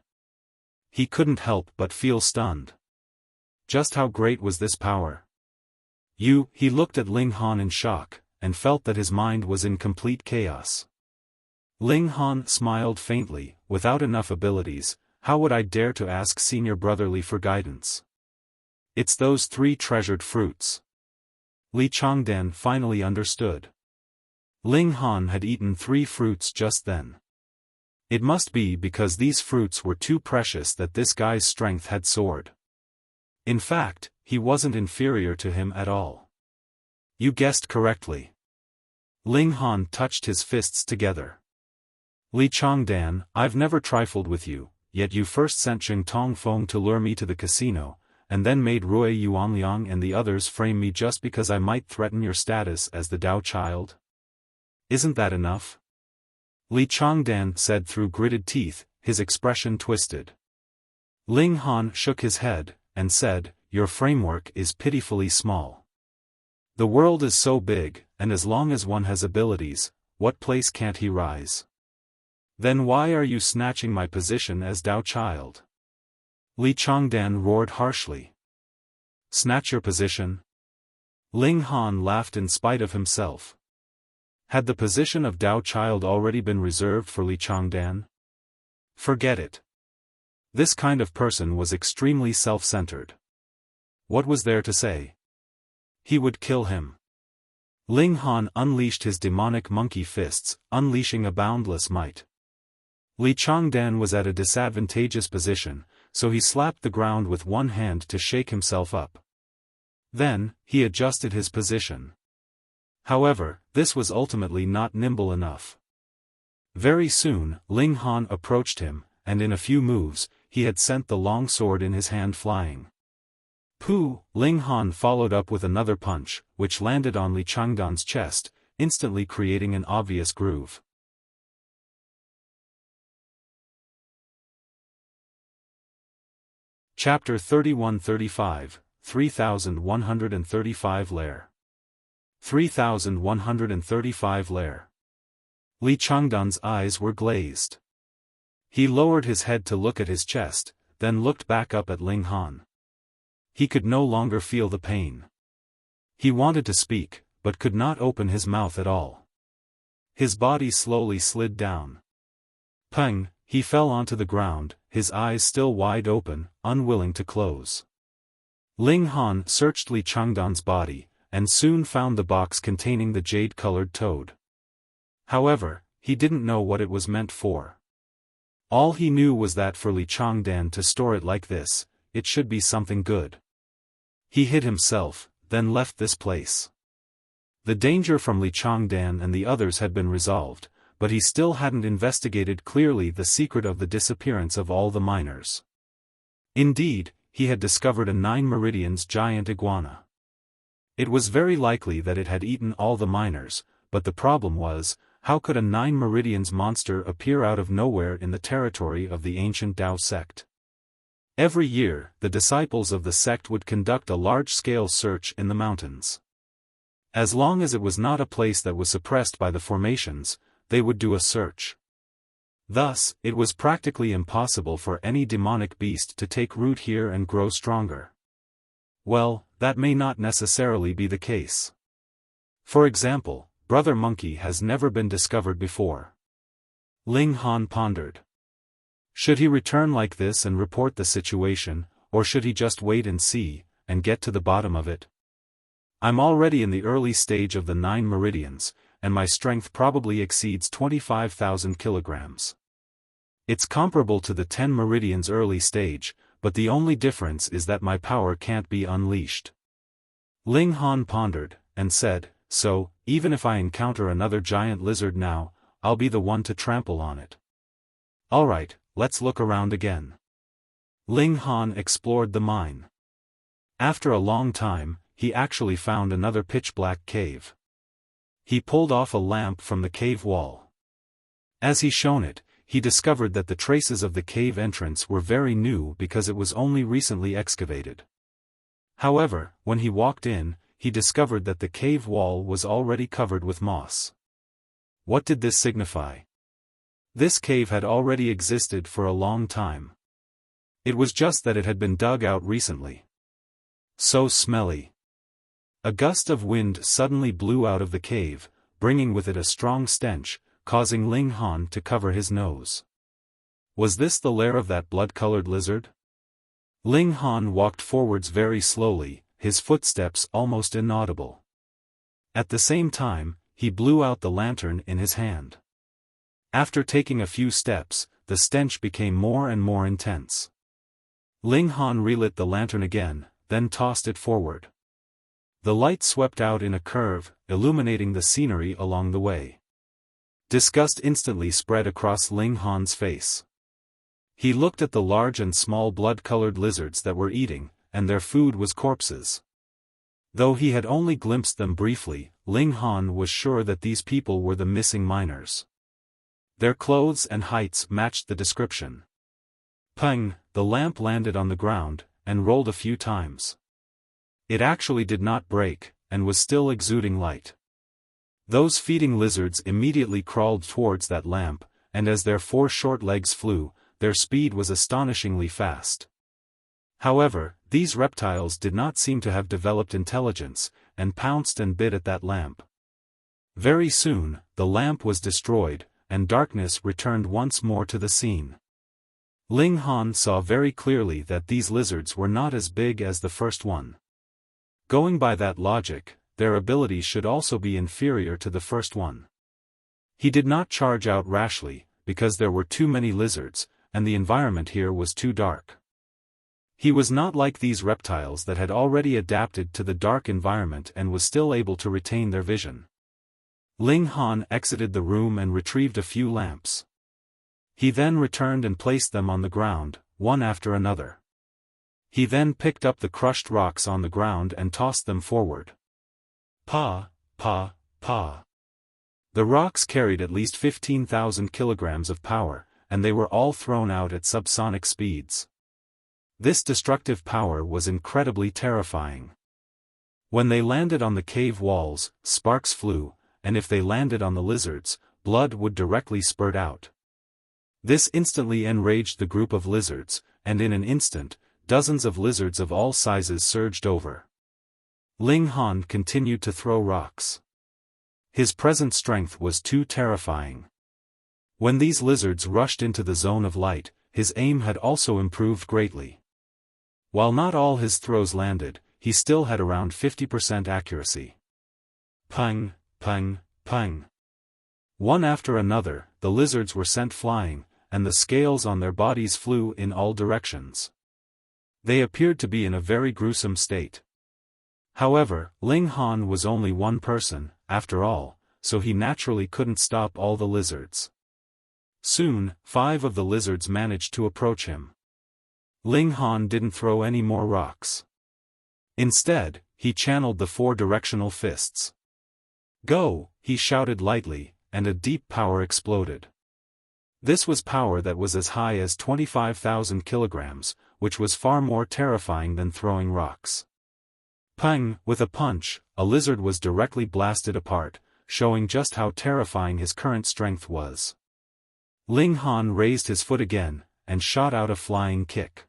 He couldn't help but feel stunned. Just how great was this power? He looked at Ling Han in shock, and felt that his mind was in complete chaos. Ling Han smiled faintly. Without enough abilities, how would I dare to ask senior brotherly for guidance? It's those 3 treasured fruits. Changdan finally understood. Ling Han had eaten 3 fruits just then. It must be because these fruits were too precious that this guy's strength had soared. In fact, he wasn't inferior to him at all. You guessed correctly. Ling Han touched his fists together. Changdan, I've never trifled with you, yet you first sent Jing Tongfeng to lure me to the casino, and then made Rui Yuanliang and the others frame me just because I might threaten your status as the Dao Child? Isn't that enough? Changdan said through gritted teeth, his expression twisted. Ling Han shook his head, and said, "Your framework is pitifully small. The world is so big, and as long as one has abilities, what place can't he rise? Then why are you snatching my position as Dao Child?" Li Changdan roared harshly. "Snatch your position?" Ling Han laughed in spite of himself. Had the position of Dao Child already been reserved for Li Changdan? Forget it. This kind of person was extremely self-centered. What was there to say? He would kill him. Ling Han unleashed his demonic monkey fists, unleashing a boundless might. Li Changdan was at a disadvantageous position, so he slapped the ground with one hand to shake himself up. Then, he adjusted his position. However, this was ultimately not nimble enough. Very soon, Ling Han approached him, and in a few moves, he had sent the long sword in his hand flying. Pooh! Ling Han followed up with another punch, which landed on Li Changdan's chest, instantly creating an obvious groove. Chapter 31-35, 3135 Lair. 3135 Lair. Li Changdan's eyes were glazed. He lowered his head to look at his chest, then looked back up at Ling Han. He could no longer feel the pain. He wanted to speak, but could not open his mouth at all. His body slowly slid down. Peng! He fell onto the ground, his eyes still wide open, unwilling to close. Ling Han searched Li Changdan's body, and soon found the box containing the jade-colored toad. However, he didn't know what it was meant for. All he knew was that for Li Changdan to store it like this, it should be something good. He hid himself, then left this place. The danger from Li Changdan and the others had been resolved, but he still hadn't investigated clearly the secret of the disappearance of all the miners. Indeed, he had discovered a 9 Meridians giant iguana. It was very likely that it had eaten all the miners, but the problem was, how could a 9 Meridians monster appear out of nowhere in the territory of the ancient Dao sect? Every year, the disciples of the sect would conduct a large-scale search in the mountains. As long as it was not a place that was suppressed by the formations, they would do a search. Thus, it was practically impossible for any demonic beast to take root here and grow stronger. Well, that may not necessarily be the case. For example, Brother Monkey has never been discovered before. Ling Han pondered. Should he return like this and report the situation, or should he just wait and see, and get to the bottom of it? I'm already in the early stage of the 9 Meridians, and my strength probably exceeds 25,000 kilograms. It's comparable to the 10 Meridians early stage, but the only difference is that my power can't be unleashed. Ling Han pondered, and said, so, even if I encounter another giant lizard now, I'll be the one to trample on it. Alright, let's look around again. Ling Han explored the mine. After a long time, he actually found another pitch-black cave. He pulled off a lamp from the cave wall. As he shone it, he discovered that the traces of the cave entrance were very new because it was only recently excavated. However, when he walked in, he discovered that the cave wall was already covered with moss. What did this signify? This cave had already existed for a long time. It was just that it had been dug out recently. So smelly. A gust of wind suddenly blew out of the cave, bringing with it a strong stench, causing Ling Han to cover his nose. Was this the lair of that blood-colored lizard? Ling Han walked forwards very slowly, his footsteps almost inaudible. At the same time, he blew out the lantern in his hand. After taking a few steps, the stench became more and more intense. Ling Han relit the lantern again, then tossed it forward. The light swept out in a curve, illuminating the scenery along the way. Disgust instantly spread across Ling Han's face. He looked at the large and small blood-colored lizards that were eating, and their food was corpses. Though he had only glimpsed them briefly, Ling Han was sure that these people were the missing miners. Their clothes and heights matched the description. Peng! the lamp landed on the ground, and rolled a few times. It actually did not break, and was still exuding light. Those feeding lizards immediately crawled towards that lamp, and as their 4 short legs flew, their speed was astonishingly fast. However, these reptiles did not seem to have developed intelligence, and pounced and bit at that lamp. Very soon, the lamp was destroyed, and darkness returned once more to the scene. Ling Han saw very clearly that these lizards were not as big as the first one. Going by that logic, their abilities should also be inferior to the first one. He did not charge out rashly, because there were too many lizards, and the environment here was too dark. He was not like these reptiles that had already adapted to the dark environment and was still able to retain their vision. Ling Han exited the room and retrieved a few lamps. He then returned and placed them on the ground, one after another. He then picked up the crushed rocks on the ground and tossed them forward. Pa, pa, pa. The rocks carried at least 15,000 kilograms of power, and they were all thrown out at subsonic speeds. This destructive power was incredibly terrifying. When they landed on the cave walls, sparks flew, and if they landed on the lizards, blood would directly spurt out. This instantly enraged the group of lizards, and in an instant, dozens of lizards of all sizes surged over. Ling Han continued to throw rocks. His present strength was too terrifying. When these lizards rushed into the zone of light, his aim had also improved greatly. While not all his throws landed, he still had around 50% accuracy. Pang, pang, pang. One after another, the lizards were sent flying, and the scales on their bodies flew in all directions. They appeared to be in a very gruesome state. However, Ling Han was only one person, after all, so he naturally couldn't stop all the lizards. Soon, 5 of the lizards managed to approach him. Ling Han didn't throw any more rocks. Instead, he channeled the 4 directional fists. Go, he shouted lightly, and a deep power exploded. This was power that was as high as 25,000 kilograms, which was far more terrifying than throwing rocks. Pang! With a punch, a lizard was directly blasted apart, showing just how terrifying his current strength was. Ling Han raised his foot again, and shot out a flying kick.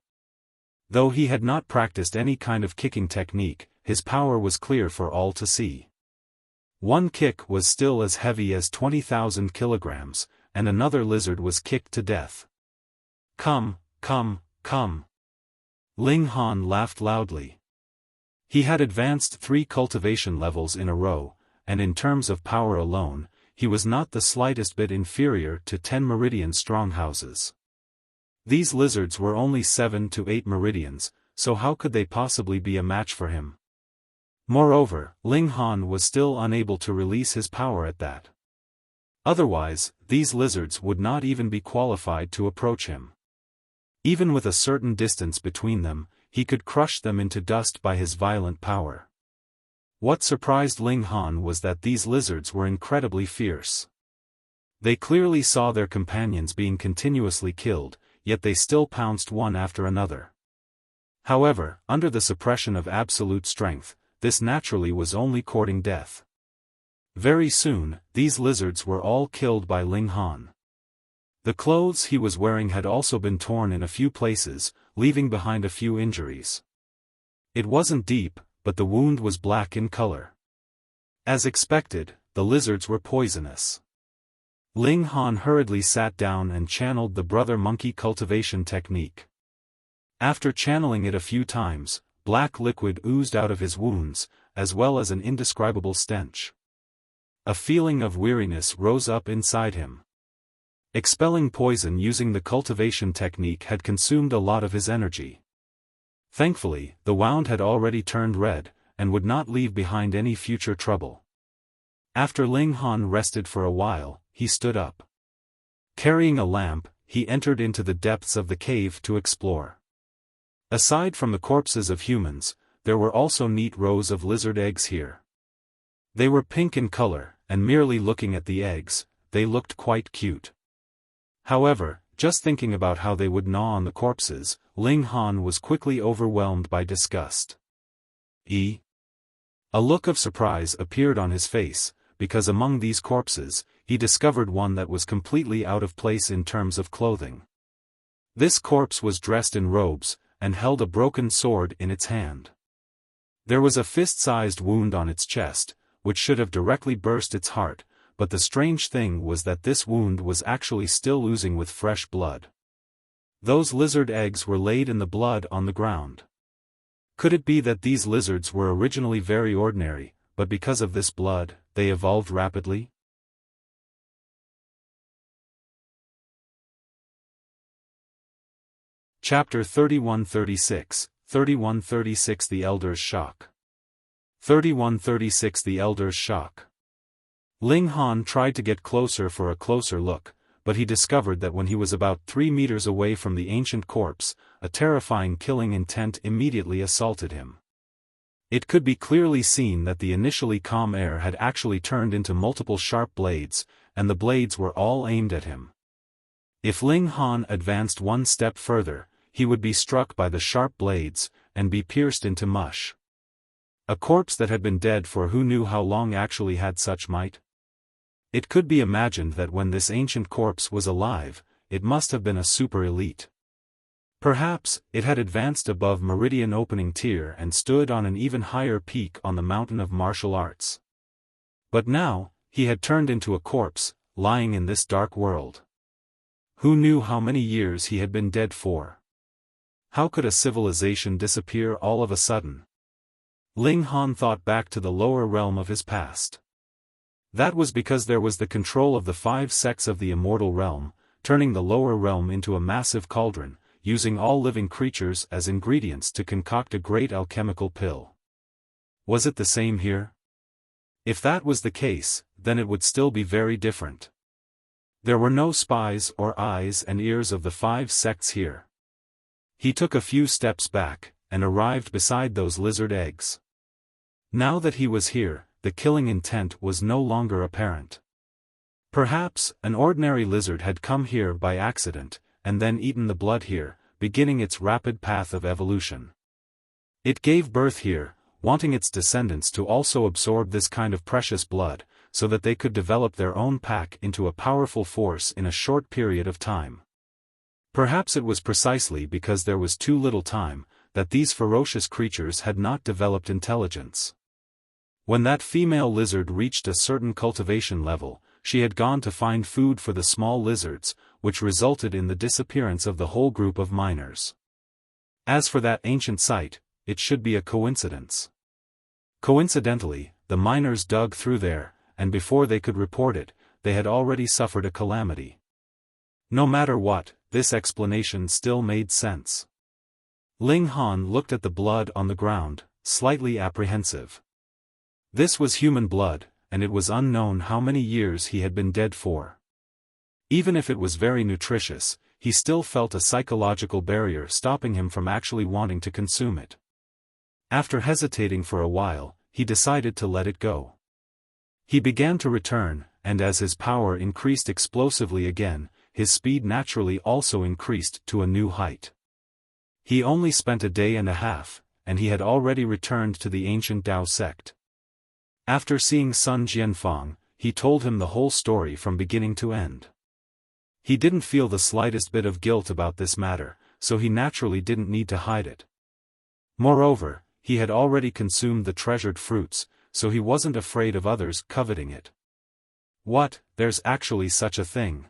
Though he had not practiced any kind of kicking technique, his power was clear for all to see. One kick was still as heavy as 20,000 kilograms, and another lizard was kicked to death. Come, come, come. Ling Han laughed loudly. He had advanced 3 cultivation levels in a row, and in terms of power alone, he was not the slightest bit inferior to 10 Meridian stronghouses. These lizards were only 7 to 8 Meridians, so how could they possibly be a match for him? Moreover, Ling Han was still unable to release his power at that. Otherwise, these lizards would not even be qualified to approach him. Even with a certain distance between them, he could crush them into dust by his violent power. What surprised Ling Han was that these lizards were incredibly fierce. They clearly saw their companions being continuously killed, yet they still pounced one after another. However, under the suppression of absolute strength, this naturally was only courting death. Very soon, these lizards were all killed by Ling Han. The clothes he was wearing had also been torn in a few places, leaving behind a few injuries. It wasn't deep, but the wound was black in color. As expected, the lizards were poisonous. Ling Han hurriedly sat down and channeled the brother monkey cultivation technique. After channeling it a few times, black liquid oozed out of his wounds, as well as an indescribable stench. A feeling of weariness rose up inside him. Expelling poison using the cultivation technique had consumed a lot of his energy. Thankfully, the wound had already turned red, and would not leave behind any future trouble. After Ling Han rested for a while, he stood up. Carrying a lamp, he entered into the depths of the cave to explore. Aside from the corpses of humans, there were also neat rows of lizard eggs here. They were pink in color, and merely looking at the eggs, they looked quite cute. However, just thinking about how they would gnaw on the corpses, Ling Han was quickly overwhelmed by disgust. A look of surprise appeared on his face, because among these corpses, he discovered one that was completely out of place in terms of clothing. This corpse was dressed in robes, and held a broken sword in its hand. There was a fist-sized wound on its chest, which should have directly burst its heart, but the strange thing was that this wound was actually still oozing with fresh blood. Those lizard eggs were laid in the blood on the ground. Could it be that these lizards were originally very ordinary, but because of this blood, they evolved rapidly? Chapter 3136, 3136 The Elder's Shock. 3136 The Elder's Shock. Ling Han tried to get closer for a closer look, but he discovered that when he was about 3 meters away from the ancient corpse, a terrifying killing intent immediately assaulted him. It could be clearly seen that the initially calm air had actually turned into multiple sharp blades, and the blades were all aimed at him. If Ling Han advanced one step further, he would be struck by the sharp blades, and be pierced into mush. A corpse that had been dead for who knew how long actually had such might? It could be imagined that when this ancient corpse was alive, it must have been a super elite. Perhaps, it had advanced above Meridian opening tier and stood on an even higher peak on the mountain of martial arts. But now, he had turned into a corpse, lying in this dark world. Who knew how many years he had been dead for? How could a civilization disappear all of a sudden? Ling Han thought back to the lower realm of his past. That was because there was the control of the 5 sects of the immortal realm, turning the lower realm into a massive cauldron, using all living creatures as ingredients to concoct a great alchemical pill. Was it the same here? If that was the case, then it would still be very different. There were no spies or eyes and ears of the 5 sects here. He took a few steps back, and arrived beside those lizard eggs. Now that he was here, the killing intent was no longer apparent. Perhaps, an ordinary lizard had come here by accident, and then eaten the blood here, beginning its rapid path of evolution. It gave birth here, wanting its descendants to also absorb this kind of precious blood, so that they could develop their own pack into a powerful force in a short period of time. Perhaps it was precisely because there was too little time, that these ferocious creatures had not developed intelligence. When that female lizard reached a certain cultivation level, she had gone to find food for the small lizards, which resulted in the disappearance of the whole group of miners. As for that ancient site, it should be a coincidence. Coincidentally, the miners dug through there, and before they could report it, they had already suffered a calamity. No matter what, this explanation still made sense. Ling Han looked at the blood on the ground, slightly apprehensive. This was human blood, and it was unknown how many years he had been dead for. Even if it was very nutritious, he still felt a psychological barrier stopping him from actually wanting to consume it. After hesitating for a while, he decided to let it go. He began to return, and as his power increased explosively again, his speed naturally also increased to a new height. He only spent a day and a half, and he had already returned to the ancient Dao sect. After seeing Sun Jianfang, he told him the whole story from beginning to end. He didn't feel the slightest bit of guilt about this matter, so he naturally didn't need to hide it. Moreover, he had already consumed the treasured fruits, so he wasn't afraid of others coveting it. What, there's actually such a thing?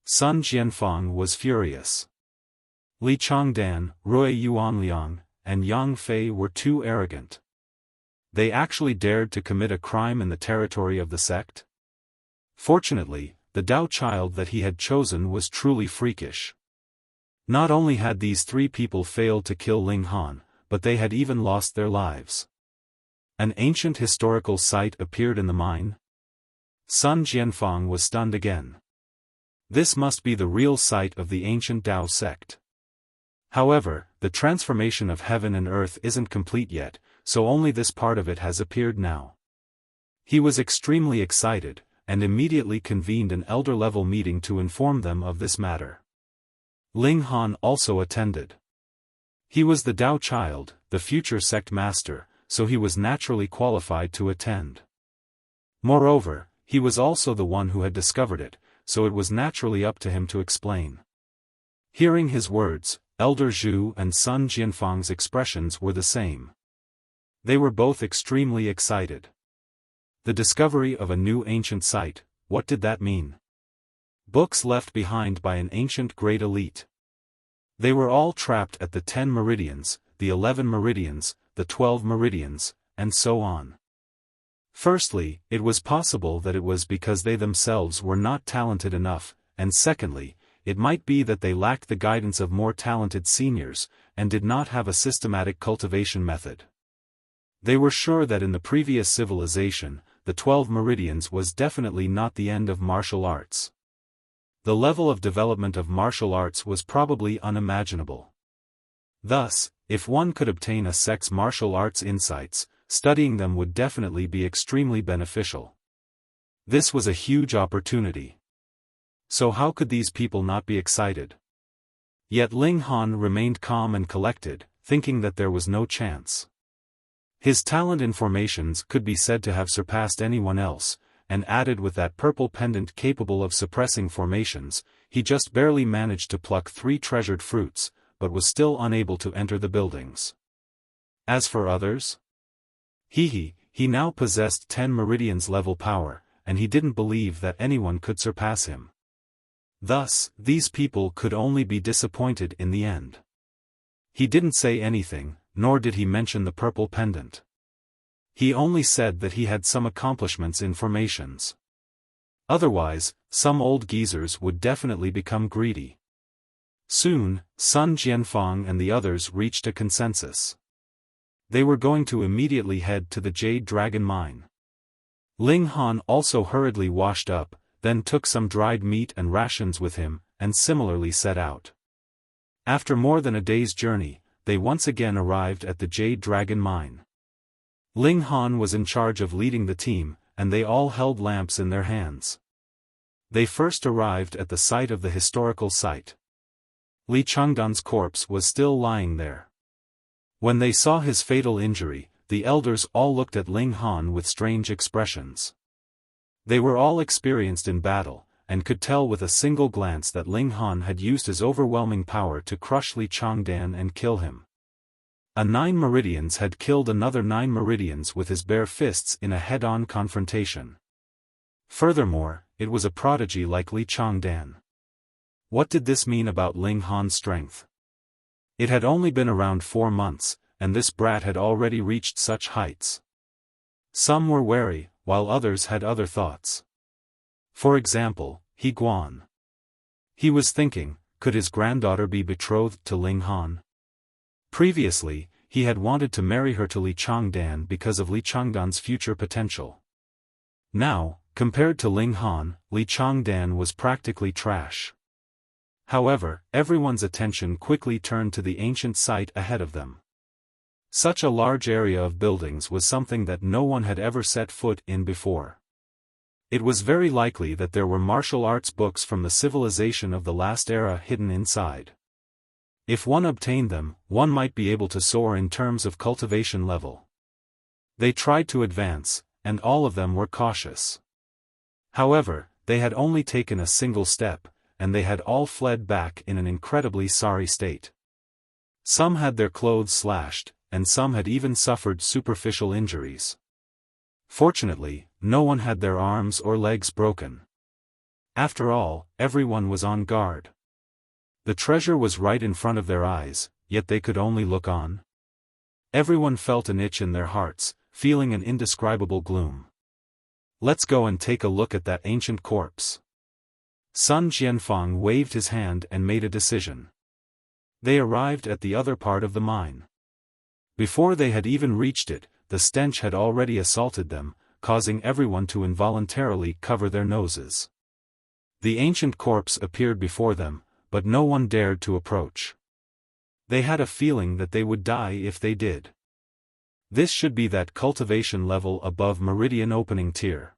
Sun Jianfang was furious. Li Changdan, Rui Yuanliang, and Yang Fei were too arrogant. They actually dared to commit a crime in the territory of the sect? Fortunately, the Dao Child that he had chosen was truly freakish. Not only had these 3 people failed to kill Ling Han, but they had even lost their lives. An ancient historical site appeared in the mine? Sun Jianfang was stunned again. This must be the real site of the ancient Dao sect. However, the transformation of heaven and earth isn't complete yet, so only this part of it has appeared now. He was extremely excited, and immediately convened an elder-level meeting to inform them of this matter. Ling Han also attended. He was the Dao Child, the future sect master, so he was naturally qualified to attend. Moreover, he was also the one who had discovered it, so it was naturally up to him to explain. Hearing his words, Elder Zhu and Sun Jianfang's expressions were the same. They were both extremely excited. The discovery of a new ancient site, what did that mean? Books left behind by an ancient great elite. They were all trapped at the 10 meridians, the 11 meridians, the 12 meridians, and so on. Firstly, it was possible that it was because they themselves were not talented enough, and secondly, it might be that they lacked the guidance of more talented seniors, and did not have a systematic cultivation method. They were sure that in the previous civilization, the 12 meridians was definitely not the end of martial arts. The level of development of martial arts was probably unimaginable. Thus, if one could obtain a sect's martial arts insights, studying them would definitely be extremely beneficial. This was a huge opportunity. So how could these people not be excited? Yet Ling Han remained calm and collected, thinking that there was no chance. His talent in formations could be said to have surpassed anyone else, and added with that purple pendant capable of suppressing formations, he just barely managed to pluck 3 treasured fruits, but was still unable to enter the buildings. As for others? He now possessed 10 meridians level power, and he didn't believe that anyone could surpass him. Thus, these people could only be disappointed in the end. He didn't say anything, nor did he mention the purple pendant. He only said that he had some accomplishments in formations. Otherwise, some old geezers would definitely become greedy. Soon, Sun Jianfang and the others reached a consensus. They were going to immediately head to the Jade Dragon Mine. Ling Han also hurriedly washed up, then took some dried meat and rations with him, and similarly set out. After more than a day's journey, they once again arrived at the Jade Dragon Mine. Ling Han was in charge of leading the team, and they all held lamps in their hands. They first arrived at the site of the historical site. Li Changdan's corpse was still lying there. When they saw his fatal injury, the elders all looked at Ling Han with strange expressions. They were all experienced in battle, and could tell with a single glance that Ling Han had used his overwhelming power to crush Li Changdan and kill him. A 9 meridians had killed another 9 meridians with his bare fists in a head-on confrontation. Furthermore, it was a prodigy like Li Changdan. What did this mean about Ling Han's strength? It had only been around 4 months, and this brat had already reached such heights. Some were wary, while others had other thoughts. For example, He Guan. He was thinking, could his granddaughter be betrothed to Ling Han? Previously, he had wanted to marry her to Li Changdan because of Li Changdan's future potential. Now, compared to Ling Han, Li Changdan was practically trash. However, everyone's attention quickly turned to the ancient site ahead of them. Such a large area of buildings was something that no one had ever set foot in before. It was very likely that there were martial arts books from the civilization of the last era hidden inside. If one obtained them, one might be able to soar in terms of cultivation level. They tried to advance, and all of them were cautious. However, they had only taken a single step, and they had all fled back in an incredibly sorry state. Some had their clothes slashed, and some had even suffered superficial injuries. Fortunately, no one had their arms or legs broken. After all, everyone was on guard. The treasure was right in front of their eyes, yet they could only look on. Everyone felt an itch in their hearts, feeling an indescribable gloom. Let's go and take a look at that ancient corpse. Sun Jianfang waved his hand and made a decision. They arrived at the other part of the mine. Before they had even reached it, the stench had already assaulted them, causing everyone to involuntarily cover their noses. The ancient corpse appeared before them, but no one dared to approach. They had a feeling that they would die if they did. This should be that cultivation level above Meridian opening tier.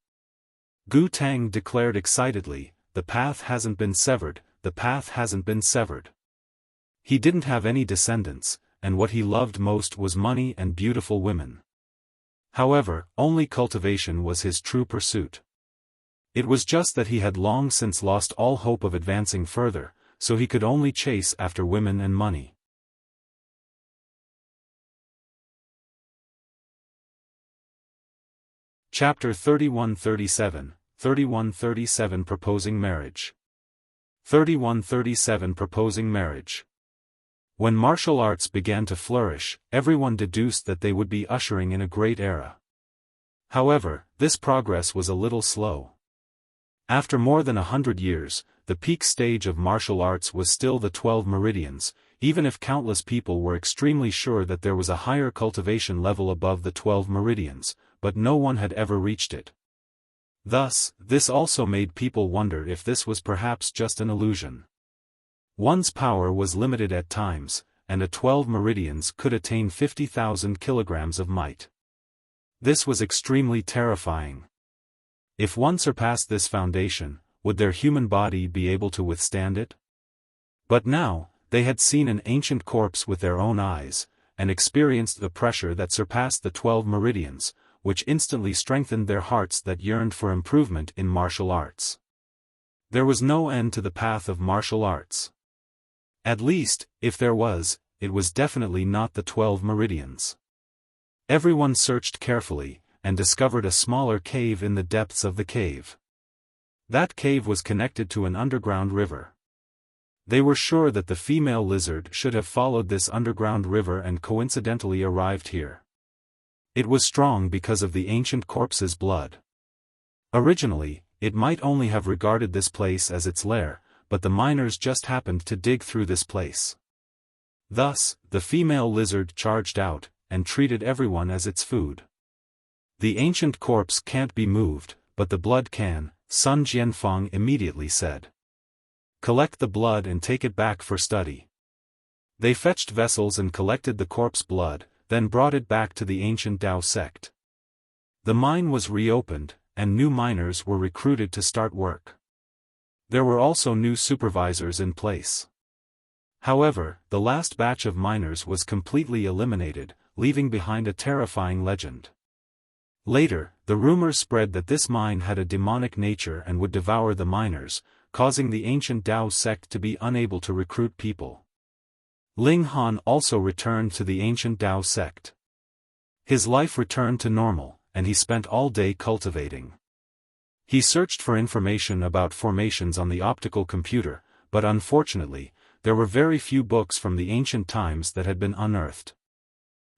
Gu Tang declared excitedly, the path hasn't been severed, the path hasn't been severed. He didn't have any descendants, and what he loved most was money and beautiful women. However, only cultivation was his true pursuit. It was just that he had long since lost all hope of advancing further, so he could only chase after women and money. Chapter 3137, 3137 Proposing Marriage. 3137 Proposing Marriage. When martial arts began to flourish, everyone deduced that they would be ushering in a great era. However, this progress was a little slow. After more than 100 years, the peak stage of martial arts was still the 12 Meridians, even if countless people were extremely sure that there was a higher cultivation level above the 12 Meridians, but no one had ever reached it. Thus, this also made people wonder if this was perhaps just an illusion. One's power was limited at times, and a 12 Meridians could attain 50,000 kilograms of might. This was extremely terrifying. If one surpassed this foundation, would their human body be able to withstand it? But now, they had seen an ancient corpse with their own eyes, and experienced the pressure that surpassed the 12 Meridians, which instantly strengthened their hearts that yearned for improvement in martial arts. There was no end to the path of martial arts. At least, if there was, it was definitely not the 12 Meridians. Everyone searched carefully, and discovered a smaller cave in the depths of the cave. That cave was connected to an underground river. They were sure that the female lizard should have followed this underground river and coincidentally arrived here. It was strong because of the ancient corpse's blood. Originally, it might only have regarded this place as its lair, but the miners just happened to dig through this place. Thus, the female lizard charged out, and treated everyone as its food. The ancient corpse can't be moved, but the blood can, Sun Jianfeng immediately said. Collect the blood and take it back for study. They fetched vessels and collected the corpse blood, then brought it back to the ancient Dao sect. The mine was reopened, and new miners were recruited to start work. There were also new supervisors in place. However, the last batch of miners was completely eliminated, leaving behind a terrifying legend. Later, the rumors spread that this mine had a demonic nature and would devour the miners, causing the ancient Dao sect to be unable to recruit people. Ling Han also returned to the ancient Dao sect. His life returned to normal, and he spent all day cultivating. He searched for information about formations on the optical computer, but unfortunately, there were very few books from the ancient times that had been unearthed.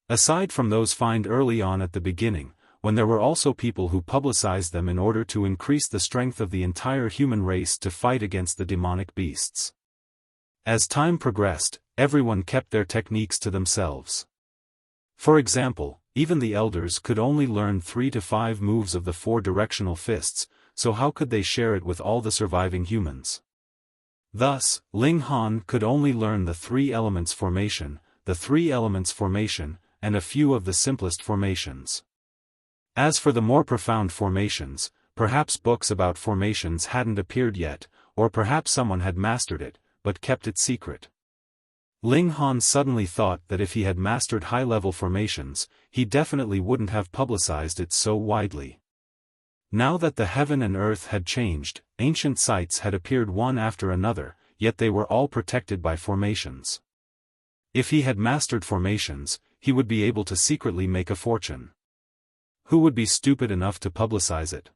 Aside from those found early on at the beginning, when there were also people who publicized them in order to increase the strength of the entire human race to fight against the demonic beasts. As time progressed, everyone kept their techniques to themselves. For example, even the elders could only learn 3 to 5 moves of the 4 directional fists, so how could they share it with all the surviving humans? Thus, Ling Han could only learn the 3 elements formation, the 3 elements formation, and a few of the simplest formations. As for the more profound formations, perhaps books about formations hadn't appeared yet, or perhaps someone had mastered it, but kept it secret. Ling Han suddenly thought that if he had mastered high-level formations, he definitely wouldn't have publicized it so widely. Now that the heaven and earth had changed, ancient sites had appeared one after another, yet they were all protected by formations. If he had mastered formations, he would be able to secretly make a fortune. Who would be stupid enough to publicize it?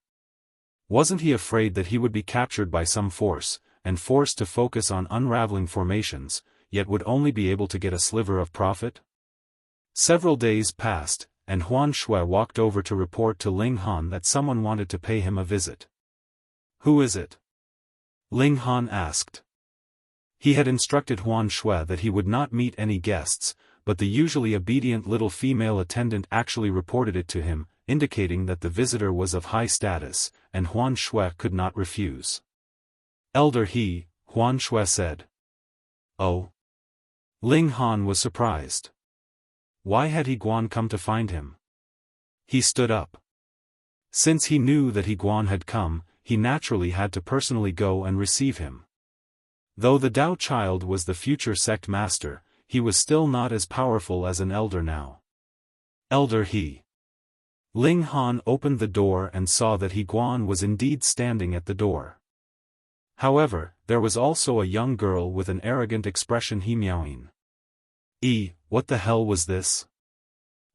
Wasn't he afraid that he would be captured by some force, and forced to focus on unraveling formations, yet would only be able to get a sliver of profit? Several days passed, and Huan Shui walked over to report to Ling Han that someone wanted to pay him a visit. Who is it? Ling Han asked. He had instructed Huan Shui that he would not meet any guests, but the usually obedient little female attendant actually reported it to him, indicating that the visitor was of high status, and Huan Shui could not refuse. Elder He, Huan Shui said. Oh. Ling Han was surprised. Why had He Guan come to find him? He stood up. Since he knew that He Guan had come, he naturally had to personally go and receive him. Though the Dao Child was the future sect master, he was still not as powerful as an elder now. Elder He. Ling Han opened the door and saw that He Guan was indeed standing at the door. However, there was also a young girl with an arrogant expression. He meowing. What the hell was this?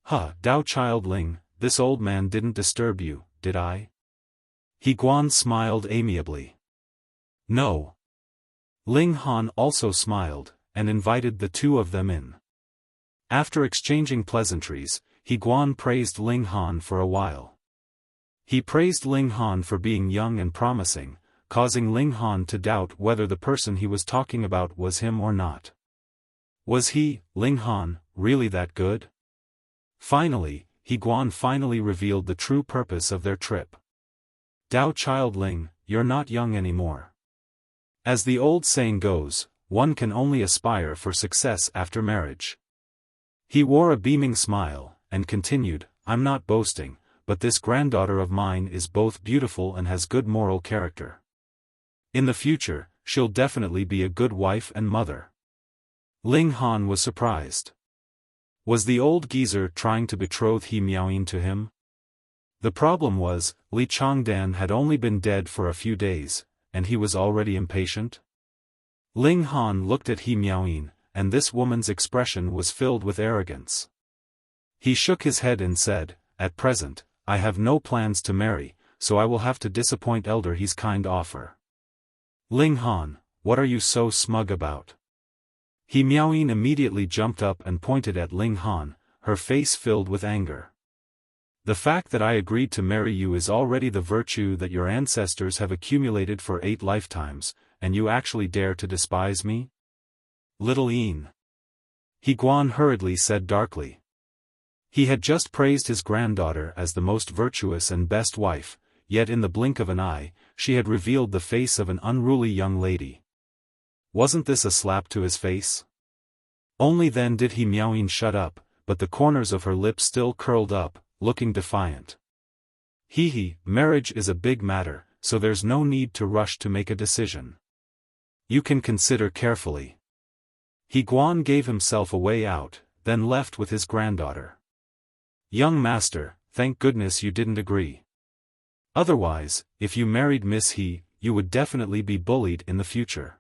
Dao Child Ling, this old man didn't disturb you, did I? He Guan smiled amiably. No. Ling Han also smiled, and invited the two of them in. After exchanging pleasantries, He Guan praised Ling Han for a while. He praised Ling Han for being young and promising, causing Ling Han to doubt whether the person he was talking about was him or not. Was he, Ling Han, really that good? Finally, He Guan finally revealed the true purpose of their trip. Dao Child Ling, you're not young anymore. As the old saying goes, one can only aspire for success after marriage. He wore a beaming smile, and continued, I'm not boasting, but this granddaughter of mine is both beautiful and has good moral character. In the future, she'll definitely be a good wife and mother. Ling Han was surprised. Was the old geezer trying to betroth He Miaoyin to him? The problem was, Li Changdan had only been dead for a few days, and he was already impatient? Ling Han looked at He Miaoyin, and this woman's expression was filled with arrogance. He shook his head and said, at present, I have no plans to marry, so I will have to disappoint Elder He's kind offer. Ling Han, what are you so smug about? He Miaoyin immediately jumped up and pointed at Ling Han, her face filled with anger. The fact that I agreed to marry you is already the virtue that your ancestors have accumulated for 8 lifetimes, and you actually dare to despise me? Little Een. He Guan hurriedly said darkly. He had just praised his granddaughter as the most virtuous and best wife, yet in the blink of an eye, she had revealed the face of an unruly young lady. Wasn't this a slap to his face? Only then did He Miaoyin shut up, but the corners of her lips still curled up, looking defiant. Marriage is a big matter, so there's no need to rush to make a decision. You can consider carefully. He Guan gave himself a way out, then left with his granddaughter. Young master, thank goodness you didn't agree. Otherwise, if you married Miss He, you would definitely be bullied in the future.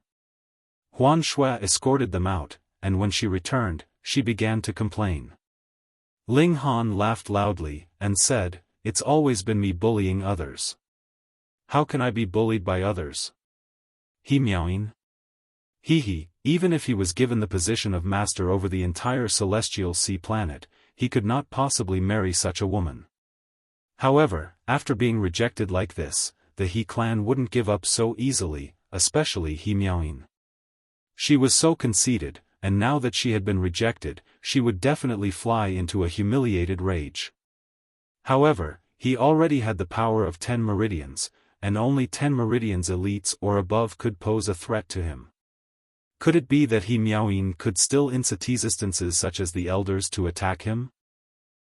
Huan Shui escorted them out, and when she returned, she began to complain. Ling Han laughed loudly, and said, It's always been me bullying others. How can I be bullied by others? He Miaoyin? Even if he was given the position of master over the entire celestial sea planet, he could not possibly marry such a woman. However, after being rejected like this, the He clan wouldn't give up so easily, especially He Miaoyin. She was so conceited, and now that she had been rejected, she would definitely fly into a humiliated rage. However, he already had the power of 10 Meridians, and only 10 Meridians elites or above could pose a threat to him. Could it be that He Miaoyin could still incite instances such as the elders to attack him?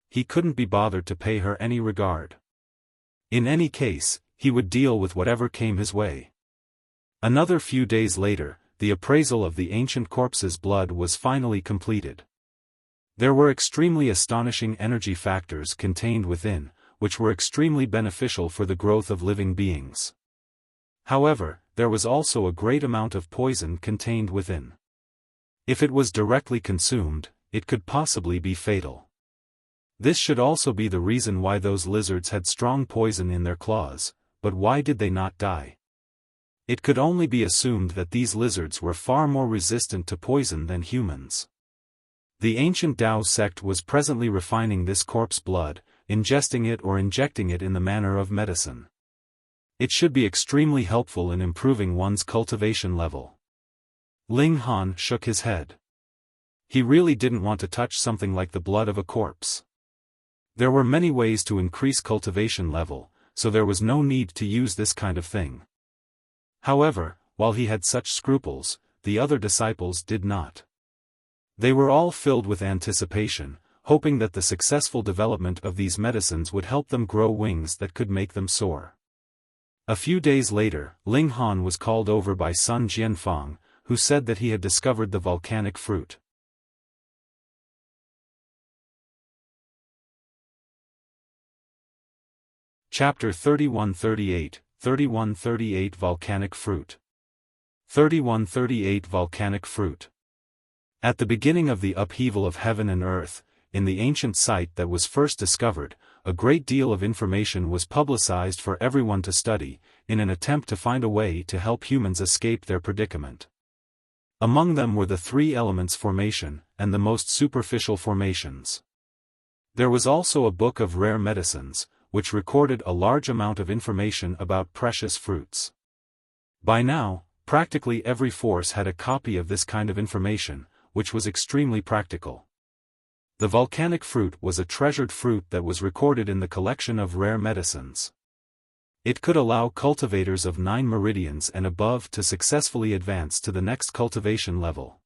He couldn't be bothered to pay her any regard. In any case, he would deal with whatever came his way. Another few days later, the appraisal of the ancient corpse's blood was finally completed. There were extremely astonishing energy factors contained within, which were extremely beneficial for the growth of living beings. However, there was also a great amount of poison contained within. If it was directly consumed, it could possibly be fatal. This should also be the reason why those lizards had strong poison in their claws, but why did they not die? It could only be assumed that these lizards were far more resistant to poison than humans. The ancient Dao sect was presently refining this corpse blood, ingesting it or injecting it in the manner of medicine. It should be extremely helpful in improving one's cultivation level. Ling Han shook his head. He really didn't want to touch something like the blood of a corpse. There were many ways to increase cultivation level, so there was no need to use this kind of thing. However, while he had such scruples, the other disciples did not. They were all filled with anticipation, hoping that the successful development of these medicines would help them grow wings that could make them soar. A few days later, Ling Han was called over by Sun Jianfang, who said that he had discovered the volcanic fruit. Chapter 3138, 3138 Volcanic Fruit. 3138 Volcanic Fruit. At the beginning of the upheaval of heaven and earth, in the ancient site that was first discovered, a great deal of information was publicized for everyone to study, in an attempt to find a way to help humans escape their predicament. Among them were the three elements formation, and the most superficial formations. There was also a book of rare medicines, which recorded a large amount of information about precious fruits. By now, practically every force had a copy of this kind of information, which was extremely practical. The volcanic fruit was a treasured fruit that was recorded in the collection of rare medicines. It could allow cultivators of 9 meridians and above to successfully advance to the next cultivation level.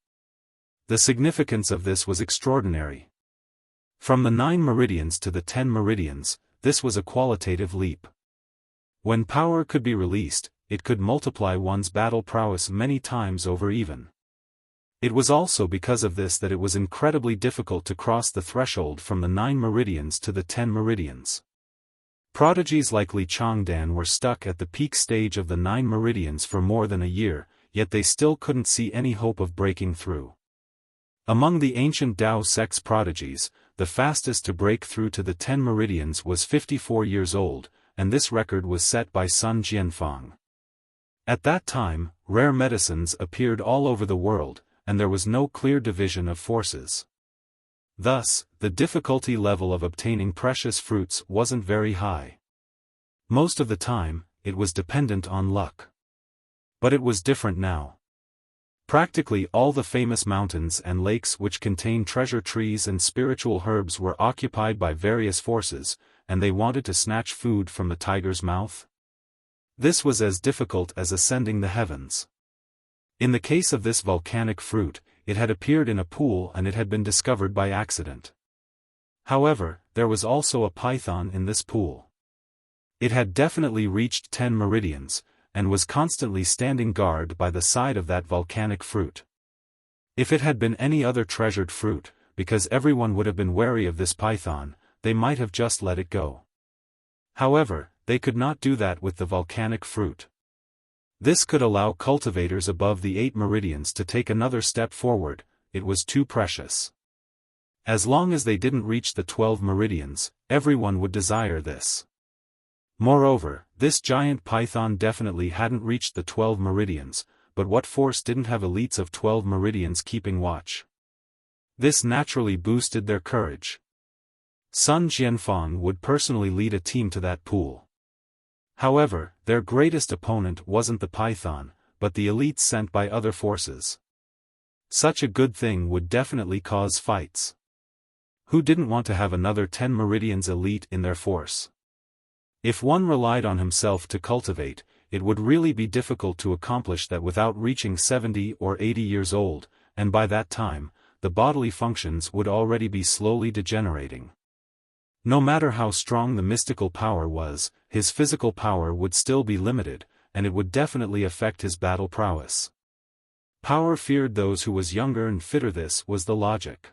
The significance of this was extraordinary. From the 9 meridians to the 10 meridians, this was a qualitative leap. When power could be released, it could multiply one's battle prowess many times over even. It was also because of this that it was incredibly difficult to cross the threshold from the 9 meridians to the 10 meridians. Prodigies like Changdan were stuck at the peak stage of the 9 meridians for more than a year, yet they still couldn't see any hope of breaking through. Among the ancient Dao sect's prodigies, the fastest to break through to the 10 meridians was 54 years old, and this record was set by Sun Jianfang. At that time, rare medicines appeared all over the world, and there was no clear division of forces. Thus, the difficulty level of obtaining precious fruits wasn't very high. Most of the time, it was dependent on luck. But it was different now. Practically all the famous mountains and lakes which contain treasure trees and spiritual herbs were occupied by various forces, and they wanted to snatch food from the tiger's mouth. This was as difficult as ascending the heavens. In the case of this volcanic fruit, it had appeared in a pool and it had been discovered by accident. However, there was also a python in this pool. It had definitely reached 10 meridians, and was constantly standing guard by the side of that volcanic fruit. If it had been any other treasured fruit, because everyone would have been wary of this python, they might have just let it go. However, they could not do that with the volcanic fruit. This could allow cultivators above the 8 meridians to take another step forward, it was too precious. As long as they didn't reach the 12 meridians, everyone would desire this. Moreover, this giant python definitely hadn't reached the 12 meridians, but what force didn't have elites of 12 meridians keeping watch? This naturally boosted their courage. Sun Jianfang would personally lead a team to that pool. However, their greatest opponent wasn't the python, but the elites sent by other forces. Such a good thing would definitely cause fights. Who didn't want to have another 10 meridians elite in their force? If one relied on himself to cultivate, it would really be difficult to accomplish that without reaching 70 or 80 years old, and by that time, the bodily functions would already be slowly degenerating. No matter how strong the mystical power was, his physical power would still be limited, and it would definitely affect his battle prowess. Power feared those who was younger and fitter. This was the logic.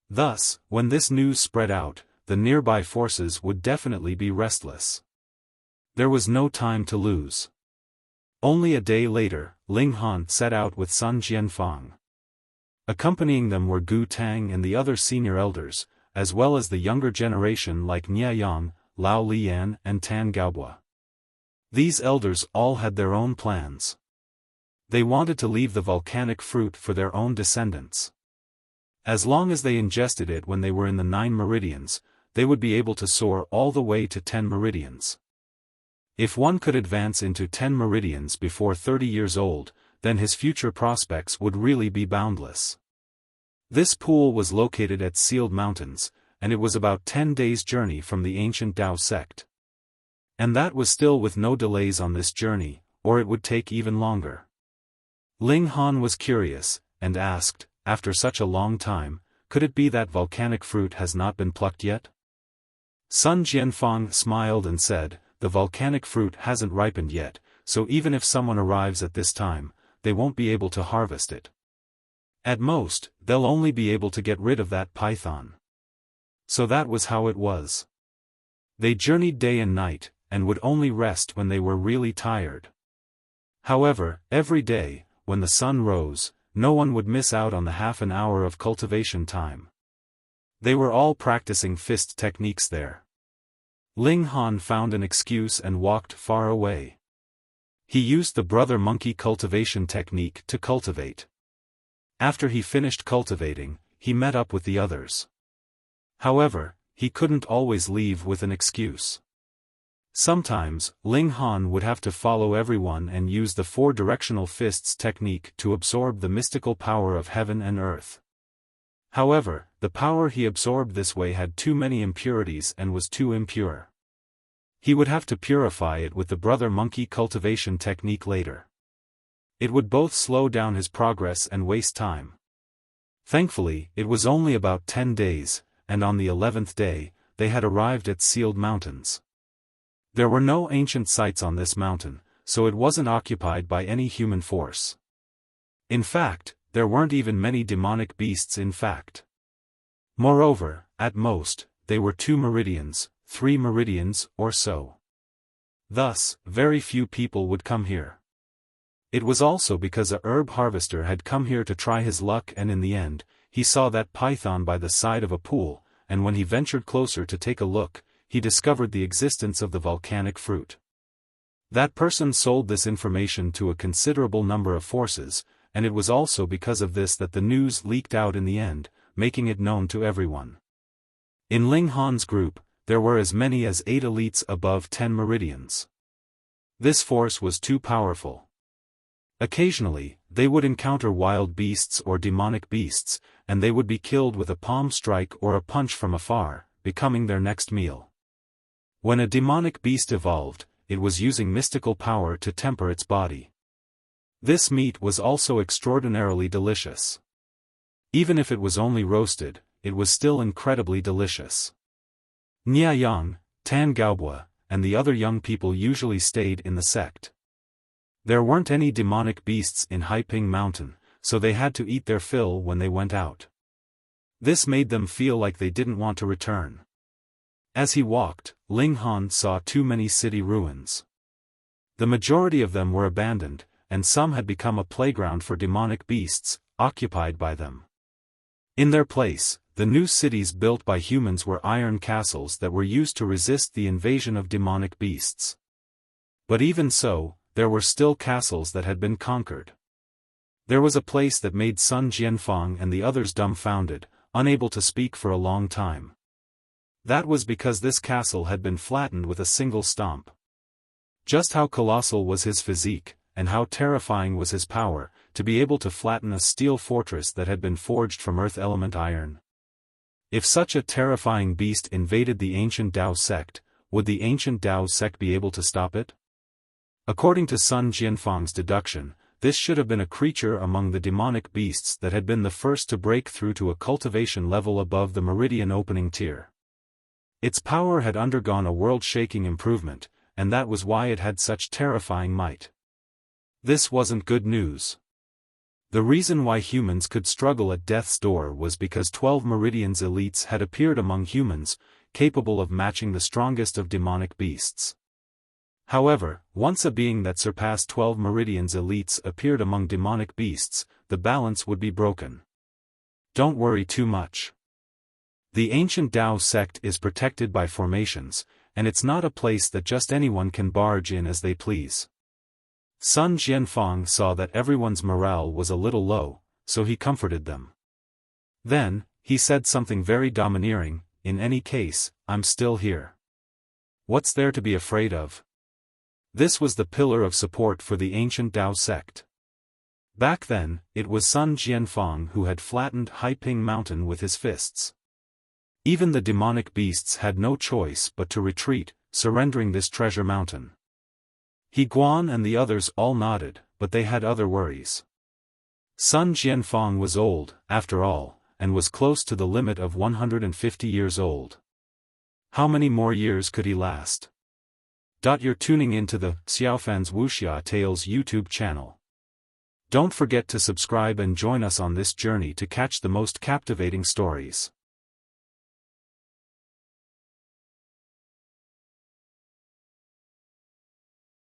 Thus, when this news spread out, the nearby forces would definitely be restless. There was no time to lose. Only a day later, Ling Han set out with Sun Jianfang. Accompanying them were Gu Tang and the other senior elders, as well as the younger generation like Nie Yang, Lao Lian and Tan Gaobua. These elders all had their own plans. They wanted to leave the volcanic fruit for their own descendants. As long as they ingested it when they were in the 9 meridians, they would be able to soar all the way to 10 meridians. If one could advance into 10 meridians before 30 years old, then his future prospects would really be boundless. This pool was located at Sealed Mountains, and it was about 10 days' journey from the ancient Dao sect. And that was still with no delays on this journey, or it would take even longer. Ling Han was curious, and asked, after such a long time, could it be that volcanic fruit has not been plucked yet? Sun Jianfang smiled and said, the volcanic fruit hasn't ripened yet, so even if someone arrives at this time, they won't be able to harvest it. At most, they'll only be able to get rid of that python. So that was how it was. They journeyed day and night, and would only rest when they were really tired. However, every day, when the sun rose, no one would miss out on the half an hour of cultivation time. They were all practicing fist techniques there. Ling Han found an excuse and walked far away. He used the brother monkey cultivation technique to cultivate. After he finished cultivating, he met up with the others. However, he couldn't always leave with an excuse. Sometimes, Ling Han would have to follow everyone and use the four-directional fists technique to absorb the mystical power of heaven and earth. However, the power he absorbed this way had too many impurities and was too impure. He would have to purify it with the brother monkey cultivation technique later. It would both slow down his progress and waste time. Thankfully, it was only about 10 days, and on the 11th day, they had arrived at Sealed Mountains. There were no ancient sites on this mountain, so it wasn't occupied by any human force. In fact, there weren't even many demonic beasts in fact. Moreover, at most, they were 2 meridians, 3 meridians, or so. Thus, very few people would come here. It was also because a herb harvester had come here to try his luck, and in the end, he saw that python by the side of a pool, and when he ventured closer to take a look, he discovered the existence of the volcanic fruit. That person sold this information to a considerable number of forces, and it was also because of this that the news leaked out in the end, making it known to everyone. In Ling Han's group, there were as many as 8 elites above 10 meridians. This force was too powerful. Occasionally, they would encounter wild beasts or demonic beasts, and they would be killed with a palm strike or a punch from afar, becoming their next meal. When a demonic beast evolved, it was using mystical power to temper its body. This meat was also extraordinarily delicious. Even if it was only roasted, it was still incredibly delicious. Nia Yang, Tan Gaobua, and the other young people usually stayed in the sect. There weren't any demonic beasts in Hyping Mountain, so they had to eat their fill when they went out. This made them feel like they didn't want to return. As he walked, Ling Han saw too many city ruins. The majority of them were abandoned, and some had become a playground for demonic beasts, occupied by them. In their place, the new cities built by humans were iron castles that were used to resist the invasion of demonic beasts. But even so, there were still castles that had been conquered. There was a place that made Sun Jianfang and the others dumbfounded, unable to speak for a long time. That was because this castle had been flattened with a single stomp. Just how colossal was his physique, and how terrifying was his power, to be able to flatten a steel fortress that had been forged from earth element iron. If such a terrifying beast invaded the ancient Dao sect, would the ancient Dao sect be able to stop it? According to Sun Jianfang's deduction, this should have been a creature among the demonic beasts that had been the first to break through to a cultivation level above the meridian opening tier. Its power had undergone a world-shaking improvement, and that was why it had such terrifying might. This wasn't good news. The reason why humans could struggle at death's door was because 12 Meridians elites had appeared among humans, capable of matching the strongest of demonic beasts. However, once a being that surpassed 12 Meridians elites appeared among demonic beasts, the balance would be broken. Don't worry too much. The ancient Dao sect is protected by formations, and it's not a place that just anyone can barge in as they please. Sun Jianfang saw that everyone's morale was a little low, so he comforted them. Then, he said something very domineering, "In any case, I'm still here. What's there to be afraid of?" This was the pillar of support for the ancient Dao sect. Back then, it was Sun Jianfang who had flattened Hyping Mountain with his fists. Even the demonic beasts had no choice but to retreat, surrendering this treasure mountain. He Guan and the others all nodded, but they had other worries. Sun Jianfang was old, after all, and was close to the limit of 150 years old. How many more years could he last? You're tuning into the Xiaofan's Wuxia Tales YouTube channel. Don't forget to subscribe and join us on this journey to catch the most captivating stories.